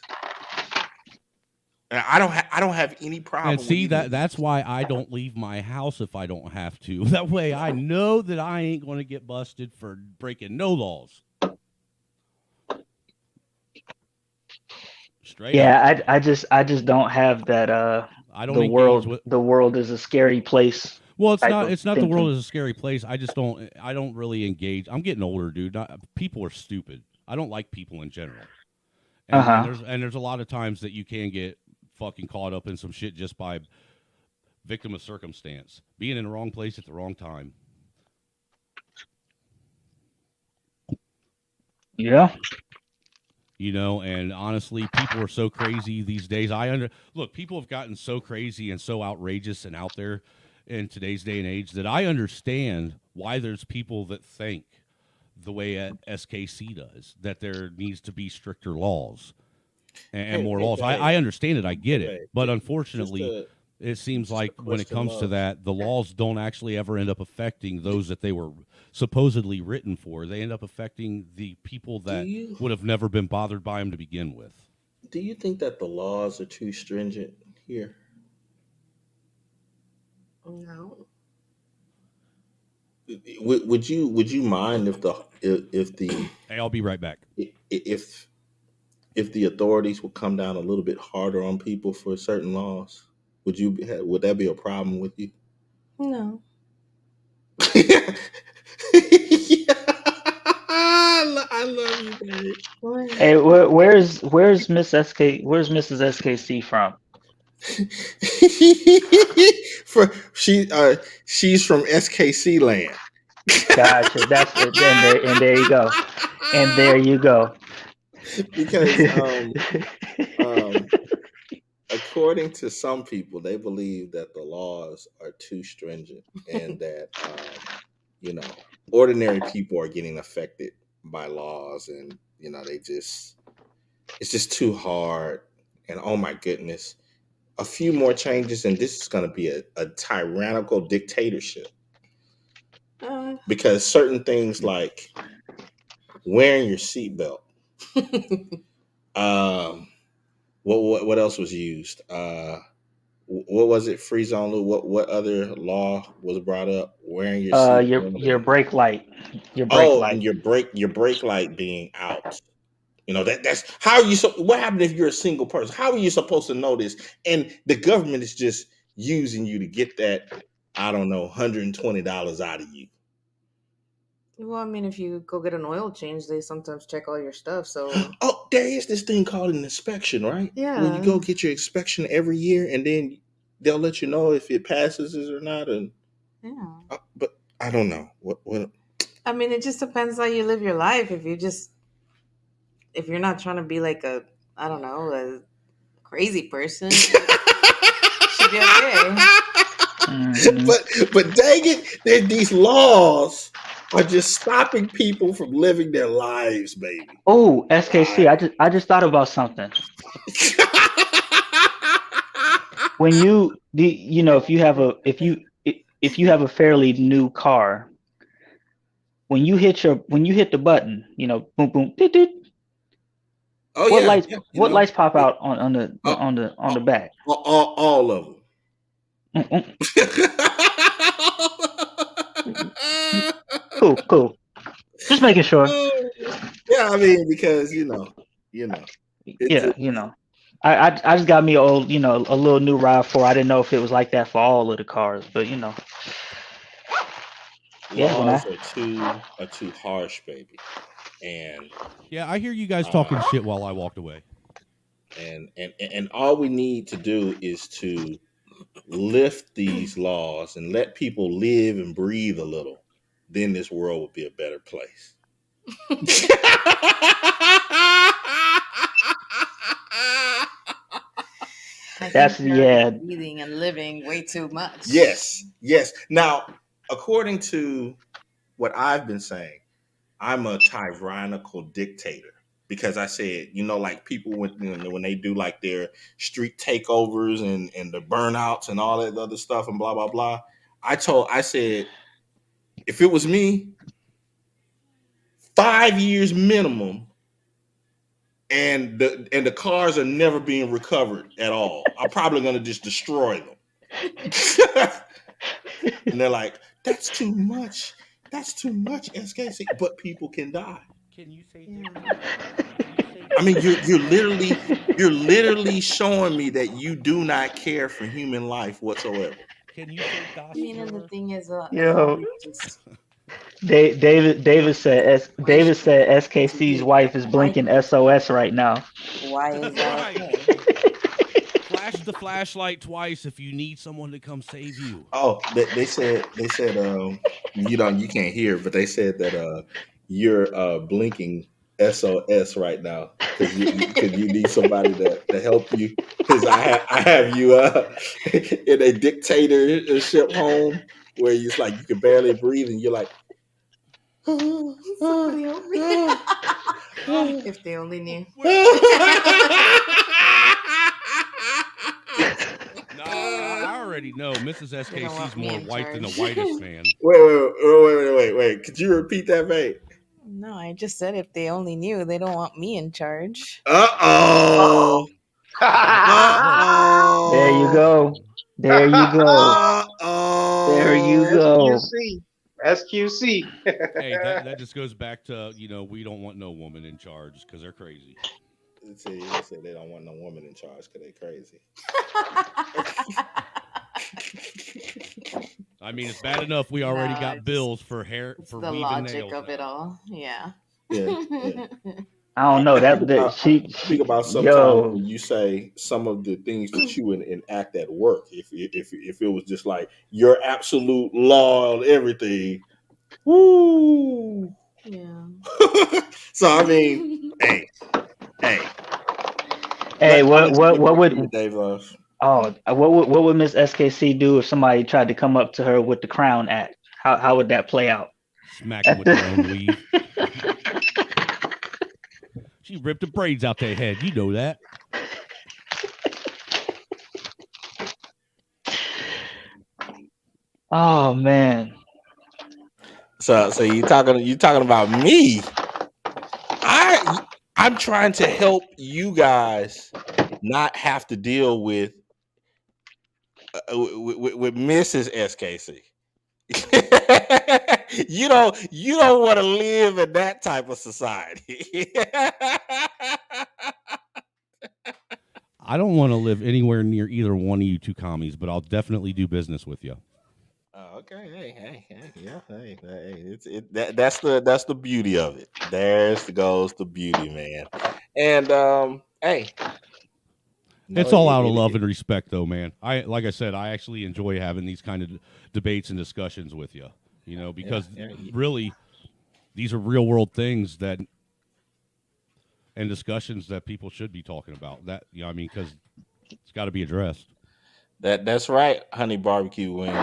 And I don't have any problem. And see that's why I don't leave my house if I don't have to. That way I know that I ain't going to get busted for breaking no laws. Straight Yeah, up. I just don't have that. I don't. The world is a scary place. Well, it's not. Thinking. The world is a scary place. I don't really engage. I'm getting older, dude. People are stupid. I don't like people in general. And there's a lot of times that you can get fucking caught up in some shit just by victim of circumstance, being in the wrong place at the wrong time. Yeah. And honestly, people are so crazy these days. Look, people have gotten so crazy and so outrageous and out there in today's day and age that I understand why there's people that think the way SKC does, that there needs to be stricter laws and more laws. I understand it. I get it. But unfortunately, it seems like when it comes to that, the laws don't actually ever end up affecting those that they were supposedly written for. They end up affecting the people that would have never been bothered by them to begin with. Do you think that the laws are too stringent here? No. Would you mind if the Hey, I'll be right back. If the authorities would come down a little bit harder on people for certain laws, would that be a problem with you? No. I love you, baby. Hey, where's Miss SK? Where's Mrs. SKC from? She's from SKC land. Gotcha. That's it. And there you go. And there you go. Because according to some people, they believe that the laws are too stringent and that ordinary people are getting affected by laws, and it's just too hard. And oh my goodness, a few more changes and this is going to be a tyrannical dictatorship, because certain things like wearing your seatbelt. What else was used? What was it? Free zone. Lou? What other law was brought up? Wearing your seatbelt. Your brake light. Your brake Oh, and light. your brake light being out. That's how you. So what happened if you're a single person? How are you supposed to know this? And the government is just using you to get that, I don't know, $120 out of you. Well, I mean, if you go get an oil change, they sometimes check all your stuff. So Oh, there is this thing called an inspection, right? Yeah. When you go get your inspection every year, and then they'll let you know if it passes it or not. And yeah, but I don't know what. I mean, it just depends how you live your life. If you're not trying to be like a crazy person, you should be okay. But dang it, these laws are just stopping people from living their lives, baby. Oh, SKC, I just thought about something. When if you have a fairly new car, when you hit the button, boom boom doot, doot, Oh what yeah, lights yeah, what lights pop out on the back? all of them. Cool. Just making sure. Yeah, I mean, because Yeah. I just got me a little new RAV4. I didn't know if it was like that for all of the cars, but yeah, when laws are too harsh, baby. And yeah, I hear you guys talking shit while I walked away. And all we need to do is to lift these laws and let people live and breathe a little. Then this world will be a better place. That's breathing and living way too much. Yes. Now, according to what I've been saying, I'm a tyrannical dictator because I said, like people when they do like their street takeovers and the burnouts and all that other stuff and blah blah blah. I said, if it was me, 5 years minimum, and the cars are never being recovered at all. I'm probably gonna just destroy them. And they're like, that's too much. That's too much, SKC. But people can die. Can you say I mean, you're literally showing me that you do not care for human life whatsoever. Can you say I mean, and the thing is, Yo. just David said SKC's wife is blinking SOS right now. why is that? Okay? Flash the flashlight twice if you need someone to come save you. Oh, they said you can't hear, but they said that you're blinking SOS right now because you need somebody to help you, because I have you in a dictatorship home where it's like you can barely breathe and you're like, somebody help me. If they only knew. I already know Mrs. SKC's more white than the whitest man. Wait. Could you repeat that, mate? No, I just said if they only knew. They don't want me in charge. Uh-oh. There you go. There you go. There you go. SQC. Hey, that just goes back to, we don't want no woman in charge because they're crazy. See, they say they don't want no woman in charge because they're crazy. I mean, it's bad enough we already got bills for hair for the weaving logic nails of it all. Yeah. Yeah. I don't know that she think about sometimes yo. when you say some of the things that you enact at work. If it was just like your absolute law on everything, woo. Yeah. So I mean, hey. Hey, I'll what let you what get what back to would your day, Voss. what would Miss SKC do if somebody tried to come up to her with the Crown Act? How would that play out? Smack them with their own weave. She ripped the braids out their head. You know that. Oh man. So you talking about me? I'm trying to help you guys not have to deal with Mrs. SKC. you don't want to live in that type of society. I don't want to live anywhere near either one of you two commies, but I'll definitely do business with you. Oh, okay, hey, yeah, that's the beauty of it. Goes the beauty, man. And hey, It's all out of love and respect, though, man. Like I said, I actually enjoy having these kind of debates and discussions with you. You know, because really, these are real world things and discussions that people should be talking about. That I mean, because it's got to be addressed. That's right, honey barbecue wings.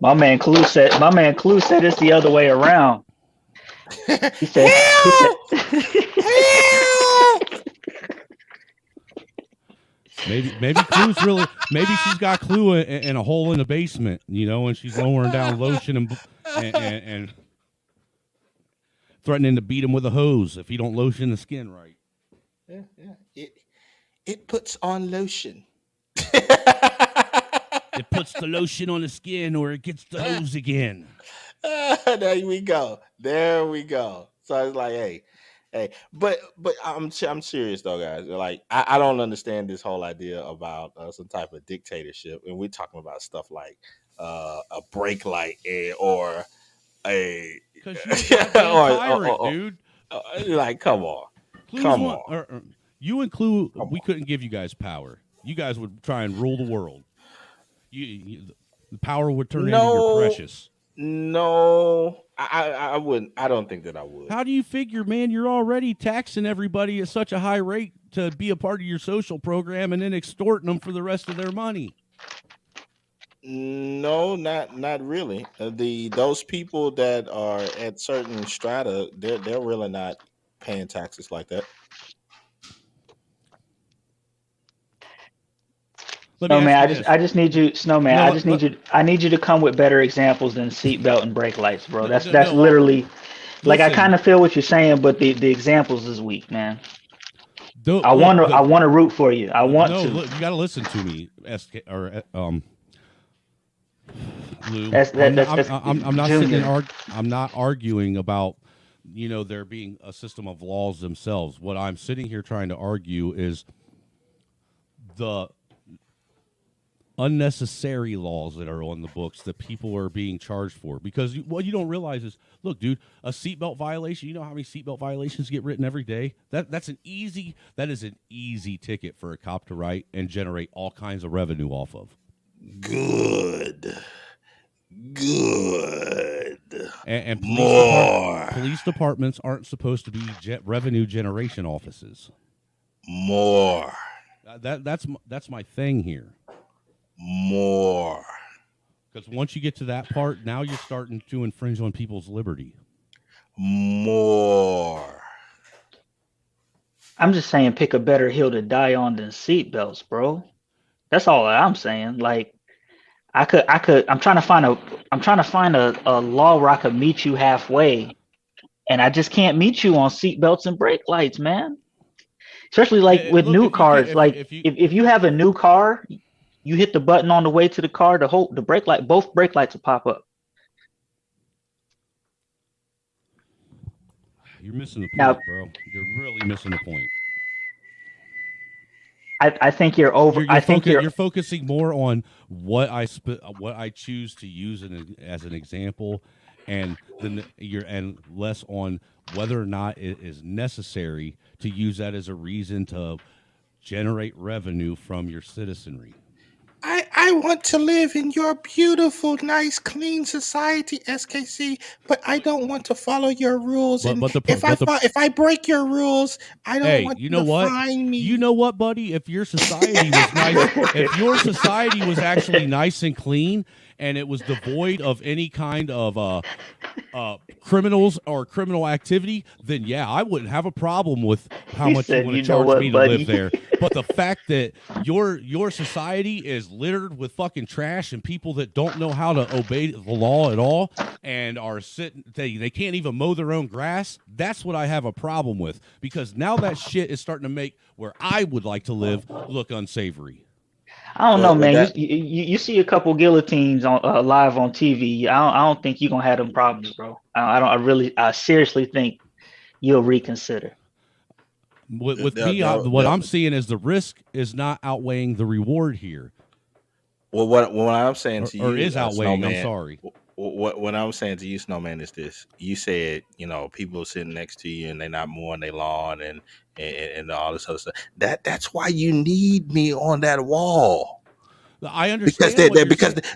My man Clue said it's the other way around. He said Maybe Clue's really maybe she's got Clue in a hole in the basement, you know, and she's lowering down lotion and threatening to beat him with a hose if he don't lotion the skin right. Yeah. It puts on lotion. It puts the lotion on the skin, or it gets the hose again. There we go. So it's like, hey, but I'm serious though, guys. Like, I don't understand this whole idea about some type of dictatorship, and we're talking about stuff like a brake light or a because you're a goddamn tyrant, dude. Like, come on. You and Clue, we couldn't give you guys power. You guys would try and rule the world. The power would turn into your precious. No, I wouldn't. I don't think that I would. How do you figure, man? You're already taxing everybody at such a high rate to be a part of your social program and then extorting them for the rest of their money. No, not really. Those people that are at certain strata, they're really not paying taxes like that. Snowman, I just need you, Snowman. I need you to come with better examples than seatbelt and brake lights, bro. That's literally, like, I kind of feel what you're saying, but the examples is weak, man. I want to root for you. I want to. Look, you got to listen to me, Lou. I'm not sitting and I'm not arguing about there being a system of laws themselves. What I'm sitting here trying to argue is the unnecessary laws that are on the books that people are being charged for. Because what you don't realize is, look, dude, a seatbelt violation. You know how many seatbelt violations get written every day? That is an easy ticket for a cop to write and generate all kinds of revenue off of. Good. And police departments aren't supposed to be revenue generation offices. More. That's my thing here. More. Because once you get to that part, now you're starting to infringe on people's liberty. More. I'm just saying, pick a better hill to die on than seatbelts, bro. That's all I'm saying. Like, I'm trying to find a law where I could meet you halfway, and I just can't meet you on seatbelts and brake lights, man. Especially like with new cars. If you have a new car, you hit the button on the way to the car, the brake light, both brake lights will pop up. You're missing the point, bro. You're really missing the point. I think you're over. I think you're focusing more on what I choose to use as an example, and less on whether or not it is necessary to use that as a reason to generate revenue from your citizenry. I want to live in your beautiful, nice, clean society, SKC, but I don't want to follow your rules. If I break your rules, I don't want you you know to what? fine me. You know what, buddy? If your society was nice, if your society was actually nice and clean, and it was devoid of any kind of criminals or criminal activity, then yeah, I wouldn't have a problem with how He much you said, want "You to know charge what, me to buddy?" live there. But the fact that your society is littered with fucking trash and people that don't know how to obey the law at all and are sitting, they can't even mow their own grass, that's what I have a problem with, because now that shit is starting to make where I would like to live look unsavory. I don't know, man. You see a couple guillotines on live on TV. I don't think you're gonna have them problems, bro. I seriously think you'll reconsider. With me, what I'm seeing is the risk is not outweighing the reward here. Well, what I'm saying to you, or is outweighing. Snowman, I'm sorry. What I'm saying to you, Snowman, is this: you said, people sitting next to you and they're not mowing their lawn and all this other stuff. That's why you need me on that wall. I understand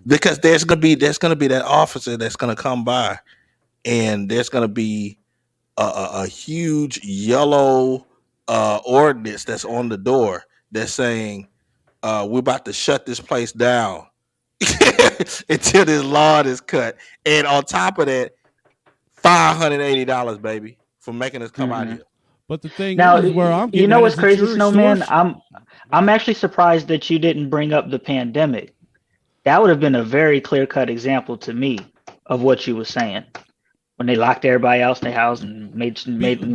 because there's gonna be that officer that's gonna come by, and there's gonna be a huge yellow ordinance that's on the door that's saying we're about to shut this place down until this lawn is cut, and on top of that, $580, baby, for making us come out here. But the thing Now, is, where I'm you getting know at what's is crazy, it's your Snowman? extortion. I'm actually surprised that you didn't bring up the pandemic. That would have been a very clear-cut example to me of what you were saying when they locked everybody else in their house and made The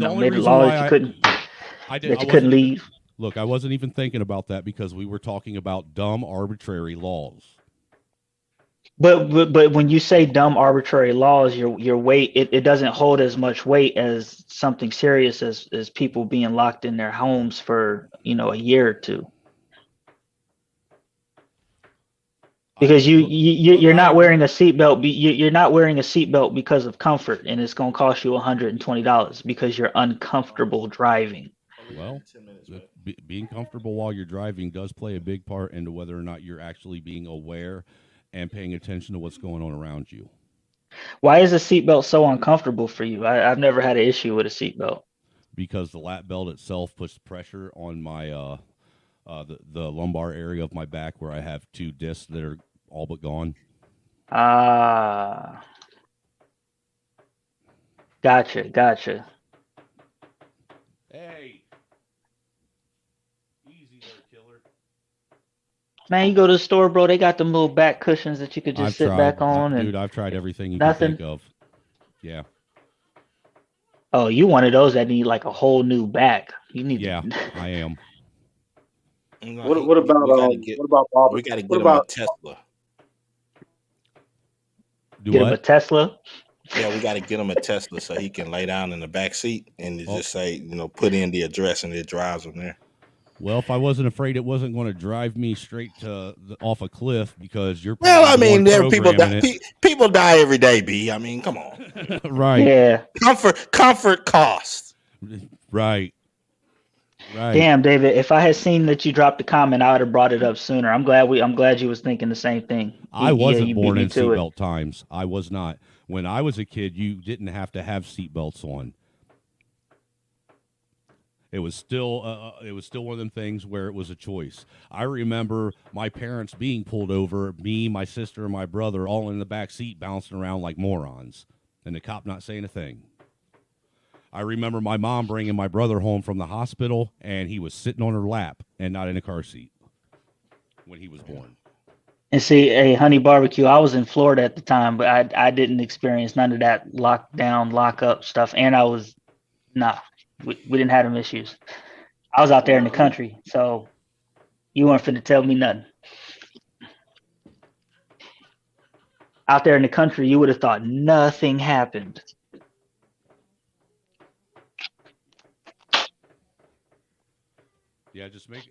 only made a reason law why that you couldn't leave. Look, I wasn't even thinking about that because we were talking about dumb, arbitrary laws. But when you say dumb, arbitrary laws, your weight it doesn't hold as much weight as something serious as people being locked in their homes for a year or two. Because you're not wearing a seatbelt. You're not wearing a seatbelt because of comfort, and it's going to cost you $120 because you're uncomfortable driving. Well, being comfortable while you're driving does play a big part into whether or not you're actually being aware and paying attention to what's going on around you. Why is a seatbelt so uncomfortable for you? I've never had an issue with a seatbelt. Because the lap belt itself puts pressure on my the lumbar area of my back where I have two discs that are all but gone. Gotcha. Hey, easy there, killer. Man, you go to the store, bro. They got them little back cushions that you could just sit back on. Dude, I've tried everything you can think of. Yeah. Oh, you one of those that need like a whole new back. You need. Yeah, I am. What about Bob? We got to get him a Tesla. Get him a Tesla. Yeah, we got to get him a Tesla so he can lay down in the back seat and just say, put in the address and it drives him there. Well, if I wasn't afraid it wasn't going to drive me straight to off a cliff because you're. Well, I mean, there people die. People die every day, B. I mean, come on. Right. Yeah. Comfort costs. Right. Damn, David. If I had seen that you dropped a comment, I would have brought it up sooner. I'm glad you was thinking the same thing. I wasn't born in seatbelt times. I was not. When I was a kid, you didn't have to have seatbelts on. It was still one of them things where it was a choice. I remember my parents being pulled over, me, my sister, and my brother all in the back seat bouncing around like morons, and the cop not saying a thing. I remember my mom bringing my brother home from the hospital, and he was sitting on her lap and not in a car seat when he was born. And see, hey, Honey Barbecue, I was in Florida at the time, but I didn't experience none of that lockdown, lockup stuff, and we didn't have them issues. I was out there in the country, so you weren't finna tell me nothing. Out there in the country, you would have thought nothing happened. Yeah, just make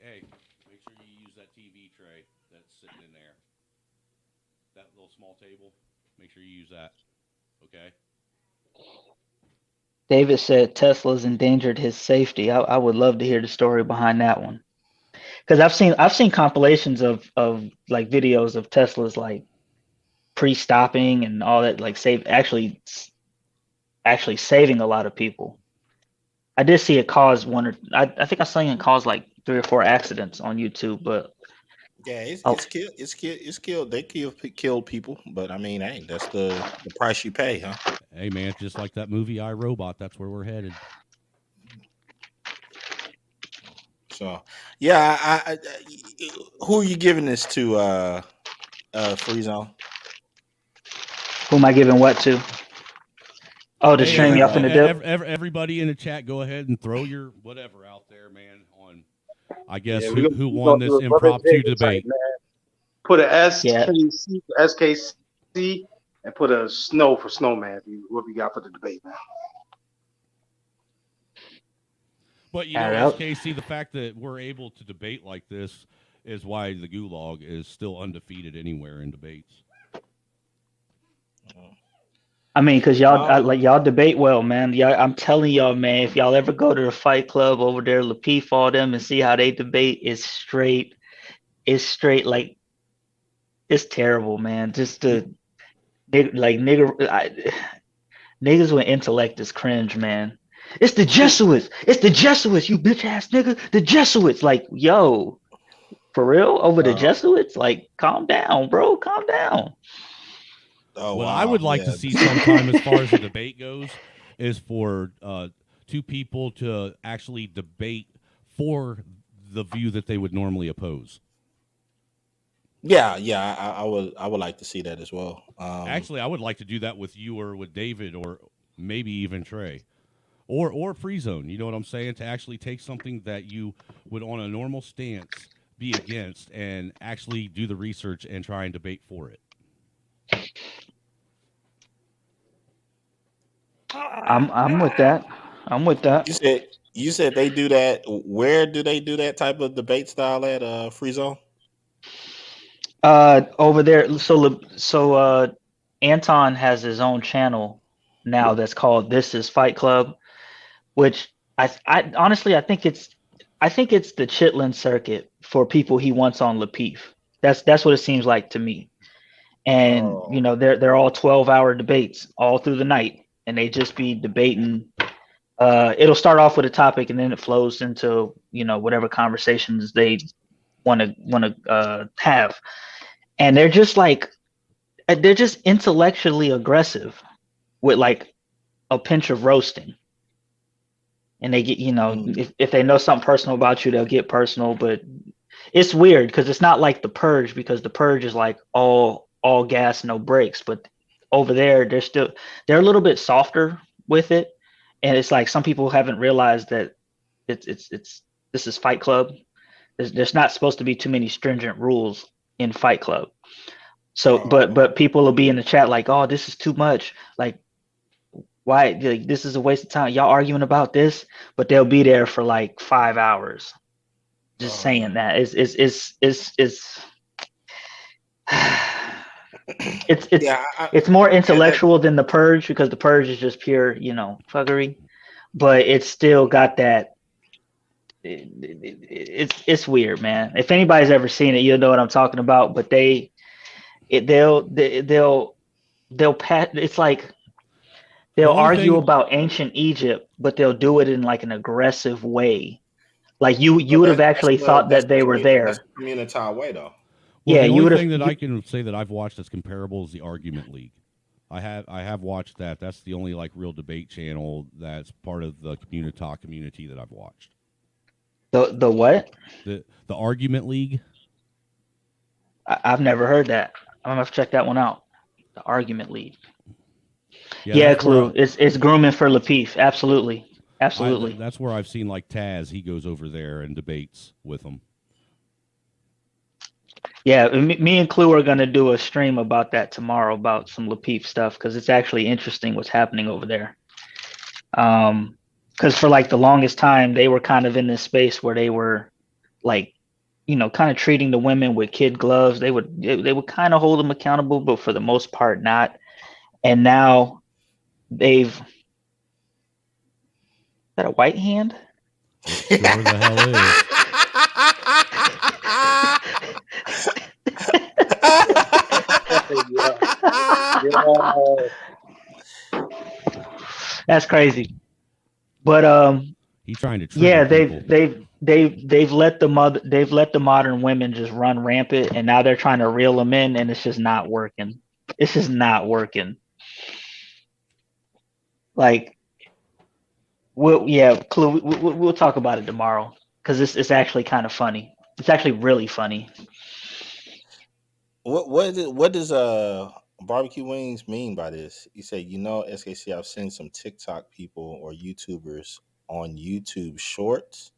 sitting in there. That little small table. Make sure you use that. Okay. David said Tesla's endangered his safety. I would love to hear the story behind that one. Because I've seen compilations of like videos of Tesla's like pre-stopping and all that, like actually saving a lot of people. I did see it cause I think I saw it cause like 3 or 4 accidents on YouTube, but Yeah, it's killed. They killed people, but I mean, hey, that's the price you pay, huh? Hey man, just like that movie I, Robot, that's where we're headed. So, yeah, who are you giving this to? Free Zone. who am I giving what to? Oh, to stream y'all finna dip. Everybody in the chat, go ahead and throw your whatever out there, man. On, I guess Yeah, who won this impromptu debate? Put a SKC for SKC and put a snow for snowman. What we got for the debate, man? But you know, SKC, the fact that we're able to debate like this is why the Gulag is still undefeated anywhere in debates. I mean, because y'all debate well, man. Y'all, I'm telling y'all, man, if y'all ever go to the Fight Club over there, Lapeef, all them, and see how they debate, it's straight like it's terrible, man. Just the niggas with intellect is cringe, man. It's the Jesuits, you bitch ass nigga. The Jesuits, like, yo, for real, over the Jesuits, like, calm down, bro, calm down. Oh, what wow. I would like to see sometime as far as the debate goes is for 2 people to actually debate for the view that they would normally oppose. Yeah, I would like to see that as well. Actually, I would like to do that with you or with David or maybe even Trey or Free Zone. You know what I'm saying? To actually take something that you would on a normal stance be against and actually do the research and try and debate for it. I'm with that. I'm with that. You said they do that. Where do they do that type of debate style at Free Zone? Over there. So Anton has his own channel now that's called This Is Fight Club, which I honestly I think it's the Chitlin circuit for people he wants on Lapeef. That's what it seems like to me. And you know, they're all 12-hour debates all through the night, and they just be debating. It'll start off with a topic, and then it flows into, you know, whatever conversations they want to have. And they're just intellectually aggressive with like a pinch of roasting. And they get, you know, if they know something personal about you, they'll get personal. But it's weird because it's not like The Purge, because The Purge is like all gas, no brakes. But over there, they're a little bit softer with it. And it's like some people haven't realized that this is Fight Club. There's not supposed to be too many stringent rules in Fight Club. So, but people will be in the chat like, oh, this is too much. Like, why? Like, this is a waste of time. Y'all arguing about this, but they'll be there for like 5 hours, just saying that. It's more intellectual than The Purge, because The Purge is just pure, you know, fuckery. But it's still got that. It's weird, man. If anybody's ever seen it, you'll know what I'm talking about. But they'll it's like they'll argue about ancient Egypt, but they'll do it in like an aggressive way. Like you would have actually thought that they were there. That's the community way, though. Well, yeah, the only thing that I can say that I've watched that's comparable is the Argument League. I have watched that. That's the only like real debate channel that's part of the community that I've watched. The what? The Argument League. I've never heard that. I'm gonna have to check that one out. The Argument League. Yeah, Clue. It's grooming for Lapeef. Absolutely. That's where I've seen like Taz. He goes over there and debates with them. Yeah, me and Clue are gonna do a stream about that tomorrow, about some Lapeef stuff, because it's actually interesting what's happening over there. Because for like the longest time they were kind of in this space where they were like kind of treating the women with kid gloves. They would kind of hold them accountable, but for the most part, not. And now they've is that a white hand? Sure the hell is. That's crazy. But He's trying to trigger yeah, people. they've let the modern women just run rampant, and now they're trying to reel them in, and it's just not working. It's just not working. Like, Clue. We'll talk about it tomorrow because it's actually kind of funny. It's actually really funny. What does barbecue wings mean by this? You say, SKC, I've seen some TikTok people or YouTubers on YouTube Shorts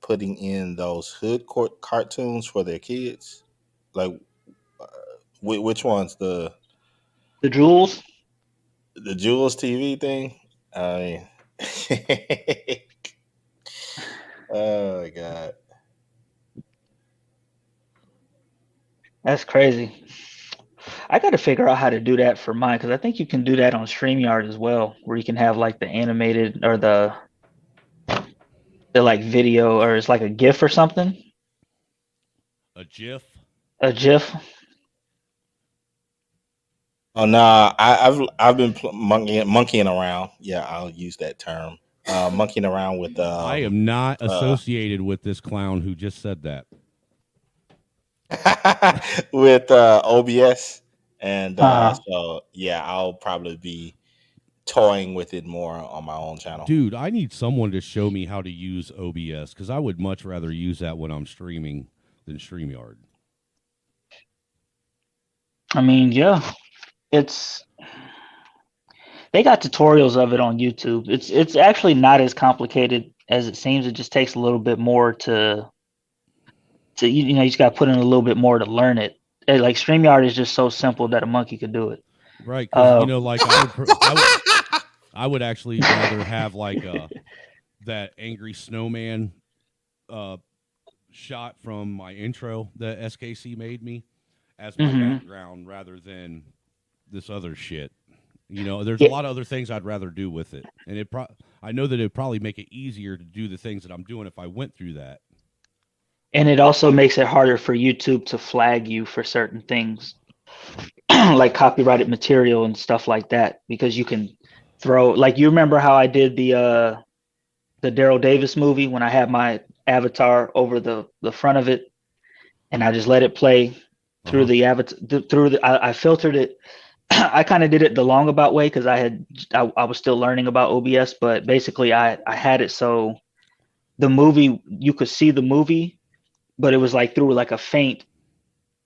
putting in those hood court cartoons for their kids. Like, which ones? The Jules TV thing. I mean, oh my god. That's crazy. I got to figure out how to do that for mine because I think you can do that on StreamYard as well, where you can have like the animated or the like video, or it's like a GIF or something. A GIF. A GIF. Oh no, I've been monkeying around. Yeah, I'll use that term. Monkeying around with. I am not associated with this clown who just said that. With OBS, and so yeah, I'll probably be toying with it more on my own channel. Dude, I need someone to show me how to use OBS because I would much rather use that when I'm streaming than StreamYard. I mean, yeah, they got tutorials of it on YouTube. It's actually not as complicated as it seems. It just takes a little bit more to you just got to put in a little bit more to learn it. Like StreamYard is just so simple that a monkey could do it. Right, because like I would actually rather have like that angry snowman shot from my intro that SKC made me as my background rather than this other shit. There's a lot of other things I'd rather do with it, and I know that it'd probably make it easier to do the things that I'm doing if I went through that. And it also makes it harder for YouTube to flag you for certain things, like copyrighted material and stuff like that, because you can throw, like, you remember how I did the Daryl Davis movie when I had my avatar over the front of it, and I just let it play through the avatar. I filtered it. I kind of did it the long about way because I was still learning about OBS, but basically I had it so the movie, you could see the movie, but it was like through like a faint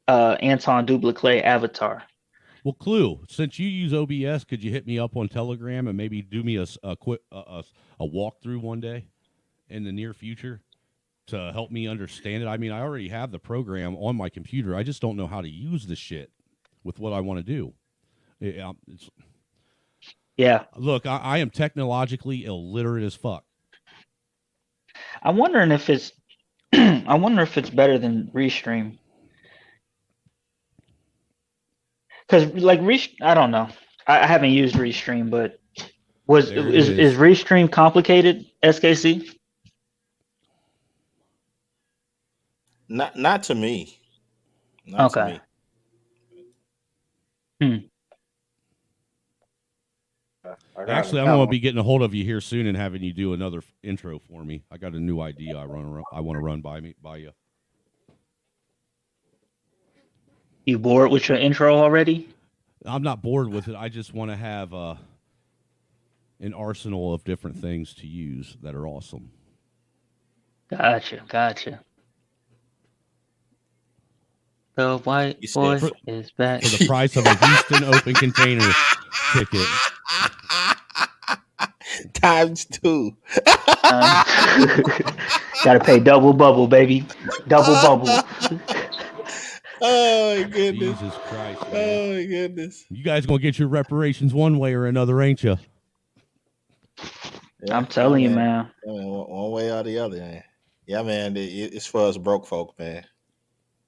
Anton Duplicate avatar. Well, Clue, since you use OBS, could you hit me up on Telegram and maybe do me a quick a walkthrough one day in the near future to help me understand it? I mean, I already have the program on my computer. I just don't know how to use the shit with what I want to do. Yeah. Look, I am technologically illiterate as fuck. I'm wondering if it's I wonder if it's better than Restream. Because like I don't know. I haven't used Restream, but is Restream complicated, SKC? Not to me. Not to me. Actually, I'm going to be getting a hold of you here soon and having you do another intro for me. I got a new idea I want to run by you. You bored with your intro already? I'm not bored with it. I just want to have an arsenal of different things to use that are awesome. Gotcha. The white boy is back. For the price of a Houston Open container ticket. ×2. Gotta pay double bubble, baby. Double bubble. Oh my goodness. Jesus Christ, man. Oh my goodness. You guys gonna get your reparations one way or another, ain't you? Yeah, I'm telling you, man. One way or the other. Yeah, man. It's for us broke folk, man.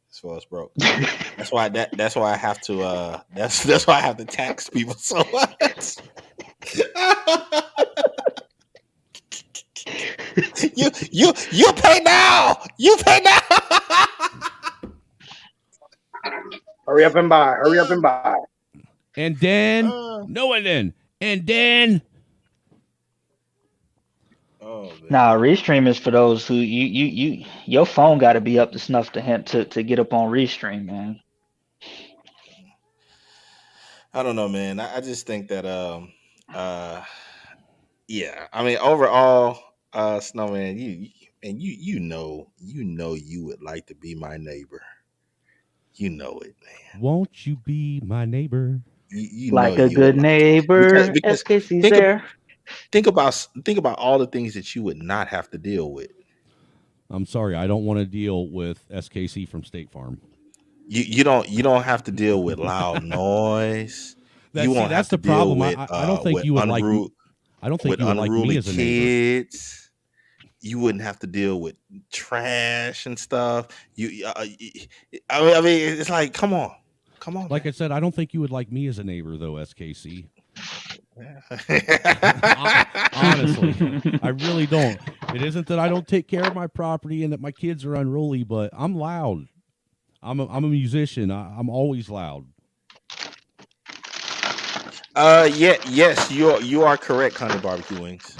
It's for us broke. That's why I have to that's why I have to tax people so much. you pay now. You pay now. Hurry up and buy. Hurry up and buy. And then, no, and then. Oh man. Nah, Restream is for those who your phone got to be up to snuff to get up on Restream, man. I don't know, man. I just think that yeah. I mean, overall, Snowman, you would like to be my neighbor. You know it, man. Won't you be my neighbor? You know Like a you would good like neighbor, because SKC's think there. think about all the things that you would not have to deal with. I'm sorry, I don't want to deal with SKC from State Farm. You don't have to deal with loud noise. You won't have That's to the deal problem. with I don't think you would like. I don't think with you would like me unruly as a neighbor. kids. You wouldn't have to deal with trash and stuff. I mean, it's like, come on, Like I said, I don't think you would like me as a neighbor, though, SKC. Honestly, I really don't. It isn't that I don't take care of my property and that my kids are unruly, but I'm loud. I'm a musician. I'm always loud. Yes, you are correct, Honey Barbecue Wings.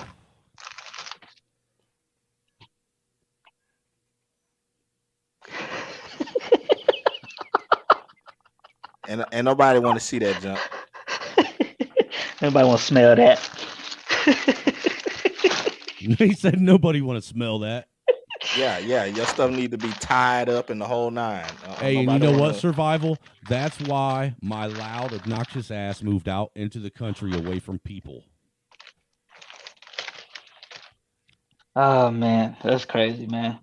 And nobody want to see that jump. Nobody want to smell that. He said nobody want to smell that. Yeah, your stuff need to be tied up in the whole nine. Hey, and you know what, Survival? That's why my loud, obnoxious ass moved out into the country away from people. Oh man, that's crazy, man.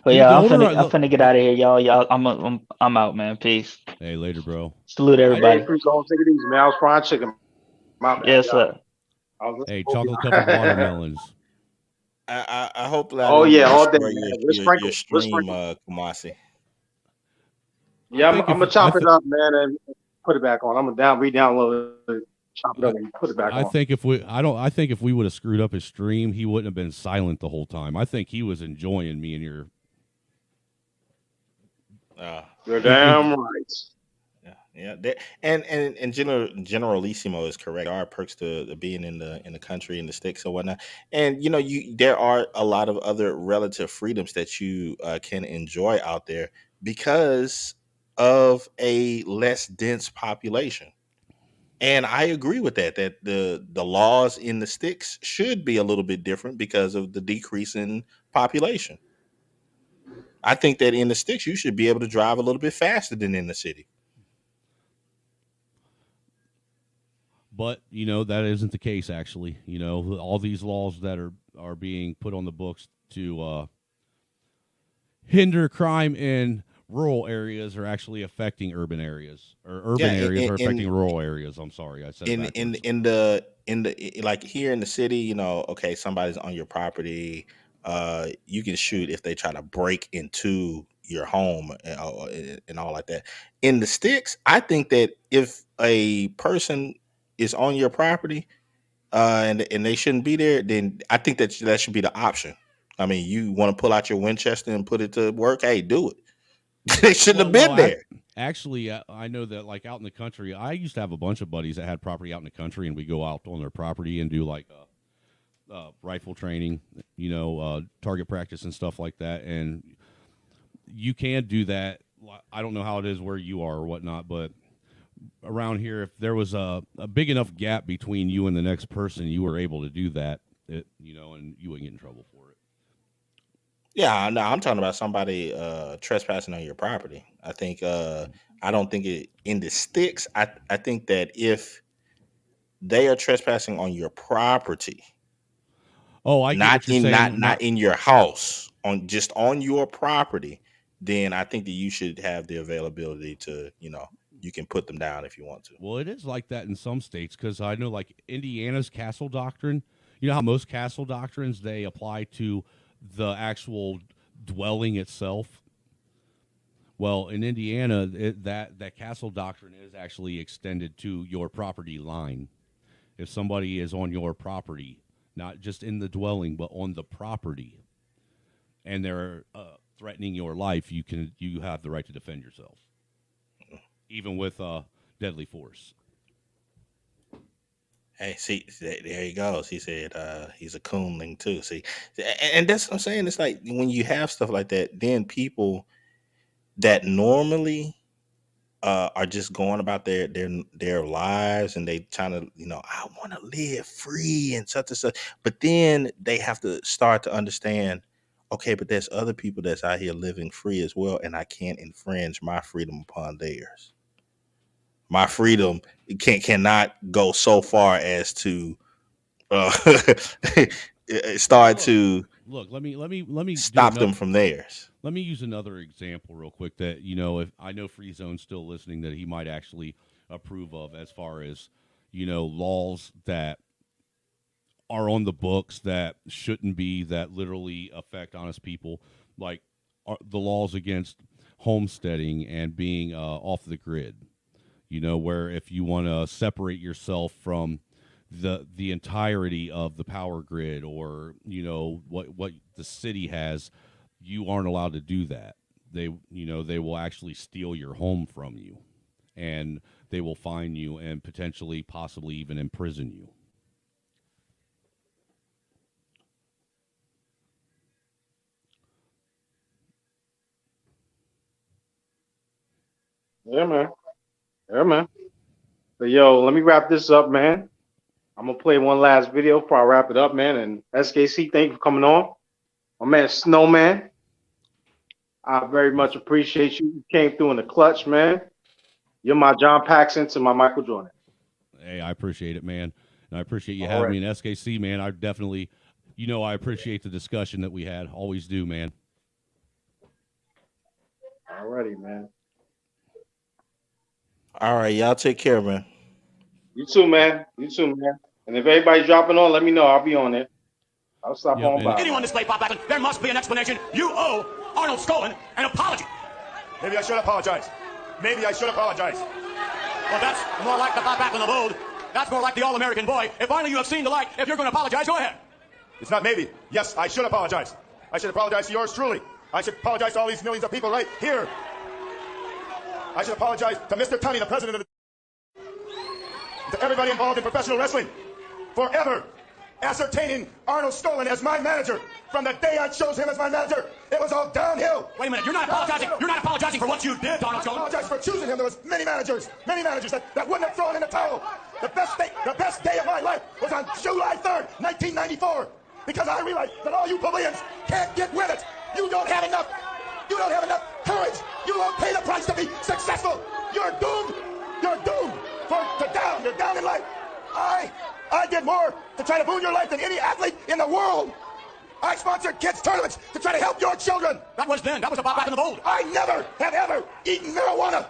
But Dude, yeah, I'm finna get out of here, y'all. I'm out, man. Peace. Hey, later, bro. Salute everybody. Hey, please don't take it easy, man. I was frying chicken. My bad, Yes, y'all. sir. Hey, chocolate covered watermelons. I hope that. Oh yeah, all day. Your stream, Kamasi. Yeah, I'm gonna chop it up, man, and put it back on. I'm gonna re-download it, chop it up, and put it back on. I think if we would have screwed up his stream, he wouldn't have been silent the whole time. I think he was enjoying me and your. You're damn right. Yeah, and Generalissimo is correct. There are perks to being in the country and the sticks and whatnot, and there are a lot of other relative freedoms that you can enjoy out there because of a less dense population. And I agree with that the laws in the sticks should be a little bit different because of the decrease in population. I think that in the sticks you should be able to drive a little bit faster than in the city. But that isn't the case. Actually, all these laws that are being put on the books to hinder crime in rural areas are actually affecting urban areas, or urban areas are affecting rural areas. I'm sorry, I said in the like here in the city. Okay, somebody's on your property. You can shoot if they try to break into your home and all like that. In the sticks, I think that if a person is on your property and they shouldn't be there, then I think that should be the option. I mean, you want to pull out your Winchester and put it to work? Hey, do it. They shouldn't have been there. Actually, I know that like out in the country, I used to have a bunch of buddies that had property out in the country, and we go out on their property and do like rifle training, target practice and stuff like that. And you can do that. I don't know how it is where you are or whatnot, but around here, if there was a big enough gap between you and the next person, you were able to do that, and you wouldn't get in trouble for it. Yeah, no, I'm talking about somebody trespassing on your property. I think I don't think it in the sticks. I think that if they are trespassing on your property, I get what you're saying. Not in your house, on your property, then I think that you should have the availability to you can put them down if you want to. Well, it is like that in some states because I know like Indiana's castle doctrine. You know how most castle doctrines they apply to the actual dwelling itself. Well, in Indiana, that castle doctrine is actually extended to your property line. If somebody is on your property, not just in the dwelling, but on the property, and they're threatening your life, you have the right to defend yourself, even with deadly force. Hey, see, there he goes. He said he's a coonling too. See, and that's what I'm saying. It's like when you have stuff like that, then people that normally are just going about their lives and they trying to, I want to live free and such and such. But then they have to start to understand, okay, but there's other people that's out here living free as well, and I can't infringe my freedom upon theirs. My freedom cannot go so far as to start to look. Let me stop them from theirs. Let me use another example real quick that, if I know Free Zone's still listening, that he might actually approve of, as far as, laws that are on the books that shouldn't be, that literally affect honest people, like the laws against homesteading and being off the grid. Where if you want to separate yourself from the entirety of the power grid, or what the city has, you aren't allowed to do that. They will actually steal your home from you, and they will fine you and potentially, possibly even imprison you. Yeah, man. Yeah, man. So, yo, let me wrap this up, man. I'm going to play one last video before I wrap it up, man. And SKC, thank you for coming on. My man, Snowman, I very much appreciate you. You came through in the clutch, man. You're my John Paxson to my Michael Jordan. Hey, I appreciate it, man. And I appreciate you having me in SKC, man. I definitely, I appreciate the discussion that we had. Always do, man. Alrighty, man. All right, y'all take care, man. You too, man. You too, man. And if everybody's dropping on, let me know. I'll be on it. I'll stop on by. Anyone display Bob Backlund, there must be an explanation. You owe Arnold Skolin an apology. Maybe I should apologize. Maybe I should apologize. Well, that's more like the Bob Backlund of old. That's more like the All-American boy. If finally you have seen the light, if you're going to apologize, go ahead. It's not maybe. Yes, I should apologize. I should apologize to yours truly. I should apologize to all these millions of people right here. I should apologize to Mr. Tunney, the president of the... to everybody involved in professional wrestling for ever ascertaining Arnold Skolin as my manager. From the day I chose him as my manager, it was all downhill. Wait a minute, you're not apologizing. You're not apologizing for what you did, Arnold Skolin. I apologize for choosing him. There was many managers that wouldn't have thrown in the towel. The best day of my life was on July 3rd, 1994, because I realized that all you plebeians can't get with it. You don't have enough. You don't have enough courage. You won't pay the price to be successful. You're doomed. You're doomed to down. You're down in life. I did more to try to boon your life than any athlete in the world. I sponsored kids' tournaments to try to help your children. That was then. That was about back in the old. I never have ever eaten marijuana.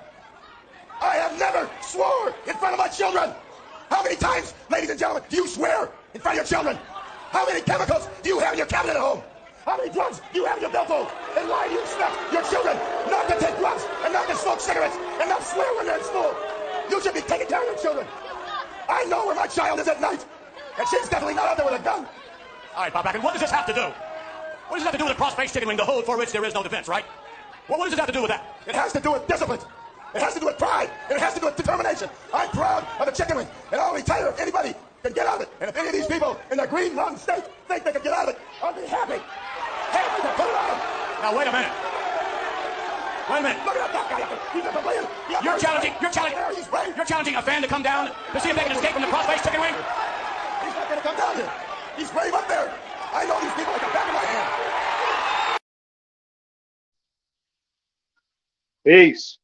I have never swore in front of my children. How many times, ladies and gentlemen, do you swear in front of your children? How many chemicals do you have in your cabinet at home? How many drugs do you have in your billfold? And why do you expect your children not to take drugs and not to smoke cigarettes and not swear when they're in school? You should be taking care of your children. I know where my child is at night, and she's definitely not out there with a gun. All right, Bob Backlund, what does this have to do? What does this have to do with a cross-face chicken wing, the hold for which there is no defense, right? Well, what does it have to do with that? It has to do with discipline. It has to do with pride. And it has to do with determination. I'm proud of the chicken wing, and I'll retire if anybody can get out of it. And if any of these people in the Green Mountain State think they can get out of it, I'll be happy. Happy to put it on them. Now, wait a minute. Wait a minute. Look at that guy. He's a plebeian. You're challenging a fan to come down to see if they can escape from the cross-face chicken wing? He's not going to come down here. He's brave up there. I know these people like the back of my hand. Peace.